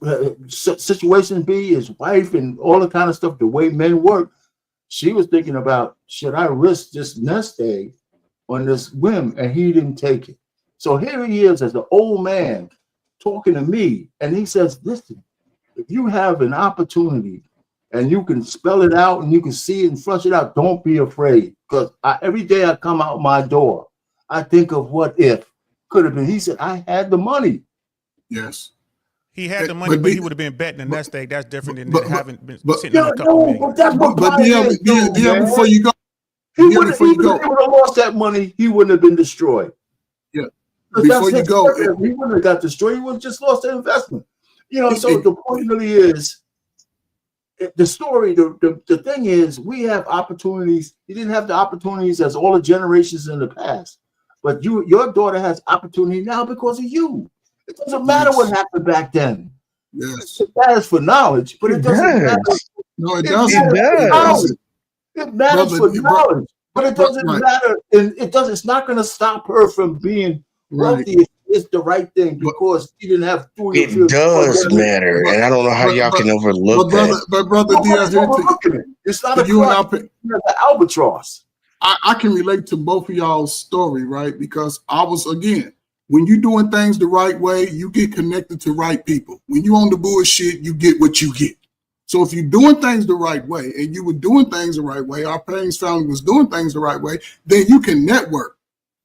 situation his wife and all the kind of stuff, the way men work, she was thinking about, should I risk this nest egg on this whim? And he didn't take it. So here he is as an old man talking to me, and he says, listen, if you have an opportunity and you can spell it out and you can see it and flush it out, don't be afraid. Because every day I come out my door, I think of what if could have been. He said, I had the money.
Yes.
He had the money, but he would have been betting the nest egg. That's different than having been sitting on a couple million.
But that's what
before you go.
He would have lost that money. He wouldn't have been destroyed.
Yeah. Before you go.
He wouldn't have got destroyed. He would have just lost the investment. So the point really is, the story, the thing is, we have opportunities. You didn't have the opportunities as all the generations in the past, but your daughter has opportunity now because of you. It doesn't matter what happened back then.
Yes,
it matters for knowledge, but it doesn't matter.
No, it doesn't.
It matters for knowledge, but it doesn't matter. And it's not going to stop her from being wealthy. It's the right thing because she didn't have to.
It does matter, and I don't know how y'all can overlook that.
But brother Diaz,
it's not a crime. It's an albatross.
I can relate to both of y'all's story, right? Because I was, again, when you're doing things the right way, you get connected to right people. When you on the bullshit, you get what you get. So if you're doing things the right way, and you were doing things the right way, our parents' family was doing things the right way, then you can network.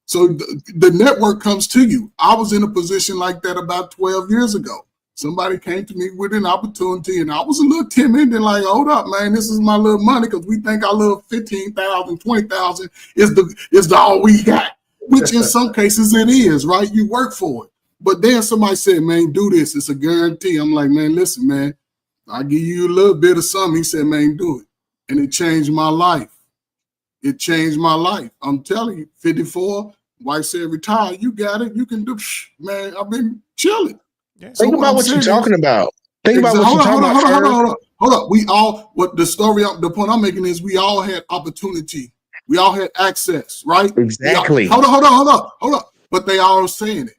So the network comes to you. I was in a position like that about 12 years ago. Somebody came to me with an opportunity, and I was a little timid and like, hold up, man, this is my little money, because we think our little 15,000, 20,000 is the all we got, which in some cases it is, right? You work for it. But then somebody said, man, do this. It's a guarantee. I'm like, man, listen, man, I'll give you a little bit of something. He said, man, do it. And it changed my life. It changed my life. I'm telling you, 54, wife said, retire, you got it. You can do, man, I've been chilling.
Yeah.
Think about what you're talking about. Think about what you're talking about.
Hold up. We all, the point I'm making is we all had opportunity. We all had access, right?
Exactly.
Hold up. But they all are saying it.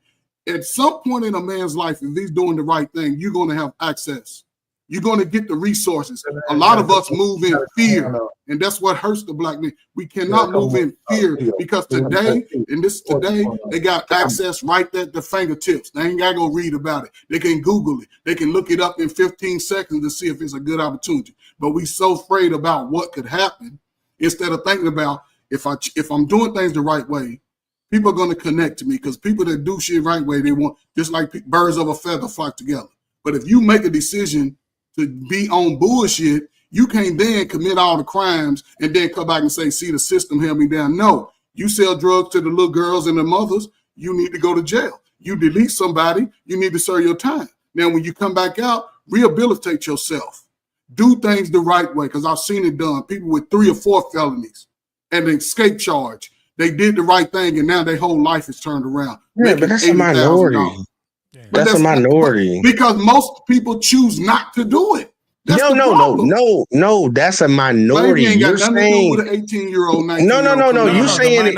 At some point in a man's life, if he's doing the right thing, you're going to have access. you're going to get the resources. A lot of us move in fear, and that's what hurts the black man. We cannot move in fear because today, they got access right at the fingertips. They ain't got to go read about it. They can Google it. They can look it up in 15 seconds to see if it's a good opportunity. But we so afraid about what could happen instead of thinking about if I'm doing things the right way, people are going to connect to me because people that do shit right way, they want, just like birds of a feather flock together. But if you make a decision to be on bullshit, you can't then commit all the crimes and then come back and say, see, the system held me down. No, you sell drugs to the little girls and the mothers, you need to go to jail. You delete somebody, you need to serve your time. Now, when you come back out, rehabilitate yourself. Do things the right way, because I've seen it done. People with 3 or 4 felonies and an escape charge, they did the right thing, and now their whole life is turned around.
Yeah, but that's a minority. That's a minority.
Because most people choose not to do it. That's
No. That's a minority.
Ain't got
You're
nothing
saying
to do with an 18-year-old,
19-year-old. No. You saying it?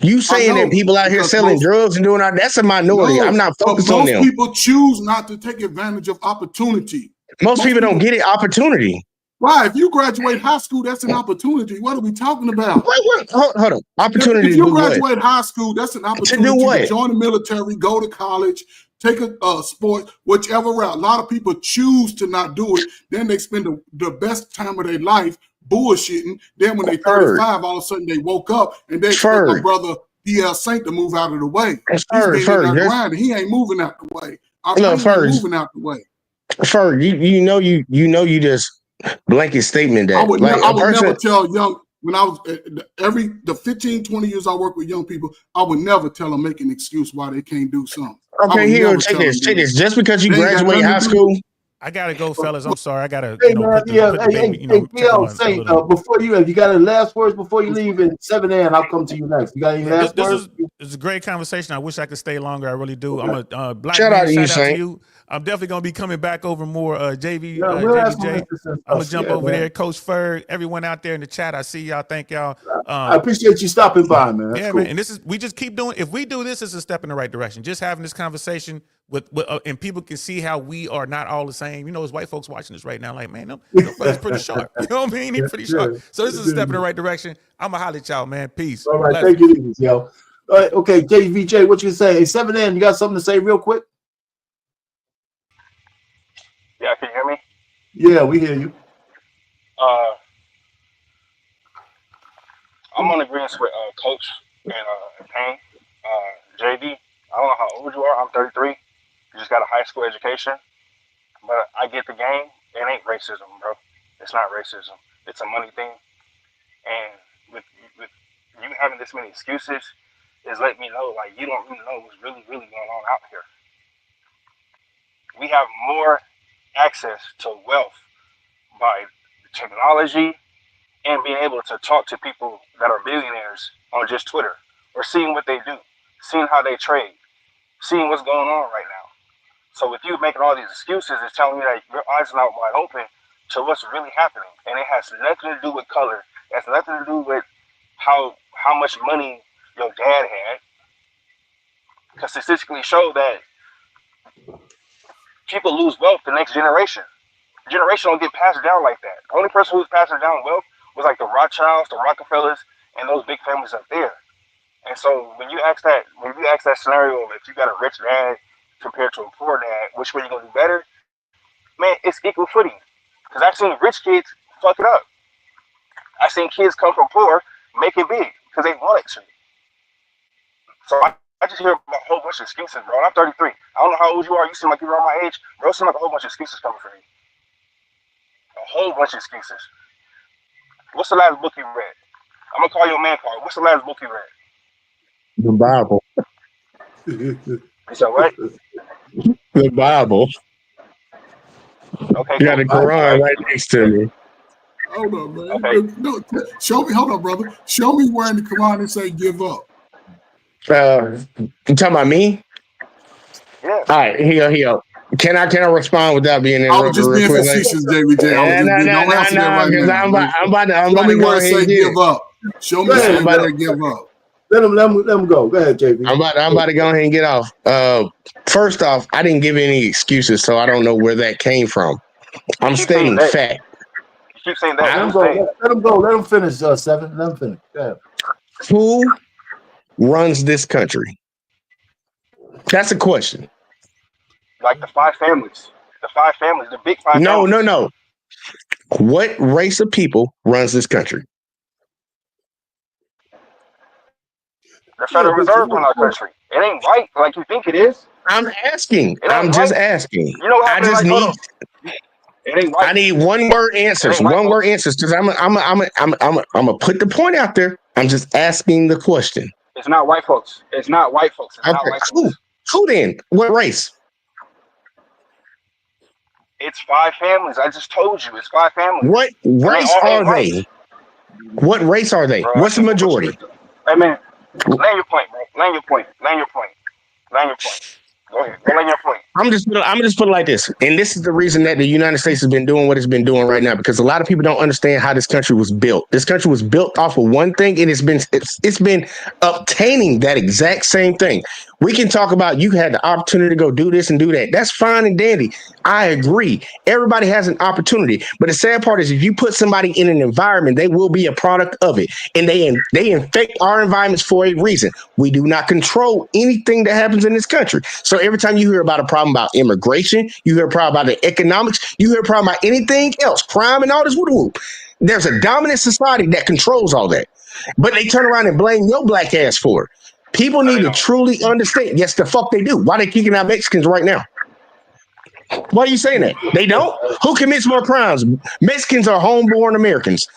You saying that people out here selling drugs and doing that? That's a minority. I'm not focused on them.
Most people choose not to take advantage of opportunity.
Most people don't get it opportunity.
Why? If you graduate high school, that's an opportunity. What are we talking about?
Hold on. Opportunity.
If you graduate high school, that's an opportunity
to do what?
To join the military, go to college, take a sport, whichever route. A lot of people choose to not do it. Then they spend the best time of their life bullshitting. Then when they're 35, all of a sudden they woke up and they expect my brother D.L. Saint to move out of the way. He's he ain't moving out the way. Moving out the way.
Ferg, you just blanket statement that
I would never tell young, when I was the 15, 20 years I work with young people, I would never tell them make an excuse why they can't do something.
Okay, here, take this. Just because you graduate high school.
I gotta go, fellas. I'm sorry. I gotta,
put the baby, before you got any last words before you leave in 7 a.m. I'll come to you next. You got any last words?
This is a great conversation. I wish I could stay longer. I really do. I'm a black
shout
man.
Out to you,
shout out
Saint.
to you. I'm definitely gonna be coming back over more. JV,
JVJ.
I'm gonna jump over there. Coach Ferg, everyone out there in the chat. I see y'all. Thank y'all.
I appreciate you stopping by, man. That's cool.
Man. And we just keep doing. If we do this, it's a step in the right direction. Just having this conversation with and people can see how we are not all the same. You know, as white folks watching this right now, like, man, that's pretty sharp. You know what I mean? He's pretty sharp. So this is a step in the right direction. I'm gonna holler at y'all, man. Peace.
All right, thank you, yo. All right, okay, JVJ, what you say? Hey, 7 a.m. You got something to say real quick?
Yeah, can you hear me?
Yeah, we hear you.
I'm on agreement with Coach and Payne. JD, I don't know how old you are. I'm 33. You just got a high school education. But I get the game. It ain't racism, bro. It's not racism. It's a money thing. And with you having this many excuses, is letting me know, like, you don't really know what's really, really going on out here. We have more access to wealth by technology and being able to talk to people that are billionaires on just Twitter, or seeing what they do, seeing how they trade, seeing what's going on right now. So with you making all these excuses, it's telling me that your eyes are not wide open to what's really happening. And it has nothing to do with color. It has nothing to do with how much money your dad had. Because statistically show that people lose wealth the next generation. Generation don't get passed down like that. The only person who's passing down wealth was like the Rothschilds, the Rockefellers, and those big families up there. And so when you ask that scenario of if you got a rich dad compared to a poor dad, which way you gonna do better? Man, it's equal footing. Because I've seen rich kids fuck it up. I've seen kids come from poor, make it big, because they wanted to. So I just hear a whole bunch of excuses, bro. I'm 33. I don't know how old you are. You seem like you're around my age. Bro, it seems like a whole bunch of excuses coming from you. A whole bunch of excuses. What's the last book you read? I'm going to call you a man card. What's the last book you read?
The Bible.
You said what?
The Bible.
Okay,
you got the Quran right next to me.
Hold on, man.
Okay.
No, show me, hold on, brother. Show me where in the Quran it say give up.
You talking about me?
Yeah.
All right, here. Can I respond without being interrupted?
I was just being facetious, JVJ. Don't answer that right now.
I'm about to
Show me
go
where it
ahead
say
and
give up. Show me where it give up.
Let him go. Go ahead, JB.
I'm about to go ahead and get off. First off, I didn't give any excuses, so I don't know where that came from. I'm stating fact.
You keep saying that.
Let him go. Let him finish, Seven. Let him finish. Go ahead.
Who runs this country? That's a question.
Like the five families. The big five
No,
families.
no. What race of people runs this country?
The Federal Reserve run our country. It ain't white like you think it is.
I'm asking.
It ain't
I'm just asking.
You know what
I
happened?
just
Hold
need.
on. It ain't white.
I need one word answers. One word answers, because I'm gonna put the point out there. I'm just asking the question.
It's not white folks. It's not white folks. It's not white folks.
Who then? What race?
It's five families. I just told you. It's five families.
What race are they? What race are they? What's the majority?
Hey man, land your point, bro. Land your point. Go ahead. Go land your point.
I'm just put it like this, and this is the reason that the United States has been doing what it's been doing right now, because a lot of people don't understand how this country was built. This country was built off of one thing, and it's been obtaining that exact same thing. We can talk about you had the opportunity to go do this and do that. That's fine and dandy. I agree. Everybody has an opportunity, but the sad part is if you put somebody in an environment, they will be a product of it, and they infect our environments for a reason. We do not control anything that happens in this country. So every time you hear about a problem about immigration, you hear a problem about the economics, you hear a problem about anything else, crime and all this woo-woo. There's a dominant society that controls all that, but they turn around and blame your black ass for it. People need to truly understand. Yes, the fuck they do. Why they kicking out Mexicans right now? Why are you saying that? They don't? Who commits more crimes? Mexicans are homeborn Americans.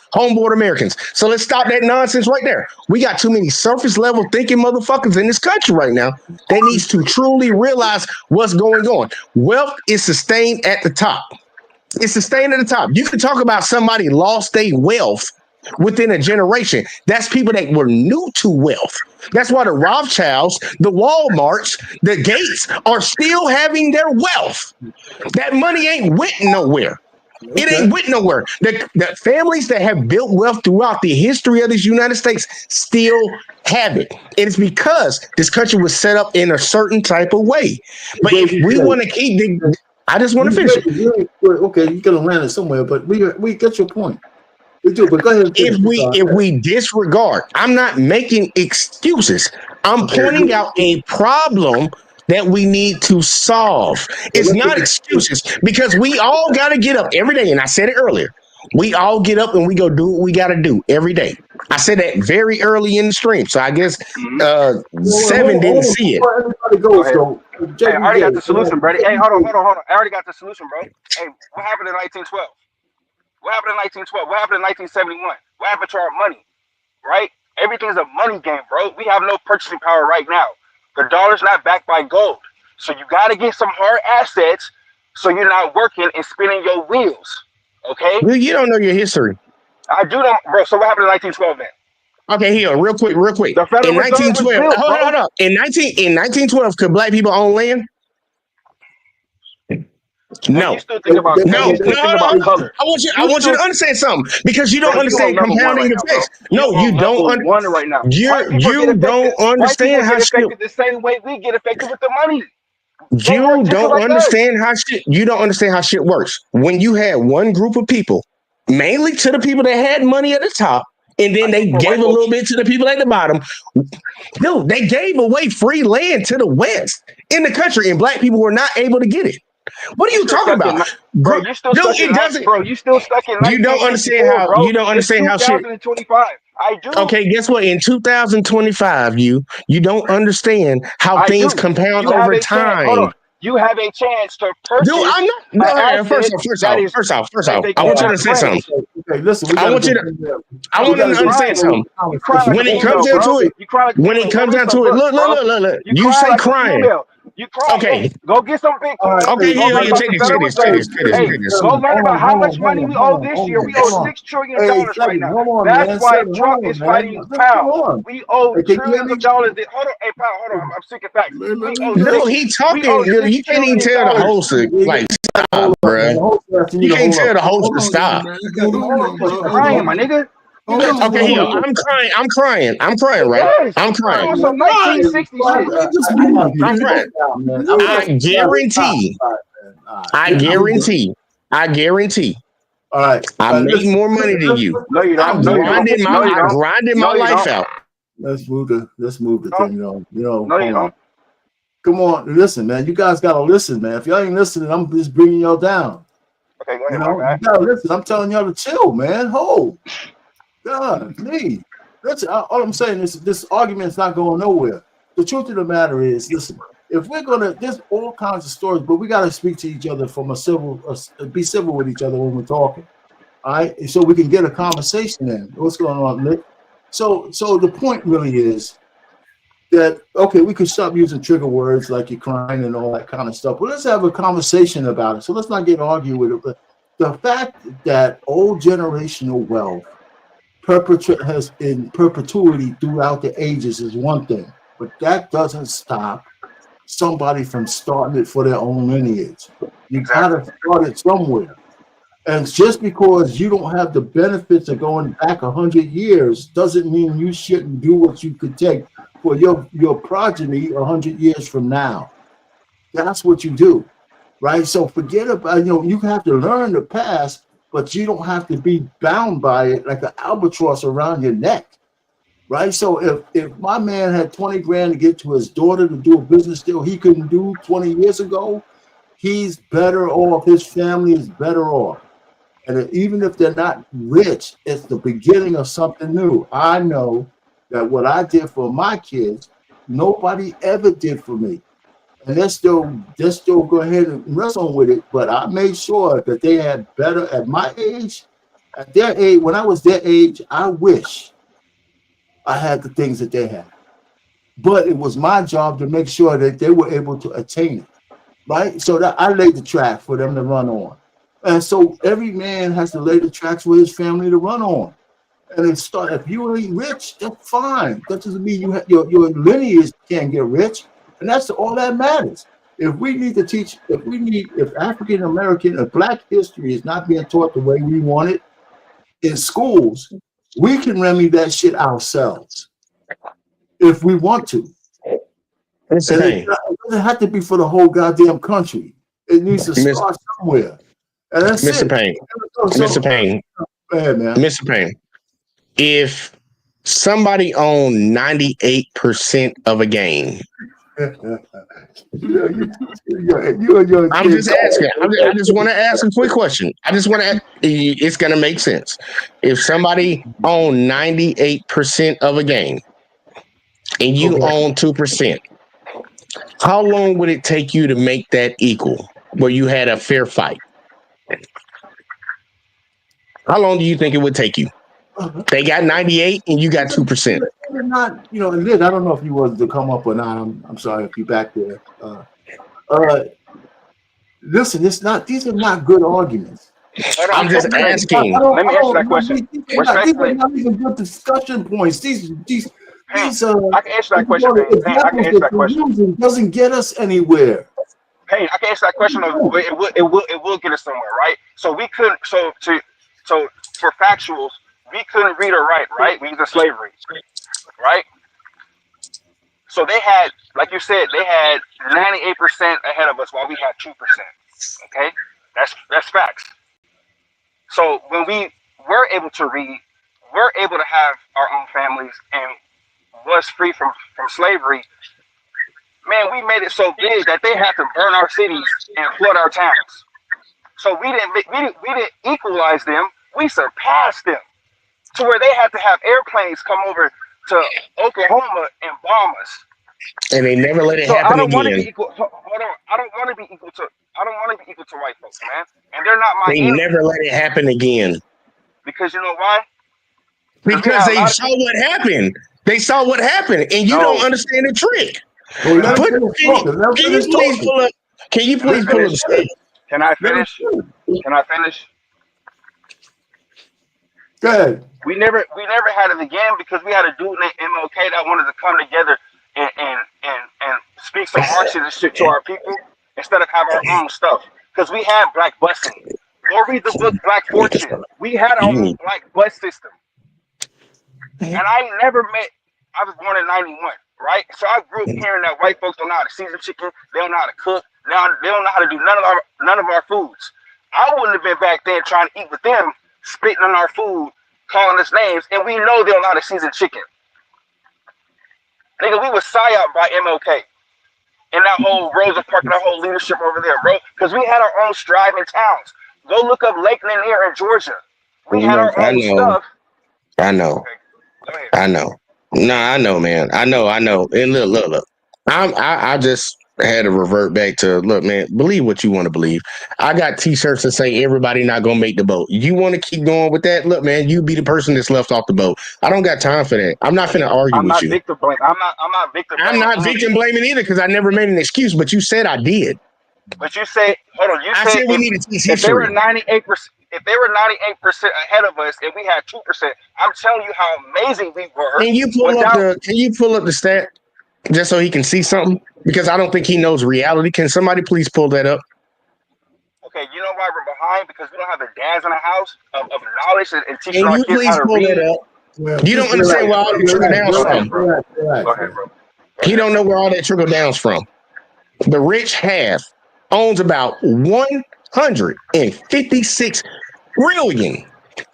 So let's stop that nonsense right there. We got too many surface level thinking motherfuckers in this country right now that needs to truly realize what's going on. Wealth is sustained at the top. It's sustained at the top. You can talk about somebody lost their wealth within a generation. That's people that were new to wealth. That's why the Rothschilds, the Walmarts, the Gates are still having their wealth. That money ain't went nowhere. It ain't went nowhere. The families that have built wealth throughout the history of this United States still have it. It's because this country was set up in a certain type of way. But if we want to keep the, I just want to finish it.
Okay, you're gonna land it somewhere, but we get your point. We do, but go ahead.
If we disregard, I'm not making excuses. I'm pointing out a problem that we need to solve. It's not excuses, because we all got to get up every day. And I said it earlier. We all get up and we go do what we got to do every day. I said that very early in the stream. So I guess Seven didn't see it.
Hey, I already got the solution, buddy. Hey, hold on. I already got the solution, bro. Hey, what happened in 1912? What happened in 1912? What happened in 1971? What happened to our money? Right? Everything's a money game, bro. We have no purchasing power right now. The dollar's not backed by gold. So you got to get some hard assets so you're not working and spinning your wheels. Okay?
Well, you don't know your history.
I do know, bro. So what happened in 1912 then?
Okay, here, real quick.
The Federal
In
Reserve was
1912,
built,
hold on. In 1912, could black people own land? No.
You still think about
No.
color.
I want you to understand something, because you don't understand compounding effects. No, you don't.
Right now.
You don't understand how shit.
The same way we get affected with the money.
You don't understand how shit. You don't understand how shit works. When you had one group of people, mainly to the people that had money at the top, and then they gave a little bit to the people at the bottom. Dude, they gave away free land to the West in the country, and black people were not able to get it. What are you talking about,
bro? You still stuck in bro. You still stuck in.
You don't understand how.
Bro.
You don't understand how shit.
2025. I do.
Okay, guess what? In 2025, you don't understand how things compound over time.
Hold on. You have a chance to purchase.
Dude, I'm not. First off, I want you to say something.
Okay, listen.
I want you to understand something. When it comes down to it, look. You say crying.
You cry.
Okay.
Go get some Bitcoin.
Okay, here, check this.
Go learn about how much money we owe this year. We owe $6 trillion right now. That's why Trump is fighting pound. We owe trillions of dollars. Hold on, hey, pal, hold on. I'm sick of facts.
No, he talking. You can't even tell the host to stop, bro. You can't tell the host to stop.
Crying, my nigga.
You got
Okay, here, I'm crying. I'm crying. I'm crying, right?
Yes.
I'm crying.
On some 1960 shit.
I'm crying. I guarantee. I guarantee.
All right.
I make more money than you.
No, you
I
don't. No, you don't.
grinded
No, you don't.
my
No, you
life
don't.
out.
Let's move the thing,
No,
hold
you
on.
don't.
Come on, listen, man. You guys gotta listen, man. If y'all ain't listening, I'm just bringing y'all down.
Okay, go ahead,
You
my
know,
bad.
you gotta listen. I'm telling y'all to chill, man. Hold. God, me. Listen, all I'm saying is this argument's not going nowhere. The truth of the matter is, listen, if we're gonna, there's all kinds of stories, but we gotta speak to each other from be civil with each other when we're talking. All right, so we can get a conversation in. What's going on, Nick? So the point really is that, okay, we could stop using trigger words like you're crying and all that kind of stuff, but let's have a conversation about it. So let's not get argued with it. But the fact that old generational wealth has in perpetuity throughout the ages is one thing, but that doesn't stop somebody from starting it for their own lineage. You gotta start it somewhere. And just because you don't have the benefits of going back 100 years doesn't mean you shouldn't do what you could take for your progeny 100 years from now. That's what you do, right? So forget about, you have to learn the past, but you don't have to be bound by it like an albatross around your neck, right? So if my man had 20 grand to get to his daughter to do a business deal he couldn't do 20 years ago, he's better off. His family is better off. And even if they're not rich, it's the beginning of something new. I know that what I did for my kids, nobody ever did for me. And they're still go ahead and wrestle with it. But I made sure that they had better at my age, at their age, when I was their age, I wish I had the things that they had. But it was my job to make sure that they were able to attain it, right? So that I laid the track for them to run on. And so every man has to lay the tracks for his family to run on. And if you ain't rich, that's fine. That doesn't mean your lineage can't get rich. And that's all that matters. If African American or Black history is not being taught the way we want it in schools, we can remedy that shit ourselves if we want to. And it doesn't have to be for the whole goddamn country. It needs to start somewhere. And that's
Mr.
it.
Payne. Mr. Payne.
Go ahead, man.
Mr. Payne. If somebody owned 98% of a game,
I'm
just asking. I just want to ask a quick question. It's going to make sense. If somebody owned 98% of a game and you own 2%, how long would it take you to make that equal where you had a fair fight? How long do you think it would take you? They got 98 and you got 2%.
Not, Lid, I don't know if you wanted to come up or not. I'm sorry if you're back there. Listen, these are not good arguments.
I'm just asking.
Let me answer that question.
These are not even good discussion points. These
I can answer that question. Payne, I can answer that question.
Doesn't get us anywhere.
Payne, I can answer that question. It will get us somewhere, right? So we couldn't. So for factuals, we couldn't read or write, right? We used slavery, right? So they had, like you said, they had 98% ahead of us while we had 2%. Okay, that's facts. So when we were able to read, we're able to have our own families and was free from slavery. Man, we made it so big that they had to burn our cities and flood our towns. So we didn't equalize them. We surpassed them to where they had to have airplanes come over to Oklahoma and bomb us.
And they never let it
So
happen
I don't want to
again.
be equal. Hold on. I don't want to be equal to white folks, man. And they're not my
They
enemy.
never let it happen again.
Because you know why?
Because they saw what happened. They saw what happened, and you don't understand the trick.
Well,
can you please pull up the script?
Can I finish? Can I finish?
Go ahead.
We never had it again because we had a dude named MLK that wanted to come together and speak some Marxist shit to our people instead of have our own stuff. Because we had black busing. Go read the book Black Fortune. We had our own black bus system. And I never met. I was born in '91, right? So I grew up hearing that white folks don't know how to season chicken, they don't know how to cook, they don't know how to do none of our foods. I wouldn't have been back then trying to eat with them, spitting on our food, calling us names, and we know they don't know how to season chicken. Nigga, we was psyoped by MLK and that whole Rosa Parks and that whole leadership over there, bro. Because we had our own striving towns. Go look up Lake Lanier in Georgia. We had our
I
own
know.
stuff.
I know. I know. No, I know, man. I know. And look. I just had to revert back to look, man. Believe what you want to believe. I got T-shirts that say everybody not gonna make the boat. You want to keep going with that? Look, man. You be the person that's left off the boat. I don't got time for that. I'm not finna argue
I'm
with
not
you.
victim blaming. I'm not victim blaming.
I'm not victim blaming either because I never made an excuse. But you said I did.
But you say, hold on. You
I said we need to teach
if they were
history.
98%, if they were 98% ahead of us, and we had 2%, I'm telling you how amazing we were.
Can you pull up the stat just so he can see something? Because I don't think he knows reality. Can somebody please pull that up?
Okay, you know why we're behind? Because we don't have the dads in the house of knowledge and teaching
Can
our
you
kids
please
how to
pull
read.
that up? You don't understand where all that trickle downs from.
Go ahead, bro.
He don't know where all that trickle downs from. The rich half owns about 156 trillion,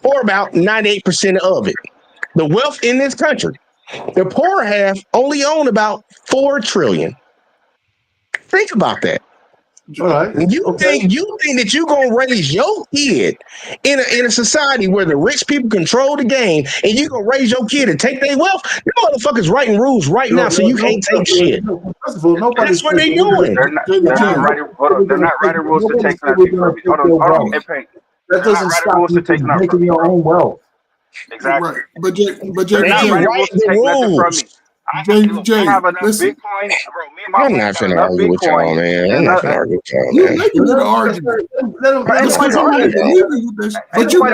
or about 98% of it. The wealth in this country. The poor half only own about 4 trillion. Think about that.
All right.
You think that you're gonna raise your kid in a society where the rich people control the game, and you gonna raise your kid and take their wealth? You motherfuckers writing rules right now, so you can't take shit.
First of all,
That's what they doing.
They're not writing. Hold on. They're not writing rules to take nothing from me. Hold on. Hey, Pink.
That doesn't stop
rules
you
to take
from
nothing from
making
me,
your
bro.
own wealth.
Exactly.
Right. But Jay,
They're not writing rules to take nothing from me. I have enough
listen.
Bitcoin, bro. Me and my
I'm
wife
not
got
finna
enough
argue with y'all,
Bitcoin.
man. I'm not finna argue with y'all,
You
man.
making me to argue. Just because I'm not believing with this. But you,
Go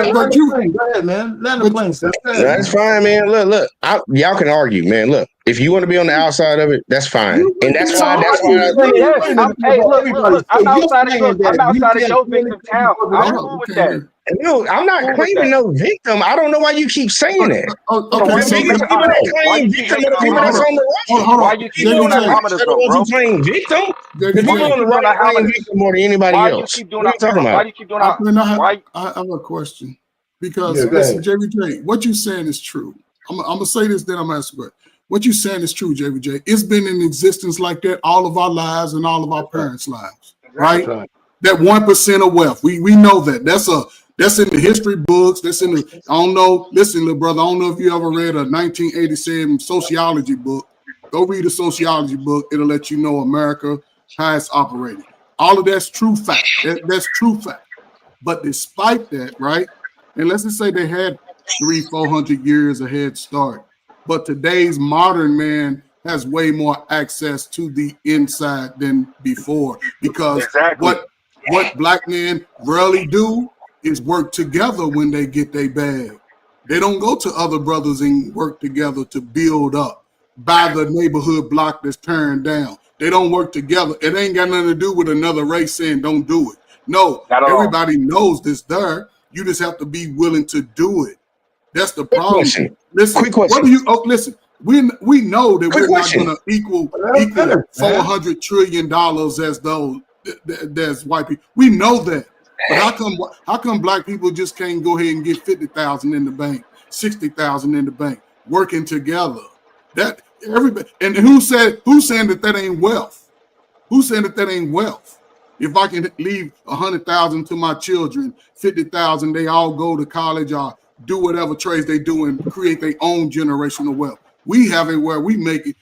ahead, man. Let him play, Steph. Go ahead,
That's
man.
fine, man. Look. Y'all can argue, man. Look, if you want to be on the outside of it, that's fine, and that's fine. That's why.
Hey, look. I'm outside of your victim town. I'm cool with that.
No, I'm not
Cool with
claiming
that.
no victim. I don't know why you keep saying that.
Okay,
The
so
biggest people that claim victim are the people that's on the right.
hold on.
Why you keep doing that
Are the ones who claim victim. The people on the right claim victim more than anybody
Why
else.
you keep doing
What are you talking about?
Why you keep doing that?
I have a question. Because
Yeah, go
listen,
ahead.
JVJ, what you saying is true. I'm gonna say this, then I'm gonna ask a question. What you saying is true, JVJ. It's been in existence like that all of our lives and all of our parents' lives, right?
Right.
That 1% of wealth. We know that. That's in the history books. That's in the, I don't know. Listen, little brother, I don't know if you ever read a 1987 sociology book. Go read a sociology book. It'll let you know America, how it's operating. All of that's true fact. That's true fact. But despite that, right? And let's just say they had 300-400 years a head start. But today's modern man has way more access to the inside than before. Because what black men rarely do is work together when they get their bag. They don't go to other brothers and work together to build up, buy the neighborhood block that's turned down. They don't work together. It ain't got nothing to do with another race saying don't do it. No, everybody knows this there. You just have to be willing to do it. That's the problem. Listen,
Quick question.
What do you? Oh, listen. We know that
Quick
we're
question.
not going to equal $400 trillion as those that's white people. We know that. But how come black people just can't go ahead and get 50,000 in the bank, 60,000 in the bank, working together? That everybody, and who's saying that ain't wealth? Who's saying that ain't wealth? If I can leave 100,000 to my children, 50,000, they all go to college or do whatever trades they do and create their own generational wealth. We have it where we make it.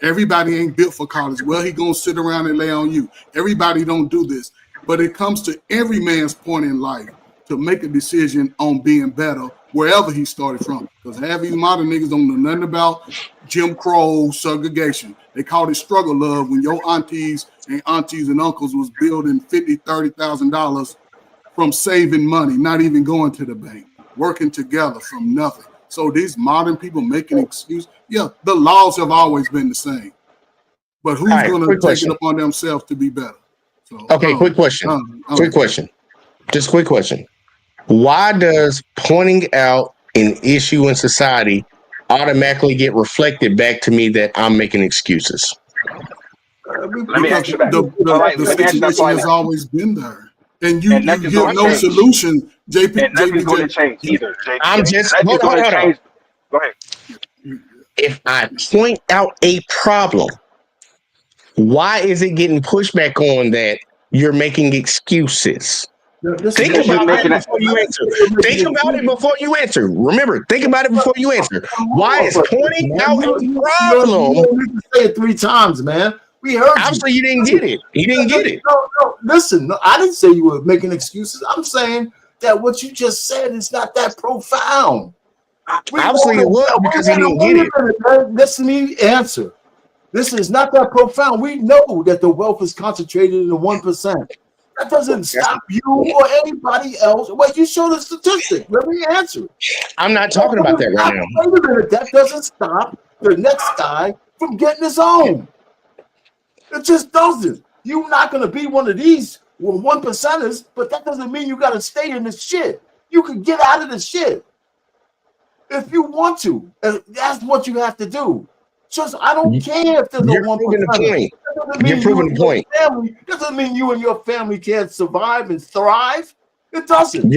Everybody ain't built for college. Well, he gonna sit around and lay on you. Everybody don't do this. But it comes to every man's point in life to make a decision on being better wherever he started from. Because half these modern niggas don't know nothing about Jim Crow segregation. They called it struggle love when your aunties and uncles was building $50,000, $30,000 from saving money, not even going to the bank, working together from nothing. So these modern people making excuse. Yeah, the laws have always been the same. But who's going to take it upon themselves to be better? So,
Okay, quick question. Quick question. Just quick question. Why does pointing out an issue in society automatically get reflected back to me that I'm making excuses.
Let me
Because
ask you that.
the
Let me ask you that
situation
slightly.
has always been there, and you
And nothing's
give
going to
no
change.
solution.
And nothing's going to
JPJ,
change either, JBJ.
I'm just
Nothing's going to change. Go ahead.
If I point out a problem, why is it getting pushback on that you're making excuses? Think
Because you're
about
making
that
it.
before you answer. Think about it before you answer. Remember, think about it before you answer. Why is pointing out a problem?
You don't need to say it 3 times, man. We heard
Obviously, you didn't get it. You didn't get it.
No, listen. No, I didn't say you were making excuses. I'm saying that what you just said is not that profound.
Obviously, it was because he didn't get it.
Listen to me answer. This is not that profound. We know that the wealth is concentrated in the 1%. That doesn't stop you or anybody else. Wait, you show the statistic. Let me answer it.
I'm not talking about that right now.
Wait a minute. That doesn't stop the next guy from getting his own. It just doesn't. You're not going to be one of these 1%ers, but that doesn't mean you got to stay in this shit. You can get out of the shit if you want to. And that's what you have to do. Just I don't care if there's a 1%.
You're proving the point.
Doesn't mean you and your family can't survive and thrive. It doesn't.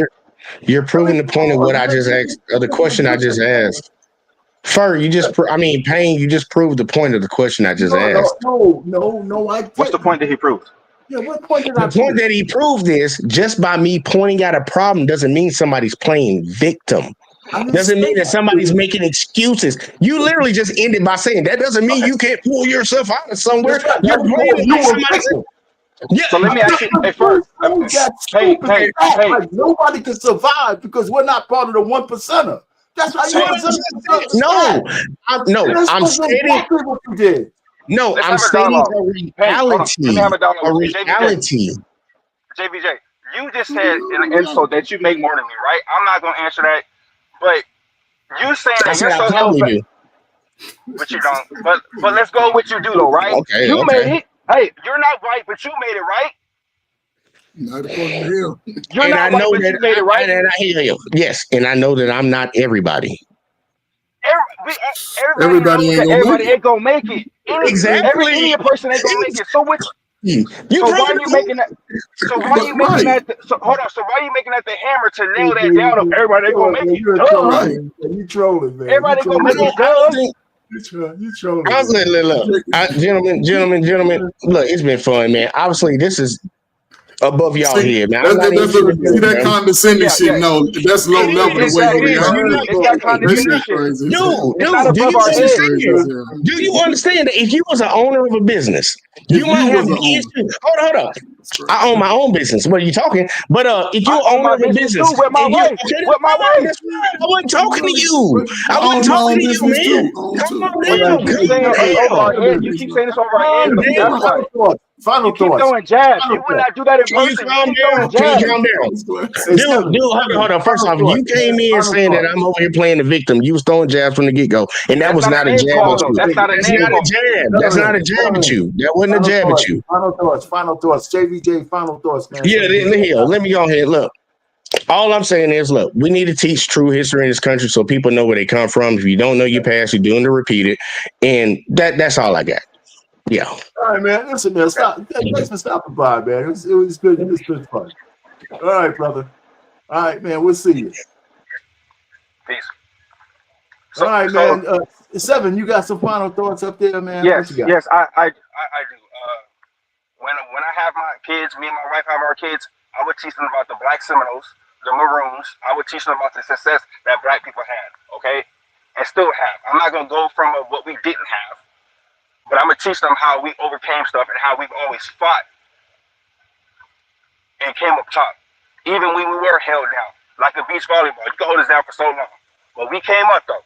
You're proving the point of what I just asked, or the question I just asked. Fur, you just, Payne, you just proved the point of the question I just asked.
No, I didn't.
What's the point that he proved?
Yeah, what point did I
prove? The point that he proved is just by me pointing out a problem doesn't mean somebody's playing victim. Doesn't mean that somebody's making excuses. You literally just ended by saying that doesn't mean you can't pull yourself out of somewhere. You're blaming like somebody's.
Yeah. So let me ask you, hey,
like nobody can survive because we're not part of the 1%er. That's how you
I'm stating
exactly what you did.
No,
Let's
I'm
have a
stating
dialogue.
a reality.
Let me have a dialogue.
A reality.
JBJ, you just said in the intro that you make more than me, right? I'm not going to answer that. But you saying that you're so
do.
But you don't. But let's go with what you do though, right?
Okay,
you made it. Hey, you're not white, but you made it, right?
Not according to him.
You're
and
not
I
white,
know
but
that
you made it, right?
And I hear you. Yes, and I know that I'm not everybody.
Everybody ain't gonna make it.
Exactly.
Any person ain't gonna make it. So which? So why are you making that? So why are you making that? So hold on. So why are you making that the hammer to nail that down? Of everybody ain't gonna make it.
You trolling, man.
Everybody gonna make it.
You trolling.
Gentlemen. Look, it's been fun, man. Obviously, this is above y'all here, man.
See that condescending shit? No, that's low level the way you react.
It's that condescending shit.
Dude, do you understand? Do you understand that if you was an owner of a business, you might have an issue? Hold on. I own my own business. What are you talking? But if you're owner of a business,
with my wife,
I wasn't talking to you. I wasn't talking to you, man. Come on down.
You keep saying this over our head. You keep saying this over our head. That's why.
Final
you keep throwing jabs. You would not do that in person. You keep throwing jabs.
Dude, hold on. First off, you came in saying that I'm over here playing the victim. You was throwing jabs from the get-go. And that was not a jab at you.
That's not a
jab. That's not a jab at you. That wasn't a jab at you.
Final thoughts. JVJ, final thoughts, man.
Yeah, let me go ahead. Look. All I'm saying is, look, we need to teach true history in this country so people know where they come from. If you don't know your past, you're doing to repeat it. And that's all I got. Yeah.
All right, man. Listen, man. Stop. Thanks for stopping by, man. It was good. It was good fun. All right, brother. All right, man. We'll see you.
Peace.
All right, man. Seven, you got some final thoughts up there, man?
Yes, yes, I do. When I have my kids, me and my wife have our kids, I would teach them about the Black Seminoles, the Maroons. I would teach them about the success that Black people had, okay, and still have. I'm not gonna go from what we didn't have. But I'm going to teach them how we overcame stuff and how we've always fought and came up top. Even when we were held down. Like a beach volleyball. You can hold us down for so long. But we came up, though.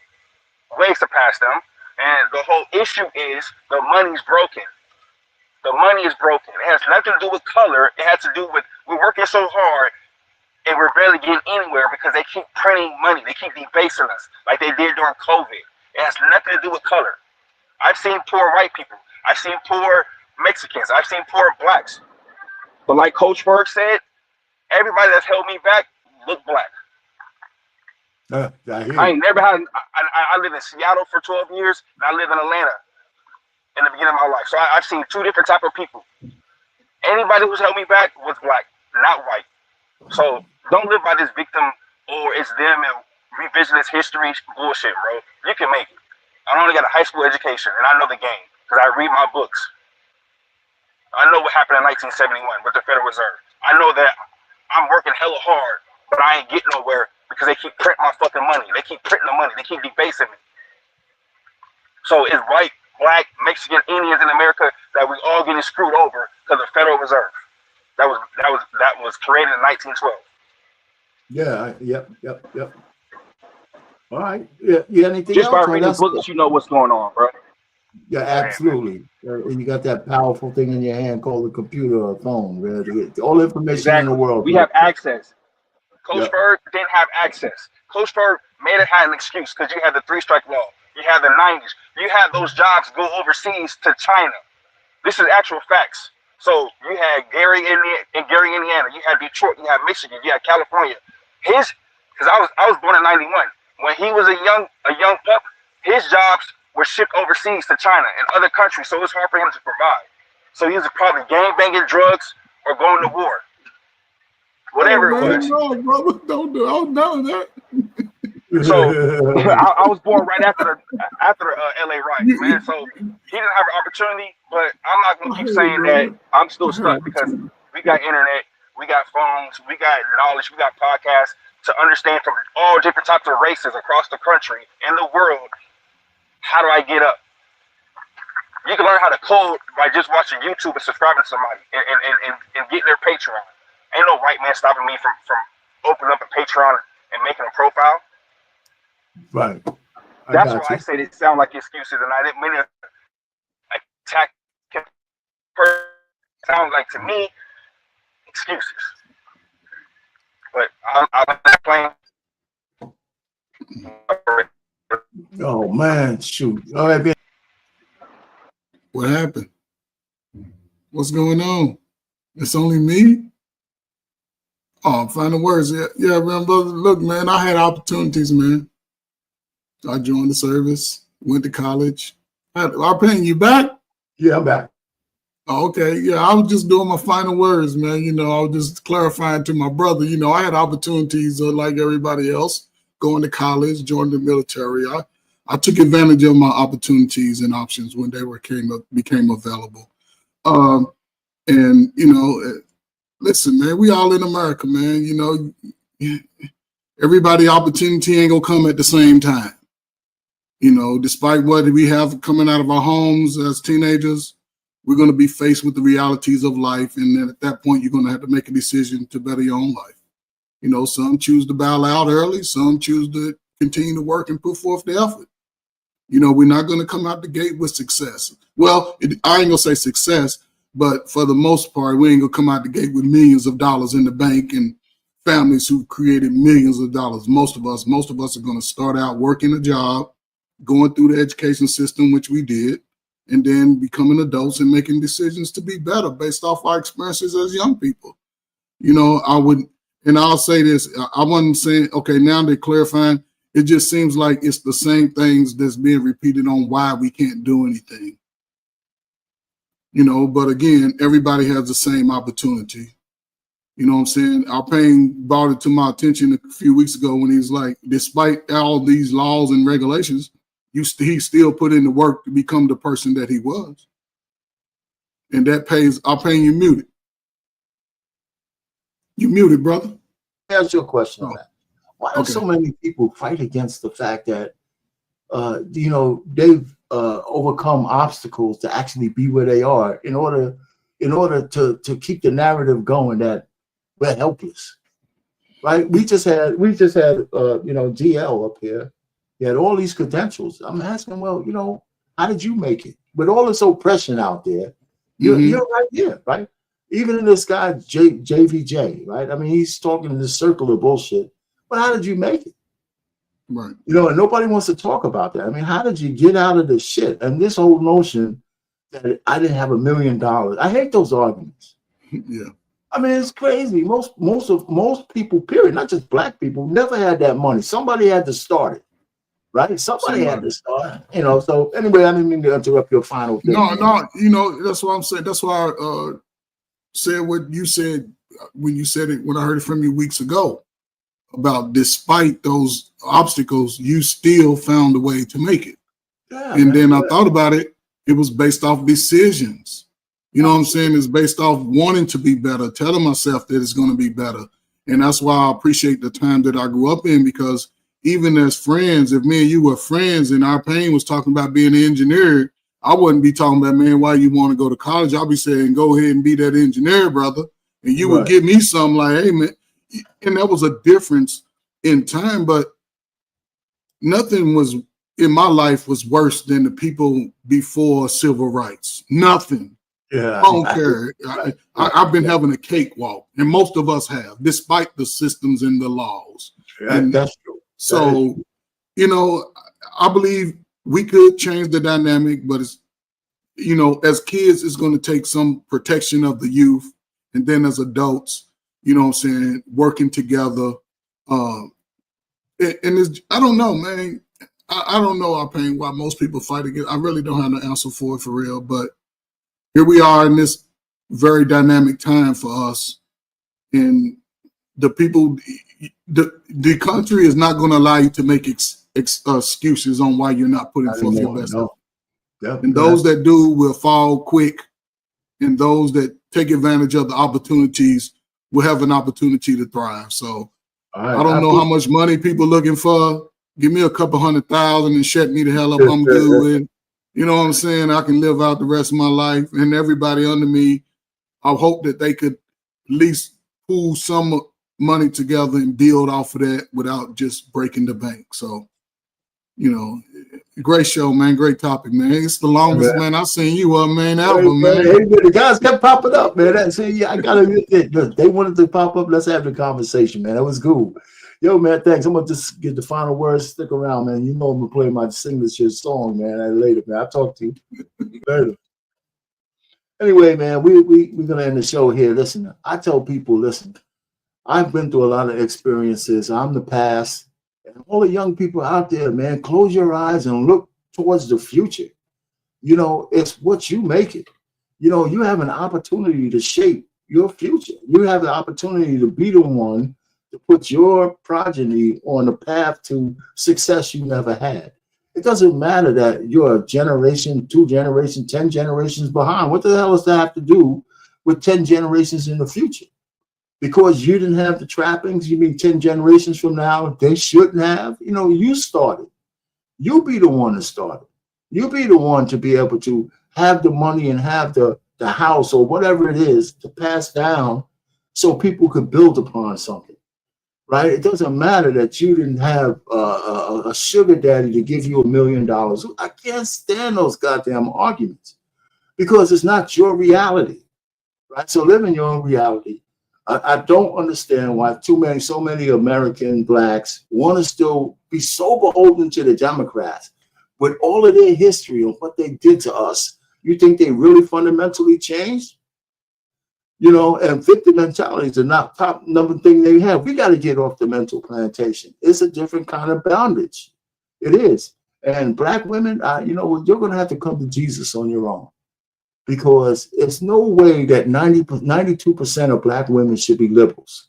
Way surpassed them. And the whole issue is the money's broken. The money is broken. It has nothing to do with color. It has to do with we're working so hard and we're barely getting anywhere because they keep printing money. They keep debasing us like they did during COVID. It has nothing to do with color. I've seen poor white people. I've seen poor Mexicans. I've seen poor Blacks. But like Coach Berg said, everybody that's held me back look Black.
I hear
I
you.
ain't never had. I lived in Seattle for 12 years, and I lived in Atlanta in the beginning of my life. So I've seen two different type of people. Anybody who's held me back was black, not white. So don't live by this victim or it's them and revisionist history bullshit, bro. You can make it. I only got a high school education, and I know the game because I read my books. I know what happened in 1971 with the Federal Reserve. I know that I'm working hella hard, but I ain't getting nowhere because they keep printing my fucking money. They keep printing the money. They keep debasing me. So it's white, black, Mexican, Indians in America that we all getting screwed over because of the Federal Reserve. That was created in 1912.
Yeah. Yep. All right. Yeah. Anything
Just by
else? Oh,
reading
that's
books, you know what's going on, bro.
yeah, absolutely. And you got that powerful thing in your hand called a computer or a phone, man. To get all the information in the
Exactly.
world.
We
Right?
have access. Coach
Yep.
Berg didn't have access. Coach Berg made it had an excuse because you had the 3-strike law. You had the 90s. You had those jobs go overseas to China. This is actual facts. So you had Gary, Indiana. You had Detroit. You had Michigan. You had California. Because I was born in '91. When he was a young pup, his jobs were shipped overseas to China and other countries. So it was hard for him to provide. So he was probably gang banging drugs or going to war. Whatever
Oh,
it
man,
was.
no, brother, don't do none of that.
So I was born right after the LA riots, man. So he didn't have an opportunity, but I'm not gonna keep saying that I'm still stuck because we got internet, we got phones, we got knowledge, we got podcasts to understand from all different types of races across the country and the world. How do I get up? You can learn how to code by just watching YouTube and subscribing to somebody and getting their Patreon. Ain't no white man stopping me from opening up a Patreon and making a profile.
Right.
That's why I say they sound like excuses, and I didn't mean to attack. Sounds like to me excuses, but I'm not playing.
Oh man, shoot. All right, man.
What happened? What's going on? It's only me? Oh, final words. Yeah, man, brother. Look, man, I had opportunities, man. I joined the service, went to college. I'm paying you back?
Yeah, I'm back.
Oh, okay. Yeah, I was just doing my final words, man. You know, I was just clarifying to my brother, you know, I had opportunities like everybody else, going to college, joining the military. I took advantage of my opportunities and options when they became available. And, you know, listen, man, we all in America, man. You know, everybody opportunity ain't gonna come at the same time. You know, despite what we have coming out of our homes as teenagers, we're going to be faced with the realities of life. And then at that point, you're going to have to make a decision to better your own life. You know, some choose to bow out early. Some choose to continue to work and put forth the effort. You know, we're not going to come out the gate with success. Well, I ain't going to say success, but for the most part, we ain't going to come out the gate with millions of dollars in the bank and families who created millions of dollars. Most of us are going to start out working a job, going through the education system, which we did, and then becoming adults and making decisions to be better based off our experiences as young people. You know, I'll say this, I wasn't saying, okay, now they're clarifying, it just seems like it's the same things that's being repeated on why we can't do anything. You know, but again, everybody has the same opportunity. You know what I'm saying? Alpayne brought it to my attention a few weeks ago when he's like, despite all these laws and regulations, he still put in the work to become the person that he was. And that pays. Alpayne, you muted. You muted, brother.
Ask you a question on that. Why do so many people fight against the fact that, you know, they've overcome obstacles to actually be where they are in order to keep the narrative going that we're helpless, right? We just had you know, GL up here. He had all these credentials. I'm asking, well, you know, how did you make it? With all this oppression out there, you're right here, right? Even in this guy, JVJ, right? I mean, he's talking in this circle of bullshit. But how did you make it?
Right.
You know, and nobody wants to talk about that. I mean, how did you get out of this shit? And this whole notion that I didn't have $1 million. I hate those arguments.
Yeah.
I mean, it's crazy. Most people, period, not just black people, never had that money. Somebody had to start it, right? Somebody had to start, you know. So anyway, I didn't mean to interrupt your final thing.
No, you know, that's what I'm saying. That's why I said what you said when you said it, when I heard it from you weeks ago, about despite those obstacles, you still found a way to make it.
Yeah,
and
man,
then I thought about it, it was based off decisions. You know what I'm saying? It's based off wanting to be better, telling myself that it's going to be better. And that's why I appreciate the time that I grew up in, because even as friends, if me and you were friends and our pain was talking about being an engineer, I wouldn't be talking about, man, why you want to go to college? I'll be saying, go ahead and be that engineer, brother. And you would give me something like, hey, man. And that was a difference in time, but nothing was in my life was worse than the people before civil rights. Nothing.
Yeah.
I don't care. I've been having a cakewalk, and most of us have, despite the systems and the laws. And
that's true.
So, you know, I believe we could change the dynamic, but it's, you know, as kids, it's going to take some protection of the youth. And then as adults, you know what I'm saying, working together. And it's, I don't know, man. I don't know our pain, why most people fight against. I really don't have an answer for it for real. But here we are in this very dynamic time for us. And the people, the country is not going to allow you to make excuses on why you're not putting forth your best. And those that do will fall quick. And those that take advantage of the opportunities will have an opportunity to thrive. So I don't know how much money people looking for. Give me a couple 100,000 and shut me the hell up. I'm good. You know what I'm saying? I can live out the rest of my life. And everybody under me, I hope that they could at least pool some money together and build off of that without just breaking the bank. So, you know, great show, man. Great topic, man. It's the longest, man. I've seen you up, man. Album, man.
Hey, the guys kept popping up, man. See, I gotta admit that they wanted to pop up. Let's have the conversation, man. That was cool. Yo, man, thanks. I'm gonna just get the final words. Stick around, man. You know I'm gonna play my signature song, man. Later, man. I'll talk to you later. Anyway, man, we're gonna end the show here. Listen, I tell people, listen, I've been through a lot of experiences. I'm the past. And all the young people out there, man, close your eyes and look towards the future. You know, it's what you make it. You know, you have an opportunity to shape your future. You have the opportunity to be the one to put your progeny on a path to success you never had. It doesn't matter that you're a generation, 2 generations, 10 generations behind. What the hell does that have to do with 10 generations in the future? Because you didn't have the trappings, you mean 10 generations from now, they shouldn't have? You know, you started. You be the one that started. You be the one to be able to have the money and have the house or whatever it is to pass down so people could build upon something, right? It doesn't matter that you didn't have a sugar daddy to give you $1 million. I can't stand those goddamn arguments because it's not your reality, right? So live in your own reality. I don't understand why so many American blacks want to still be so beholden to the Democrats with all of their history and what they did to us. You think they really fundamentally changed? You know, and victim mentality is the top number thing they have. We got to get off the mental plantation. It's a different kind of bondage. It is. And black women, you know, you're going to have to come to Jesus on your own. Because it's no way that 92% of black women should be liberals.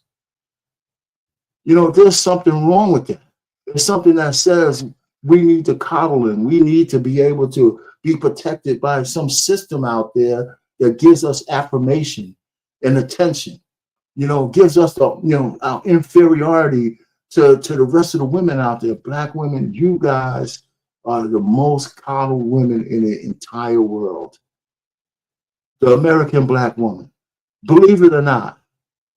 You know, there's something wrong with that. There's something that says we need to coddle and we need to be able to be protected by some system out there that gives us affirmation and attention, you know, gives us the, you know, our inferiority to the rest of the women out there. Black women, you guys are the most coddled women in the entire world. The American black woman. Believe it or not,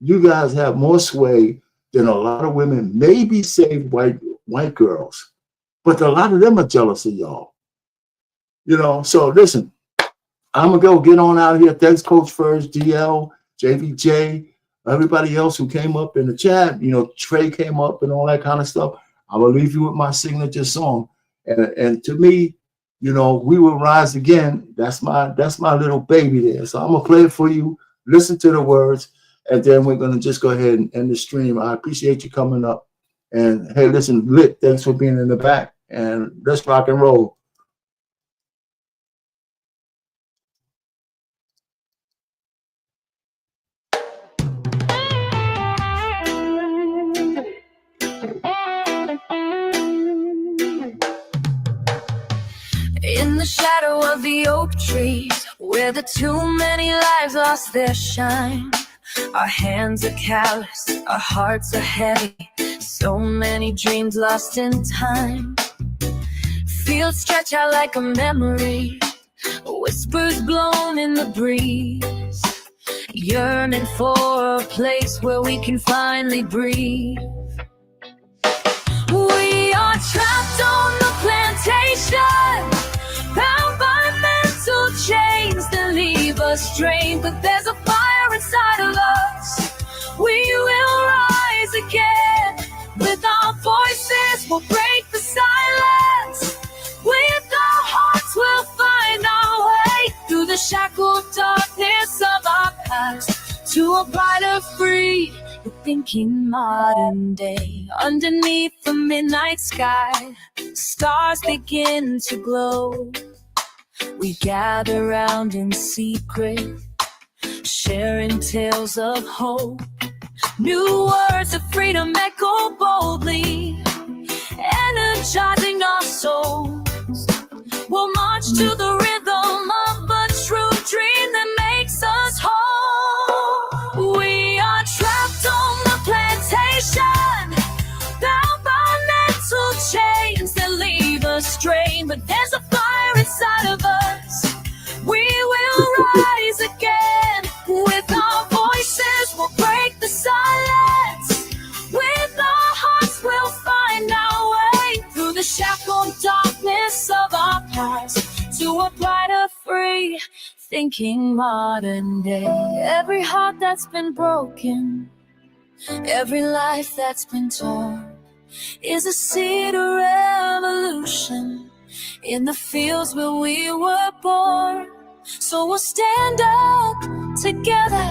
you guys have more sway than a lot of women, maybe save white girls, but a lot of them are jealous of y'all. You know, so listen, I'm gonna go get on out of here. Thanks, Coach First, DL, JVJ, everybody else who came up in the chat. You know, Trey came up and all that kind of stuff. I'm gonna leave you with my signature song. And to me, you know, we will rise again. That's my little baby there. So I'm gonna play it for you. Listen to the words, and then we're going to just go ahead and end the stream. I appreciate you coming up. And hey, listen, Lit, thanks for being in the back. And let's rock and roll.
In the shadow of the oak trees, where the too many lives lost their shine, our hands are callous, our hearts are heavy, so many dreams lost in time. Fields stretch out like a memory, whispers blown in the breeze, yearning for a place where we can finally breathe. We are trapped on the plantation, bound by mental chains that leave us drained. But there's a fire inside of us. We will rise again. With our voices, we'll break the silence. With our hearts, we'll find our way through the shackled darkness of our past to a brighter, free, thinking modern day. Underneath the midnight sky, stars begin to glow. We gather round in secret, sharing tales of hope. New words of freedom echo boldly, energizing our souls. We'll march to the rhythm of a true dream that makes us whole. We are trapped on the plantation, bound by mental chains that leave us strained. But there's a fire inside of us. We will rise again. With our voices, we'll break the silence. With our hearts, we'll find our way through the shackled darkness of our past to a brighter, free, thinking modern day. Every heart that's been broken, every life that's been torn, is a seed of revolution in the fields where we were born. So we'll stand up together,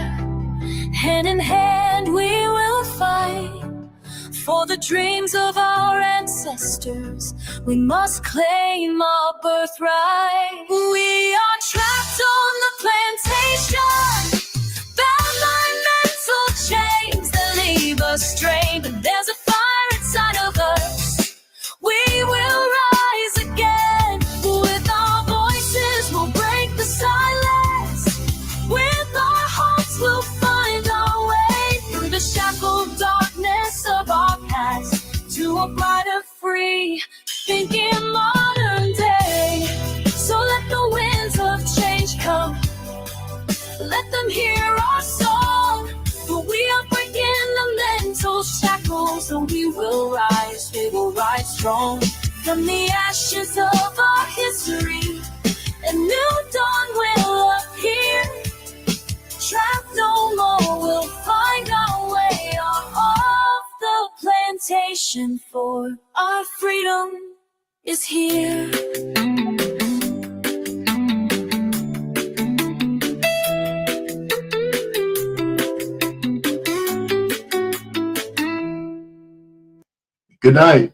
hand in hand we will fight for the dreams of our ancestors. We must claim our birthright. We are trapped on the plantation, bound by mental chains that leave us strained. But there's a fire inside of us. We will rise again. With our voices, we'll break the silence. With our hearts, we'll find our way through the shackled darkness of our past to a brighter, free, thinking modern day. So let the winds of change come, let them hear our song. For we are breaking the mental shackles, and we will rise strong. From the ashes of our history, a new dawn will appear. Trapped no more, we'll find our way off the plantation, for our freedom is here.
Good night.